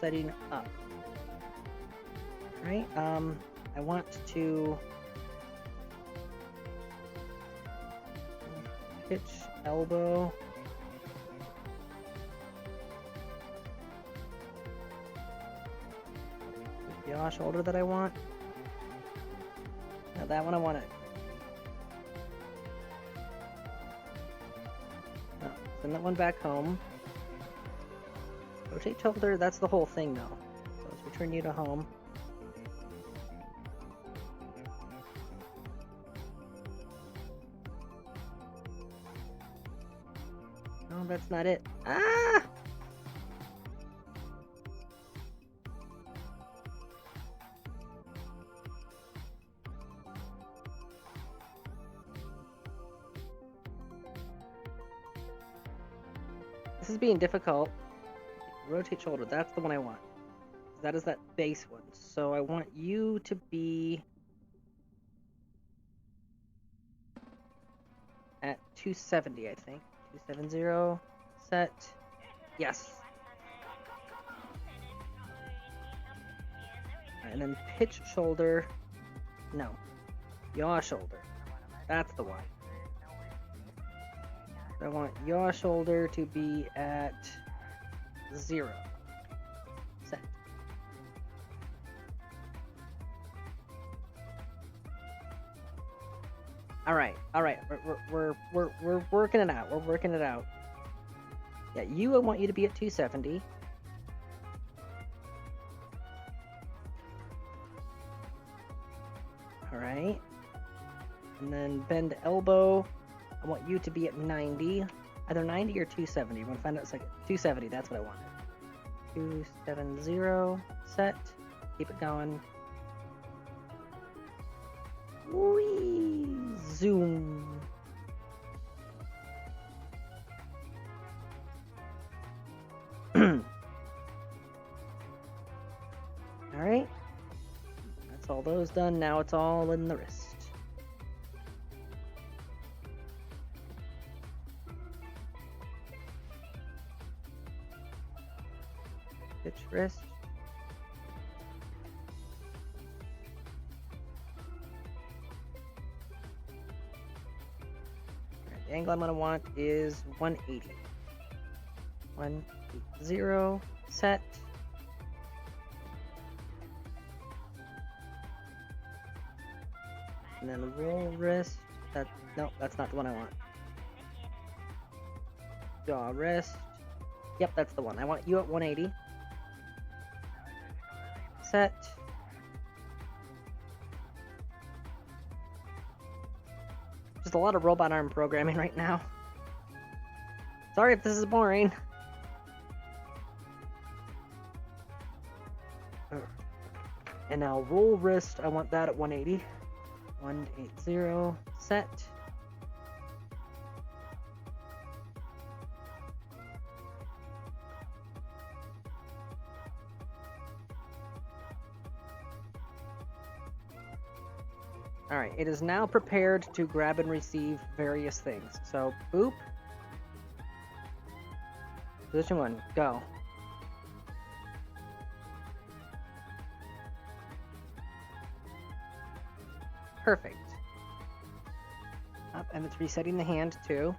setting up. Right? I want to pitch elbow. Yaw shoulder that I want. Now that one I want it. No, send that one back home. Rotate shoulder, that's the whole thing though. So let's return you to home. No, that's not it. Ah! This is being difficult. Rotate shoulder, that's the one I want. That is that base one. So I want you to be at 270, I think. 270, set. Yes. And then pitch shoulder. No. Yaw shoulder. That's the one. I want yaw shoulder to be at 0. Set. All right. We're working it out. We're working it out. Yeah, I want you to be at 270. All right. And then bend elbow. I want you to be at 90. Either 90 or 270. We're gonna find out in a second. 270, that's what I wanted. 270, set. Keep it going. Whee! Zoom. Alright. That's all those done. Now it's all in the wrist. Pitch wrist. Alright, the angle I'm going to want is 180. 180, set. And then roll wrist. No, that's not the one I want. Jaw wrist. Yep, that's the one. I want you at 180. Set. Just a lot of robot arm programming right now. Sorry if this is boring. And now roll wrist, I want that at 180. 180, set. Alright, it is now prepared to grab and receive various things. So, boop. Position 1, go. Perfect. Up, and it's resetting the hand too.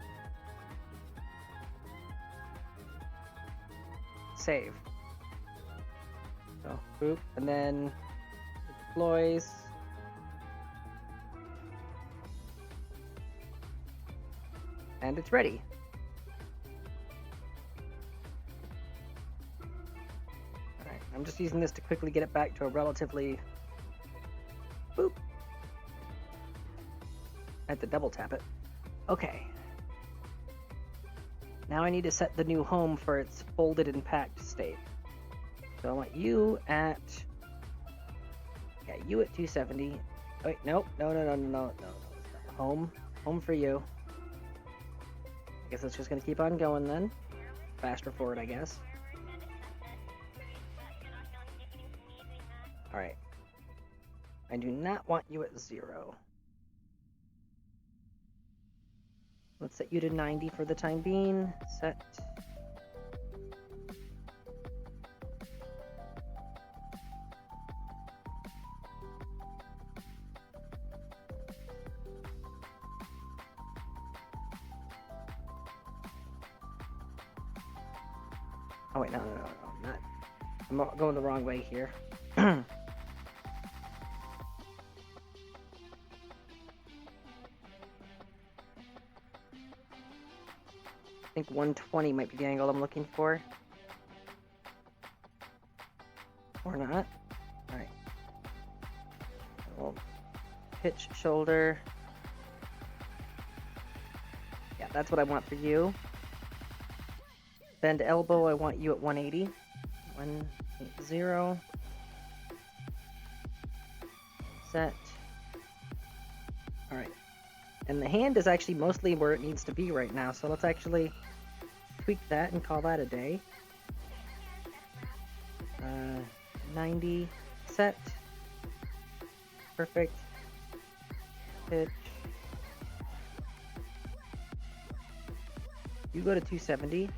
Save. So, boop, and then it deploys. And it's ready. Alright, I'm just using this to quickly get it back to a relatively... Boop. I have to double tap it. Okay. Now I need to set the new home for its folded and packed state. So I want you at... Yeah, you at 270. Oh, wait, nope. No. Home. Home for you. I guess it's just going to keep on going then. Faster forward, I guess. Alright. I do not want you at 0. Let's set you to 90 for the time being. Set. Oh wait, no, not. I'm going the wrong way here. think 120 might be the angle I'm looking for. Or not. Alright. We'll pitch shoulder. Yeah, that's what I want for you. Bend elbow, I want you at 180. 180. Set. Alright. And the hand is actually mostly where it needs to be right now, so let's actually tweak that and call that a day. 90. Set. Perfect. Pitch. You go to 270.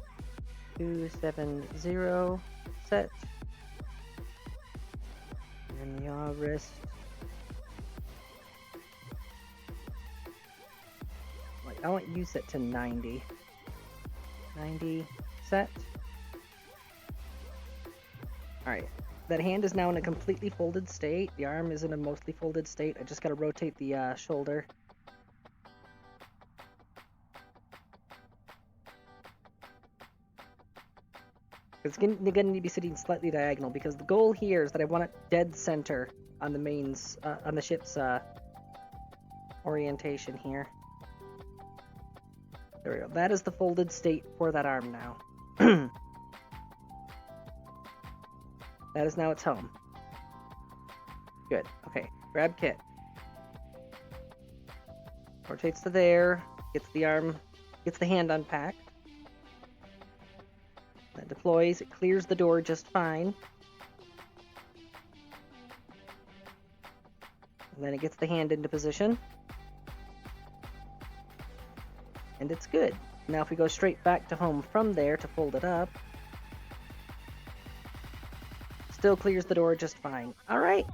270. Set. And yaw wrist. I want you set to 90. 90. Set. Alright. That hand is now in a completely folded state. The arm is in a mostly folded state. I just gotta rotate the shoulder. It's gonna need to be sitting slightly diagonal because the goal here is that I want it dead center on the mains, on the ship's orientation here. There we go. That is the folded state for that arm now. That is now its home. Good. Okay. Grab kit. Rotates to there. Gets the arm. Gets the hand unpacked. That deploys. It clears the door just fine. And then it gets the hand into position. And it's good. Now if we go straight back to home from there to fold it up, still clears the door just fine. Alright.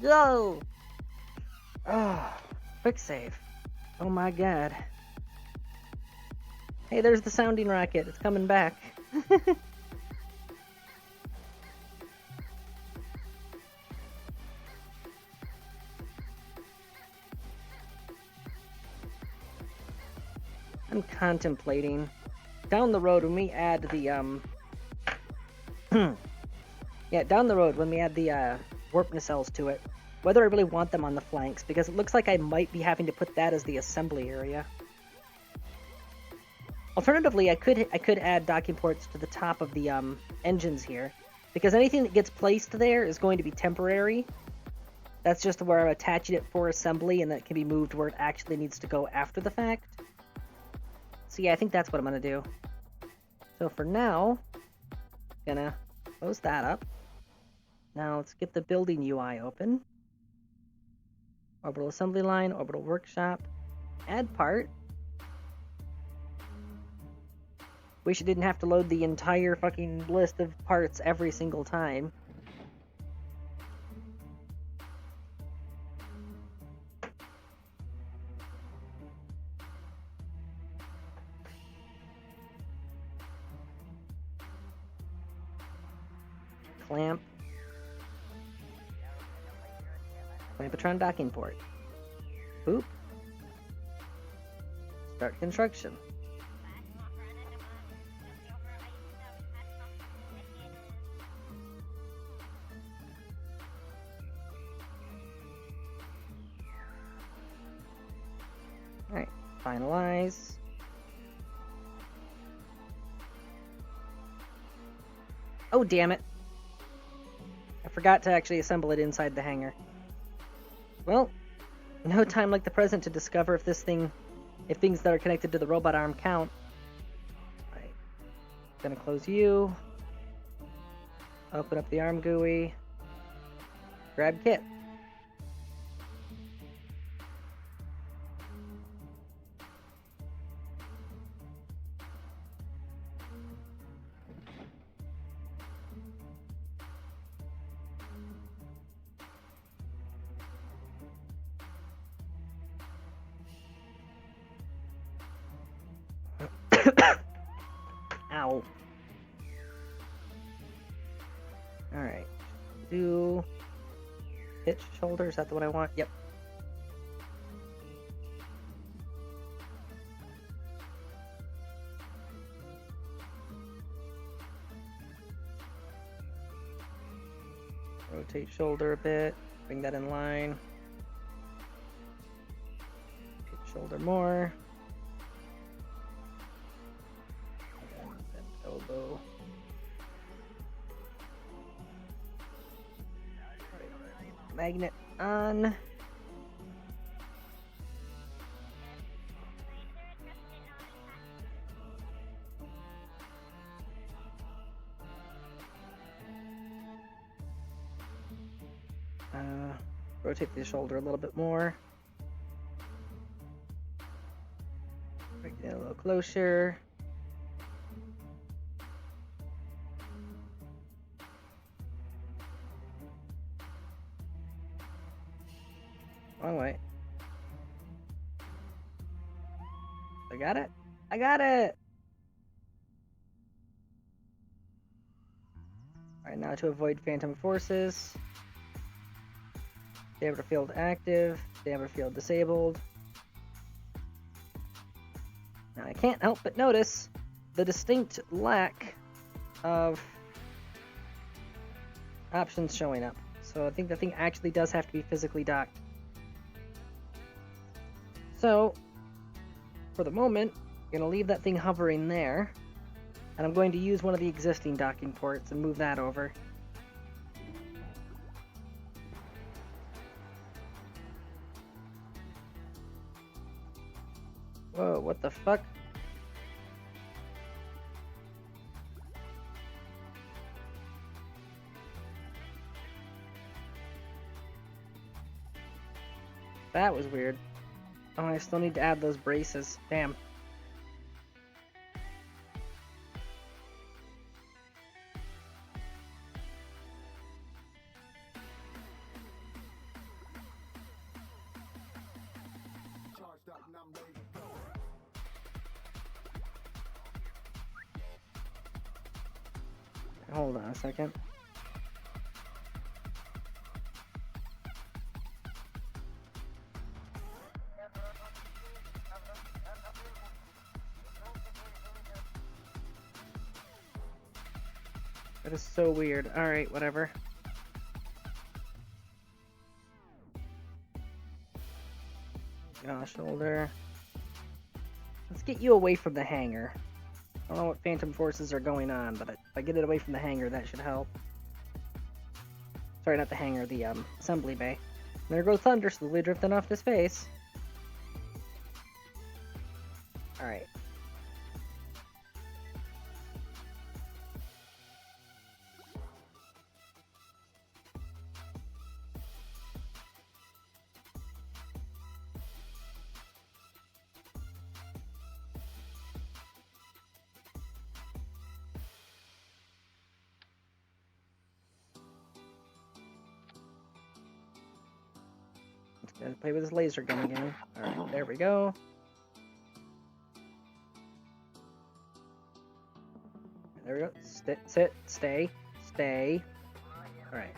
Go! Oh, quick save. Oh my god. Hey, there's the sounding rocket. It's coming back. I'm contemplating down the road when we add the yeah, down the road when we add the warp nacelles to it, whether I really want them on the flanks, because it looks like I might be having to put that as the assembly area. Alternatively, I could add docking ports to the top of the engines here, because anything that gets placed there is going to be temporary. That's just where I'm attaching it for assembly, and that can be moved where it actually needs to go after the fact. So yeah, I think that's what I'm gonna do. So for now, gonna close that up. Now let's get the building UI open. Orbital assembly line, orbital workshop, add part. Wish I didn't have to load the entire fucking list of parts every single time. Clamp. Clampatron docking port. Boop. Start construction. Alright, finalize. Oh, damn it. I forgot to actually assemble it inside the hangar. Well, no time like the present to discover if things that are connected to the robot arm count. Alright. Gonna close you. Open up the arm GUI. Grab kit. Ow. Alright. Do pitch shoulder, is that the one I want? Yep. Rotate shoulder a bit. Bring that in line. Rotate shoulder more. And bend elbow. Right. Magnet on. Rotate the shoulder a little bit more. Bring it a little closer. Wrong way. I got it. I got it. Alright, now to avoid phantom forces. Diameter field active, diameter field disabled. Now I can't help but notice the distinct lack of options showing up. So I think the thing actually does have to be physically docked. So, for the moment, I'm going to leave that thing hovering there. And I'm going to use one of the existing docking ports and move that over. Whoa, what the fuck? That was weird. Oh, I still need to add those braces. Damn. Hold on a second. That is so weird. Alright, whatever. Shoulder. Let's get you away from the hangar. I don't know what phantom forces are going on, but if I get it away from the hangar, that should help. Sorry, not the hangar, the assembly bay. There goes Thunder, slowly drifting off to space. Alright. Gotta play with his laser gun again. Alright, there we go. There we go. Sit, stay. Alright.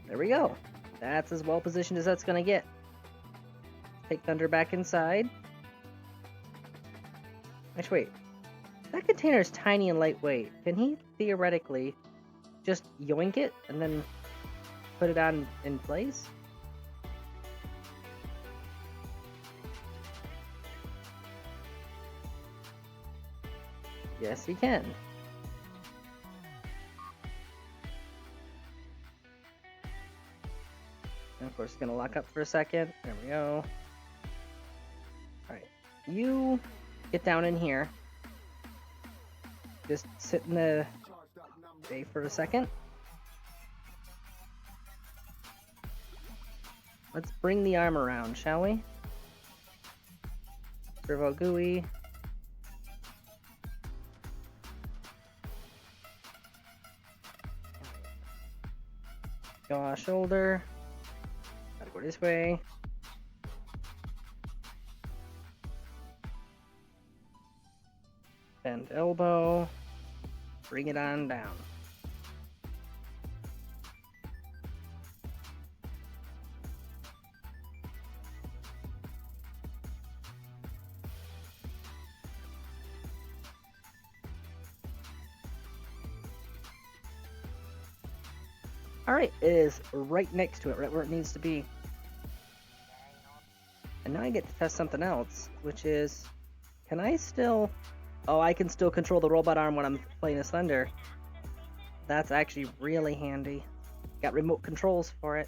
There we go. That's as well positioned as that's gonna get. Take Thunder back inside. Actually, wait. That container is tiny and lightweight. Can he theoretically just yoink it and then put it on in place? Yes, he can. And of course, it's gonna lock up for a second. There we go. Alright. You get down in here. Just sit in the bay for a second. Let's bring the arm around, shall we? Servo GUI. Jaw, shoulder. Gotta go this way. Bend elbow. Bring it on down. Alright, it is right next to it, right where it needs to be. And now I get to test something else, which is, can I still... Oh, I can still control the robot arm when I'm playing as Thunder. That's actually really handy. Got remote controls for it.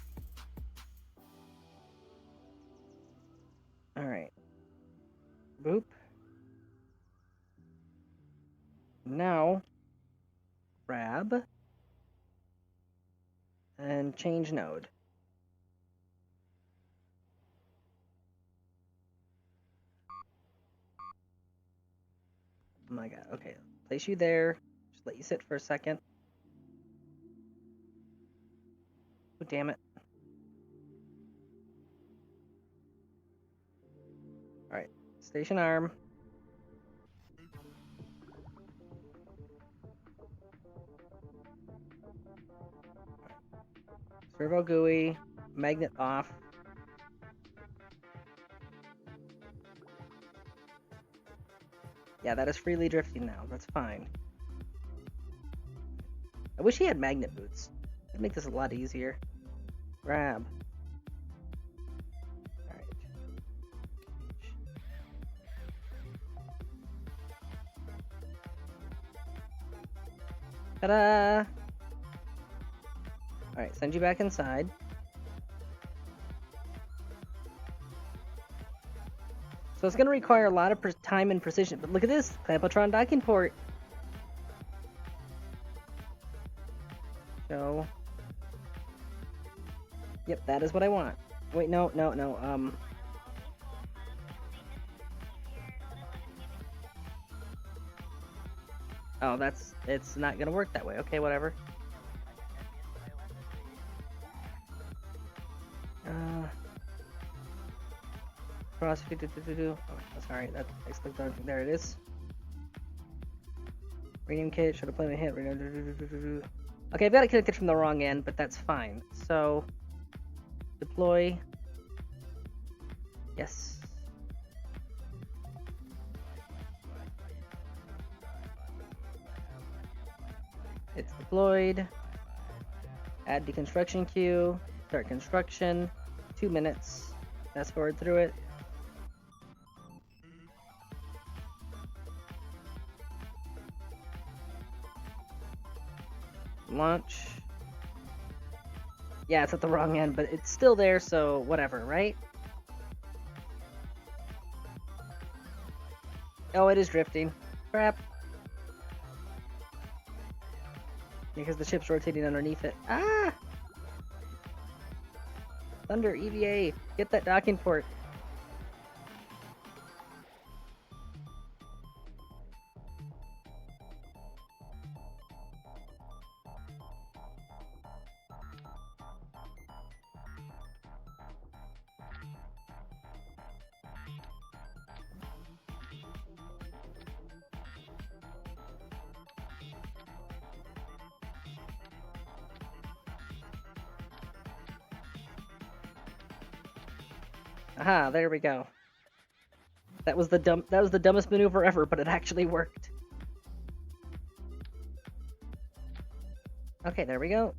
Alright. Boop. Now, grab. And change node. Oh my god, okay. Place you there. Just let you sit for a second. Oh, damn it. Alright. Station arm. Servo GUI. Magnet off. Yeah, that is freely drifting now. That's fine. I wish he had magnet boots. That'd make this a lot easier. Grab. Alright. Ta-da! Alright, send you back inside. So it's going to require a lot of time and precision. But look at this! Clampotron docking port. Show. Yep, that is what I want. Wait, no. Oh, it's not gonna work that way. Okay, whatever. Cross. Oh, sorry, that I clicked on. There it is. Radium kit. Should have played a hit. Okay, I've got it connected from the wrong end, but that's fine. So, deploy. Yes. It's deployed. Add deconstruction queue. Start construction. 2 minutes. Fast forward through it. Launch. Yeah, it's at the wrong end, but it's still there, so whatever, right? Oh, it is drifting. Crap. Because the ship's rotating underneath it. Ah! Thunder, EVA, get that docking port. Aha, there we go. That was the dumbest maneuver ever, but it actually worked. Okay, there we go.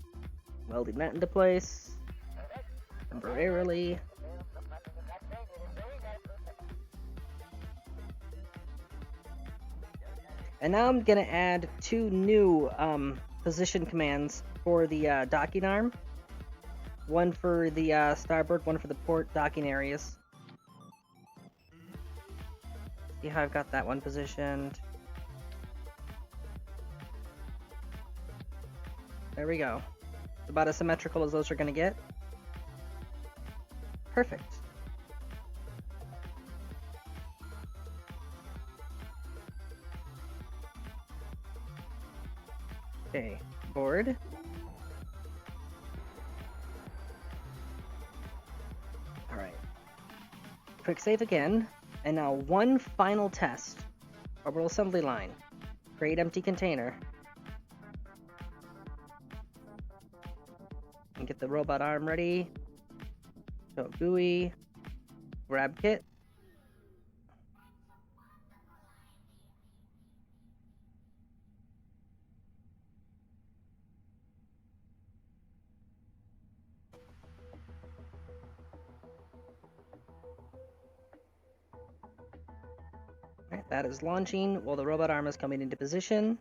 Welding that into place. Temporarily. And now I'm gonna add 2 new position commands for the docking arm. One for the starboard, one for the port docking areas. See how I've got that one positioned. There we go. It's about as symmetrical as those are gonna get. Perfect. Okay, board. Alright. Quick save again. And now one final test. Orbital assembly line. Create empty container. And get the robot arm ready. Show GUI. Grab kit. Alright, that is launching while the robot arm is coming into position.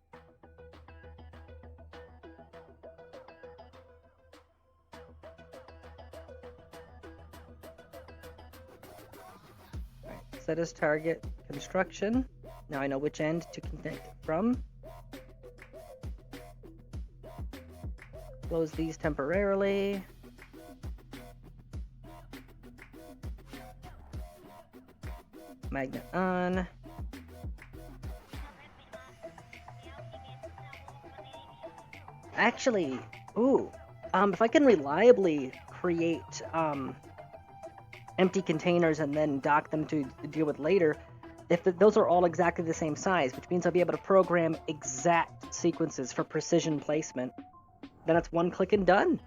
Alright, set as target construction. Now I know which end to connect it from. Close these temporarily. Magnet on. Actually, if I can reliably create empty containers and then dock them to deal with later, those are all exactly the same size, which means I'll be able to program exact sequences for precision placement. Then it's one click and done.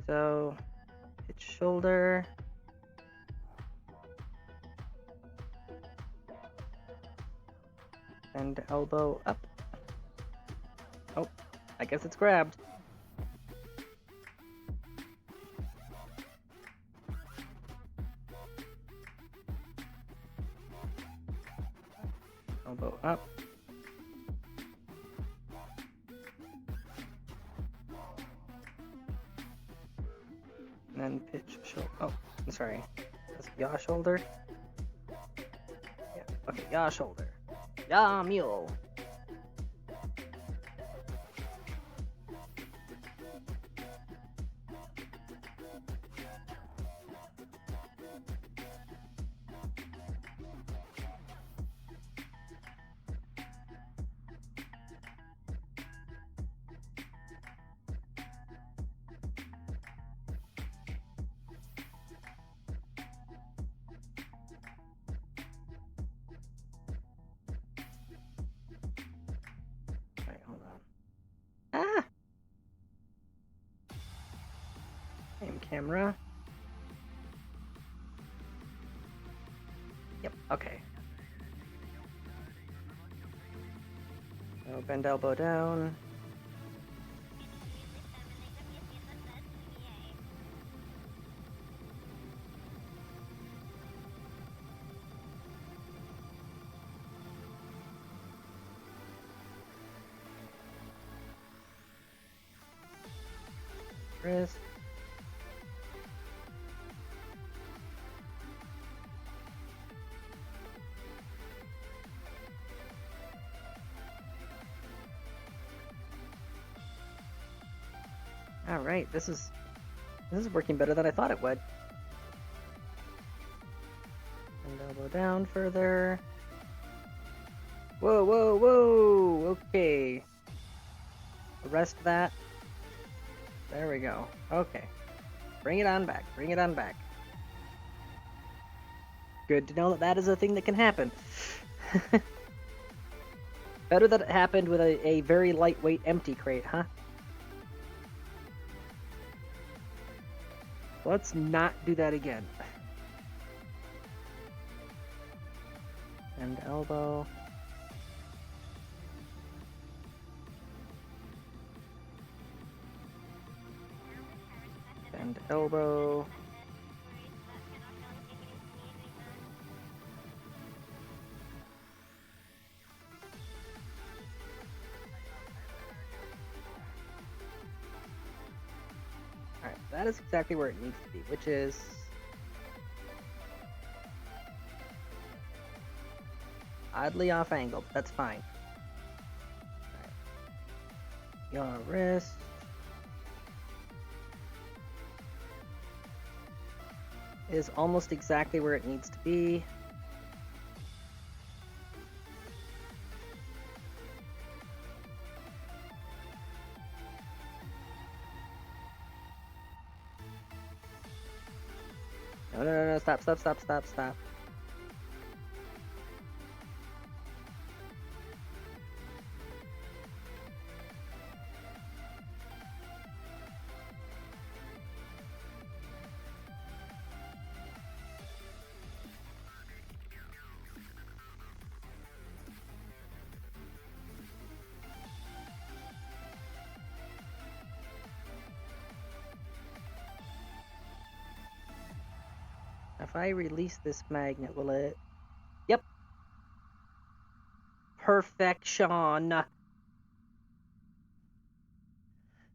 So, pitch shoulder. And elbow up. Oh, I guess it's grabbed. Elbow up. And then pitch shoulder. Oh, I'm sorry. That's yaw shoulder. Yeah, okay, yaw shoulder. Yaw mule. Camera. Yep, okay. So bend elbow down. Wrist. All right, this is working better than I thought it would. And elbow down further. Whoa, whoa, whoa! Okay. Arrest that. There we go. Okay. Bring it on back. Bring it on back. Good to know that that is a thing that can happen. Better that it happened with a very lightweight empty crate, huh? Let's not do that again. And elbow. And elbow. Alright, that is exactly where it needs to be, which is oddly off angle, but that's fine. Right. Your wrist. Is almost exactly where it needs to be. No, stop. If I release this magnet, will it... Yep. Perfection.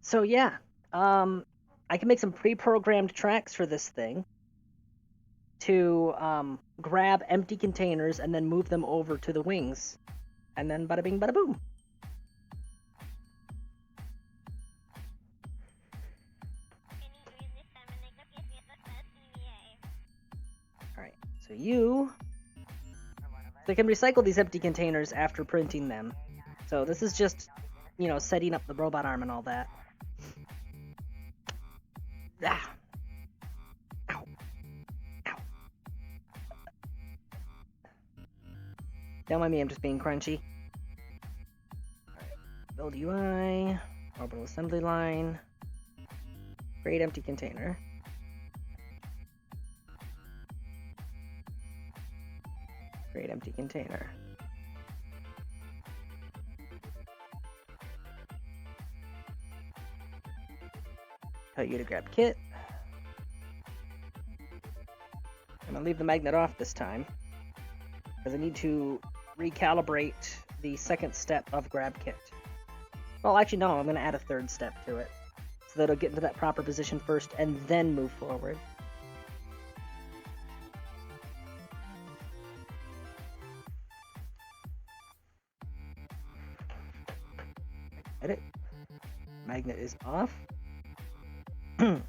So yeah, I can make some pre-programmed tracks for this thing to grab empty containers and then move them over to the wings. And then bada bing, bada boom. Alright, so they can recycle these empty containers after printing them. So this is just, setting up the robot arm and all that. Ah. Ow. Ow. Don't mind me, I'm just being crunchy. Alright, build UI, orbital assembly line, create empty container. Create empty container. Tell you to grab kit. I'm gonna leave the magnet off this time because I need to recalibrate the second step of grab kit. Well, actually, no, I'm gonna add a third step to it so that it'll get into that proper position first and then move forward. Edit. Magnet is off. Alright.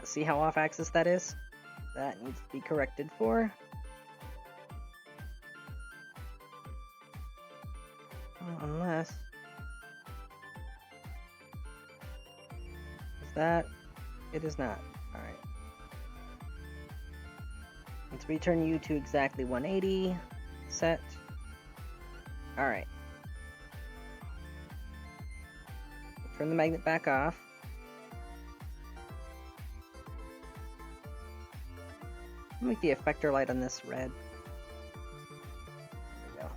See how off axis that is? That needs to be corrected for. Unless... Is that... It is not. Alright. Let's return you to exactly 180. Set. Alright. Turn the magnet back off. Make the effector light on this red. There we go.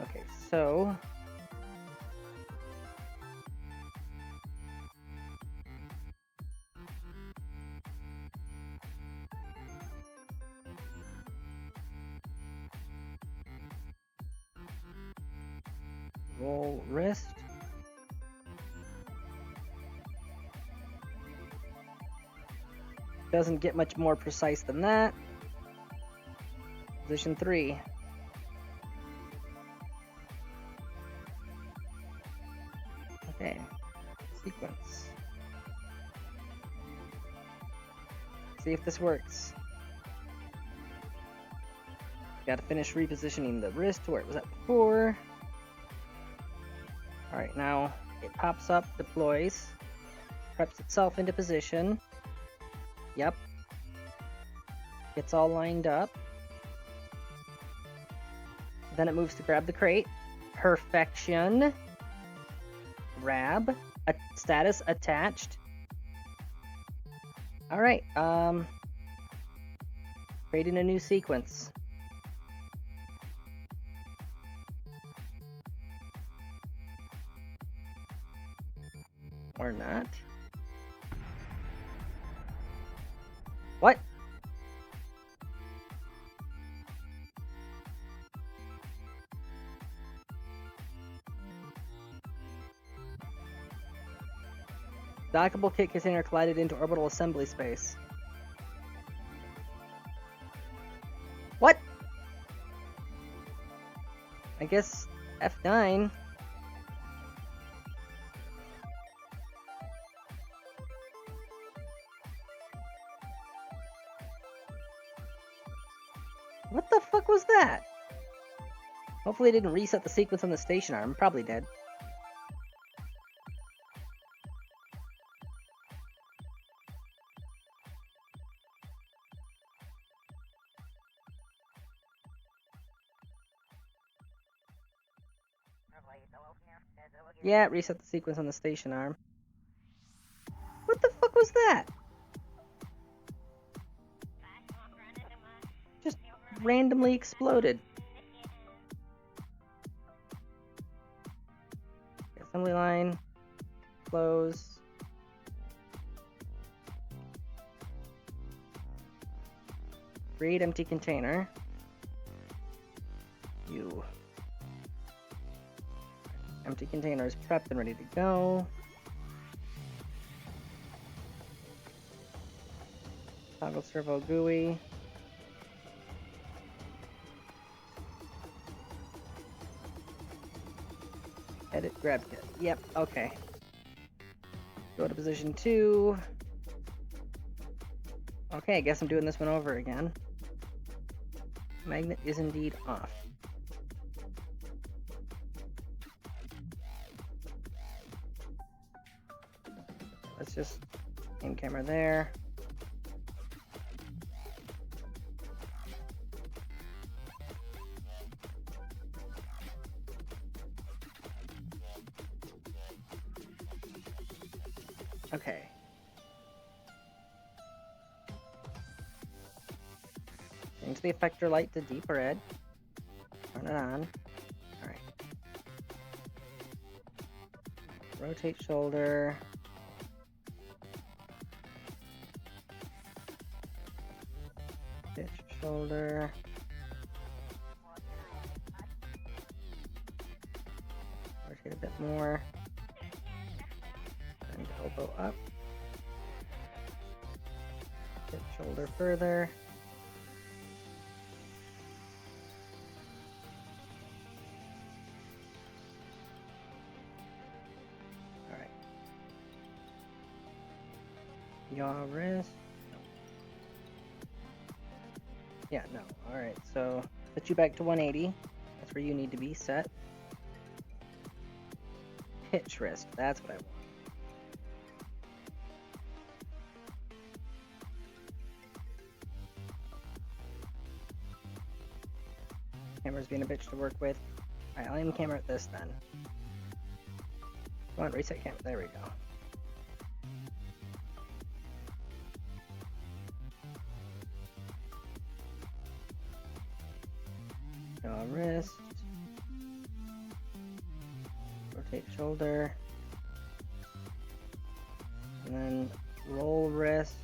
Okay, so... Roll wrist. Doesn't get much more precise than that. Position 3. Okay. Sequence. See if this works. Gotta finish repositioning the wrist to where it was at before. Alright, now it pops up, deploys, preps itself into position. Yep. Gets all lined up. Then it moves to grab the crate. Perfection. Grab. Status attached. Alright, creating a new sequence. Or not. What? Dockable kit container collided into orbital assembly space. What? I guess F9. What the fuck was that? Hopefully it didn't reset the sequence on the station arm. Probably did. Yeah, reset the sequence on the station arm. What the fuck was that? Just randomly exploded. Assembly line. Close. Create empty container. You. Empty container is prepped and ready to go. Toggle servo GUI. Edit grab kit. Yep, okay. Go to position 2. Okay, I guess I'm doing this one over again. Magnet is indeed off. Let's just aim camera there. Okay. Change the effector light to deep red. Turn it on. Alright. Rotate shoulder. Pitch shoulder. Rotate a bit more. And elbow up. Pitch shoulder further. Alright. Yaw wrist. Yeah, no. Alright, so put you back to 180. That's where you need to be set. Pitch wrist. That's what I want. Camera's being a bitch to work with. Alright, I'll aim camera at this then. Come on, reset camera. There we go. Wrist. Rotate shoulder. And then roll wrist.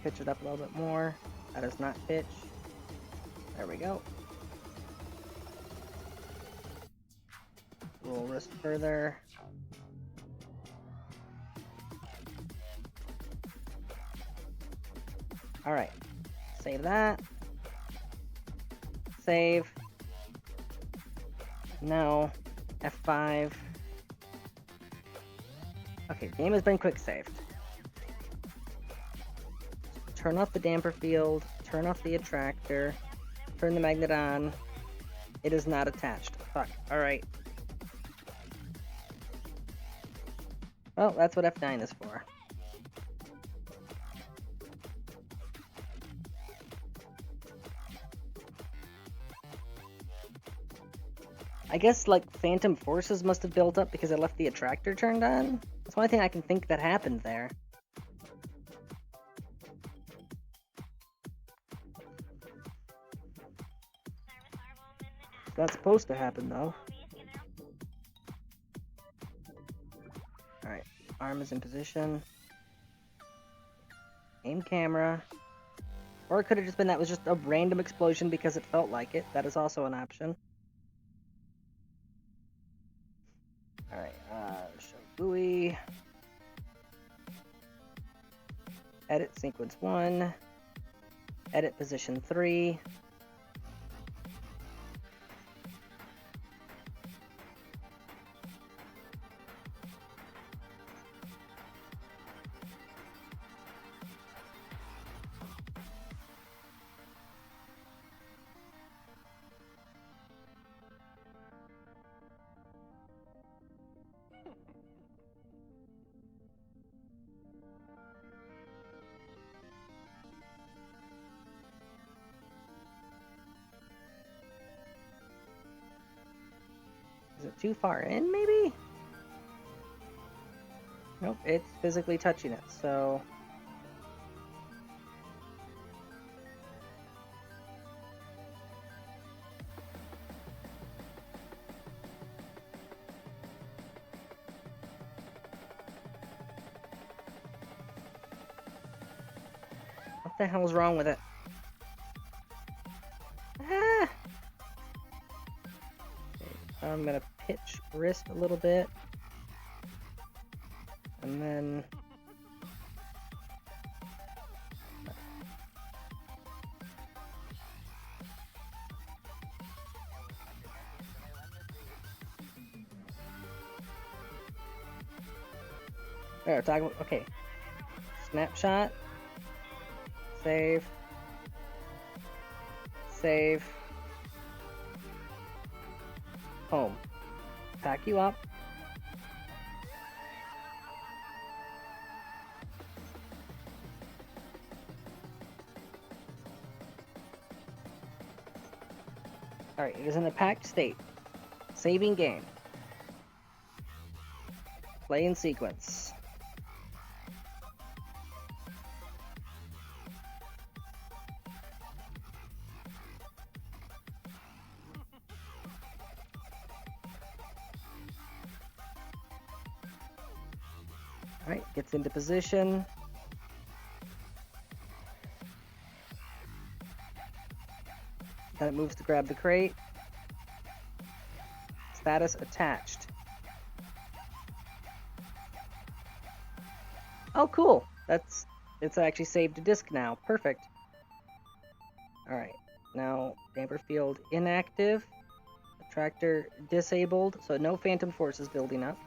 Pitch it up a little bit more. That is not pitch. There we go. Roll wrist further. Alright. Save that. Save. No. F5. Okay, game has been quick saved. Turn off the damper field, turn off the attractor, turn the magnet on. It is not attached. Fuck. Alright. Well, that's what F9 is for. I guess, like, phantom forces must have built up because I left the attractor turned on. That's the only thing I can think that happened there. That's supposed to happen, though. Alright, arm is in position. Aim camera. Or it could have just been that was just a random explosion because it felt like it. That is also an option. Alright, show GUI. Edit sequence 1. Edit position 3. too far in, maybe? Nope, it's physically touching it, so... What the hell's wrong with it? Ah! Okay, I'm gonna pitch wrist a little bit. And then... There, toggle. Okay. Snapshot. Save. Save. Home. Pack you up. Alright, it is in a packed state. Saving game. Play in sequence. Alright, gets into position. Then it moves to grab the crate. Status attached. Oh, cool. It's actually saved to disk now. Perfect. Alright, now damper field inactive. Attractor disabled, so no phantom forces building up.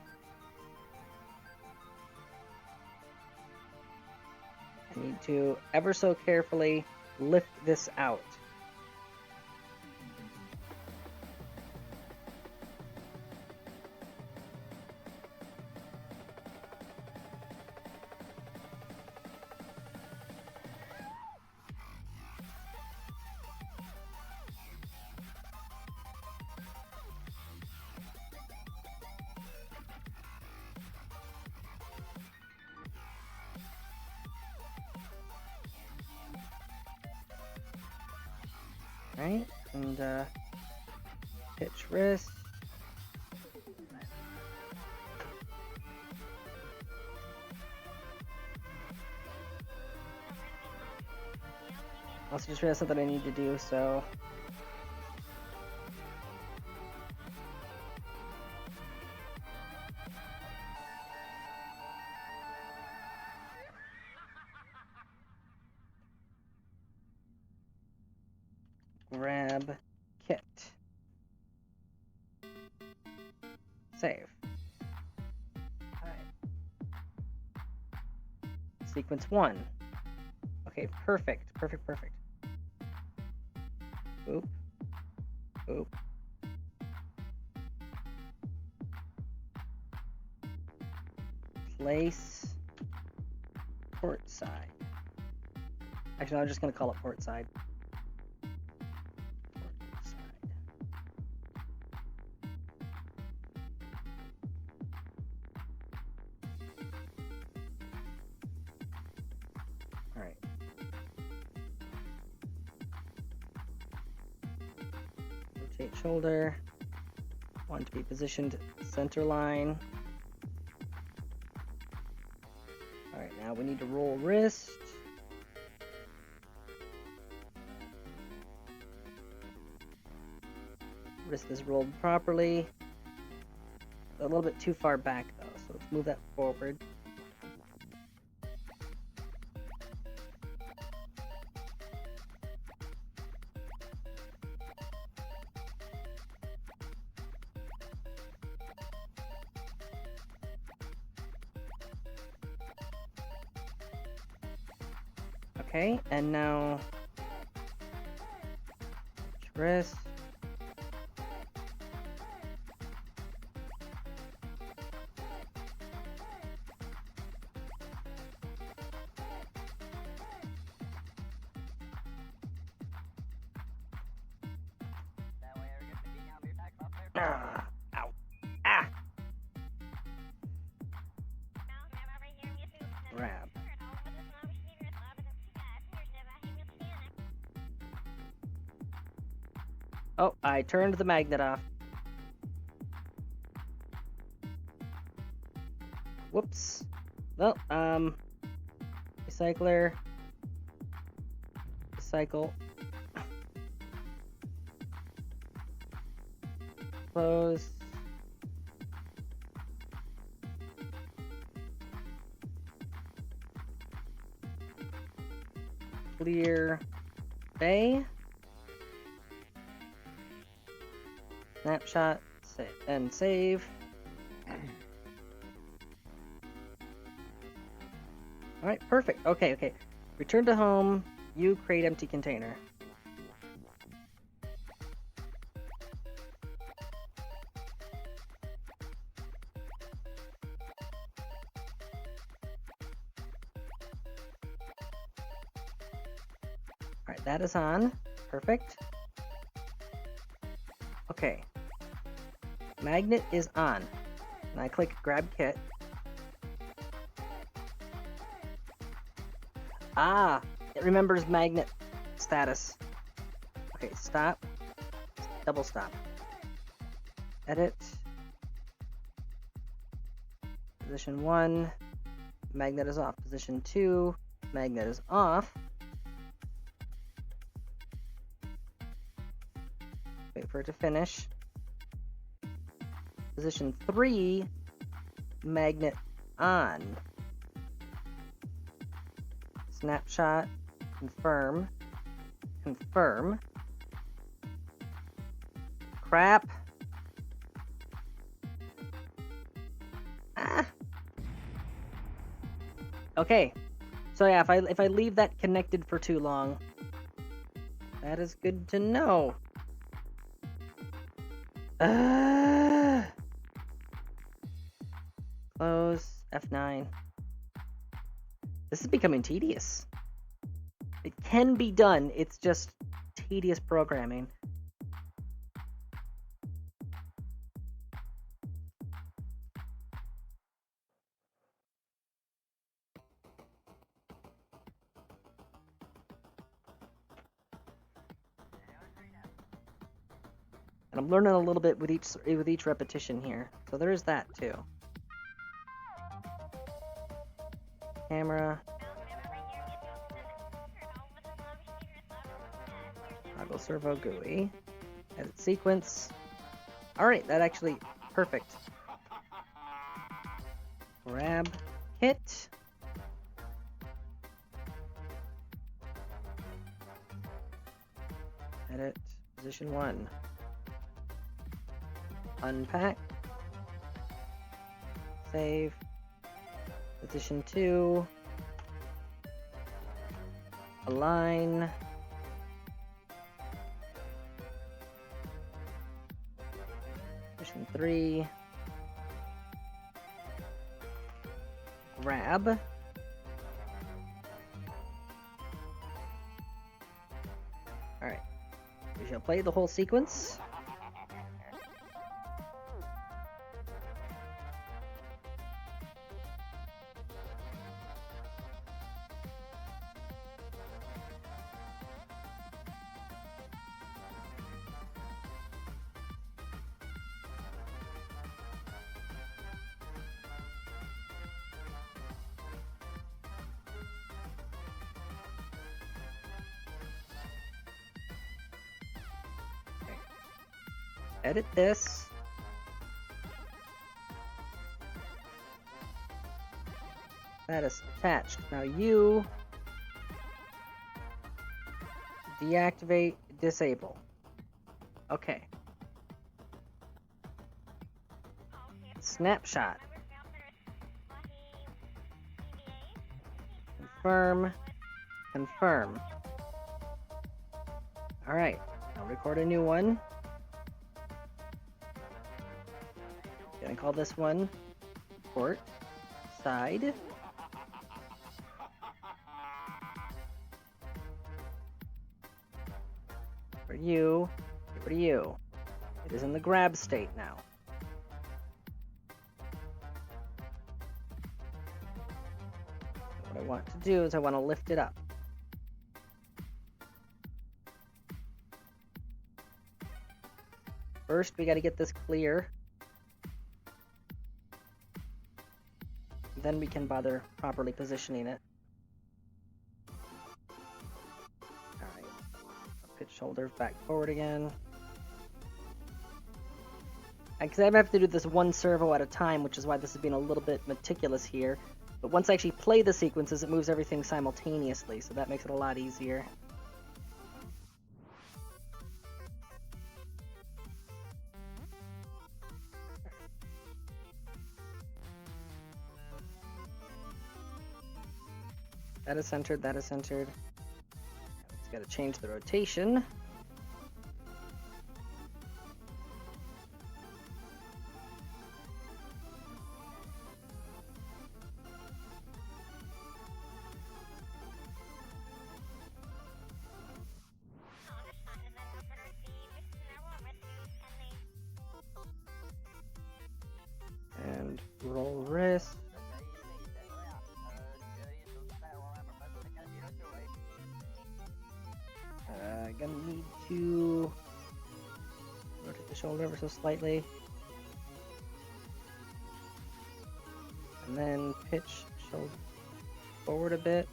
I need to ever so carefully lift this out. Right, and pitch wrist. Also just realized something I need to do, so... Grab kit. Save. Alright. Sequence 1. Okay, perfect. Perfect. Oop. Oop. Place port side. Actually, I'm just gonna call it port side. Alright. Rotate shoulder. Want to be positioned center line. Alright, now we need to roll wrist. Wrist is rolled properly. A little bit too far back though, so let's move that forward. Okay, and now wrist. Ow. grab. Oh, I turned the magnet off. Whoops. Well, recycler. Recycle. Close. Clear. Bay. Snapshot. And save. Alright, perfect. Okay. Return to home. You create empty container. Alright, that is on. Perfect. Okay. Magnet is on. And I click grab kit. Ah, it remembers magnet status. Okay, stop. Double stop. Edit. Position 1. Magnet is off. Position 2. Magnet is off. Wait for it to finish. Position 3. Magnet on. Snapshot, confirm, confirm. Crap. Ah. Okay. So yeah, if I leave that connected for too long, that is good to know. Close F9. This is becoming tedious. It can be done, it's just tedious programming. And I'm learning a little bit with each repetition here. So there is that too. Camera. Toggle servo GUI. Edit sequence. Alright, that actually perfect. Grab kit. Edit position 1. Unpack. Save. Position 2. Align. Position 3. Grab. Alright. We shall play the whole sequence. Edit this. That is attached. Now you deactivate, disable. Okay. Snapshot. Confirm. Confirm. Alright. I'll record a new one. Gonna call this one port side. For you, for you. It is in the grab state now. What I want to do is I want to lift it up. First, we got to get this clear. Then we can bother properly positioning it. Alright. Pitch shoulders back forward again. Because I have to do this one servo at a time, which is why this is being a little bit meticulous here. But once I actually play the sequences, it moves everything simultaneously, so that makes it a lot easier. That is centered, that is centered. Just gotta change the rotation. And roll wrist. Gonna need to rotate the shoulder ever so slightly. And then pitch shoulder forward a bit.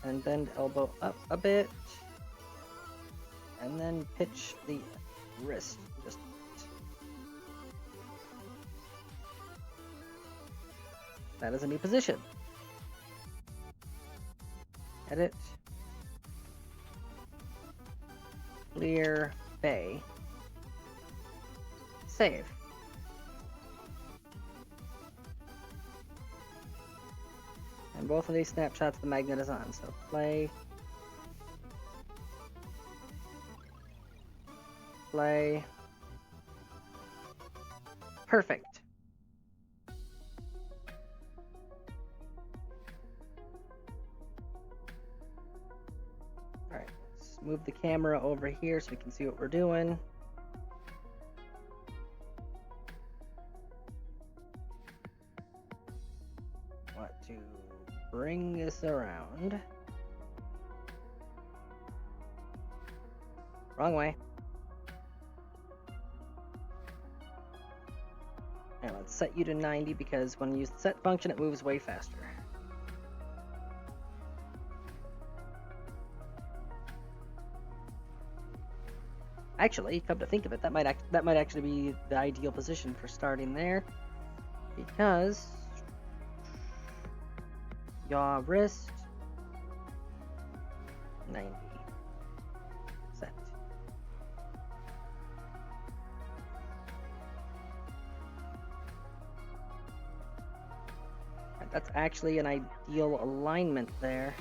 And bend elbow up a bit. And then pitch the wrist just a bit. That is a new position. Edit. Clear bay. Save. And both of these snapshots the magnet is on, so play. Play. Perfect. Alright, let's move the camera over here so we can see what we're doing. Want to bring this around. Wrong way. And let's set you to 90 because when you use the set function, it moves way faster. Actually, come to think of it, that might actually be the ideal position for starting there, because yaw wrist 90 set. That's actually an ideal alignment there.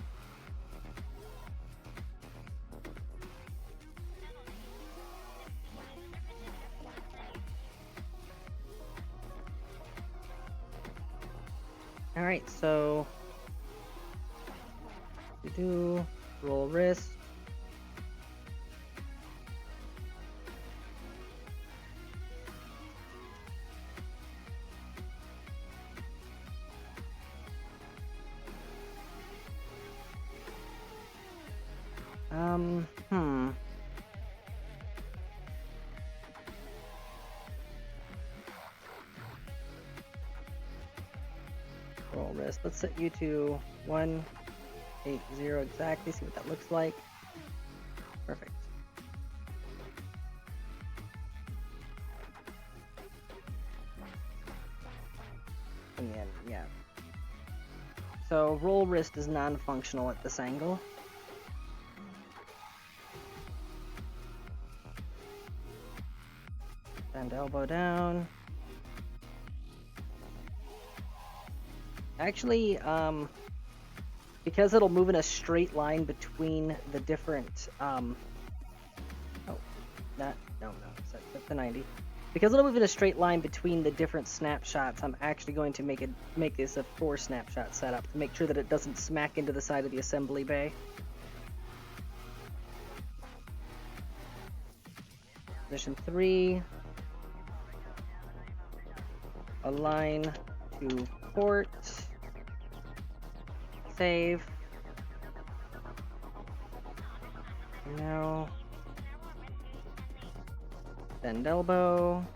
Alright, so we do roll wrist. Roll wrist. Let's set you to 180 exactly. See what that looks like. Perfect. And yeah. So roll wrist is non-functional at this angle. Bend elbow down. Actually, because it'll move in a straight line between the different, set to 90. Because it'll move in a straight line between the different snapshots, I'm actually going to make this a 4 snapshot setup to make sure that it doesn't smack into the side of the assembly bay. Position 3. Align to port. Save. No. Bend elbow.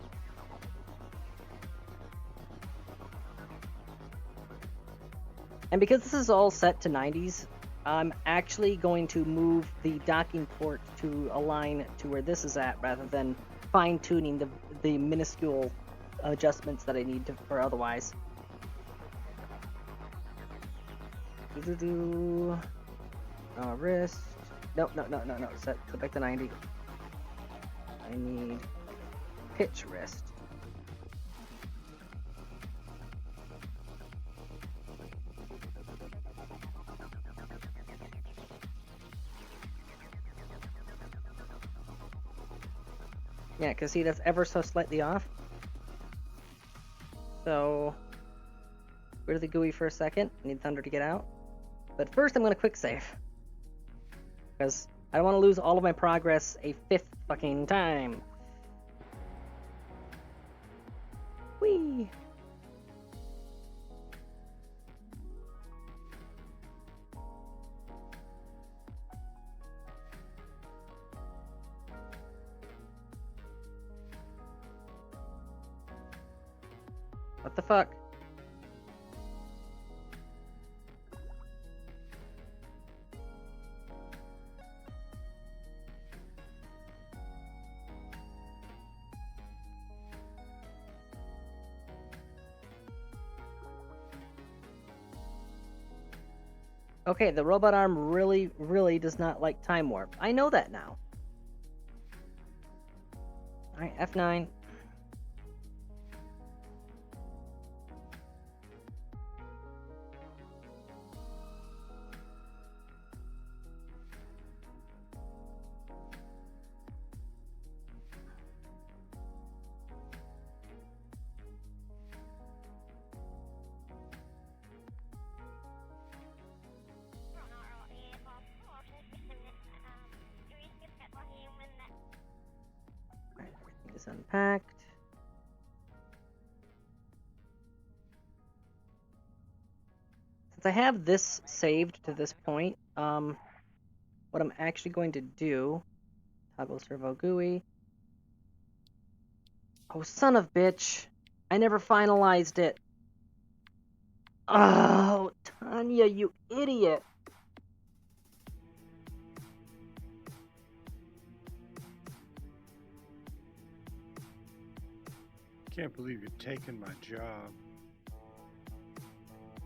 And because this is all set to 90s, I'm actually going to move the docking port to align to where this is at, rather than fine-tuning the minuscule adjustments that I need to for otherwise. Wrist. No. Set back to 90. I need pitch wrist. Yeah, because see, that's ever so slightly off. So, rid of the GUI for a second. I need Thunder to get out. But first, I'm going to quick save. Because I don't want to lose all of my progress a fifth fucking time. Whee! What the fuck? Okay, the robot arm really, really does not like time warp. I know that now. Alright, F9. Everything is unpacked. Since I have this saved to this point, what I'm actually going to do, toggle servo GUI. Oh, son of bitch. I never finalized it. Oh, Tanya, you idiot. Can't believe you're taking my job.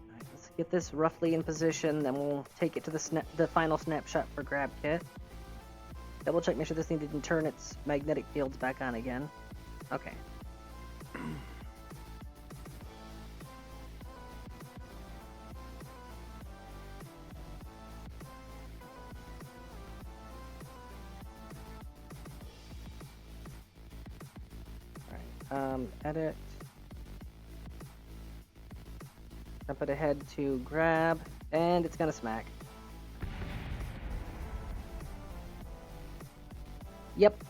Alright, let's get this roughly in position, then we'll take it to the final snapshot for grab kit. Double check, make sure this thing didn't turn its magnetic fields back on again. Okay. Edit. Jump it ahead to grab, and it's gonna smack. Yep.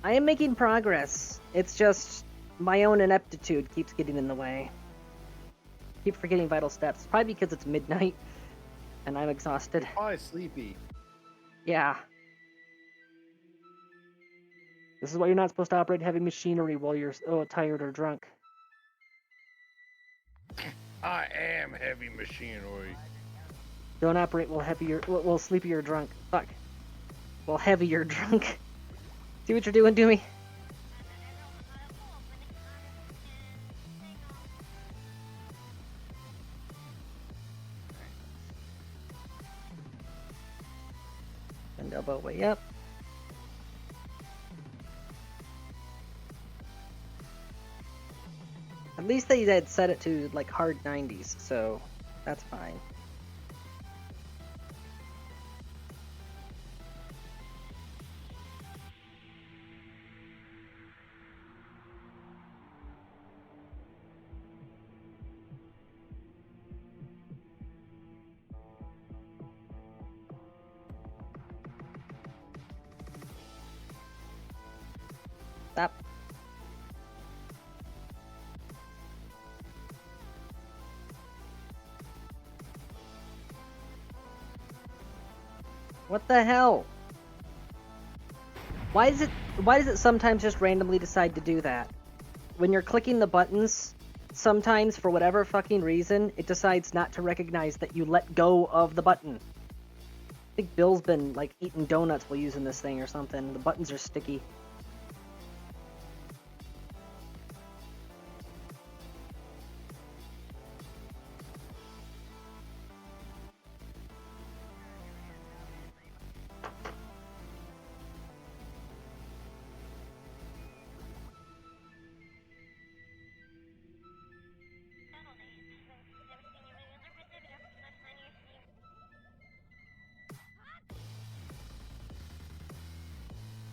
I am making progress. It's just my own ineptitude keeps getting in the way. Keep forgetting vital steps. Probably because it's midnight and I'm exhausted. Why sleepy? Yeah. This is why you're not supposed to operate heavy machinery while you're tired or drunk. I am heavy machinery. Don't operate while sleepy or drunk. Fuck. While heavy or drunk. See what you're doing to me? And elbow way up. At least they had set it to like hard 90s, so that's fine. Stop. What the hell? Why does it sometimes just randomly decide to do that? When you're clicking the buttons, sometimes for whatever fucking reason, it decides not to recognize that you let go of the button. I think Bill's been like eating donuts while using this thing or something. The buttons are sticky.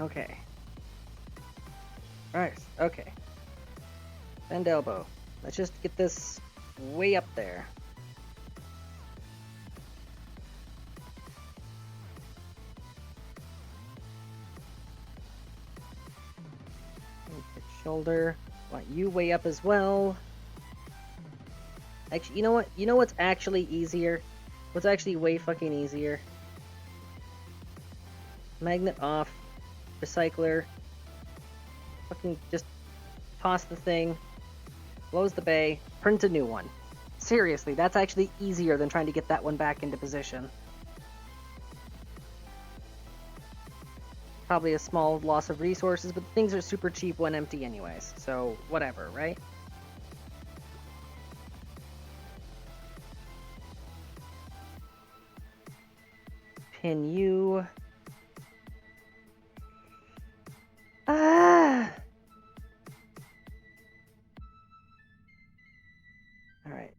Okay. Alright, okay. Bend elbow. Let's just get this way up there. Hit shoulder. Want you way up as well. Actually, you know what? You know what's actually easier? What's actually way fucking easier? Magnet off. Recycler. Fucking just toss the thing. Close the bay. Print a new one. Seriously, that's actually easier than trying to get that one back into position. Probably a small loss of resources, but things are super cheap when empty anyways. So, whatever, right? Pin you. Ah! Alright.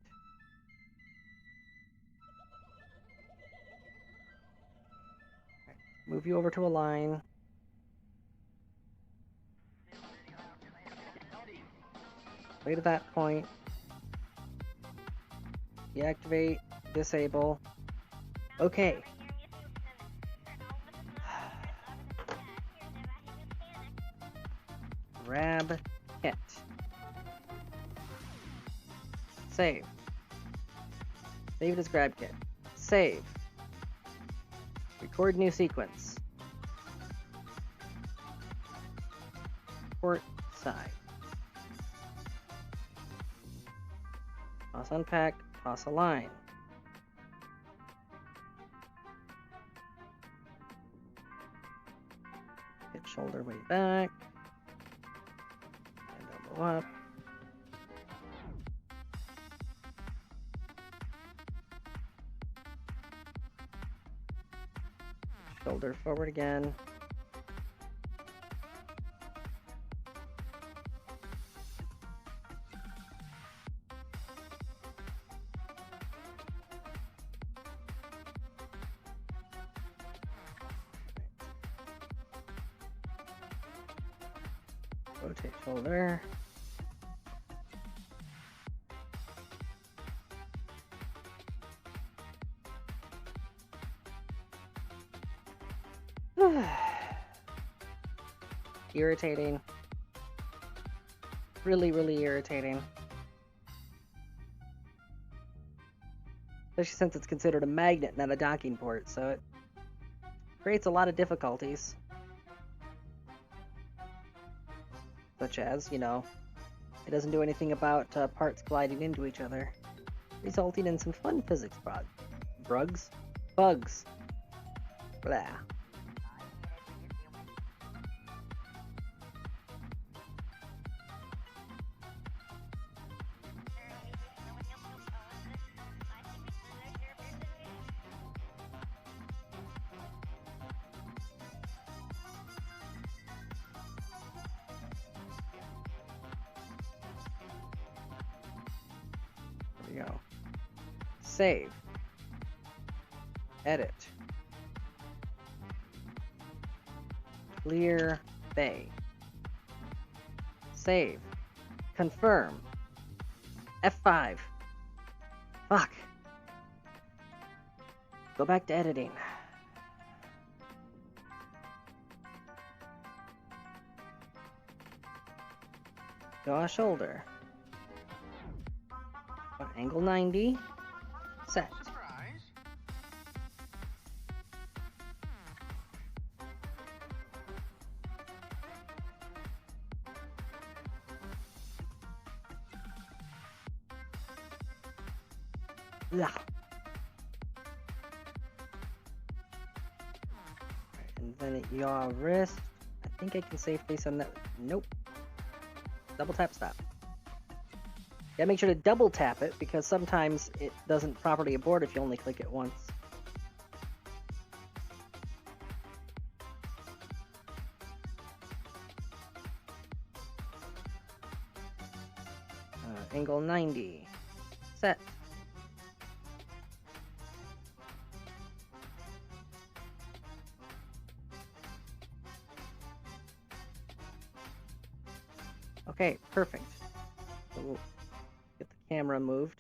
Move you over to a line. Play to that point. Deactivate. Disable. Okay. Grab hit. Save. Save it as grab kit. Save. Record new sequence. Port side. Toss unpack. Toss a line. Hit shoulder way back. And elbow up. Shoulder forward again. Rotate shoulder. Irritating. Really, really irritating. Especially since it's considered a magnet, not a docking port, so it creates a lot of difficulties. Such as, you know, it doesn't do anything about parts colliding into each other, resulting in some fun physics bugs. Blah. There we go. Save. Edit. Clear bay. Save. Confirm. F5. Fuck. Go back to editing. Draw a shoulder. Angle 90. Set. Ugh. And then at your wrist. I think I can save face on that. Nope. Double tap stop. Gotta make sure to double tap it because sometimes it doesn't properly abort if you only click it once. Angle 90. Set. Okay, perfect. So we'll get the camera moved.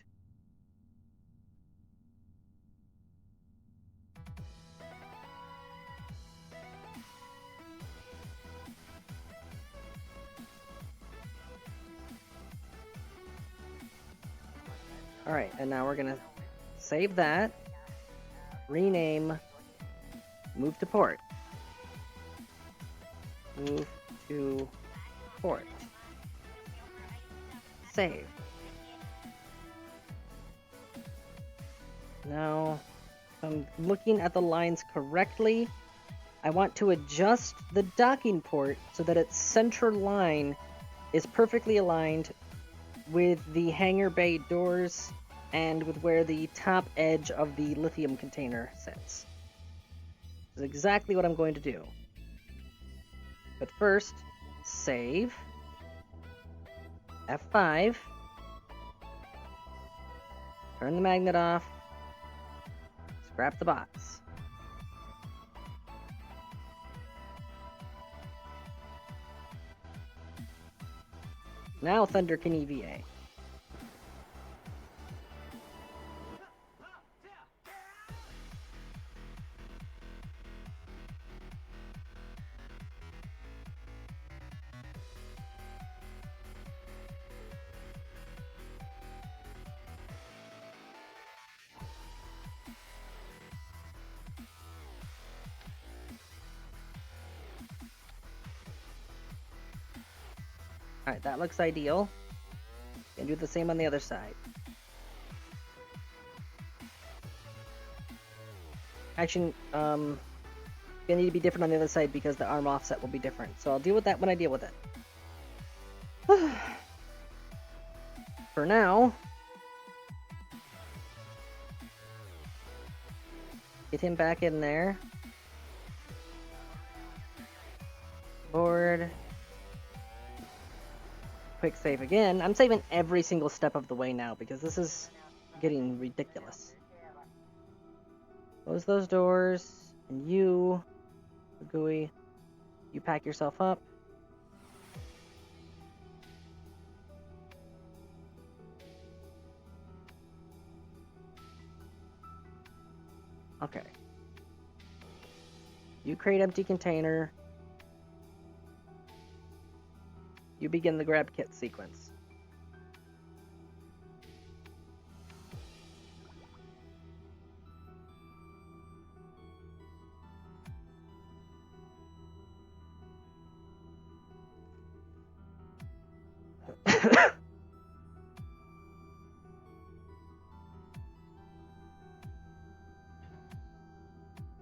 Alright, and now we're gonna save that, rename, move to port. Move to port. Save. Now, if I'm looking at the lines correctly, I want to adjust the docking port so that its center line is perfectly aligned with the hangar bay doors and with where the top edge of the lithium container sits. This is exactly what I'm going to do. But first, save, F5, turn the magnet off, scrap the box. Now Thunder can EVA. Alright, that looks ideal. And do the same on the other side. Actually, gonna need to be different on the other side because the arm offset will be different. So I'll deal with that when I deal with it. For now, get him back in there. Board. Quick save again. I'm saving every single step of the way now because this is getting ridiculous. Close those doors, and you, Gooey, you pack yourself up. Okay. You create empty container. You begin the grab kit sequence.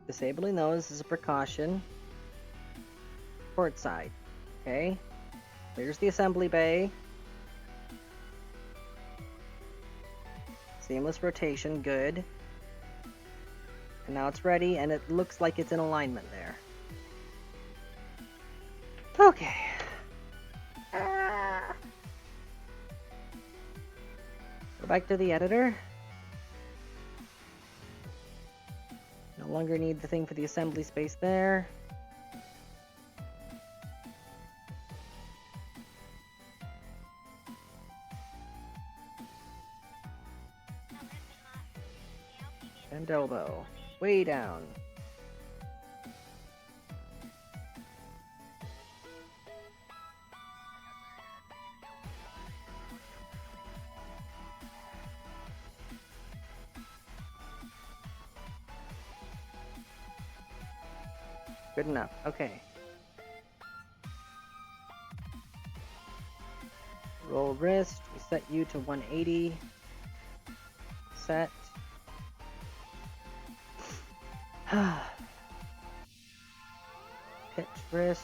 Disabling those is a precaution. Port side. Okay. There's the assembly bay. Seamless rotation, good. And now it's ready, and it looks like it's in alignment there. Okay. Go back to the editor. No longer need the thing for the assembly space there. And elbow. Way down. Good enough. Okay. Roll wrist. We set you to 180. Set. Pitch wrist.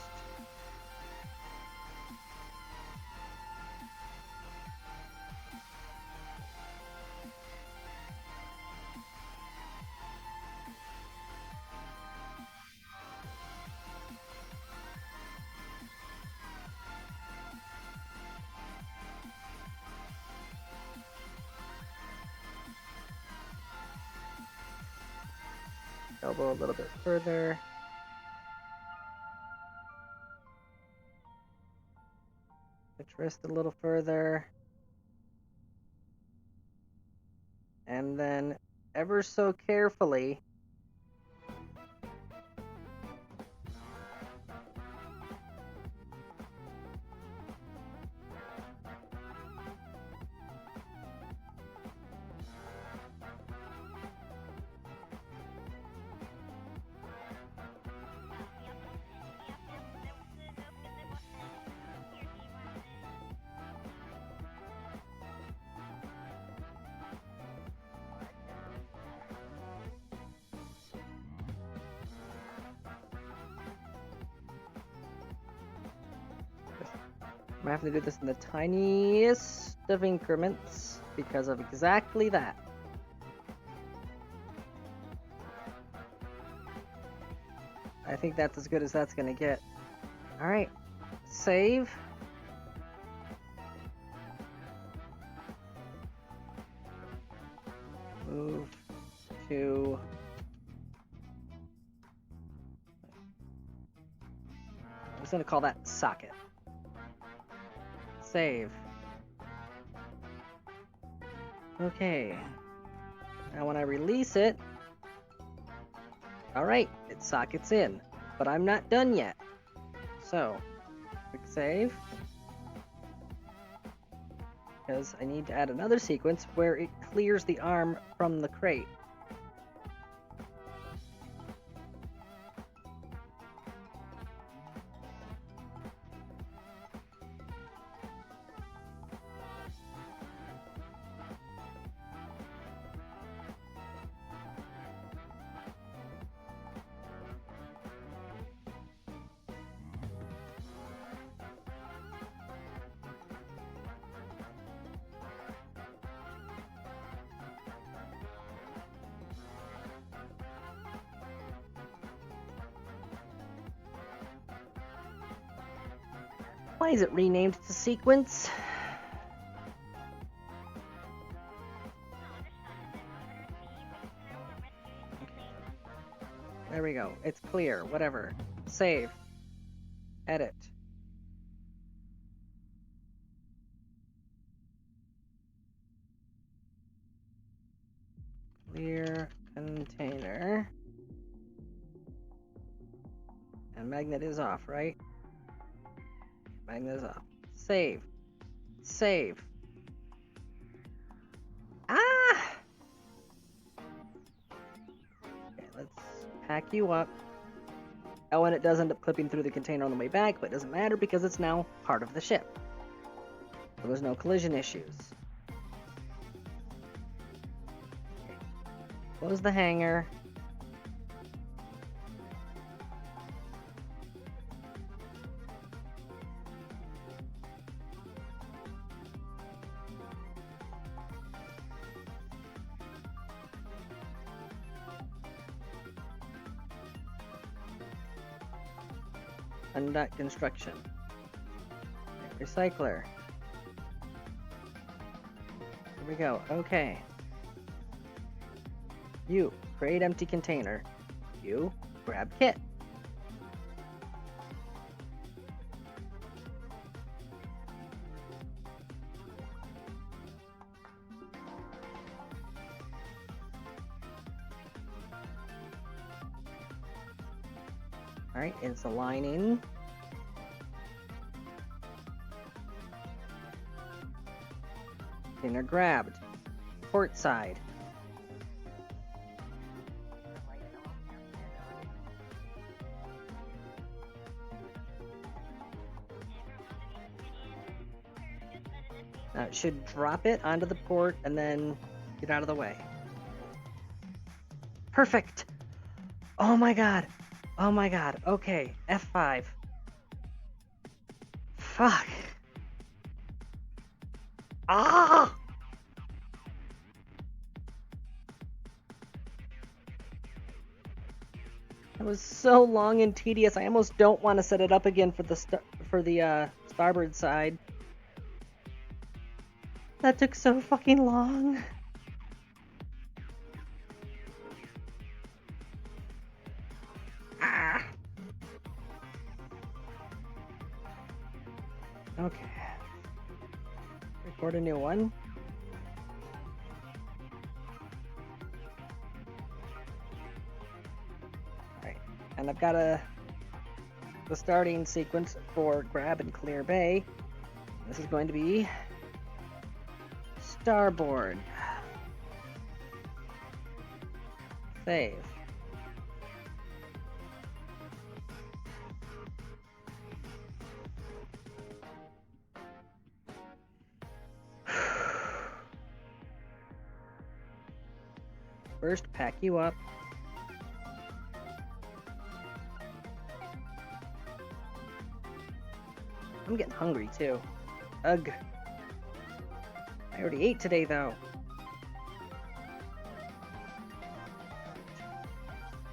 Elbow a little bit further. Pitch wrist a little further. And then ever so carefully I'm having to do this in the tiniest of increments because of exactly that. I think that's as good as that's gonna get. Alright, save. Move to... I'm just gonna call that socket. Save. Okay. Now when I release it, alright, it sockets in, but I'm not done yet. So, quick save. Because I need to add another sequence where it clears the arm from the crate. Why is it renamed to sequence? There we go. It's clear. Whatever. Save. Edit. Clear container. And magnet is off, right? Magnet is off. Save. Save. Ah! Okay, let's pack you up. Oh, and it does end up clipping through the container on the way back, but it doesn't matter because it's now part of the ship. So there's no collision issues. Okay. Close the hangar. Undock construction. Recycler. Here we go. Okay. You create empty container. You grab kit. Alright, it's aligning. Container grabbed. Port side. Now it should drop it onto the port and then get out of the way. Perfect! Oh my god. Oh my god. Okay. F5. Fuck. Ah! That was so long and tedious. I almost don't want to set it up again for the starboard side. That took so fucking long. Ah. Okay. Record a new one. Alright. And I've got the starting sequence for Grab and Clear Bay. This is going to be starboard. Save. First, pack you up. I'm getting hungry too. Ugh. I already ate today though.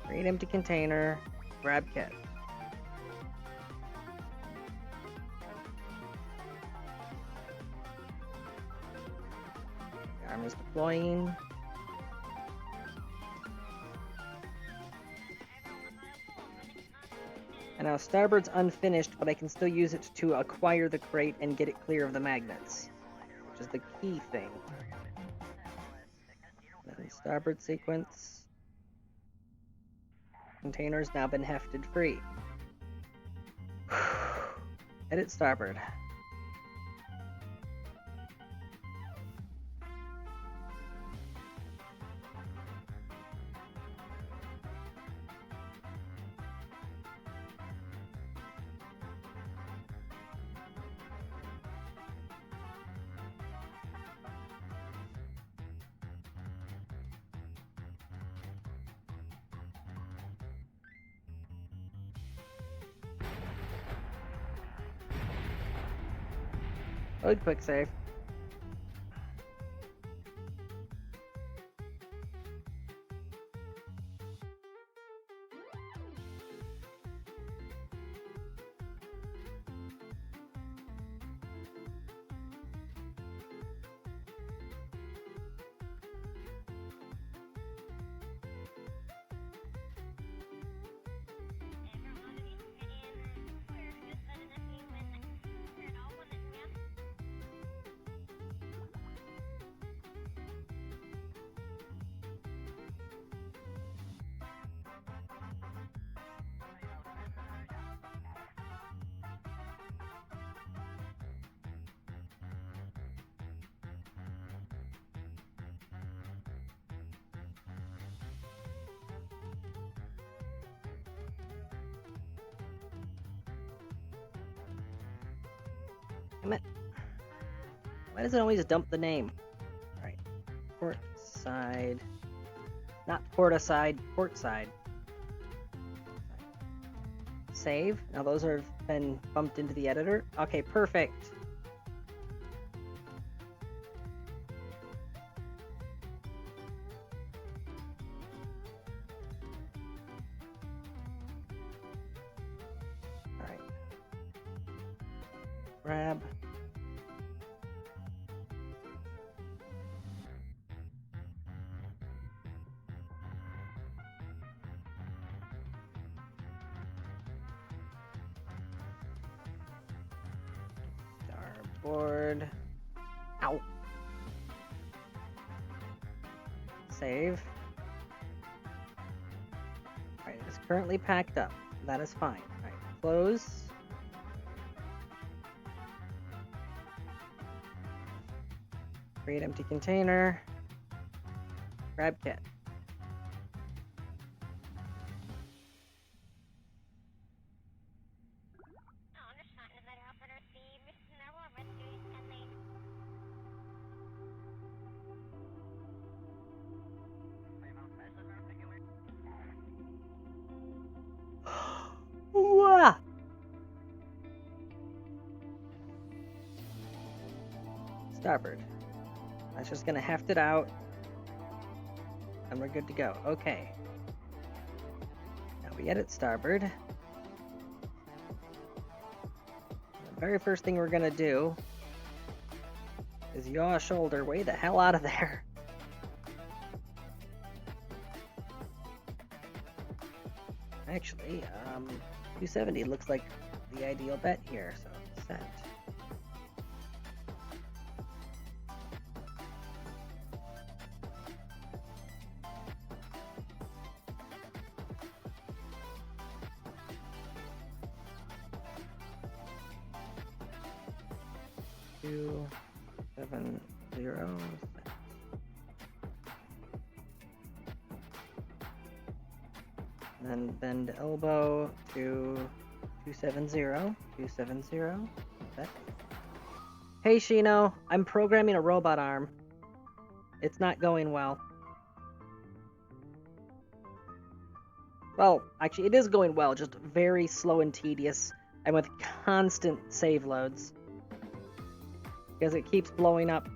Create empty container. Grab kit. Armors deploying. And now starboard's unfinished, but I can still use it to acquire the crate and get it clear of the magnets, which is the key thing. Then starboard sequence. Container's now been hefted free. Edit starboard. Load quick save. Damn it. Why does it always dump the name? Alright. Port side. Not port aside, port side. Save. Now those have been bumped into the editor. Okay, perfect. Alright. Grab. Starboard. Ow. Save. Alright, it is currently packed up. That is fine. Alright, close. Create empty container. Grab kit. Starboard. That's just gonna heft it out. And we're good to go. Okay. Now we edit starboard. The very first thing we're gonna do is yaw shoulder way the hell out of there. Actually, 270 looks like the ideal bet here, so set. Two, 7, 0. Set. And then bend elbow to 270, 270. Set. Hey Shino, I'm programming a robot arm. It's not going well. Well, actually it is going well, just very slow and tedious, and with constant save loads. Because it keeps blowing up.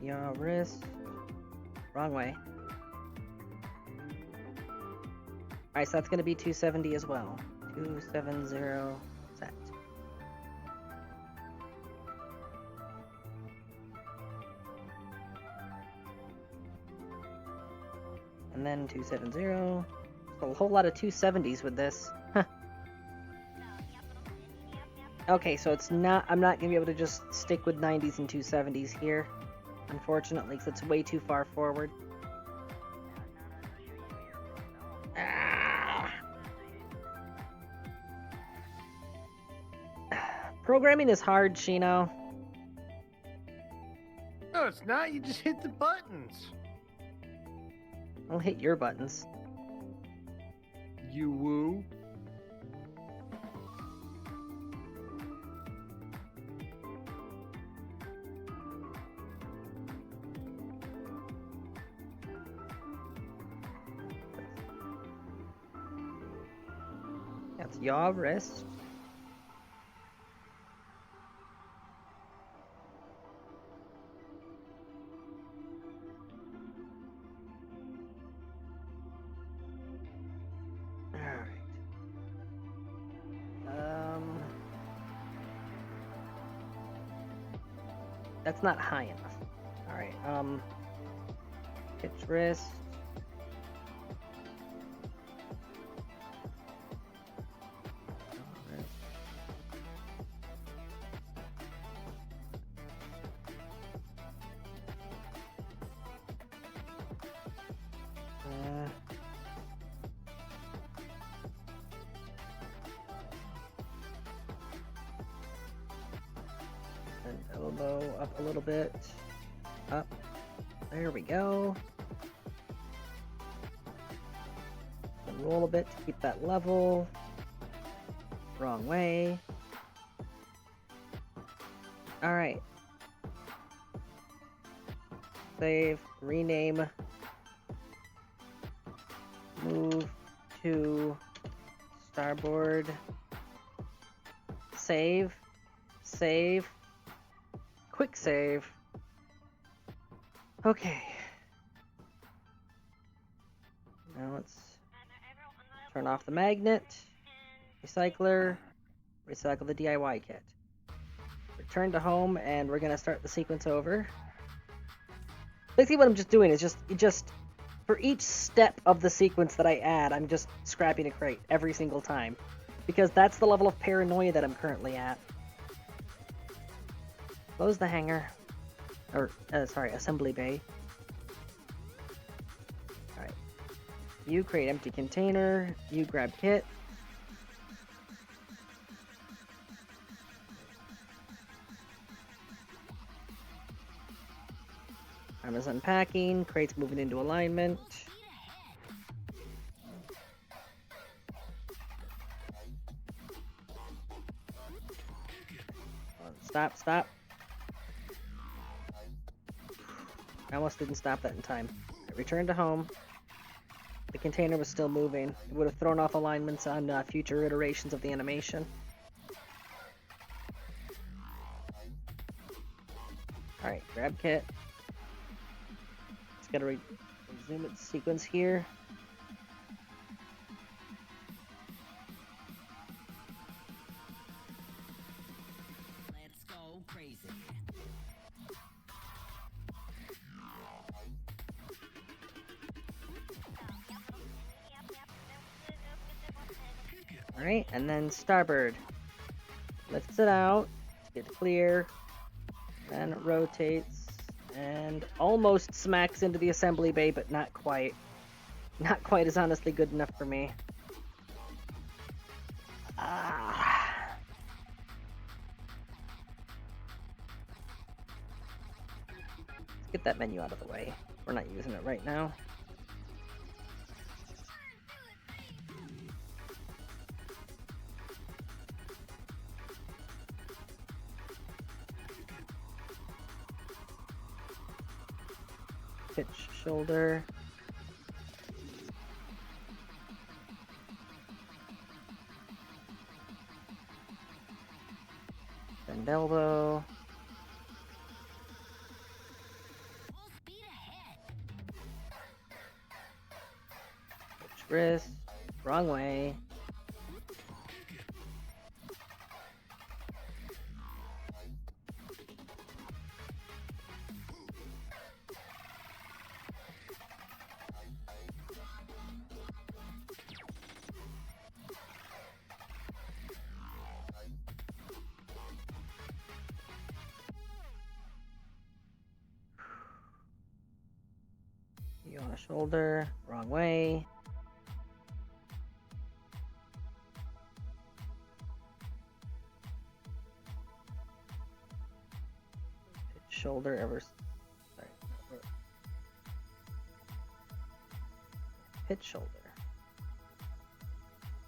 Your wrist. Wrong way. Alright, so that's going to be 270 as well. 270 set. And then 270. So a whole lot of 270s with this. Okay, so it's not, I'm not going to be able to just stick with 90s and 270s here, unfortunately, because it's way too far forward. Programming is hard, Shino. No, it's not. You just hit the buttons. I'll hit your buttons. You woo. That's yaw wrist. Alright. That's not high enough. Alright, pitch wrist. And elbow up a little bit. Up. There we go. And roll a bit to keep that level. Wrong way. Alright. Save. Rename. Move to starboard. Save. Save. Quick save. Okay. Now let's turn off the magnet. Recycler. Recycle the DIY kit. Return to home, and we're gonna start the sequence over. Basically what I'm just doing is just for each step of the sequence that I add, I'm just scrapping a crate every single time. Because that's the level of paranoia that I'm currently at. Close the hangar. Or, sorry, assembly bay. Alright. You create empty container. You grab kit. Arm is unpacking. Crate's moving into alignment. Stop, stop. I almost didn't stop that in time. Return to home. The container was still moving. It would have thrown off alignments on future iterations of the animation. Alright, grab kit. It's gotta resume its sequence here. Let's go crazy. Alright, and then starboard. Lifts it out to get clear. Then it rotates and almost smacks into the assembly bay, but not quite. Not quite is honestly good enough for me. Ah. Let's get that menu out of the way. We're not using it right now. Pitch shoulder. Bend elbow. Full speed ahead. Pitch wrist. Wrong way. You on a shoulder. Wrong way. Pitch shoulder ever. Sorry. Pitch shoulder.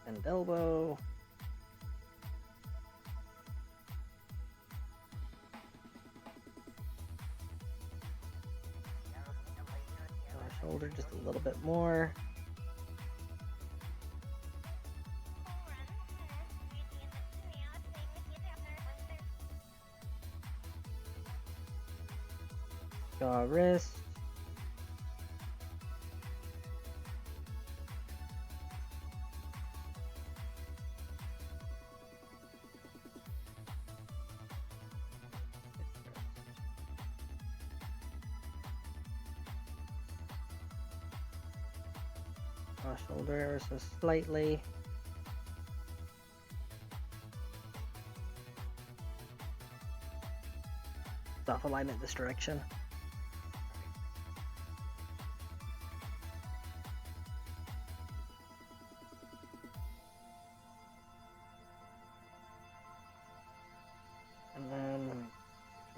And elbow. Shoulder just a little bit more. Jaw wrist. Shoulder ever so slightly. It's off alignment this direction. And then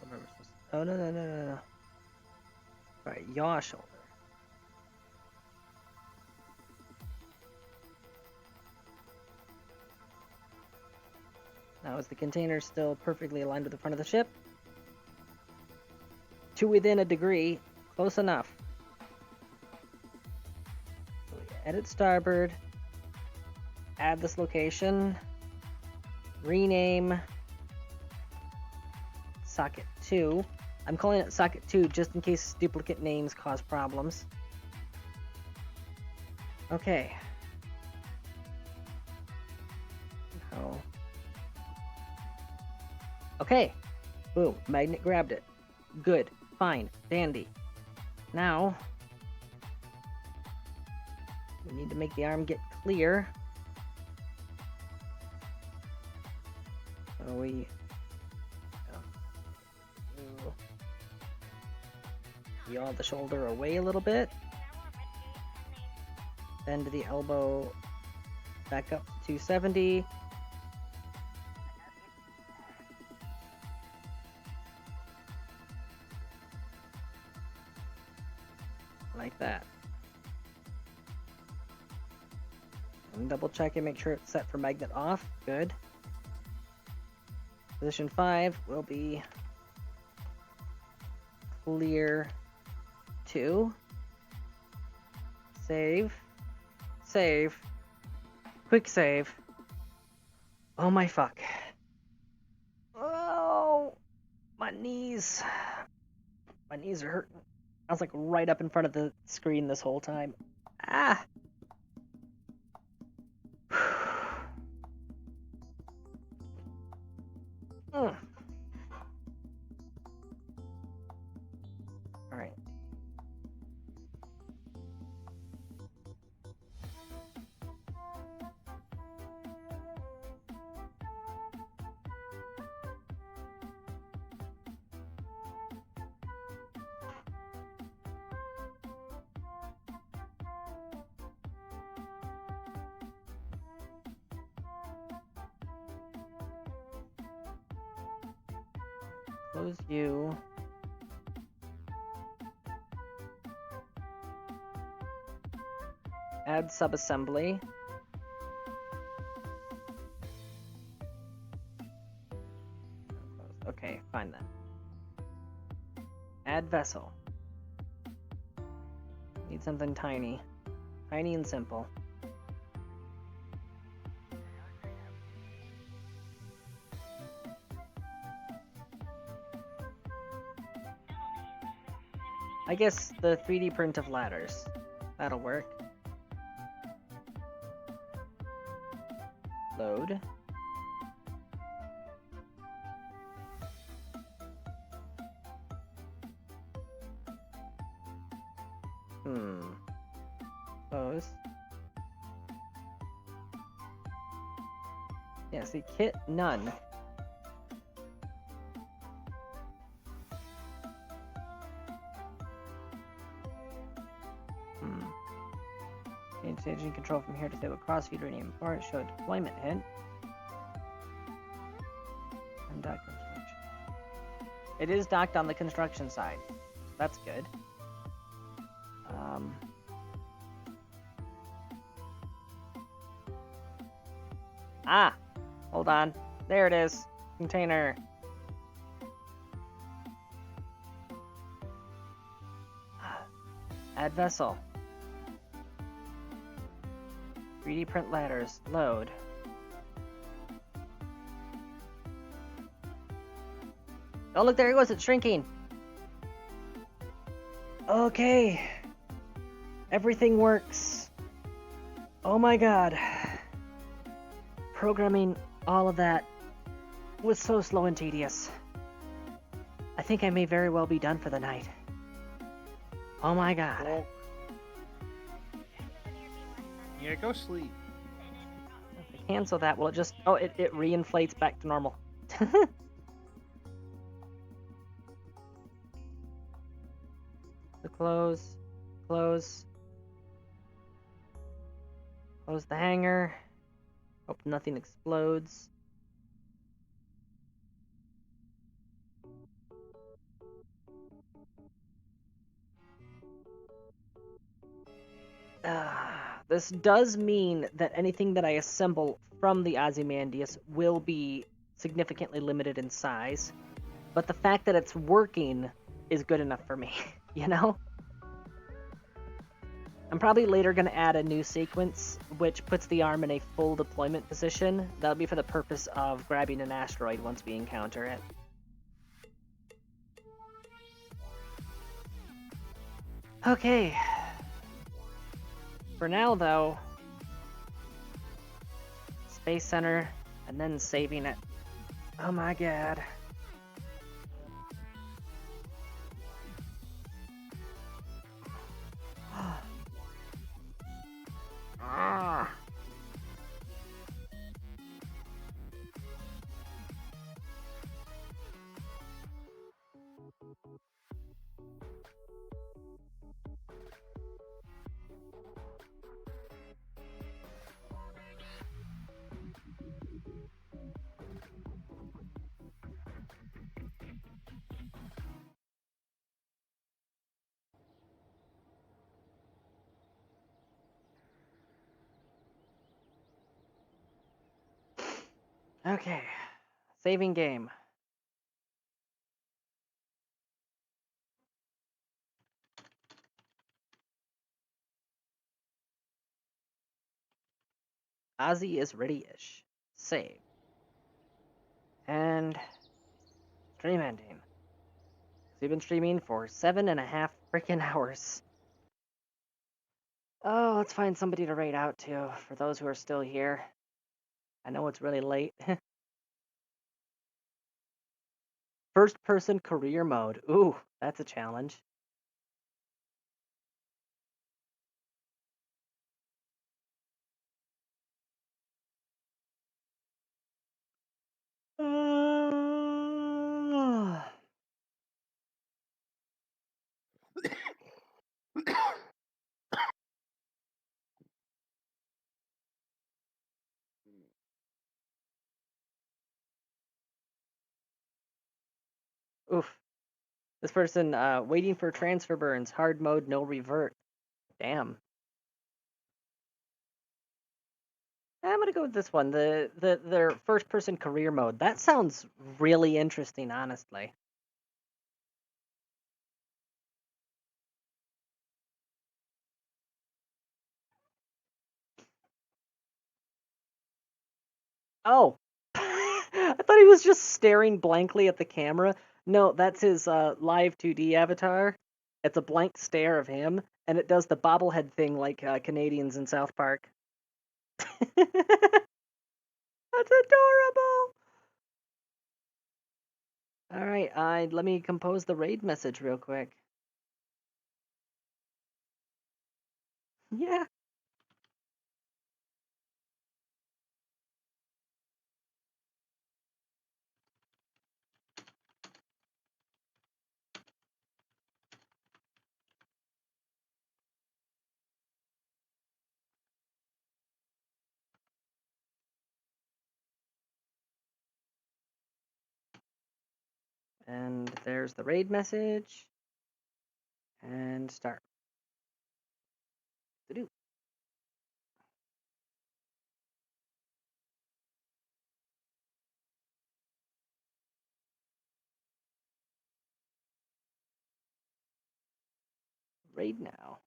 shoulder versus. Oh no. Alright, yaw shoulder. Now is the container still perfectly aligned with the front of the ship? To within a degree. Close enough. So we edit starboard. Add this location. Rename. Socket 2. I'm calling it Socket 2 just in case duplicate names cause problems. Okay. Oh. Okay. Boom. Magnet grabbed it. Good. Fine. Dandy. Now, we need to make the arm get clear. So we yaw the shoulder away a little bit. Bend the elbow back up to 270. Like that. And double check and make sure it's set for magnet off. Good. Position 5 will be clear 2. Save. Save. Quick save. Oh my fuck. Oh, my knees. My knees are hurting. I was like right up in front of the screen this whole time. Ah! Mm. Alright. Close you. Add subassembly. Okay, fine then. Add vessel. Need something tiny. Tiny and simple. I guess the 3D print of ladders. That'll work. Load. Close. Yeah, see, kit, none. Change staging control from here to disable crossfeed radium part. Show deployment hint. And dock construction. It is docked on the construction side. That's good. Hold on. There it is. Container. Add vessel. 3D print ladders. Load. Oh, look, there it goes. It's shrinking. Okay. Everything works. Oh my god. Programming all of that was so slow and tedious. I think I may very well be done for the night. Oh my god. Well, yeah, go sleep. If I cancel that, will it just... Oh, it reinflates back to normal. So close. Close. Close the hangar. Hope nothing explodes. This does mean that anything that I assemble from the Ozymandias will be significantly limited in size, but the fact that it's working is good enough for me, you know? I'm probably later going to add a new sequence, which puts the arm in a full deployment position. That'll be for the purpose of grabbing an asteroid once we encounter it. Okay. For now, though, Space Center, and then saving it. Oh my god. Ah. Okay, saving game. Ozzy is ready-ish. Save. And stream ending. we've been streaming for 7.5 freaking hours. Oh, let's find somebody to raid out to for those who are still here. I know it's really late. First person career mode. Ooh, that's a challenge. Oof. This person waiting for transfer burns. Hard mode, no revert. Damn. I'm gonna go with this one. Their first person career mode. That sounds really interesting, honestly. Oh. I thought he was just staring blankly at the camera. No, that's his live 2D avatar. It's a blank stare of him, and it does the bobblehead thing like Canadians in South Park. That's adorable. All right, let me compose the raid message real quick. Yeah. And there's the raid message. And start. To-do. Raid now.